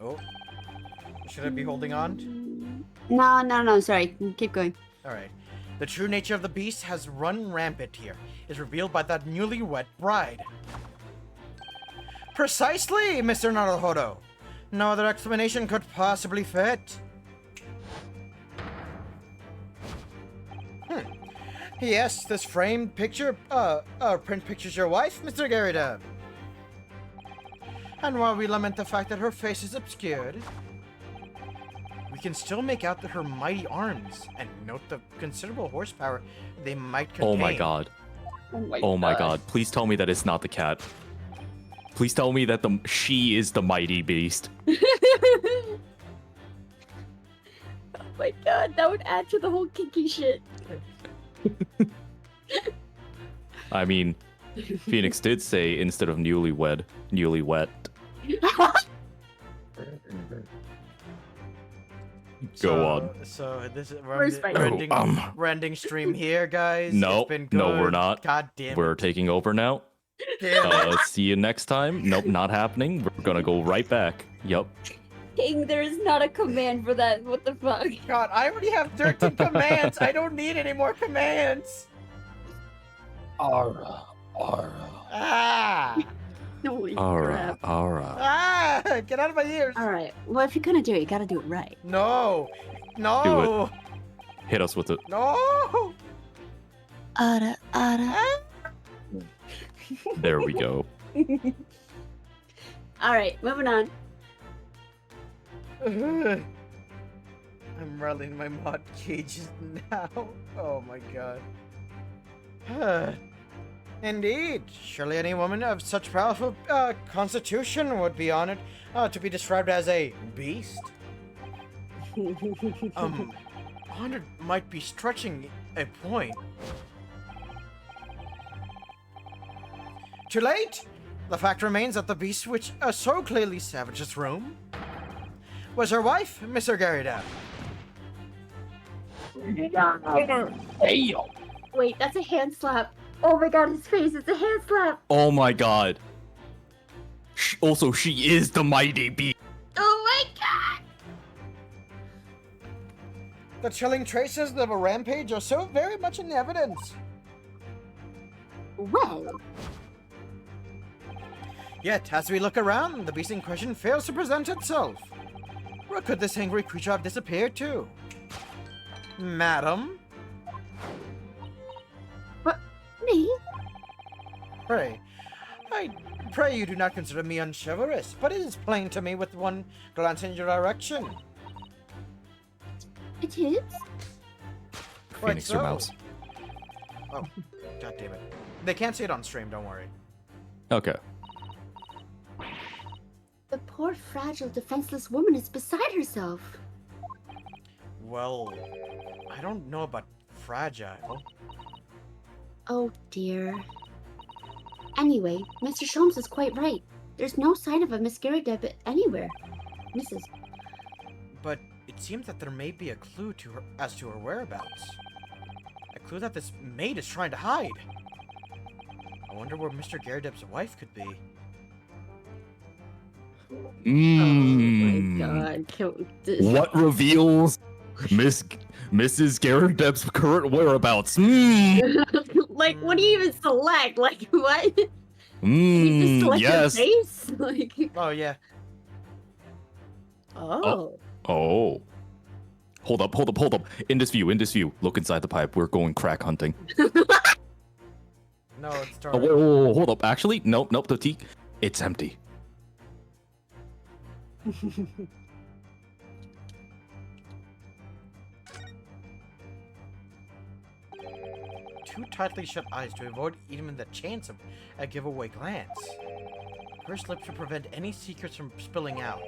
Oh. Should I be holding on? No, sorry. Keep going. Alright. The true nature of the beast has run rampant here. Is revealed by that newlywed bride. Precisely, Mr. Naruhodo. No other explanation could possibly fit. Yes, this framed picture, print pictures your wife, Mr. Garrida. And while we lament the fact that her face is obscured, we can still make out that her mighty arms, and note the considerable horsepower they might contain. Oh my god. Oh my god. Please tell me that it's not the cat. Please tell me that she is the mighty beast. Oh my god, that would add to the whole kinky shit. I mean, Phoenix did say instead of newlywed, newlywet. Go on. So this is Where's my- we're ending stream here, guys. No, It's been no, we're good. not. God damn We're it. taking over now. Damn it. See you next time. Nope, not happening. We're gonna go right back. Yup. King, there is not a command for that. What the fuck? God, I already have 13 commands. I don't need any more commands. Ara. Ah! Holy Alright, crap. alright. Ah! Get out of my ears. Alright, well, if you're gonna do it, you gotta do it right. No. No. Hit us with it. No. Ara. There we go. Alright, moving on. I'm rattling my mod cages now. Oh my god. Indeed. Surely any woman of such powerful constitution would be honored to be described as a beast. Honored might be stretching a point. Too late? The fact remains that the beast which so clearly savaged this room was her wife, Mr. Garrida. Hey, Wait, that's a hand slap. Oh my god, his face, it's a hand slap. Oh my god. Also, she is the mighty beast. Oh my god. The chilling traces of a rampage are so very much in evidence. Well, Yet, as we look around, the beast in question fails to present itself. Where could this angry creature have disappeared to? Madam? me? Pray. I pray you do not consider me unchivalrous, but it is plain to me with one glance in your direction. It is? Quite Phoenix, your so. mouse. Oh, god damn it. They can't see it on stream, don't worry. Okay. The poor, fragile, defenseless woman is beside herself. Well, I don't know about fragile. Oh dear. Anyway, Mr. Sholmes is quite right. There's no sign of a Miss Garrida anywhere. Mrs. But it seems that there may be a clue to her as to her whereabouts. A clue that this maid is trying to hide. I wonder where Mr. Garrideb's wife could be. Oh my god. What reveals Mrs. Garrideb's current whereabouts? Like, what do you even select? Like, what? You just select Yes. your face? Like, Oh, yeah. oh. Oh. Hold up. In this view. Look inside the pipe. We're going crack hunting. No, it's dark. Oh, whoa, hold up. Actually, nope, the teak. It's empty. Two tightly shut eyes to avoid even the chance of a giveaway glance. Pursed lips to prevent any secrets from spilling out.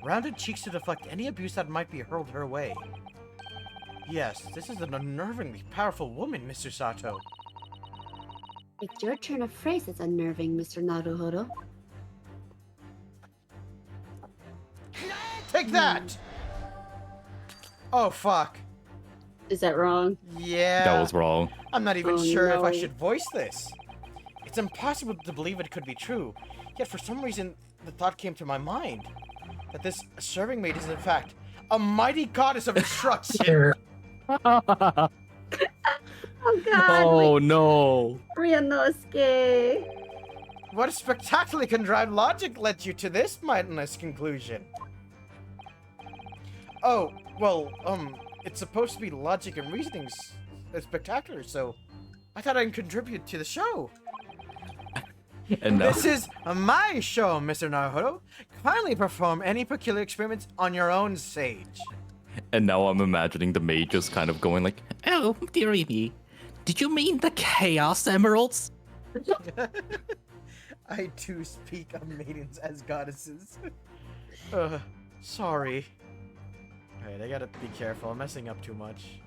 Rounded cheeks to deflect any abuse that might be hurled her way. Yes, this is an unnervingly powerful woman, Mr. Sato. It's your turn of phrase that's unnerving, Mr. Naruhodo. Take that! Oh, fuck. Is that wrong? Yeah. That was wrong. I'm not even Oh, sure if I no. should voice this. It's impossible to believe it could be true, yet for some reason the thought came to my mind that this serving maid is in fact a mighty goddess of destruction. Oh god! Oh no. Ryunosuke! What spectacularly contrived logic led you to this mindless conclusion? Oh, well, it's supposed to be logic and reasonings spectacular, so I thought I'd contribute to the show. And now, This is my show, Mr. Naruhodo. Kindly perform any peculiar experiments on your own stage. and now I'm imagining the maid just kind of going like, "Oh, dearie me, did you mean the Chaos Emeralds?" I too speak of maidens as goddesses. Sorry. Alright, I gotta be careful. I'm messing up too much.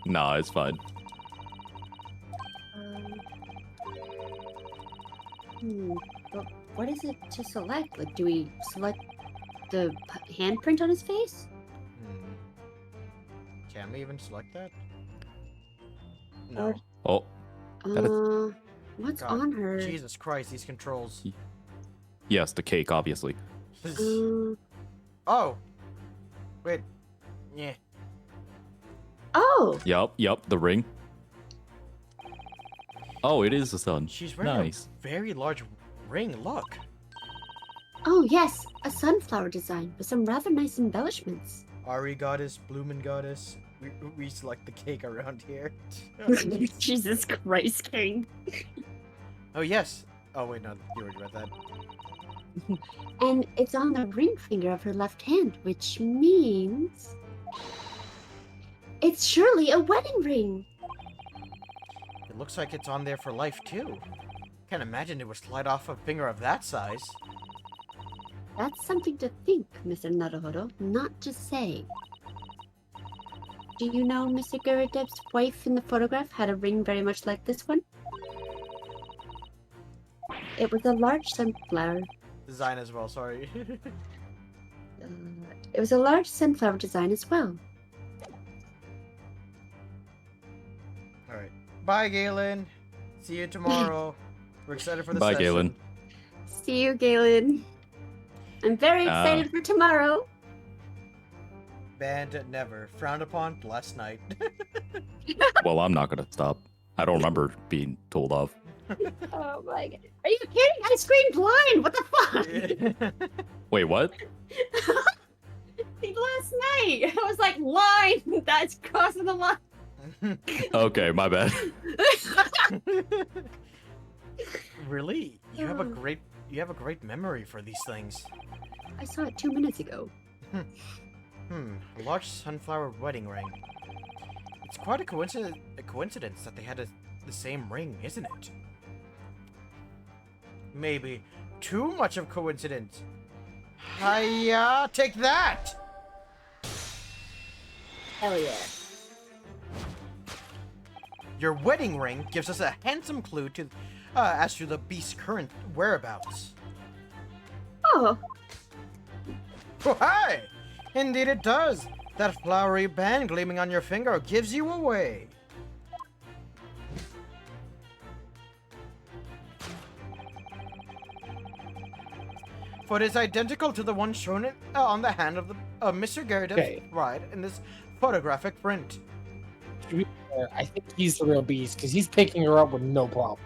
Nah, it's fine. But what is it to select? Like, do we select the handprint on his face? Can we even select that? No. Oh, That What's God, on her? Jesus Christ, these controls. yes, the cake, obviously. Oh! Wait. Yeah. Oh! Yup, the ring. Oh, it is the sun. She's wearing Nice. a very large ring, look. Oh, yes, a sunflower design with some rather nice embellishments. Ari goddess, Bloomin' goddess. We select the cake around here. Jesus Christ, King. Oh, yes. Oh, wait, no, you already read that. And it's on the ring finger of her left hand, which means it's surely a wedding ring. It looks like it's on there for life, too. Can't imagine it would slide off a finger of that size. That's something to think, Mr. Naruhodo, not to say. Do you know Mr. Guradev's wife in the photograph had a ring very much like this one? It was a large sunflower. Design as well, sorry. It was a large sunflower design as well. Alright. Bye, Galen. See you tomorrow. We're excited for the Bye, session. Galen. See you, Galen. I'm very excited for tomorrow. Banned never. Frowned upon last night. Well, I'm not gonna stop. I don't remember being told off. Oh my god. Are you kidding? I screamed blind! What the fuck? Wait, what? Last night! I was like, line! That's crossing the line! Okay, my bad. Really? You have a great memory for these things. I saw it 2 minutes ago. A large sunflower wedding ring. It's quite a coincidence that they had the same ring, isn't it? Maybe too much of coincidence. Hiya! Take that! Hell yeah. Your wedding ring gives us a handsome clue to as to the beast's current whereabouts. Oh, Oh, hi! Indeed it does. That flowery band gleaming on your finger gives you away. For it is identical to the one shown on the hand of the Mr. Garadev's Okay. bride in this photographic print. To be fair, I think he's the real beast because he's picking her up with no problem.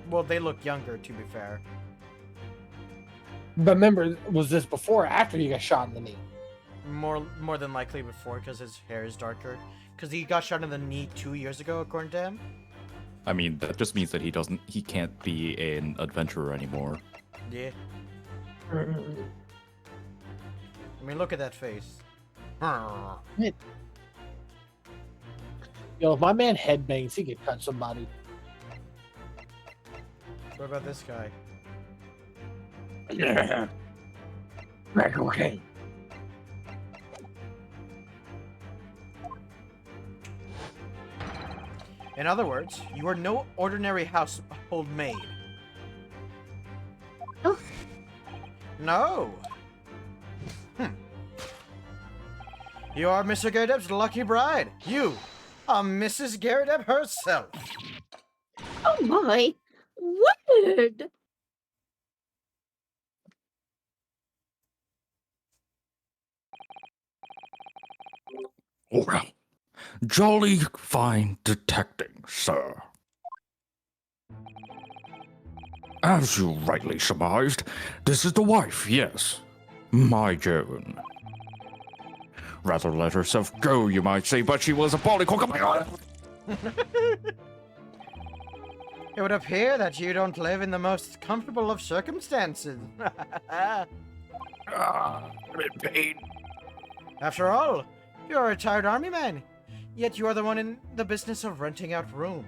Well, they look younger, to be fair. But remember, was this before or after he got shot in the knee? More than likely before, because his hair is darker. Because he got shot in the knee 2 years ago, according to him. I mean, that just means that he can't be an adventurer anymore. Yeah. I mean, look at that face. Yo, if my man headbangs, he could cut somebody. What about this guy? Yeah. Right, okay. In other words, you are no ordinary household maid. Oh. No. You are Mr. Garydeb's lucky bride. You are Mrs. Garydeb herself. Oh my! Weird! Well, jolly fine detecting, sir. As you rightly surmised, this is the wife, yes. My Joan. Rather let herself go, you might say, but she was a polycock. It would appear that you don't live in the most comfortable of circumstances. I'm in pain. After all, you're a retired army man, yet you are the one in the business of renting out rooms.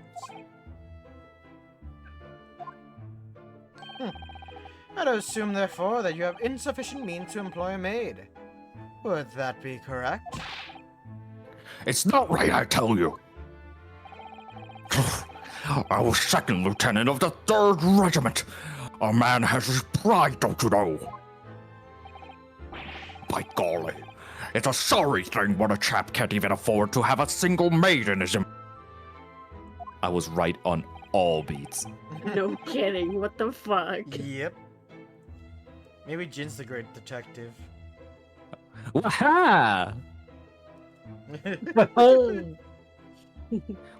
I'd assume, therefore, that you have insufficient means to employ a maid. Would that be correct? It's not right, I tell you. I was second lieutenant of the 3rd Regiment. A man has his pride, don't you know? By golly, it's a sorry thing when a chap can't even afford to have a single maid in his... I was right on all beats. No kidding. What the fuck? Yep. Maybe Jin's the great detective. Waha!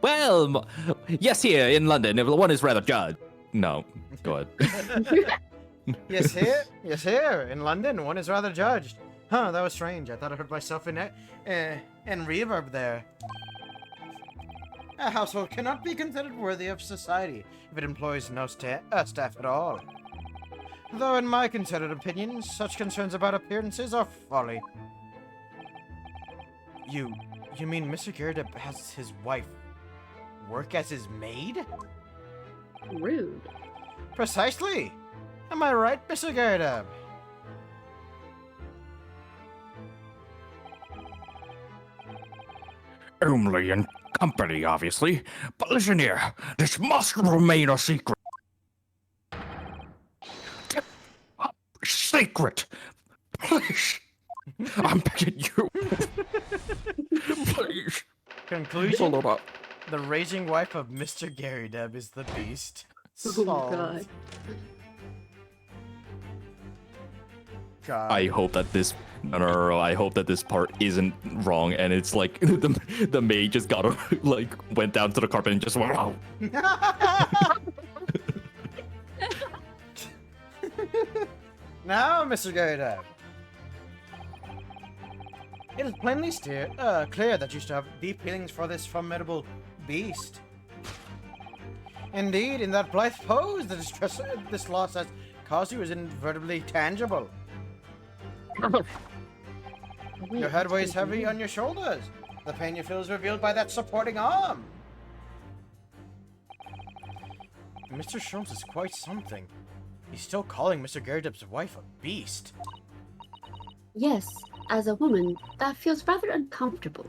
Well, yes, here in London, if one is rather judged. No, go ahead. Yes, here in London, one is rather judged. Huh, that was strange. I thought I heard myself in reverb there. A household cannot be considered worthy of society if it employs no staff at all. Though in my considered opinion, such concerns about appearances are folly. You mean Mr. Garydeb has his wife work as his maid? Rude. Precisely! Am I right, Mr. Garydeb? Only in company, obviously. But listen here, this must remain a secret. Secret! Please! I'm begging you. Please. Conclusion? Hold up. The raging wife of Mr. Garydeb is the beast. Oh Solved. god. God. I hope that this no, I hope that this part isn't wrong and it's like the maid just got like went down to the carpet and just went wow. Now, Mr. Garydeb. It is plainly clear that you still have deep feelings for this formidable beast. Indeed, in that blithe pose, the distress this loss has caused you is invertibly tangible. Your head weighs heavy on your shoulders. The pain you feel is revealed by that supporting arm. Mr. Sholmes is quite something. He's still calling Mr. Garydeb's wife a beast. Yes, as a woman, that feels rather uncomfortable.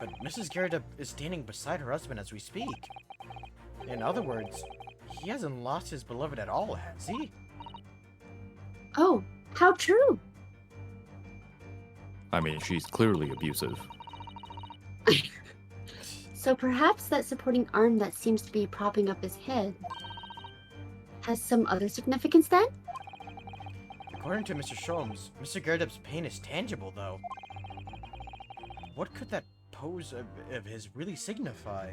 But Mrs. Garydeb is standing beside her husband as we speak. In other words, he hasn't lost his beloved at all, has he? Oh, how true! I mean, she's clearly abusive. So perhaps that supporting arm that seems to be propping up his head has some other significance then? According to Mr. Sholmes, Mr. Garydeb's pain is tangible, though. What could that pose of his really signify?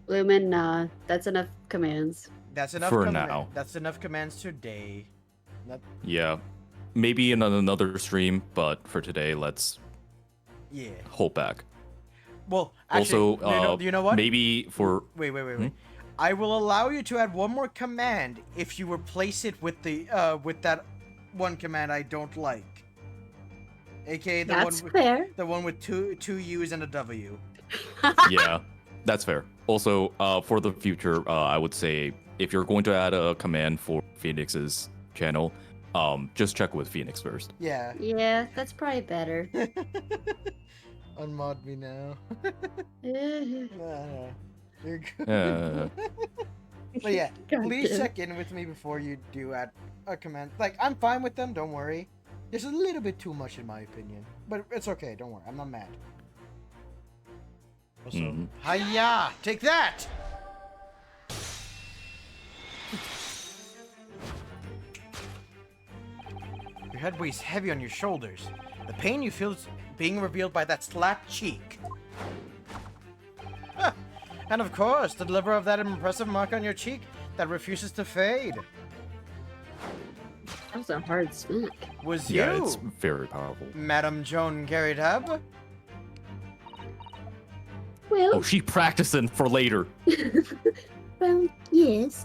Lumen, nah, that's enough commands. That's enough For now. That's enough commands today. Yeah. Maybe in another stream, but for today, let's Yeah. hold back. Well, actually, Also, you know what? maybe for Wait. I will allow you to add one more command if you replace it with the with that one command I don't like. aka That's fair. the one with two U's and a W. Yeah, that's fair. Also, for the future, I would say if you're going to add a command for Phoenix's channel, just check with Phoenix first. Yeah. Yeah, that's probably better. Unmod me now. You're good. But yeah, please Gotcha. check in with me before you do add a command. Like, I'm fine with them, don't worry. There's a little bit too much in my opinion. But it's okay, don't worry, I'm not mad. Also, hiya! Take that! Your head weighs heavy on your shoulders. The pain you feel is being revealed by that slapped cheek. Ah, and of course, the deliverer of that impressive mark on your cheek that refuses to fade. That was a hard smack. Was Yeah, you, it's very powerful. Madam Joan Garritab? Well, Oh, she practicing for later. Well, yes.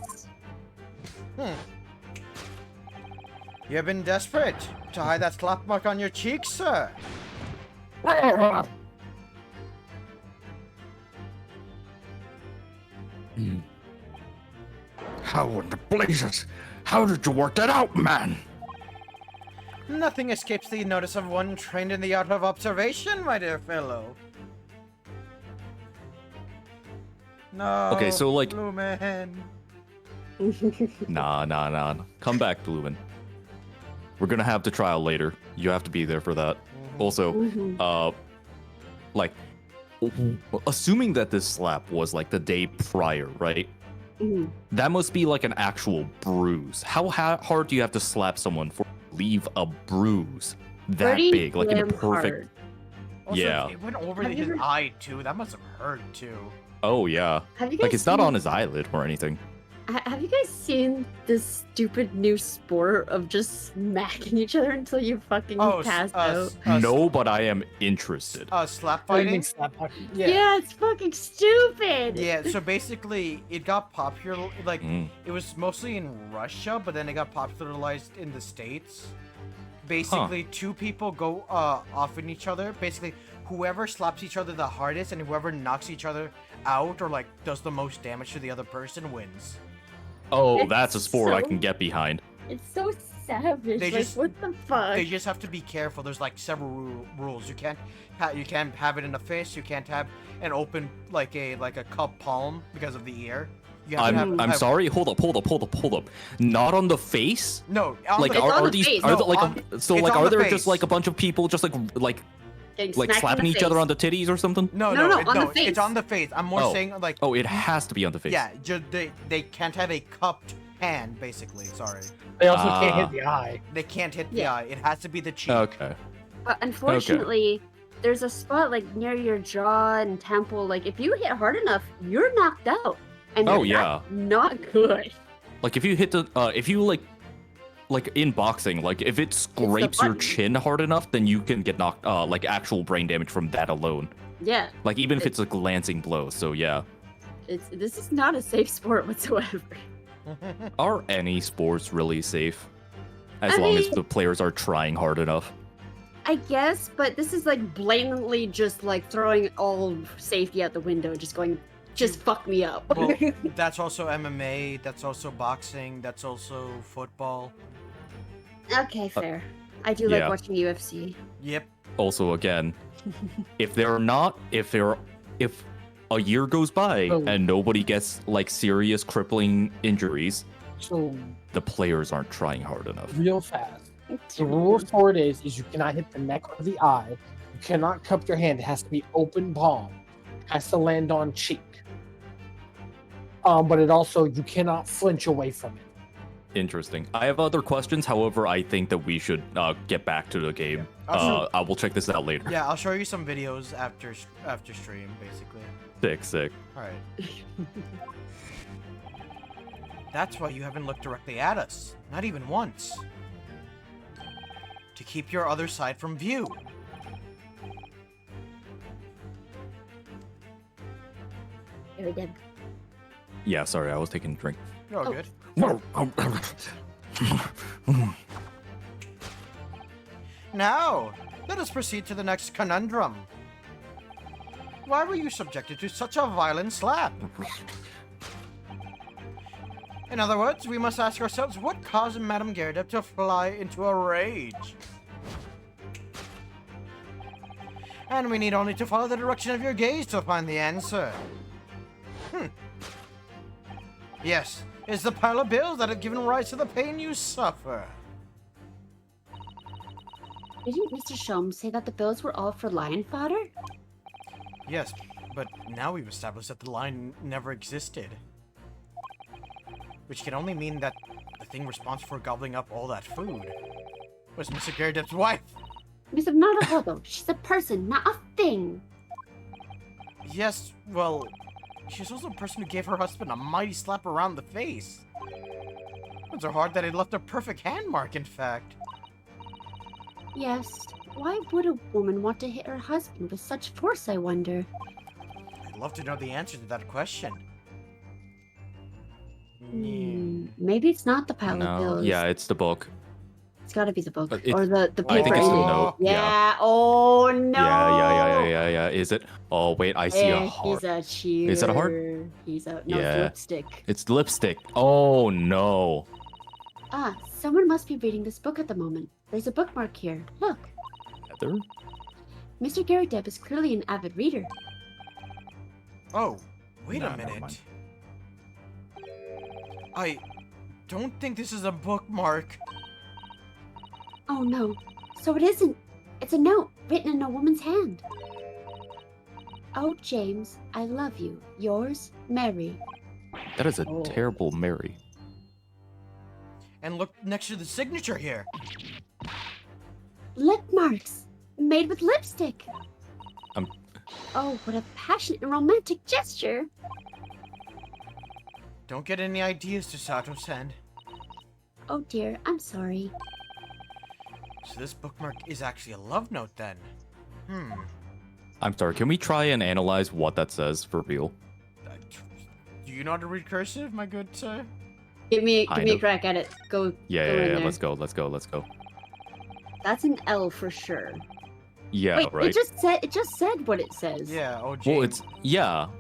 You have been desperate to hide that slap mark on your cheek, sir. How in the blazes? How did you work that out, man? Nothing escapes the notice of one trained in the art of observation, my dear fellow. No. Okay, so, like- Blue man. Nah. Come back, Blumen. We're gonna have the trial later. You have to be there for that. Also, like, assuming that this slap was like the day prior, right? That must be like an actual bruise. How hard do you have to slap someone for leave a bruise that Pretty big, like in a damn perfect? hard. Also, Yeah. it went over Have you his ever- eye too. That must have hurt too. Oh yeah. Have you guys Like it's not seen- on his eyelid or anything. Have you guys seen this stupid new sport of just smacking each other until you fucking pass out? No, but I am interested. Slap Oh, you mean fighting? slap hockey? Yeah. It's fucking stupid. Yeah, so basically, it got popular, like, it was mostly in Russia, but then it got popularized in the States. Basically, two people go off in each other. Basically, whoever slaps each other the hardest and whoever knocks each other out or, like, does the most damage to the other person wins. Oh, It's that's a sport I so- can get behind. It's so savage. They Like, just- what the fuck? They just have to be careful. There's, like, several rules. You can't have it in a fist. You can't have an open, like a cup palm because of the ear. You have to I'm have- sorry. Hold up. Not on the face. No, on Like the, are on the these face. are No, there, like on- so it's like on are the there face. just like a bunch of people just like Getting like smacked in slapping the each other face. on the titties or something? No, No, on the it's face. on the face. I'm more Oh. saying like. Oh, it has to be on the face. Yeah, they can't have a cupped hand, basically. Sorry, They also can't Ah. hit the eye. they can't hit the Yeah. eye. It has to be the cheek. Okay. But unfortunately, there's a spot like near your jaw and temple. Like if you hit hard enough, you're knocked out. And Oh, that's yeah. not good. Like if you hit the if you like in boxing, like if it scrapes your button. chin hard enough, then you can get knocked like actual brain damage from that alone. Yeah, Like even if it's a glancing blow. So yeah. this is not a safe sport whatsoever. Are any sports really safe? As I long as mean- the players are trying hard enough. I guess, but this is like blatantly just like throwing all safety out the window, just going, just fuck me up. Well, that's also MMA. That's also boxing. That's also football. Okay, fair. I do like yeah. watching UFC. Yep. Also, again, if a year goes by Oh. and nobody gets like serious crippling injuries, So the players aren't trying hard enough. real fast. The rule for it is you cannot hit the neck or the eye. You cannot cup your hand. It has to be open palm. It has to land on cheek. But it also you cannot flinch away from it. Interesting. I have other questions. However, I think that we should get back to the game. Also- I will check this out later. Yeah, I'll show you some videos after stream, basically. Sick. All right. That's why you haven't looked directly at us, not even once. To keep your other side from view. Very good. Yeah, sorry, I was taking a drink. You're all Oh. good. Now, Let us proceed to the next conundrum. Why were you subjected to such a violent slap? In other words, we must ask ourselves what caused Madame Gerda to fly into a rage. And we need only to follow the direction of your gaze to find the answer. Yes, it's the pile of bills that have given rise to the pain you suffer. Didn't Mr. Shom say that the bills were all for lion fodder? Yes, but now we've established that the line never existed. Which can only mean that the thing responsible for gobbling up all that food was Mr. Gyardep's wife. Miss Naruhodo, she's a person, not a thing. Yes, well, she's also a person who gave her husband a mighty slap around the face. It's so hard that it left a perfect hand mark, in fact. Yes, why would a woman want to hit her husband with such force, I wonder? I'd love to know the answer to that question. Maybe it's not the pile of No, bills. yeah, it's the book. It's gotta be the book. But Or the paper. I think it's the ending. note. Yeah. Oh no. Yeah. Is it? Oh wait, I see a heart. He's a cheer. Is it a heart? He's a Yeah. it's lipstick. It's lipstick. Oh no. Ah, someone must be reading this book at the moment. There's a bookmark here. Look. Heather? Mr. Gary Depp is clearly an avid reader. Oh, wait No, a never minute. mind. I don't think this is a bookmark. Oh no. So it isn't. It's a note written in a woman's hand. Oh, James, I love you. Yours, Mary. That is a Oh. terrible Mary. And look next to the signature here. Lip marks. Made with lipstick. Um. Oh, what a passionate and romantic gesture. Don't get any ideas to Sato-san. Oh dear, I'm sorry. So this bookmark is actually a love note then. I'm sorry, can we try and analyze what that says for real? Do you know how to read cursive, my good sir? Give me Kind a of. crack at it. Go. Yeah, go in there. let's go. That's an L for sure. Yeah, Wait, right. it just said what it says. Yeah, oh, Well, it's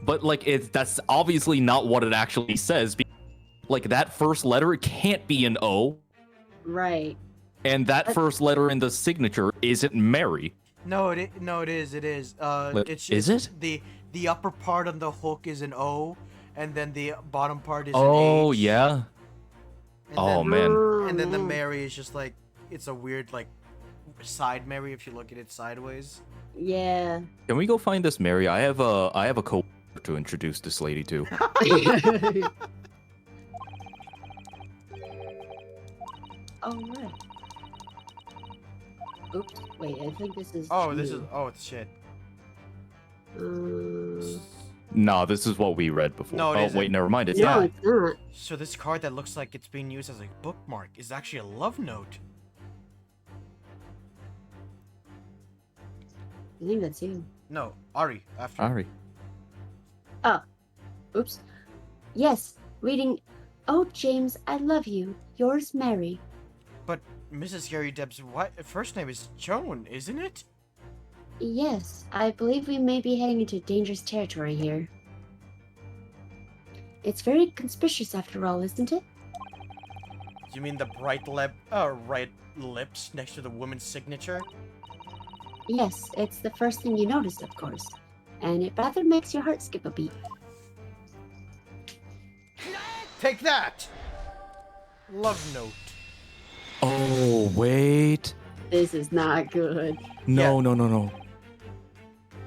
but like that's obviously not what it actually says. Like that first letter, it can't be an O, Right. and that first letter in the signature isn't Mary. No, it is. It's is it? The upper part on the hook is an O, and then the bottom part is Oh an H. yeah. And Oh then, man. And then the Mary is just like, it's a weird like side Mary if you look at it sideways. Yeah. Can we go find this Mary? I have a co to introduce this lady to. Oh right. Oops. Wait, I think this is. Oh, this two. is it's shit. No, this is what we read before. No, it oh isn't. wait, never mind. It's No, not. it's not. So this card that looks like it's being used as a bookmark is actually a love note. I think that's you. No, Ari, after. Ari. Oh. Oops. Yes. Reading. Oh, James, I love you. Yours, Mary. But Mrs. Gary Depp's first name is Joan, isn't it? Yes, I believe we may be heading into dangerous territory here. It's very conspicuous after all, isn't it? You mean the bright lips next to the woman's signature? Yes, it's the first thing you notice, of course. And it rather makes your heart skip a beat. Take that! Love note. Oh wait. This is not good. No.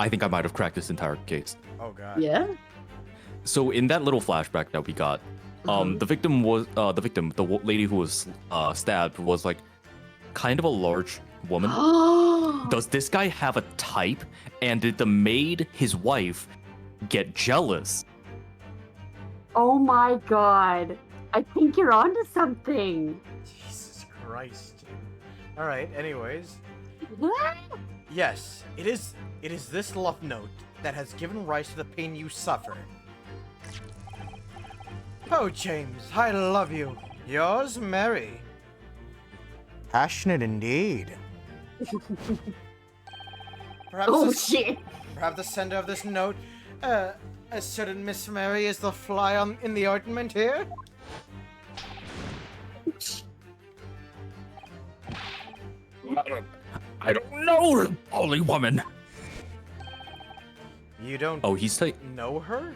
I think I might have cracked this entire case. Oh god. Yeah? So in that little flashback that we got, the victim was the lady who was stabbed was like kind of a large woman. Does this guy have a type? And did the maid, his wife, get jealous? Oh my god. I think you're onto something. Jesus Christ, dude. Alright, anyways. Yes, it is this love note that has given rise to the pain you suffer. Oh, James, I love you. Yours, Mary. Passionate indeed. Perhaps Oh this- shit! Perhaps the sender of this note, a certain Miss Mary is the fly in the ointment here? I don't know, holy woman. You don't Oh, he's know her?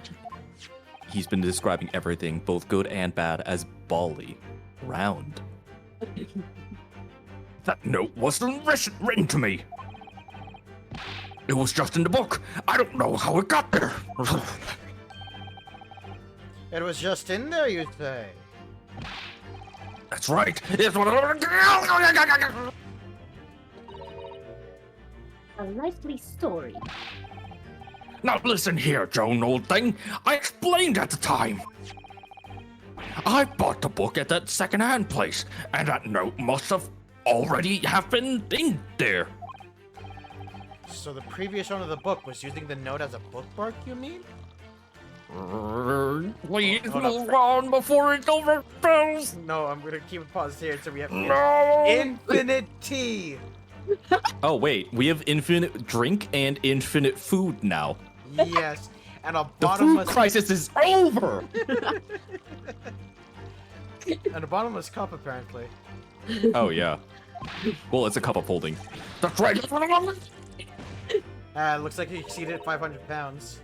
he's been describing everything, both good and bad, as Bali. Round. That note wasn't written to me. It was just in the book. I don't know how it got there. It was just in there, you say? That's right. It's one of A likely story. Now listen here, Joan, old thing. I explained at the time. I bought the book at that second-hand place, and that note must have already have been in there. So the previous owner of the book was using the note as a bookmark, you mean? Please Hold up. move on before it overfills. No, I'm gonna keep it paused here so we have No. infinite tea. Oh wait, we have infinite drink and infinite food now. Yes, and a The food bottomless crisis is over. and a bottomless cup apparently. Oh yeah. Well, it's a cup of holding. That's right. Looks like he exceeded 500 pounds.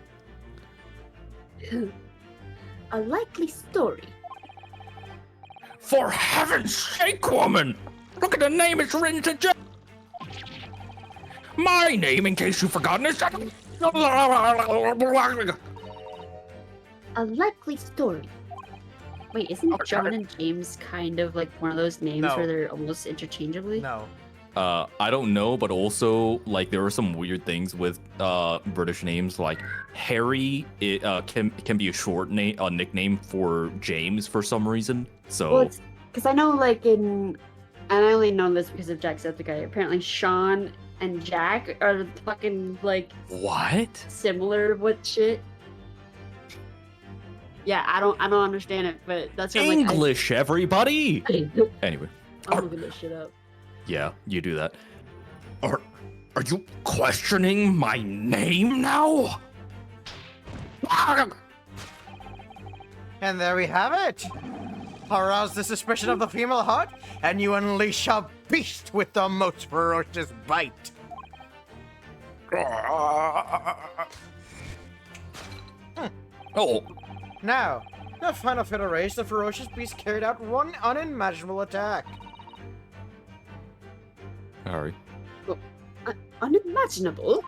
A likely story. For heaven's sake, woman! Look at the name it's written to Jack. My name, in case you've forgotten, is. A likely story. Wait, isn't John and James kind of like one of those names No. where they're almost interchangeably? No. I don't know, but also like there are some weird things with British names. Like Harry, it can be a short name, a nickname for James for some reason. So Well, it's because I know like and I only know this because of Jacksepticeye. Apparently, Sean and Jack are fucking like what? similar with shit. Yeah, I don't understand it, but that's what I'm like, English, everybody. Anyway, I'm looking this shit up. yeah, you do that. Are you questioning my name now? And there we have it. Arouse the suspicion of the female heart, and you unleash a beast with the most ferocious bite. Oh, Now, the final fit of rage, the ferocious beast carried out one unimaginable attack. Harry. Unimaginable.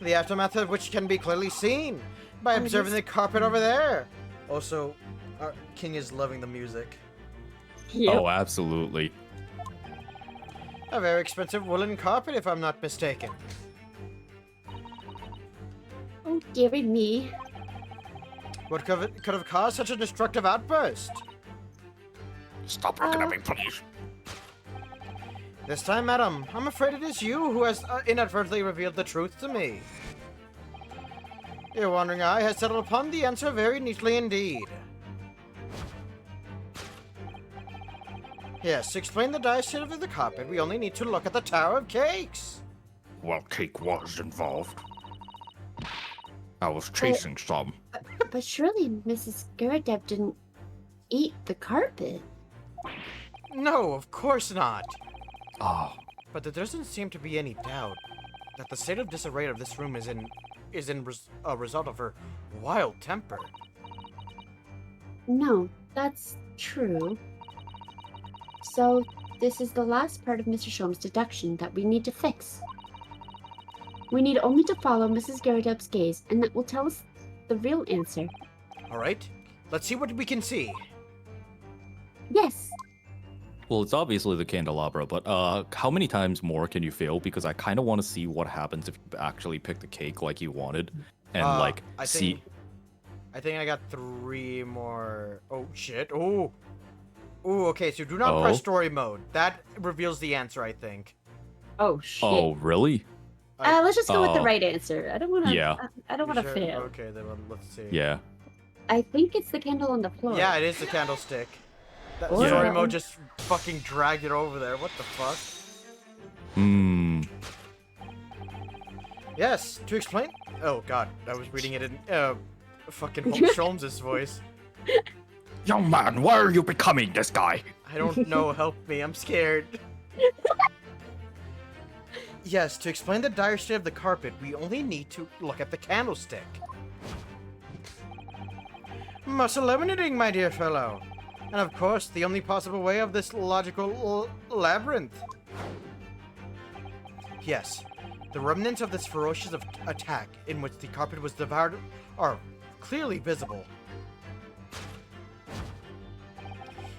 The aftermath of which can be clearly seen by observing the carpet over there. Also, our king is loving the music. Yep. Oh, absolutely. A very expensive woolen carpet, if I'm not mistaken. Oh, dearie me. What could have caused such a destructive outburst? Stop looking at me, please. This time, madam, I'm afraid it is you who has inadvertently revealed the truth to me. Your wandering eye has settled upon the answer very neatly indeed. Yes, to explain the dire state of the carpet, we only need to look at the Tower of Cakes. Well, cake was involved. I was chasing some. But surely Mrs. Garadeb didn't eat the carpet. No, of course not. Oh, But there doesn't seem to be any doubt that the state of disarray of this room is a result of her wild temper. No, that's true. So, this is the last part of Mr. Shom's deduction that we need to fix. We need only to follow Mrs. Garadeb's gaze, and that will tell us the real answer. All right, let's see what we can see. Yes. well, it's obviously the candelabra, but how many times more can you fail? Because I kind of want to see what happens if you actually pick the cake like you wanted, and like I see. think I got 3 more. Oh shit! Oh, okay. So do not Oh. press story mode. That reveals the answer, I think. Oh shit. Oh, really? Let's just go with the Oh. right answer. I don't want to. Yeah. I don't You want to sure? fail. Okay, then let's see. Yeah. I think it's the candle on the floor. Yeah, it is the candlestick. That Or- story mode just fucking dragged it over there. What the fuck? Hmm. Yes, to explain. Oh God, I was reading it in fucking Sholmes' voice. Young man, why are you becoming this guy? I don't know. Help me. I'm scared. Yes, to explain the dire state of the carpet, we only need to look at the candlestick. Most illuminating, my dear fellow. And of course, the only possible way of this logical labyrinth. Yes, the remnants of this ferocious attack in which the carpet was devoured are clearly visible.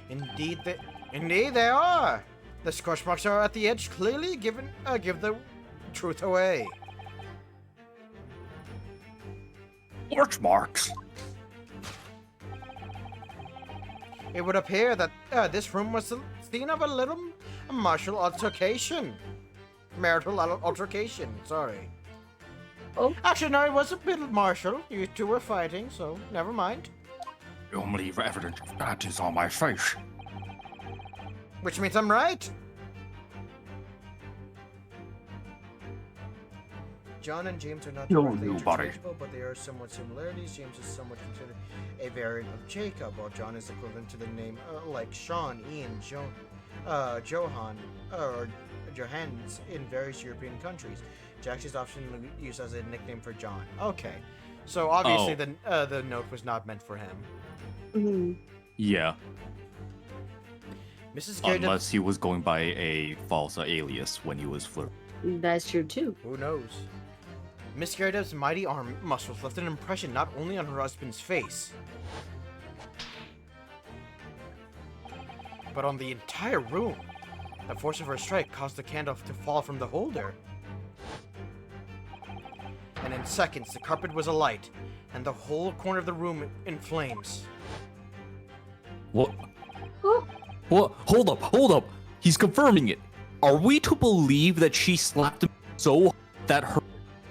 Indeed they are! The scorch marks are at the edge clearly give the truth away. Scorch marks? It would appear that this room was the scene of a little marital altercation, sorry. Oh. Actually, no, it was a bit martial. You two were fighting, so never mind. The only evidence of that is on my face. Which means I'm right. John and James are not directly interchangeable, but there are somewhat similarities. James is somewhat considered a variant of Jacob, while John is equivalent to the name like Sean, Ian, Johan, or Johannes in various European countries. Jax is often used as a nickname for John. Okay, so obviously the note was not meant for him. Mhm. Yeah. Mrs. Garrett, Unless he was going by a false alias when he was flirting. That's true too. who knows? Miss Garrett's mighty arm muscles left an impression not only on her husband's face, but on the entire room. The force of her strike caused the candle to fall from the holder. And in seconds, the carpet was alight, and the whole corner of the room in flames. What? Oh. What? Hold up. He's confirming it. Are we to believe that she slapped him so that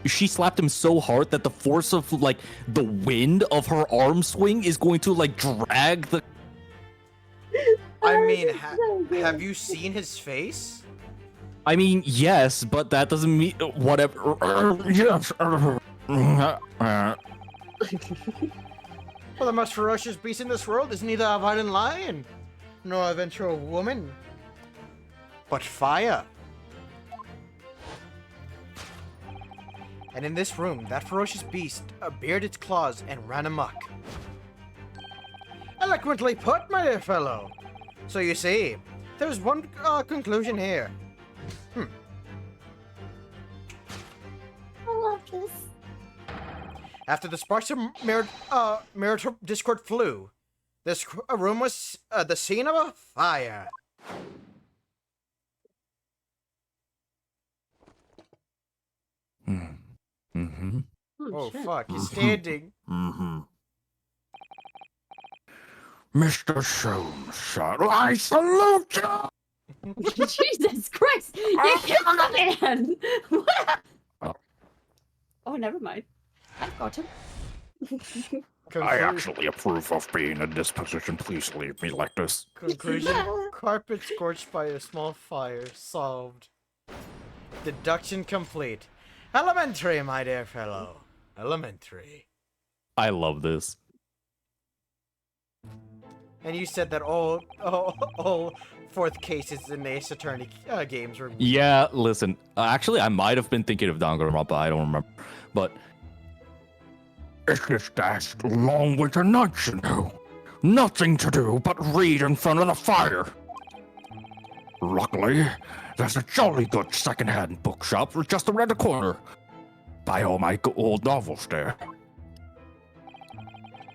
she slapped him so hard that the force of like the wind of her arm swing is going to like drag the I mean, have you seen his face? I mean, yes, but that doesn't mean whatever. Yes. Well, the most ferocious beast in this world is neither a violent lion, nor a vengeful woman, but fire. And in this room, that ferocious beast bared its claws and ran amok. Eloquently put, my dear fellow. So you see, there's one conclusion here. I love this. After the sparks of marital discord flew, this room was the scene of a fire. Mm-hmm. Oh shit. fuck, he's standing. Mm-hmm. Mr. Sholmes, sir, I salute you! Jesus Christ! You killed the man! What? Oh, never mind. I've got him. I actually approve of being in this position. Please leave me like this. Conclusion: carpet scorched by a small fire. Solved. Deduction complete. Elementary, my dear fellow. Elementary. I love this. And you said that all fourth cases in Ace Attorney games were. Yeah, listen. Actually, I might have been thinking of Danganronpa. I don't remember. But it's this dashed long winter night, you know. Nothing to do but read in front of the fire. Luckily, there's a jolly good second-hand bookshop just around the corner. Buy all my old novels there.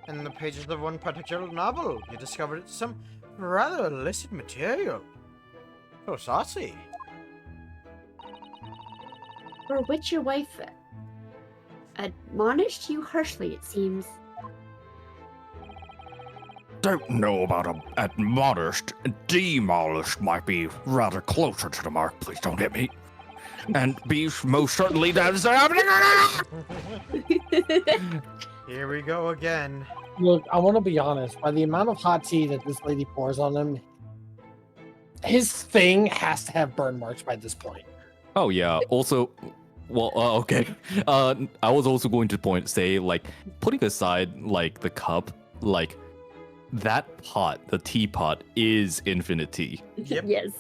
And in the pages of one particular novel, you discovered some rather illicit material. So saucy. For which your wife admonished you harshly, it seems. Don't know about admonished. Demolished might be rather closer to the mark. Please don't hit me. And be most certainly that's happening. Here we go again. Look, I want to be honest. By the amount of hot tea that this lady pours on him, his thing has to have burn marks by this point. Oh yeah. Also, well, okay. I was also going to say, like, putting aside like the cup, like that pot, the teapot, is infinite tea. Yep. Yes.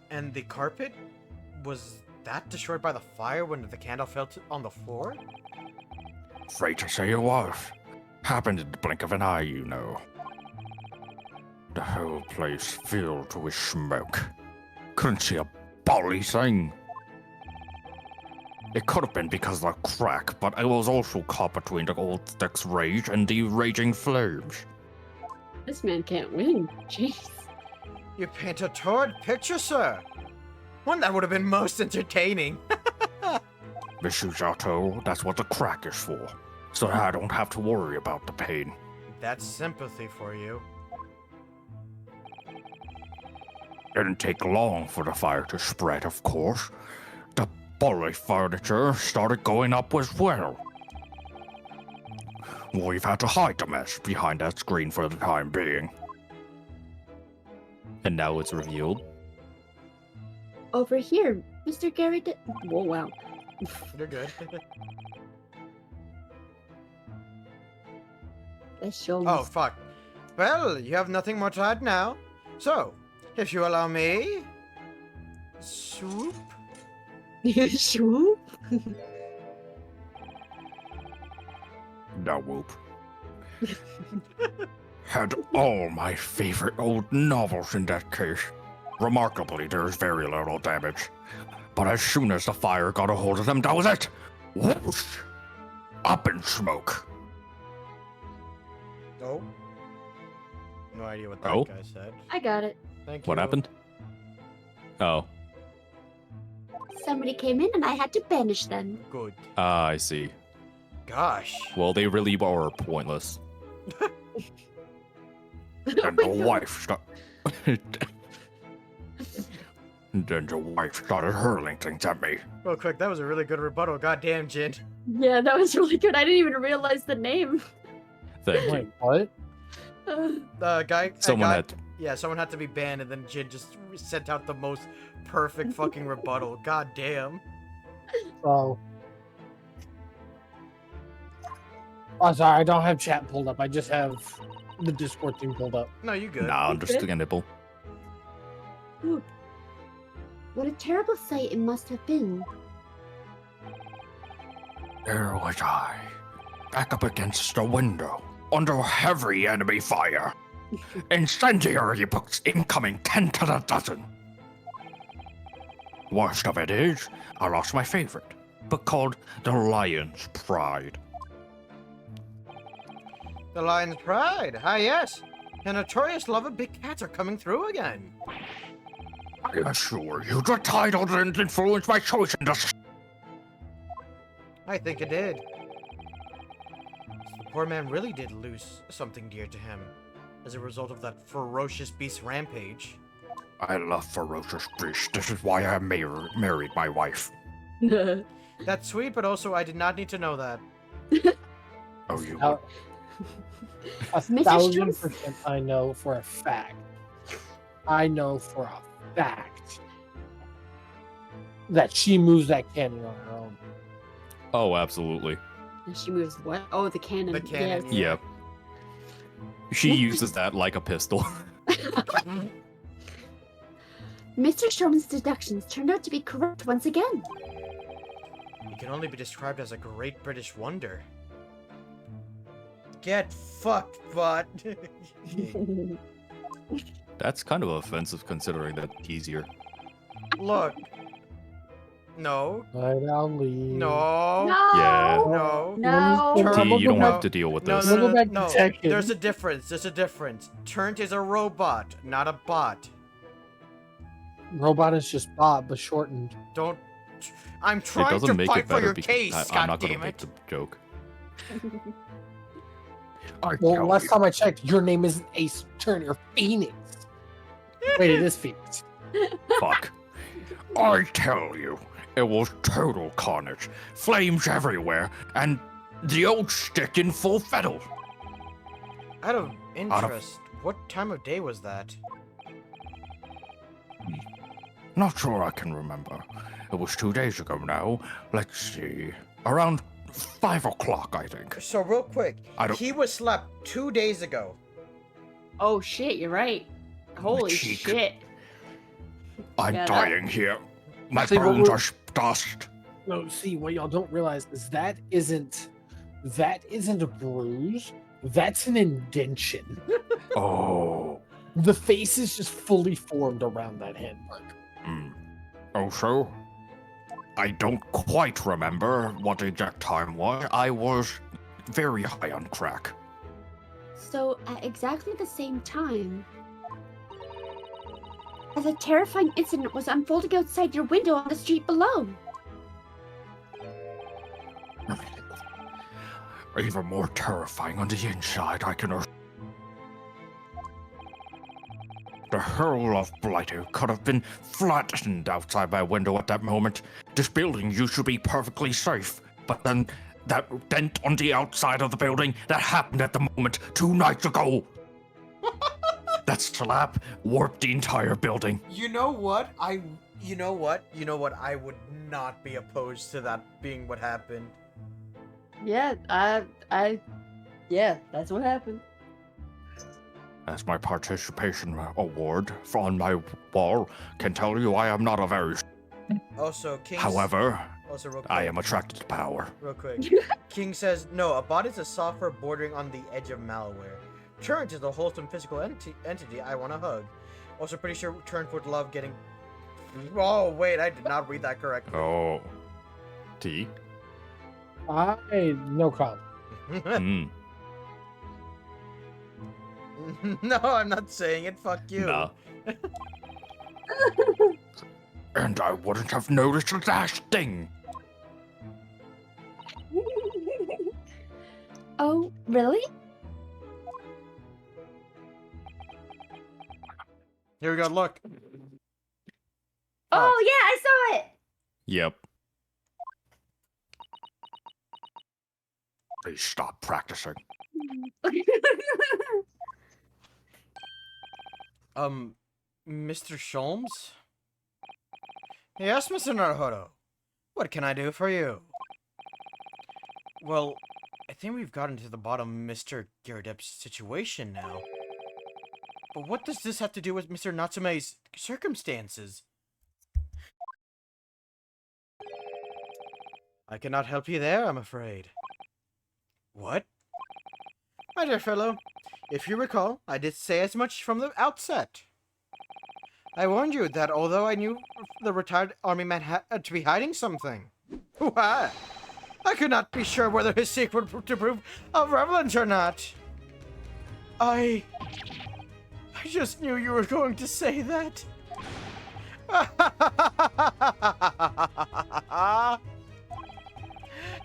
And the carpet, was that destroyed by the fire when the candle fell on the floor? Afraid to say it was. Happened in the blink of an eye, you know. The whole place filled with smoke. Couldn't see a bolly thing. It could have been because of the crack, but I was also caught between the old stick's rage and the raging flames. This man can't win. Jeez. You paint a torrid picture, sir. One that would have been most entertaining. Mrs. Otto, that's what the crack is for. So that I don't have to worry about the pain. That's sympathy for you. Didn't take long for the fire to spread, of course. The bully furniture started going up as well. We've had to hide the mess behind that screen for the time being. And now it's revealed. Over here, Mr. Gary did. Whoa, wow. You're good. Let's show him. Oh, fuck. Well, you have nothing more to add now. So, if you allow me... Swoop? Swoop? No whoop. Had all my favorite old novels in that case. Remarkably, there's very little damage. But as soon as the fire got a hold of them, that was it! Whoosh! Up in smoke. Oh? No idea what that Oh? guy said. I got it. Thank you. What happened? Oh. Somebody came in and I had to banish them. Good. Ah, I see. Gosh. Well, they really are pointless. And the wife Then the wife started hurling things at me. Real quick, that was a really good rebuttal. Goddamn, Jin. Yeah, that was really good. I didn't even realize the name. Thank Wait, you. what? The guy. Someone guy, had. Yeah, someone had to be banned, and then Jin just sent out the most perfect fucking rebuttal. God damn. Oh. Oh, sorry, I don't have chat pulled up. I just have the Discord thing pulled up. No, you good. Nah, understandable. What a terrible sight it must have been. There was I, back up against the window, under heavy enemy fire. Incendiary books incoming 10 to the dozen. Worst of it is, I lost my favorite, book called The Lion's Pride. The Lion's Pride. Ah, yes. The notorious love of big cats are coming through again. I assure you, the title didn't influence my choice in this. I think it did. The poor man really did lose something dear to him as a result of that ferocious beast rampage. I love ferocious beasts. This is why I married my wife. That's sweet, but also I did not need to know that. Oh, you Now, would. 1,000% I know for a fact. I know for a fact that she moves that cannon on her own. Oh, absolutely. And she moves what? Oh, the cannon. The cannon, Yes. Yeah. She uses that like a pistol. Mr. Sherman's deductions turned out to be correct once again. He can only be described as a great British wonder. Get fucked, bud. That's kind of offensive considering that easier. Look. No. Right, I'll leave. No. Yeah. No. No. T, you don't have to deal with No, this. no, We'll no, go back to no. Tekken. There's a difference. There's a difference. Turnt is a robot, not a bot. Robot is just Bob, but shortened. Don't. I'm It trying to doesn't make fight it for better your because case. I'm not God gonna damn make it. the joke. I Well, tell last you. time I checked, your name isn't Ace Turner Phoenix. Wait, it is Phoenix. Fuck. I tell you, it was total carnage. Flames everywhere, and the old stick in full fettle. Out of interest, what time of day was that? Not sure I can remember. It was 2 days ago now. Let's see. Around 5 o'clock, I think. So real quick, I don't- he was slapped 2 days ago. Oh shit, you're right. Holy cheek. shit. I'm Yeah, that- dying here. My Actually, what bones we're- are dust. No, see, what y'all don't realize is that isn't a bruise. That's an indention. Oh. The face is just fully formed around that hand mark. Oh, so? I don't quite remember what the exact time was. I was very high on crack. So, at exactly the same time, as a terrifying incident was unfolding outside your window on the street below. Even more terrifying on the inside, I can. The whole of Blighter could have been flattened outside my window at that moment. This building used to be perfectly safe, but then that dent on the outside of the building that happened at the moment 2 nights ago. That slap warped the entire building. You know what? You know what? I would not be opposed to that being what happened. Yeah, yeah, that's what happened. As my participation award on my wall can tell you, I am not a very. Also, King. However, Also, real quick. I am attracted to power. Real quick. King says, no, a bot is a software bordering on the edge of malware. Turnt is a wholesome physical entity I want to hug. Also, pretty sure Turnt would love getting... Oh, wait, I did not read that correctly. Oh. T? No comment. Mm. No, I'm not saying it. Fuck you. Nah. And I wouldn't have noticed a dash thing. Oh, really? Here we go, look. Oh, yeah, I saw it! Yep. Please stop practicing. Mr. Sholmes? Yes, Mr. Naruhodo. What can I do for you? Well, I think we've gotten to the bottom of Mr. Gyardep's situation now. But what does this have to do with Mr. Natsume's circumstances? I cannot help you there, I'm afraid. What? My dear fellow, if you recall, I did say as much from the outset. I warned you that although I knew the retired army man had to be hiding something, why? I could not be sure whether his secret would to prove relevant or not. I just knew you were going to say that.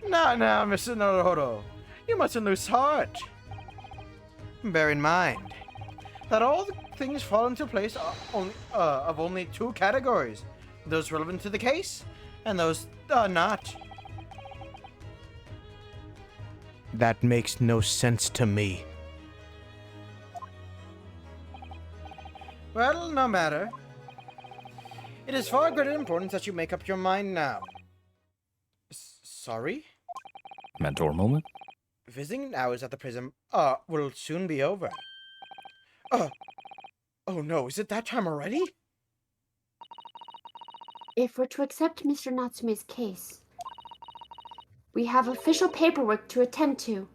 Now, Mr. Naruhodo, you mustn't lose heart. Bear in mind that all the things fall into place of only 2 categories: those relevant to the case and those not. That makes no sense to me. Well, no matter. It is far greater importance that you make up your mind now. Sorry? Mentor moment? Visiting hours at the prison, will soon be over. Oh no, is it that time already? If we're to accept Mr. Natsume's case, we have official paperwork to attend to.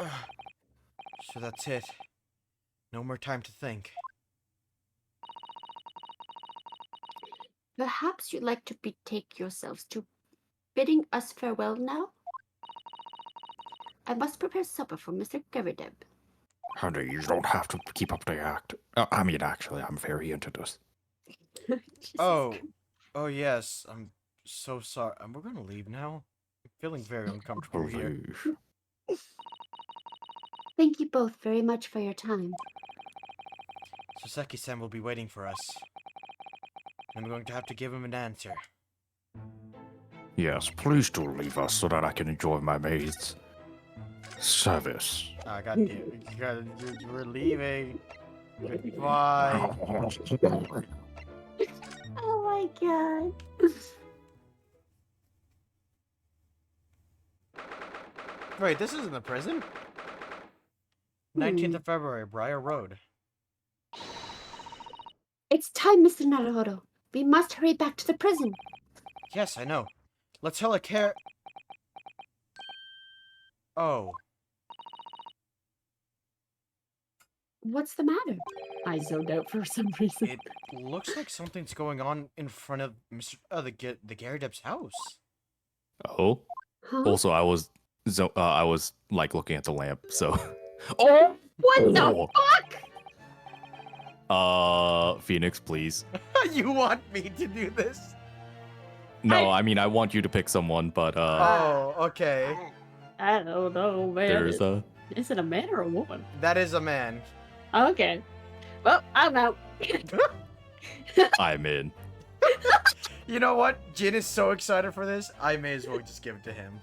So that's it. No more time to think. Perhaps you'd like to betake yourselves to bidding us farewell now? I must prepare supper for Mr. Gavideb. Honey, you don't have to keep up the act. I mean, actually, I'm very into this. Oh yes, I'm so sorry. We're gonna leave now. I'm feeling very uncomfortable here. Thank you both very much for your time. Soseki-san will be waiting for us. I'm going to have to give him an answer. Yes, please do leave us so that I can enjoy my maid's service. Ah, goddamn. We're leaving. Goodbye. Oh my god. Wait, this isn't the prison? 19th of February, Briar Road. It's time, Mr. Naruhodo. We must hurry back to the prison. Yes, I know. Let's tell a care. Oh. What's the matter? I zoned out for some reason. It looks like something's going on in front of Mr. The Gyarados house. Oh. Huh? Also, I was like looking at the lamp, so. Oh! What the Oh. fuck? Phoenix, please. You want me to do this? No, I mean I want you to pick someone, but Oh, okay. I don't know, man. there's a. Is it a man or a woman? That is a man. Okay. Well, I'm out. I'm in. You know what? Jin is so excited for this, I may as well just give it to him.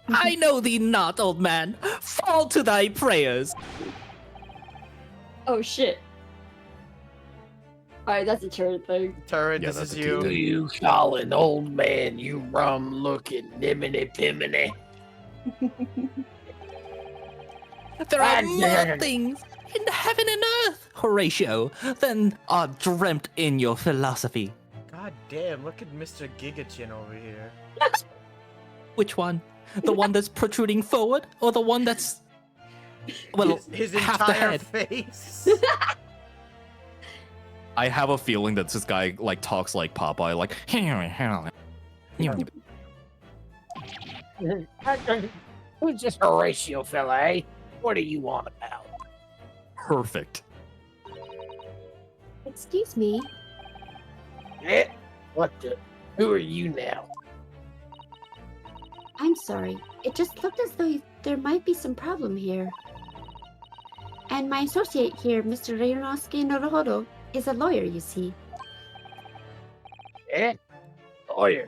I know thee not, old man. Fall to thy prayers. Oh shit. Alright, that's a turret thing. Turret, Yeah, this that's is a you. Do you call an old man, you rum-looking niminy-piminy? There are God more damn. things in heaven and earth, Horatio, than are dreamt in your philosophy. God damn, look at Mr. Gigachin over here. Which one? The one that's protruding forward, or the one that's, well, his half the entire head? face. I have a feeling that this guy like talks like Popeye, like. Who's this Horatio fella, eh? What are you on about? Perfect. Excuse me. Eh? What the? Who are you now? I'm sorry. It just looked as though there might be some problem here. And my associate here, Mr. Ryunosuke Naruhodo, is a lawyer, you see. Eh? Lawyer?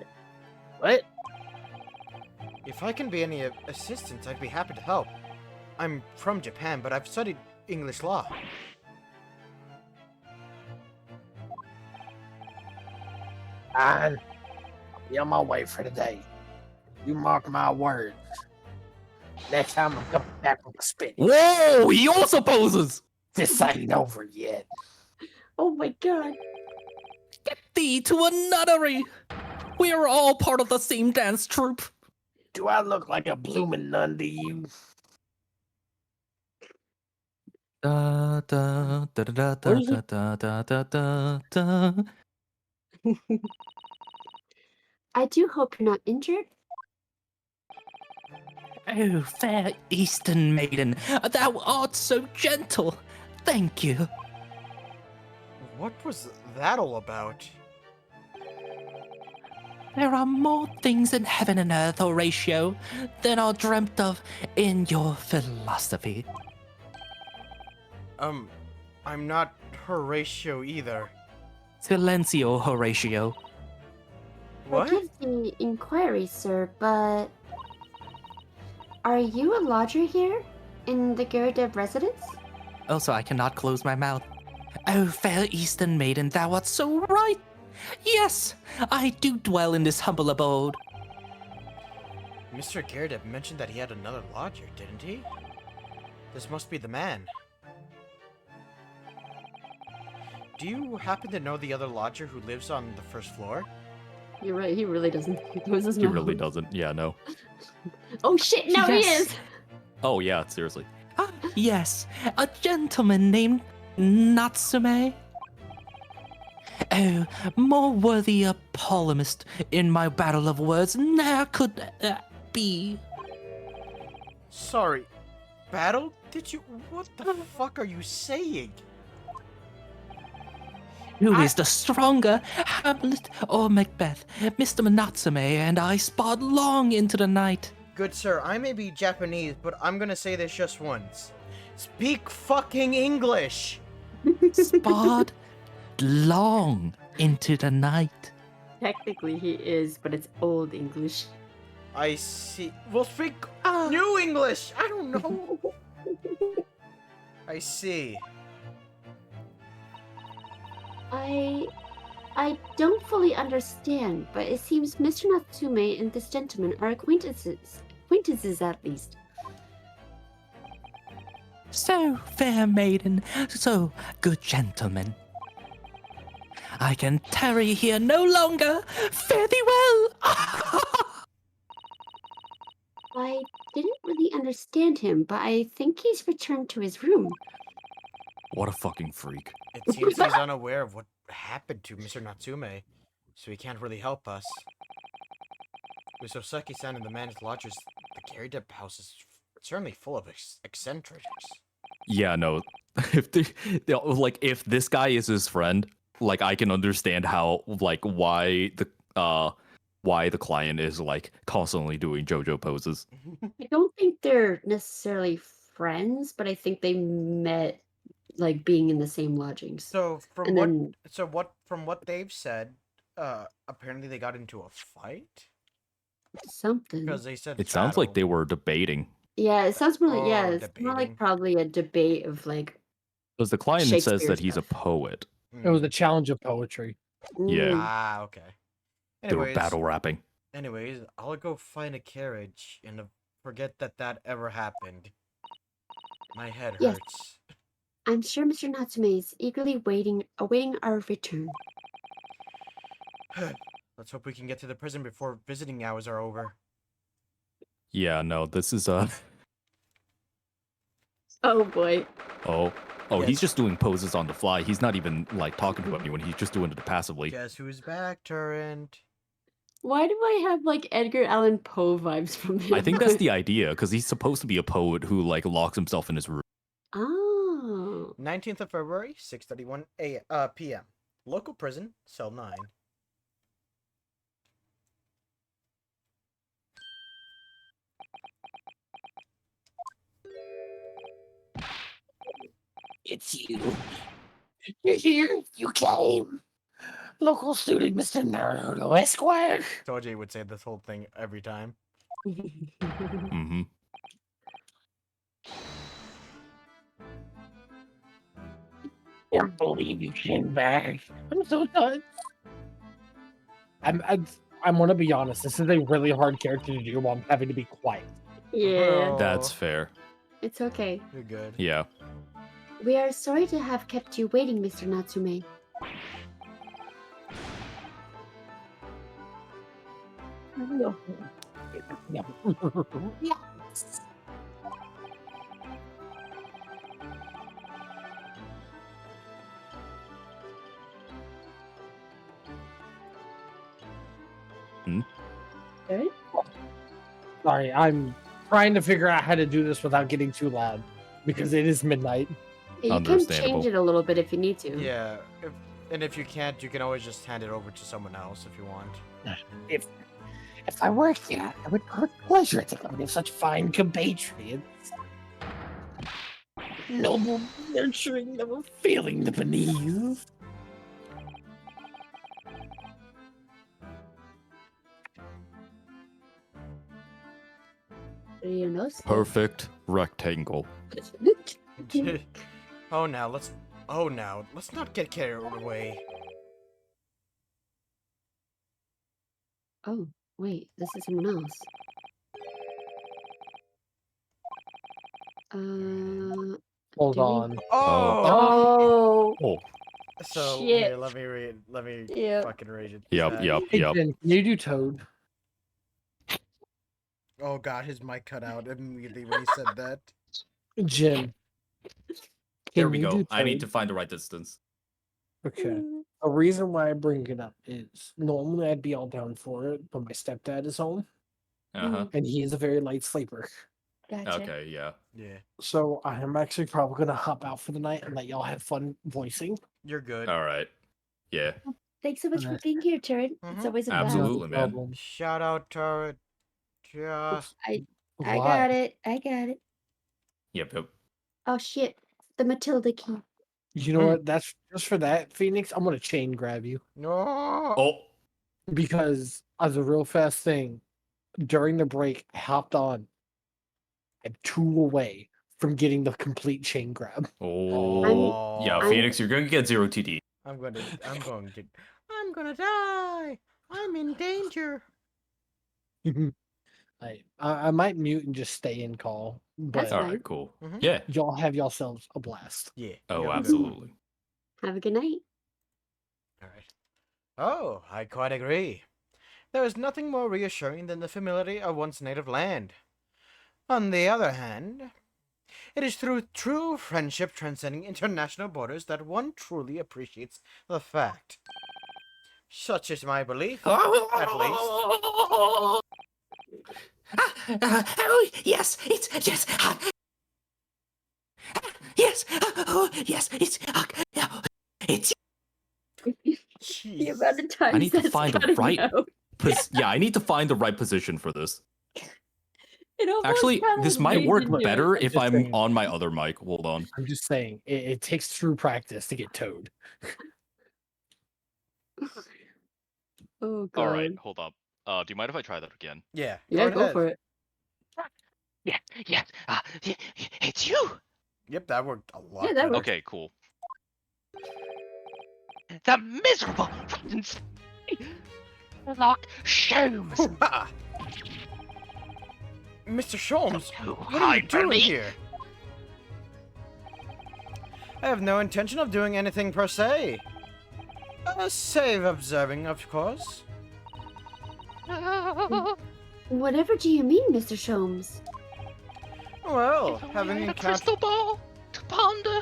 What? If I can be any assistance, I'd be happy to help. I'm from Japan, but I've studied English law. Fine. I'll be on my way for today. You mark my words. Next time I'm coming back with a spit. Whoa, he also poses! This ain't over yet. Oh my god. Get thee to a nunnery! We are all part of the same dance troupe. Do I look like a bloomin' nun to you? Da da da da da da da da da da da. I do hope you're not injured. Oh, fair Eastern maiden, thou art so gentle. Thank you. What was that all about? There are more things in heaven and earth, Horatio, than are dreamt of in your philosophy. I'm not Horatio either. Silencio, Horatio. What? Forgive the inquiry, sir, but... Are you a lodger here? In the Gyarados residence? Also, I cannot close my mouth. Oh, fair Eastern maiden, thou art so right. Yes, I do dwell in this humble abode. Mr. Gyarados mentioned that he had another lodger, didn't he? This must be the man. Do you happen to know the other lodger who lives on the first floor? You're right, he really doesn't. He closes his He mouth. really doesn't. Yeah, no. Oh shit, now he Yes. is! Oh yeah, seriously. Ah, yes, a gentleman named Natsume. Oh, more worthy a polemist in my battle of words ne'er could be. Sorry. Battle? Did you... What the fuck are you saying? Who is the stronger, Hamlet or Macbeth? Mr. Natsume and I sparred long into the night. Good sir, I may be Japanese, but I'm gonna say this just once. Speak fucking English! Sparred long into the night. Technically he is, but it's old English. I see. Well, speak new English! I don't know. I see. I don't fully understand, but it seems Mr. Natsume and this gentleman are acquaintances. Acquaintances, at least. So, fair maiden, so good gentlemen. I can tarry here no longer. Fare thee well. I didn't really understand him, but I think he's returned to his room. What a fucking freak. It seems he's unaware of what happened to Mr. Natsume, so he can't really help us. With Soseki-san and the man's lodgers, the Garydep house is certainly full of eccentrics. Yeah, no. If this guy is his friend, like I can understand how why the client is like constantly doing JoJo poses. I don't think they're necessarily friends, but I think they met like being in the same lodgings. So And then from what they've said, apparently they got into a fight something. because they said It sounds like they were debating. Yeah, it sounds more like Oh, it's more like debating. probably a debate of like Because the client says Shakespeare that he's a stuff. poet. It was a challenge of poetry. Yeah. Ah, okay. They were Anyways, battle rapping. Anyways, I'll go find a carriage and forget that ever happened. My head Yes. hurts. I'm sure Mr. Natsume is eagerly awaiting our return. Let's hope we can get to the prison before visiting hours are over. Yeah, no, this is Oh boy. oh, Yes. he's just doing poses on the fly. He's not even like talking to anyone. He's just doing it passively. Guess who's back, Turrent? Why do I have like Edgar Allan Poe vibes from him? I think that's the idea because he's supposed to be a poet who like locks himself in his room. Oh. 19th of February, 6:31 p.m. Local prison, cell 9. It's you. You're here. You came. Local student, Mr. Naruto Esquire. Told you he would say this whole thing every time. Mm-hmm. Can't believe you came back. I'm so done. I'm gonna be honest. This is a really hard character to do while I'm having to be quiet. Yeah. That's fair. It's okay. You're good. Yeah. We are sorry to have kept you waiting, Mr. Natsume. Yes. Good? Sorry, I'm trying to figure out how to do this without getting too loud because it is midnight. You can change it a little bit if you need to. Yeah, if you can't, you can always just hand it over to someone else if you want. If I worked here, I would with pleasure to come with such fine compatriots. Noble, nurturing, never feeling the beneath. You know. Perfect rectangle. Let's not get carried away. Oh, wait, this is someone else. Hold do we- on. Oh. So Shit. here, let me Yep. fucking rage it. Yep. Hey, Jen, can you do Toad? Oh god, his mic cut out immediately when he said that. Jim. There can we you go. do I need Toad? to find the right distance. Okay. A reason why I bring it up is normally I'd be all down for it, but my stepdad is home Uh-huh. and he is a very light sleeper. Gotcha. Okay, yeah. Yeah, So I am actually probably gonna hop out for the night and let y'all have fun voicing. you're good. All right. Yeah. Thanks so much for being here, Turret. It's always a blast. Absolutely, man. Problem. Shout out Turret. Yeah. I Why? got it. I got it. Yep. Oh shit. The Matilda key. You know what? That's just for that, Phoenix. I'm gonna chain grab you No. Oh, because as a real fast thing, during the break, I hopped on. I'm 2 away from getting the complete chain grab. oh. Yeah, I'm- Phoenix, you're gonna get 0 TD. I'm gonna die. I'm in danger. I might mute and just stay in call, That's but All fine. right, cool. Mhm. Yeah. y'all have yourselves a blast. Yeah. Oh, you have a good one. absolutely. Have a good night. All right. Oh, I quite agree. There is nothing more reassuring than the familiarity of one's native land. On the other hand, it is through true friendship transcending international borders that one truly appreciates the fact. Such is my belief, at least. Oh, yes, it's yes, yes, oh, yes, it's The amount of times I need to that's find the cutting right. out. Yeah, I need to find the right position for this. It almost Actually, kinda this might made work you do it. better if just I'm saying. on my other mic. Hold on. I'm just saying, it takes true practice to get towed. Oh god. All right, hold up. Do you mind if I try that again? Yeah. Yeah, go ahead. for it. Yes, it's you! Yep, that worked a lot Yeah, that better. works. Okay, cool. The miserable Sherlock Sholmes! Ha! Mr. Sholmes, Too what are you hard for doing me. here? I have no intention of doing anything per se. Save observing, of course. Whatever do you mean, Mr. Sholmes? Well, If only having I had a encountered... crystal ball to ponder.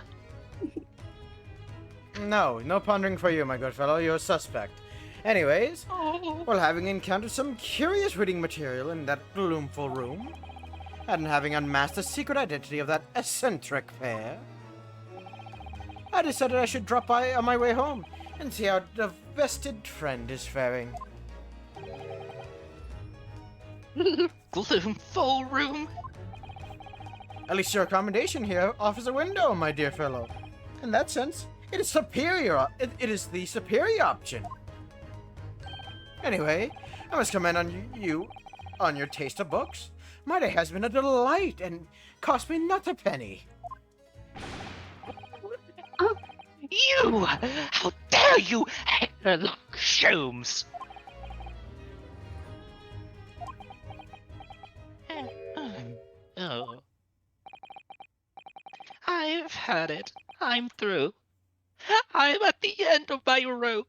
No pondering for you, my good fellow. You're a suspect. Anyways, Oh. well, having encountered some curious reading material in that gloomful room, and having unmasked the secret identity of that eccentric pair, I decided I should drop by on my way home and see how the vested friend is faring. Gloomful room. At least your accommodation here offers a window, my dear fellow. In that sense, it is superior. It is the superior option. Anyway, I must commend on your taste of books. My day has been a delight and cost me not a penny. You! How dare you, Sherlock Sholmes! Oh. I've had it. I'm through. I'm at the end of my rope.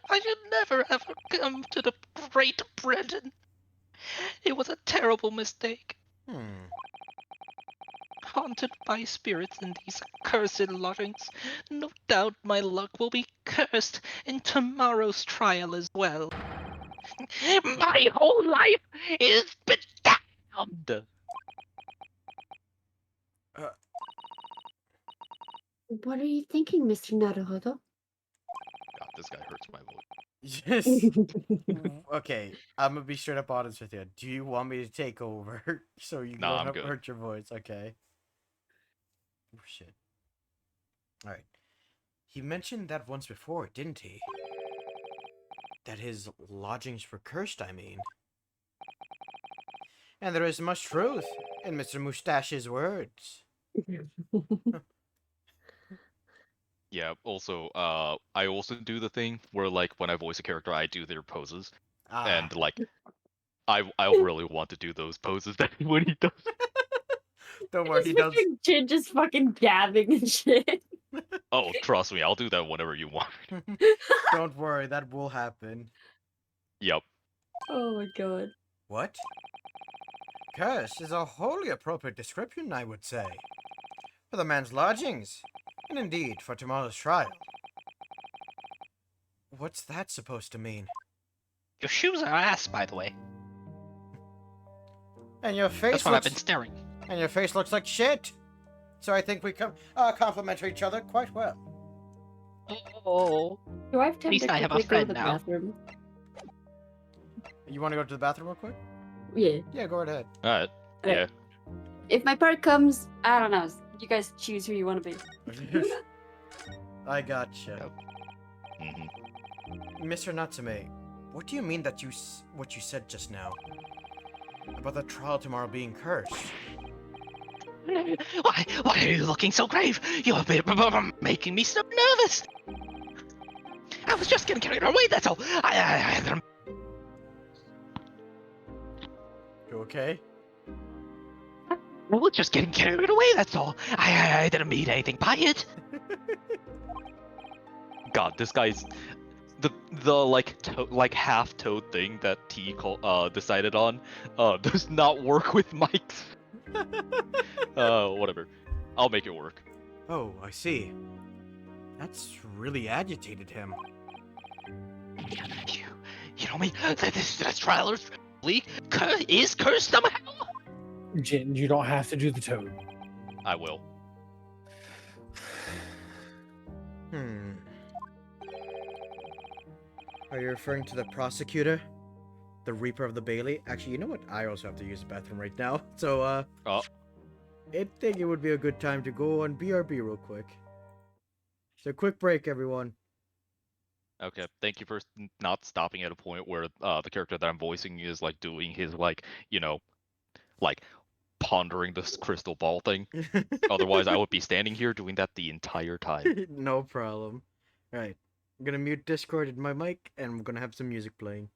I should never have come to the Great Britain. It was a terrible mistake. Haunted by spirits in these accursed lodgings, no doubt my luck will be cursed in tomorrow's trial as well. My whole life is bedamned. What are you thinking, Mr. Naruhodo? God, this guy hurts my voice. Yes. Okay, I'm gonna be straight up honest with you. Do you want me to take over so you Nah, I'm don't good. hurt your voice? Okay. Oh shit. All right. He mentioned that once before, didn't he? That his lodgings were cursed, I mean. And there is much truth in Mr. Mustache's words. Yeah, also, I also do the thing where, like, when I voice a character, I do their poses. And, like, I really want to do those poses that when he does. Don't worry, he does. Jin just fucking gabbing and shit. Oh, trust me, I'll do that whenever you want. Don't worry, that will happen. Yep. Oh my god. What? Curse is a wholly appropriate description, I would say. For the man's lodgings, and indeed for tomorrow's trial. What's that supposed to mean? Your shoes are ass, by the way. And your face That's what I've looks... been staring. And your face looks like shit. So I think we complement each other quite well. Oh. Do I have time least to I have a quickly go to friend the now. bathroom? You want to go to the bathroom real quick? Yeah. Yeah, go right ahead. Alright. Okay. Yeah. If my part comes, I don't know. You guys choose who you want to be. I gotcha. Mm-hmm. Mr. Natsume, what do you mean that what you said just now? About the trial tomorrow being cursed? Why are you looking so grave? You're making me so nervous. I was just getting carried away, that's all. You okay? I was just getting carried away, that's all. I didn't mean anything by it. God, this guy's the like like half toad thing that decided on does not work with mics. Whatever. I'll make it work. Oh, I see. That's really agitated him. You know me. This trial is cursed somehow. Jin, you don't have to do the toad. I will. Are you referring to the prosecutor? The Reaper of the Bailey? Actually, you know what? I also have to use the bathroom right now. So, Oh. I think it would be a good time to go on BRB real quick. So, quick break, everyone. Okay, thank you for not stopping at a point where the character that I'm voicing is like doing his like, you know, like pondering this crystal ball thing. Otherwise, I would be standing here doing that the entire time. No problem. Alright. I'm gonna mute Discord and my mic, and we're gonna have some music playing.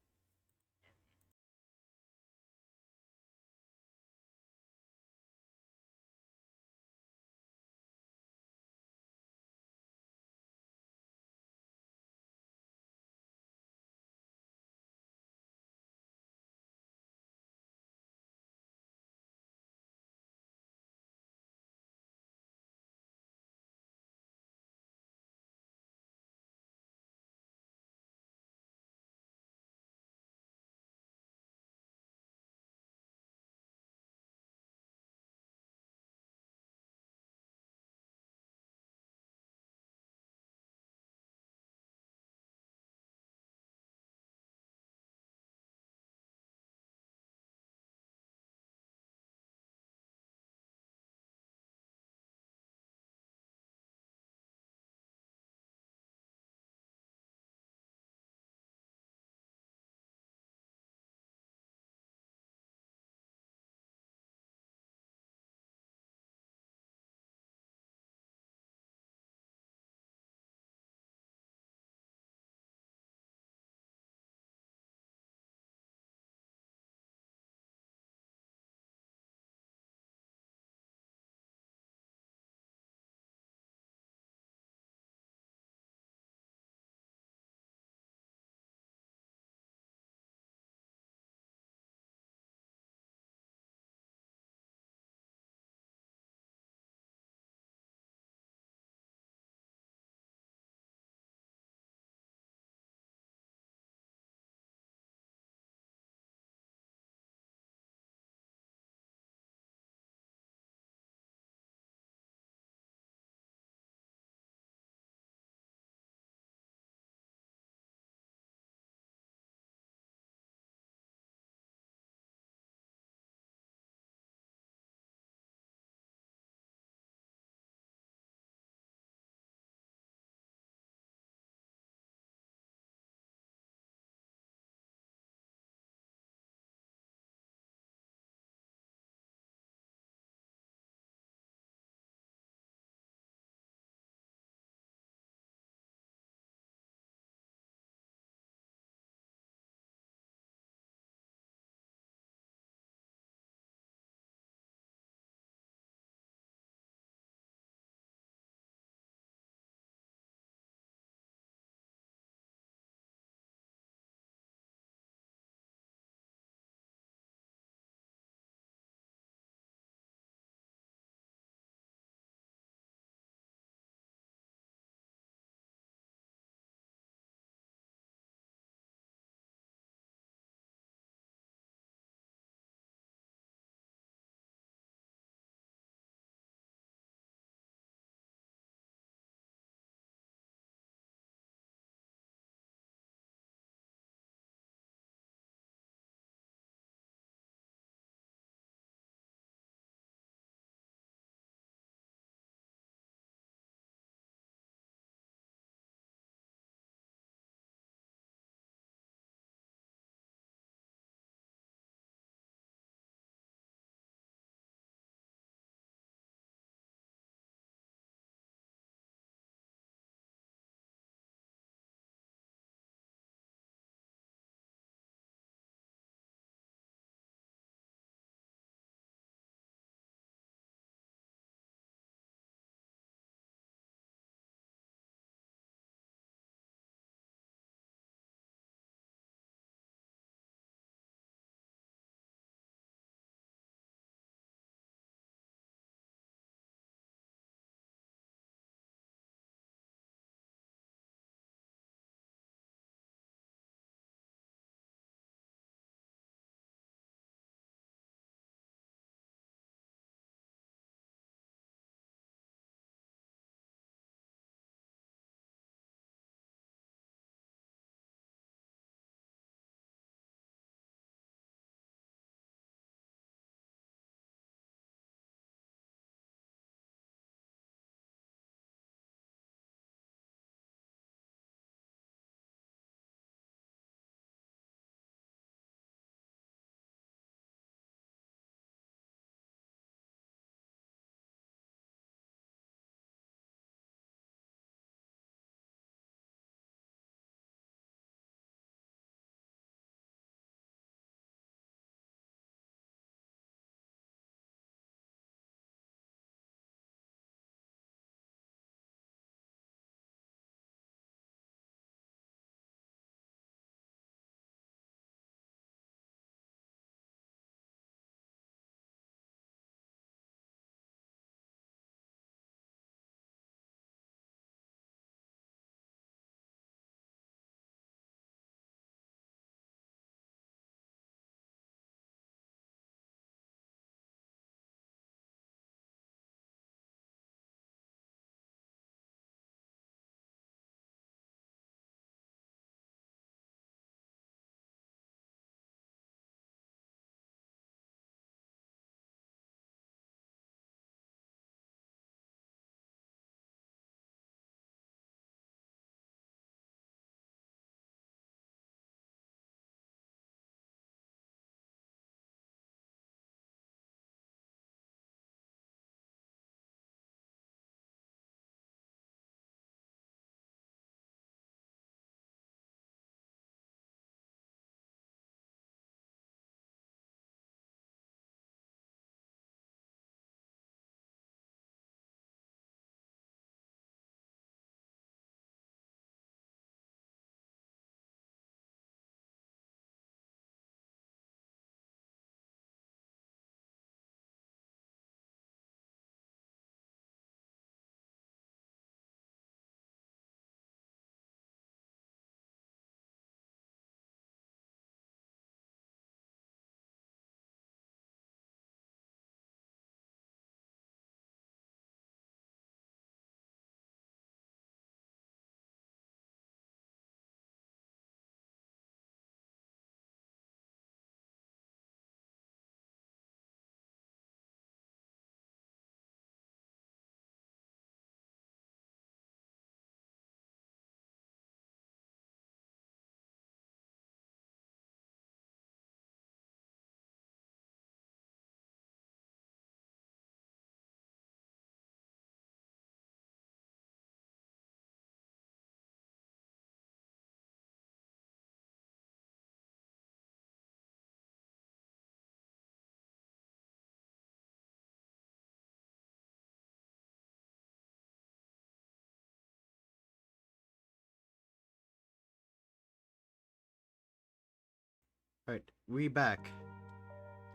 Alright, we back.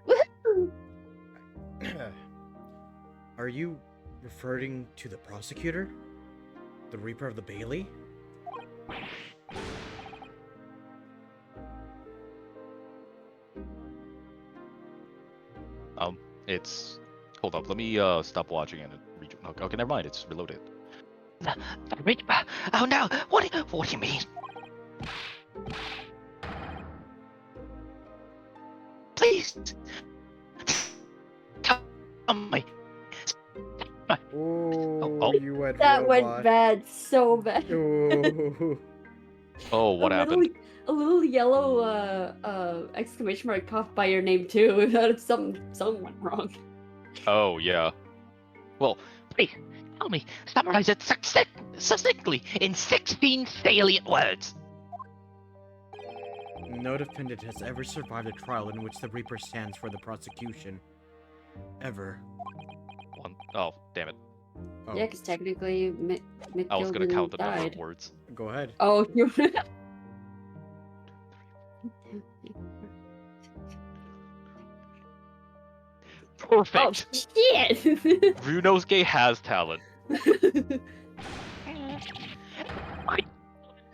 Woohoo! Are you referring to the prosecutor? The Reaper of the Bailey? It's... Hold up, let me stop watching and read. Okay, never mind, it's reloaded. The Reaper? Oh no! What do you mean? Please! Tell me! Oh, you went That robot. went bad, so bad. Oh. Oh, what happened? A little yellow exclamation mark popped by your name too. Something went wrong. Oh, yeah. Well, Please, tell me. Summarize it succinctly in 16 salient words. No defendant has ever survived a trial in which the Reaper stands for the prosecution. Ever. one... Oh, damn it. Oh, Yeah, because technically, I was gonna count the number died. of words. go ahead. Oh, you. Oh Perfect! shit! Ryunosuke has talent. Might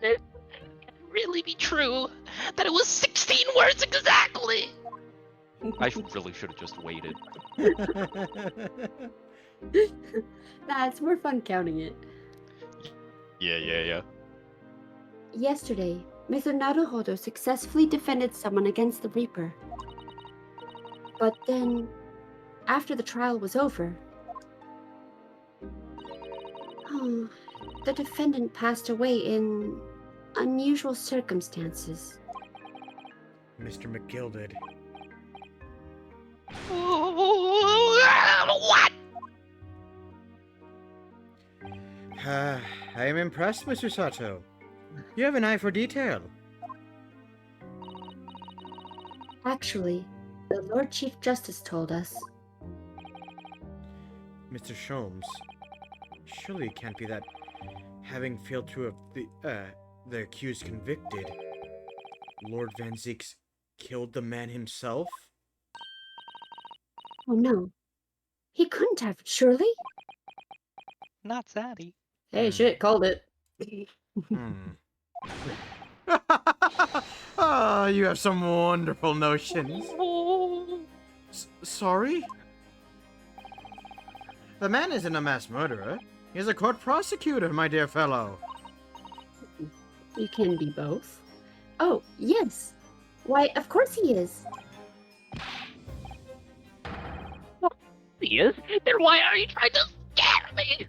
it really be true that it was 16 words exactly? I really should have just waited. Nah, it's more fun counting it. Yeah. Yesterday, Mr. Naruhodo successfully defended someone against the Reaper. But then, after the trial was over, the defendant passed away in unusual circumstances. Mr. McGilded. What? I am impressed, Mr. Sato. You have an eye for detail. Actually, the Lord Chief Justice told us. Mr. Sholmes, surely it can't be that, having failed to have the accused convicted, Lord Van Zeeks killed the man himself? Oh no. He couldn't have, surely? Not Zaddy. Hey, shit, called it. Ah, you have some wonderful notions. Sorry? The man isn't a mass murderer. He's a court prosecutor, my dear fellow. You can be both. Oh, yes. Why, of course he is. He is? Then why are you trying to scare me?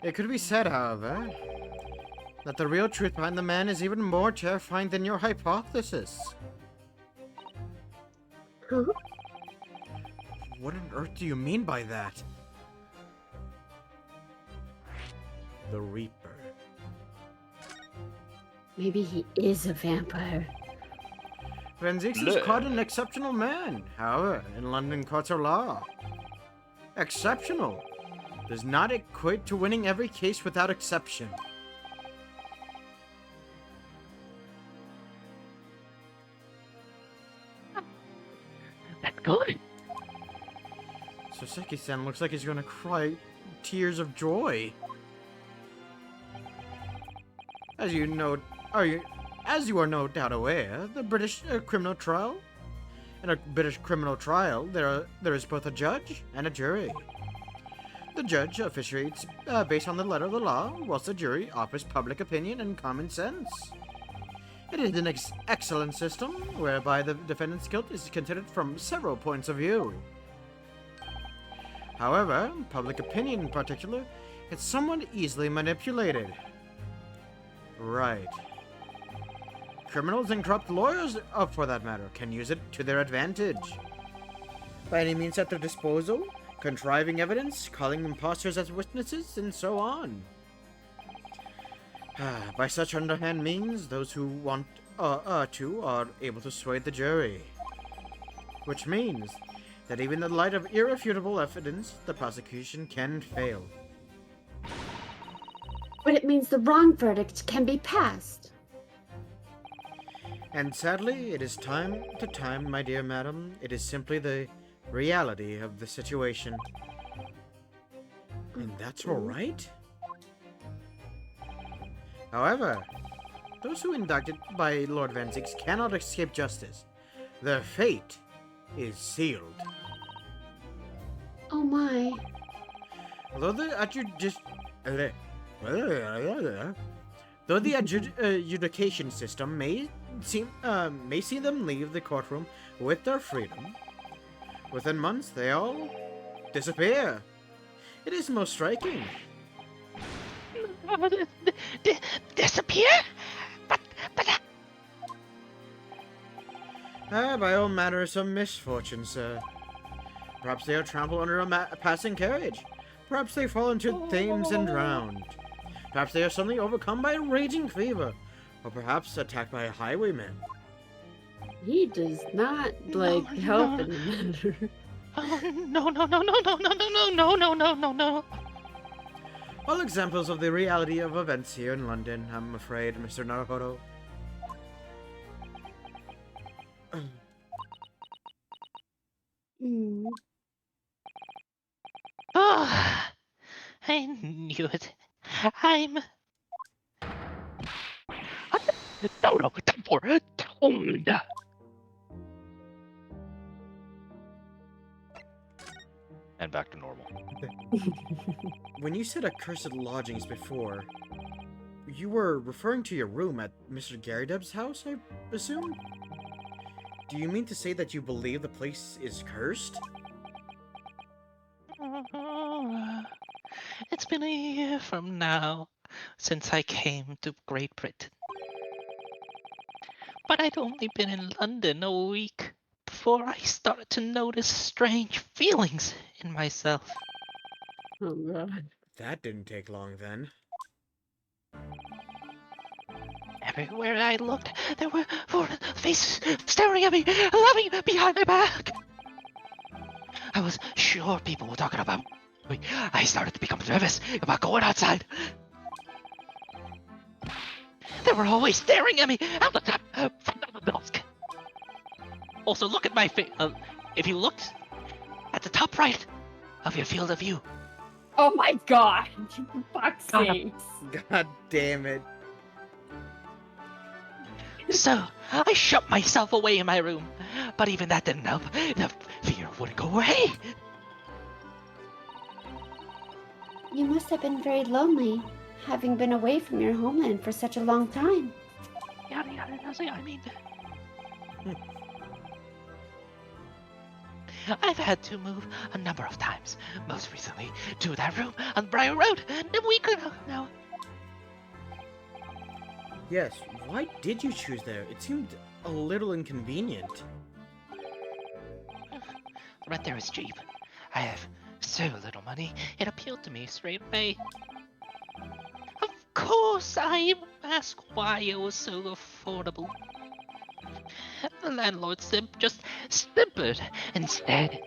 It could be said, however, that the real truth behind the man is even more terrifying than your hypothesis. Huh? What on earth do you mean by that? The Reaper. Maybe he is a vampire. Van Zeeks is quite an exceptional man, however, in London courts of law. Exceptional does not equate to winning every case without exception. That's good. Soseki-san looks like he's gonna cry tears of joy. As you are no doubt aware, the British criminal trial. In a British criminal trial, there is both a judge and a jury. The judge officiates based on the letter of the law, whilst the jury offers public opinion and common sense. It is an excellent system, whereby the defendant's guilt is considered from several points of view. However, public opinion in particular is somewhat easily manipulated. Right. Criminals and corrupt lawyers, for that matter, can use it to their advantage. By any means at their disposal, contriving evidence, calling imposters as witnesses, and so on. By such underhand means, those who want to are able to sway the jury. Which means that even in the light of irrefutable evidence, the prosecution can fail. But it means the wrong verdict can be passed. And sadly, it is time to time, my dear madam. It is simply the reality of the situation. And that's alright? However, those who inducted by Lord Venzix cannot escape justice. Their fate is sealed. Oh my. Though the adjudication system may see them leave the courtroom with their freedom, within months they all disappear. It is most striking. Disappear? But By all manners of misfortune, sir. Perhaps they are trampled under a passing carriage. Perhaps they fall into Thames and drowned. Perhaps they are suddenly overcome by a raging fever. Or perhaps attacked by a highwayman. He does not like help in the matter. oh, no. All examples of the reality of events here in London, I'm afraid, Mr. Naruhodo. Hmm. Oh, I knew it. I'm. No, time for toned. And back to normal. When you said accursed lodgings before, you were referring to your room at Mr. Garydeb's house, I assume? Do you mean to say that you believe the place is cursed? It's been a year from now since I came to Great Britain. But I'd only been in London a week before I started to notice strange feelings in myself. Oh god. That didn't take long then. Everywhere I looked, there were four faces staring at me, laughing behind my back. I was sure people were talking about me. I started to become nervous about going outside. They were always staring at me out the top from the dusk. Also, look at my face. If you looked at the top right of your field of view. Oh my god. For fuck's sakes. God damn it. So, I shut myself away in my room. But even that didn't help. The fear wouldn't go away. You must have been very lonely, having been away from your homeland for such a long time. Yada, I mean... I've had to move a number of times. Most recently, to that room on Briar Road a week ago now. Yes, why did you choose there? It seemed a little inconvenient. Rent there is cheap. I have so little money, it appealed to me straight away. Of course, I asked why it was so affordable. The landlord just simpered instead.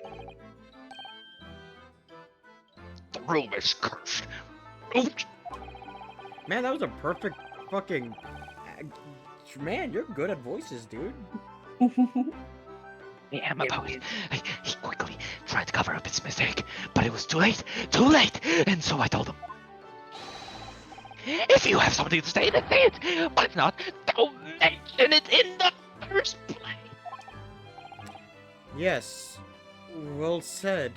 The room is cursed. Man, that was a perfect fucking... Man, you're good at voices, dude. Yeah, I'm a poet. He quickly tried to cover up his mistake, but it was too late, and so I told him. If you have something to say, then say it, but if not, don't mention it in the first place. Yes, well said.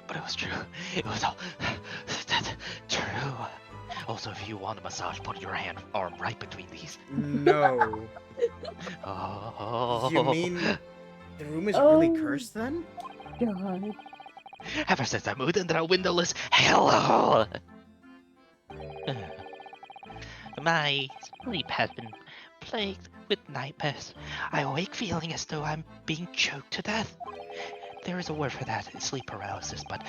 But it was true. It was all true. Also, if you want a massage, put your arm right between these. No. Oh. You mean the room is really cursed then? God. Ever since I moved into that windowless hellhole. My sleep has been plagued with nightmares. I awake feeling as though I'm being choked to death. There is a word for that, sleep paralysis, but...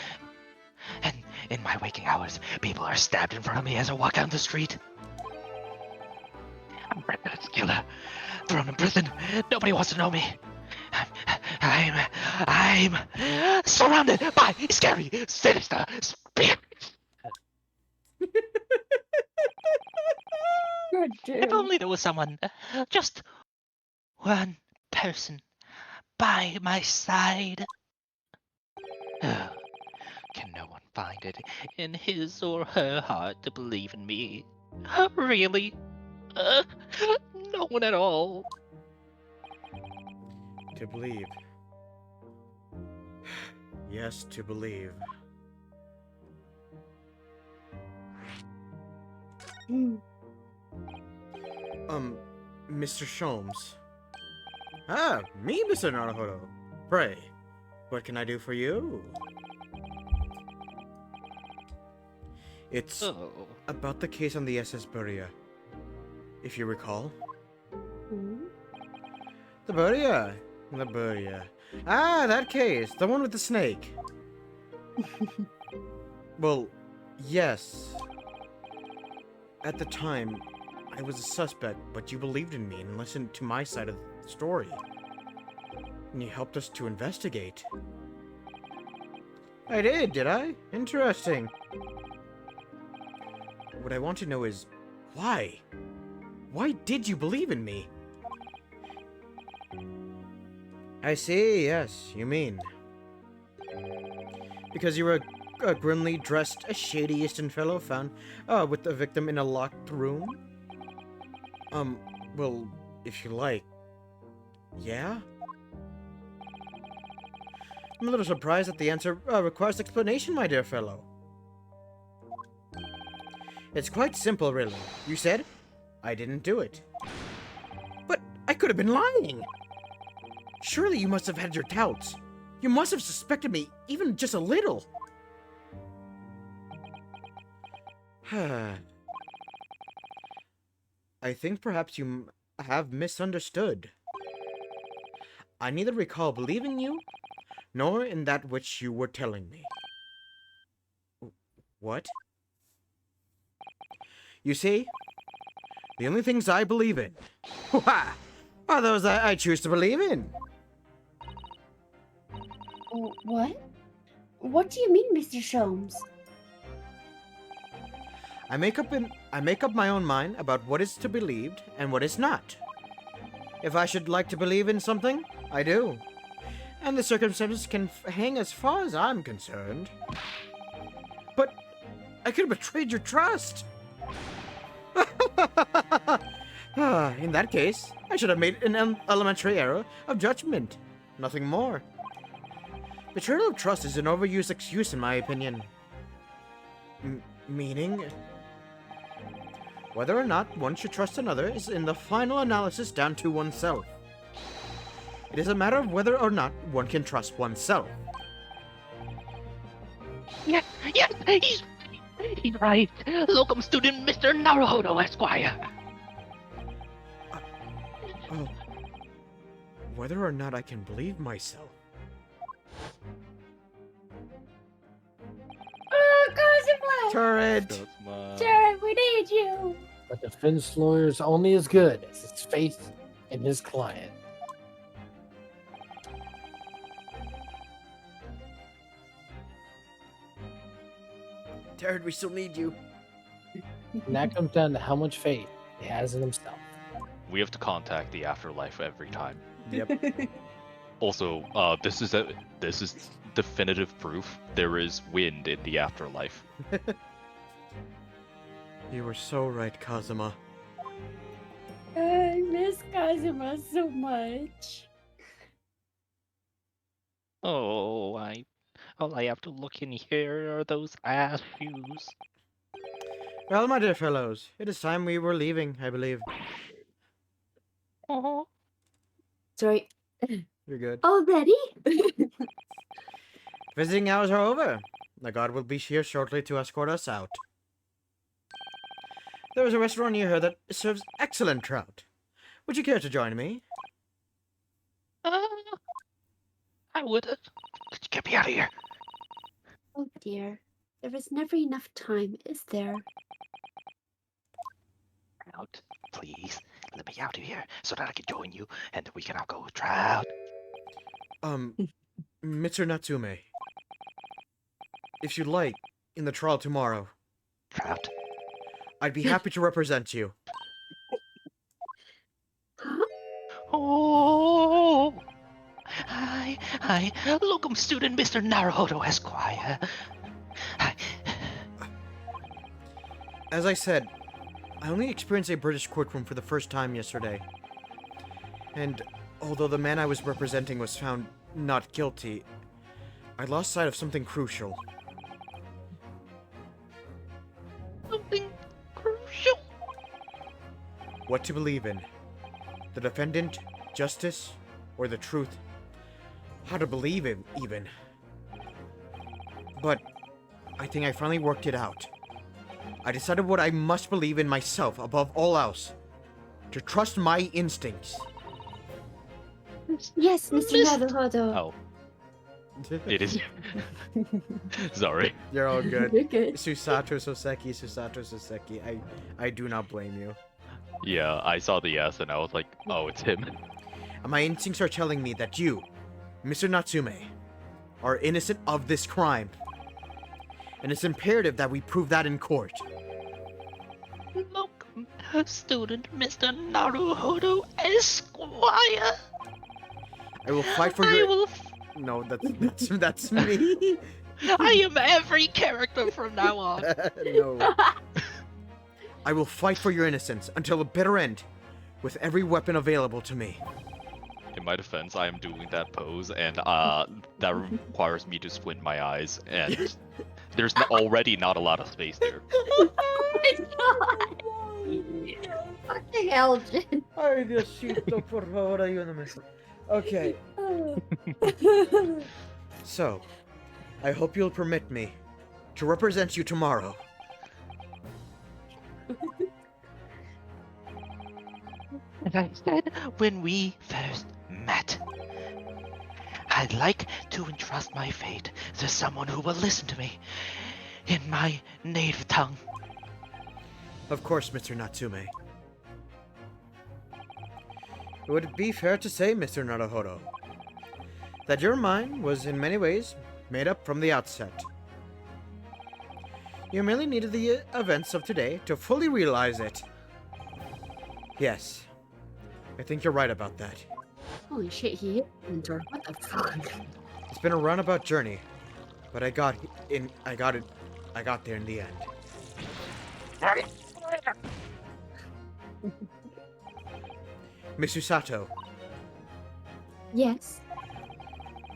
And in my waking hours, people are stabbed in front of me as I walk down the street. I'm Brendan's killer. Thrown in prison. Nobody wants to know me. I'm surrounded by scary, sinister spirits. God If only there was someone, just one person by my side. Can no one find it in his or her heart to believe in me? Really? No one at all. To believe. Yes, to believe. Hmm. Mr. Sholmes. Ah, me, Mr. Naruhodo. Pray, what can I do for you? It's Oh. about the case on the SS Buria. If you recall. Hmm? The Buria. The Buria. Ah, that case. The one with the snake. Well, yes. At the time, I was a suspect, but you believed in me and listened to my side of the story. And you helped us to investigate. I did I? Interesting. What I want to know is, why? Why did you believe in me? I see, yes, you mean. Because you were a grimly dressed, a shady Eastern fellow found with the victim in a locked room? Well, if you like. Yeah? I'm a little surprised that the answer requires explanation, my dear fellow. It's quite simple, really. You said, I didn't do it. But I could have been lying! Surely you must have had your doubts. You must have suspected me, even just a little. I think perhaps you have misunderstood. I neither recall believing you, nor in that which you were telling me. What? You see, the only things I believe in are those that I choose to believe in. What? What do you mean, Mr. Sholmes? I make up my own mind about what is to be believed and what is not. If I should like to believe in something, I do. And the circumstances can hang as far as I'm concerned. But I could have betrayed your trust. In that case, I should have made an elementary error of judgment. Nothing more. Betrayal of trust is an overused excuse in my opinion. Meaning? Whether or not one should trust another is in the final analysis down to oneself. It is a matter of whether or not one can trust oneself. Yes, he's right. Locum student Mr. Naruhodo, Esquire. Oh. Whether or not I can believe myself. Oh, Cosmo! Turret! Jared, we need you! A defense lawyer is only as good as his faith in his client. Turret, we still need you. And that comes down to how much faith he has in himself. We have to contact the afterlife every time. Yep. Also, this is definitive proof there is wind in the afterlife. You were so right, Kazuma. I miss Cosmo so much. Oh, all I have to look in here are those ass shoes. Well, my dear fellows, it is time we were leaving, I believe. Oh, Sorry. You're good. Already? Visiting hours are over. The guard will be here shortly to escort us out. There is a restaurant near here that serves excellent trout. Would you care to join me? I would. Could you get me out of here? Oh dear. There is never enough time, is there? Out, please. Let me out of here so that I can join you and we can all go trout. Mr. Natsume. If you'd like, in the trial tomorrow, Trout. I'd be happy to represent you. Oh, I, locum student Mr. Naruhodo Esquire. I, As I said, I only experienced a British courtroom for the first time yesterday. And although the man I was representing was found not guilty, I lost sight of something crucial. something crucial. What to believe in. The defendant, justice, or the truth. How to believe it, even. But I think I finally worked it out. I decided what I must believe in myself above all else. To trust my instincts. Yes, Mr. Miss- Naruhodo. Oh, it is. Sorry. You're all good. You're good. Susato Soseki. I do not blame you. Yeah, I saw the S and I was like, oh, it's him. And my instincts are telling me that you, Mr. Natsume, are innocent of this crime. And it's imperative that we prove that in court. Locum student Mr. Naruhodo Esquire. I will fight for I your... will. No, that's me. I am every character from now on. No. I will fight for your innocence until the bitter end, with every weapon available to me. In my defense, I am doing that pose, and that requires me to squint my eyes, and there's already not a lot of space there. Oh my god! Fucking Elgin. Ay, Diosito, por favor, ayúdame. Okay, so, I hope you'll permit me to represent you tomorrow. As I said when we first met, I'd like to entrust my fate to someone who will listen to me in my native tongue. Of course, Mr. Natsume. Would it be fair to say, Mr. Naruhodo, that your mind was in many ways made up from the outset? You merely needed the events of today to fully realize it. Yes, I think you're right about that. Holy shit, he hit the door. What the fuck? It's been a roundabout journey, but I got there in the end. Miss Usato, Yes.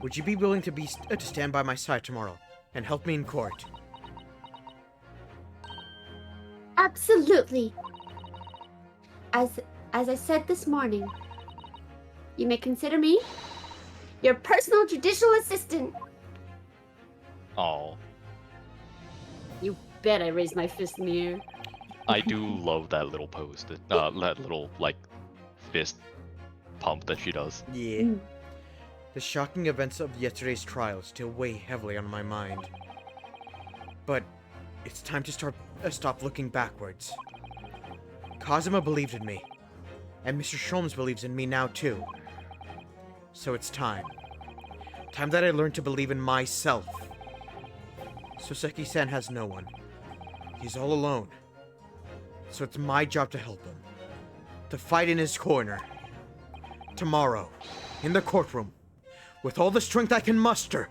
would you be willing to stand by my side tomorrow and help me in court? Absolutely. As I said this morning, you may consider me your personal judicial assistant. Oh, You bet I raised my fist in the air. I do love that little pose, that little like fist pump that she does. Yeah. Mm. The shocking events of yesterday's trial still weigh heavily on my mind. But it's time to stop looking backwards. Kazuma believed in me, and Mr. Sholmes believes in me now too. So it's time. Time that I learn to believe in myself. Soseki-san has no one. He's all alone. So it's my job to help him. To fight in his corner. Tomorrow, in the courtroom, with all the strength I can muster.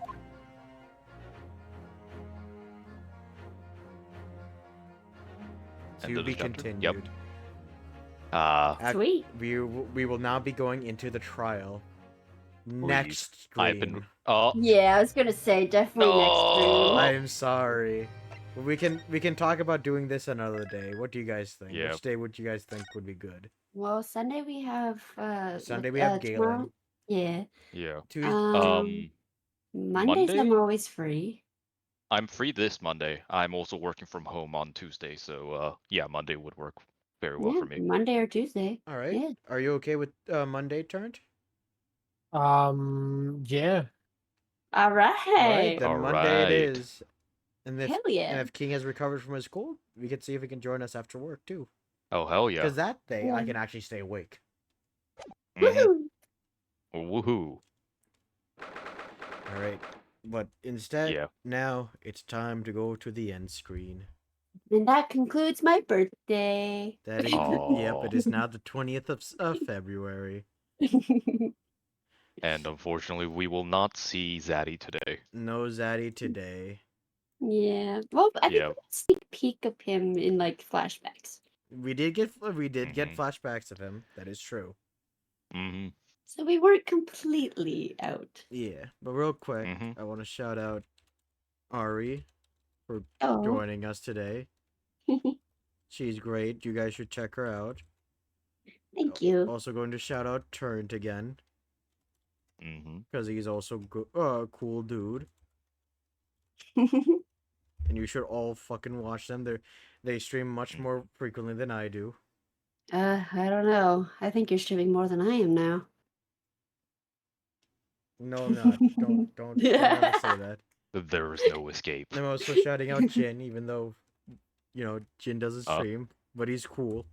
End To of be the chapter. continued. Yep. Sweet. We will now be going into the trial. Next stream. I've been. Oh, Yeah, I was gonna say definitely next No. stream. I'm sorry. We can talk about doing this another day. What do you guys think? Yeah. Which day would you guys think would be good? Well, Sunday we have Sunday we have tomorrow- Galen. Yeah. yeah. Tuesday. Mondays I'm Monday? always free. I'm free this Monday. I'm also working from home on Tuesday, so yeah, Monday would work very well Yeah, for me. Monday or Tuesday. All right. Yeah. Are you okay with Monday turned? Yeah. All right. All right, then All Monday it right. is. And if Hell yeah. and if King has recovered from his cold, we can see if he can join us after work too. Oh hell yeah! Because that day I Yeah. can actually stay awake. Mhm. Woohoo! Woohoo! All right. But instead, Yeah. now it's time to go to the end screen. And that concludes my birthday. That is, yep, it is now the 20th of February. And unfortunately, we will not see Zaddy today. No Zaddy today. Yeah. Well, I think Yeah. we got a sneak peek of him in like flashbacks. We did get Mhm. flashbacks of him. That is true. Mhm. So we weren't completely out. Yeah, but real quick, Mhm. I want to shout out Ari for Oh. joining us today. She's great. You guys should check her out. Thank you. Also going to shout out Turnt again Mhm. because he's also cool dude. And you should all fucking watch them. They stream much more frequently than I do. I don't know. I think you're streaming more than I am now. No, I'm not. Don't ever say that. There is no escape. I'm also shouting out Jin, even though Jin doesn't stream, but he's cool.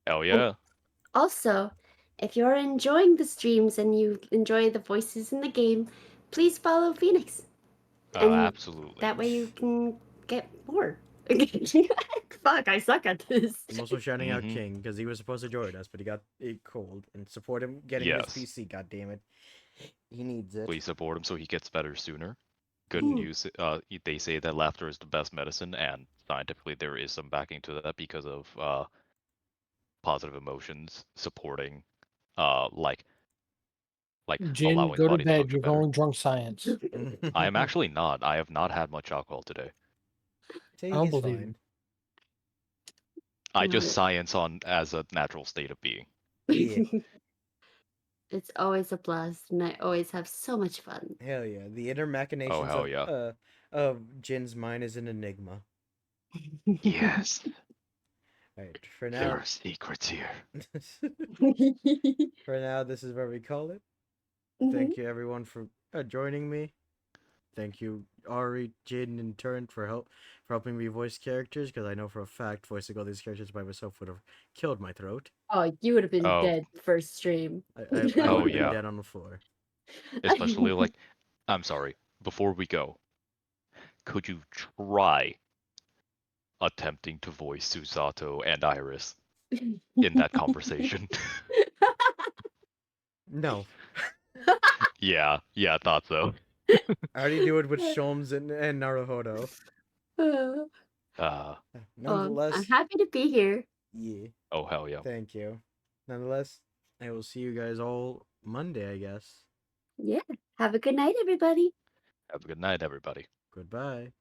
Hell yeah. Also, if you're enjoying the streams and you enjoy the voices in the game, please follow Phoenix. Oh, And absolutely. that way you can get more. Fuck, I suck at this. I'm also shouting out Mhm. King because he was supposed to join us, but he got a cold. And support him getting Yes. his PC. God damn it, he needs it. Please support him so he gets better sooner. Good Mm. news. They say that laughter is the best medicine, and scientifically there is some backing to that because of positive emotions supporting, like Jin, allowing go the to body to bed. function You're better. going drunk science. I am actually not. I have not had much alcohol today. Say I don't he's believe fine. I No, just science on as a natural state of being. Yeah. It's always a blast, and I always have so much fun. Hell yeah. The inner Oh machinations hell yeah. of Jin's mind is an enigma. Yes. Alright, for There now are secrets here. for now this is where we call it. Mhm. Thank you everyone for joining me. Thank you, Ari, Jin, and Turnt for helping me voice characters, because I know for a fact voicing all these characters by myself would have killed my throat. Oh, you would have been Oh. dead first stream. I Oh, would have been yeah. dead on the floor. Especially like, I'm sorry. Before we go, could you try attempting to voice Susato and Iris in that conversation? No. Yeah, I thought so. I already do it with Shomes and Naruhodo. Uh, Uh, Nonetheless, I'm happy to be here. yeah. oh hell yeah. Thank you. Nonetheless, I will see you guys all Monday, I guess. Yeah. Have a good night, everybody. Have a good night, everybody. Goodbye.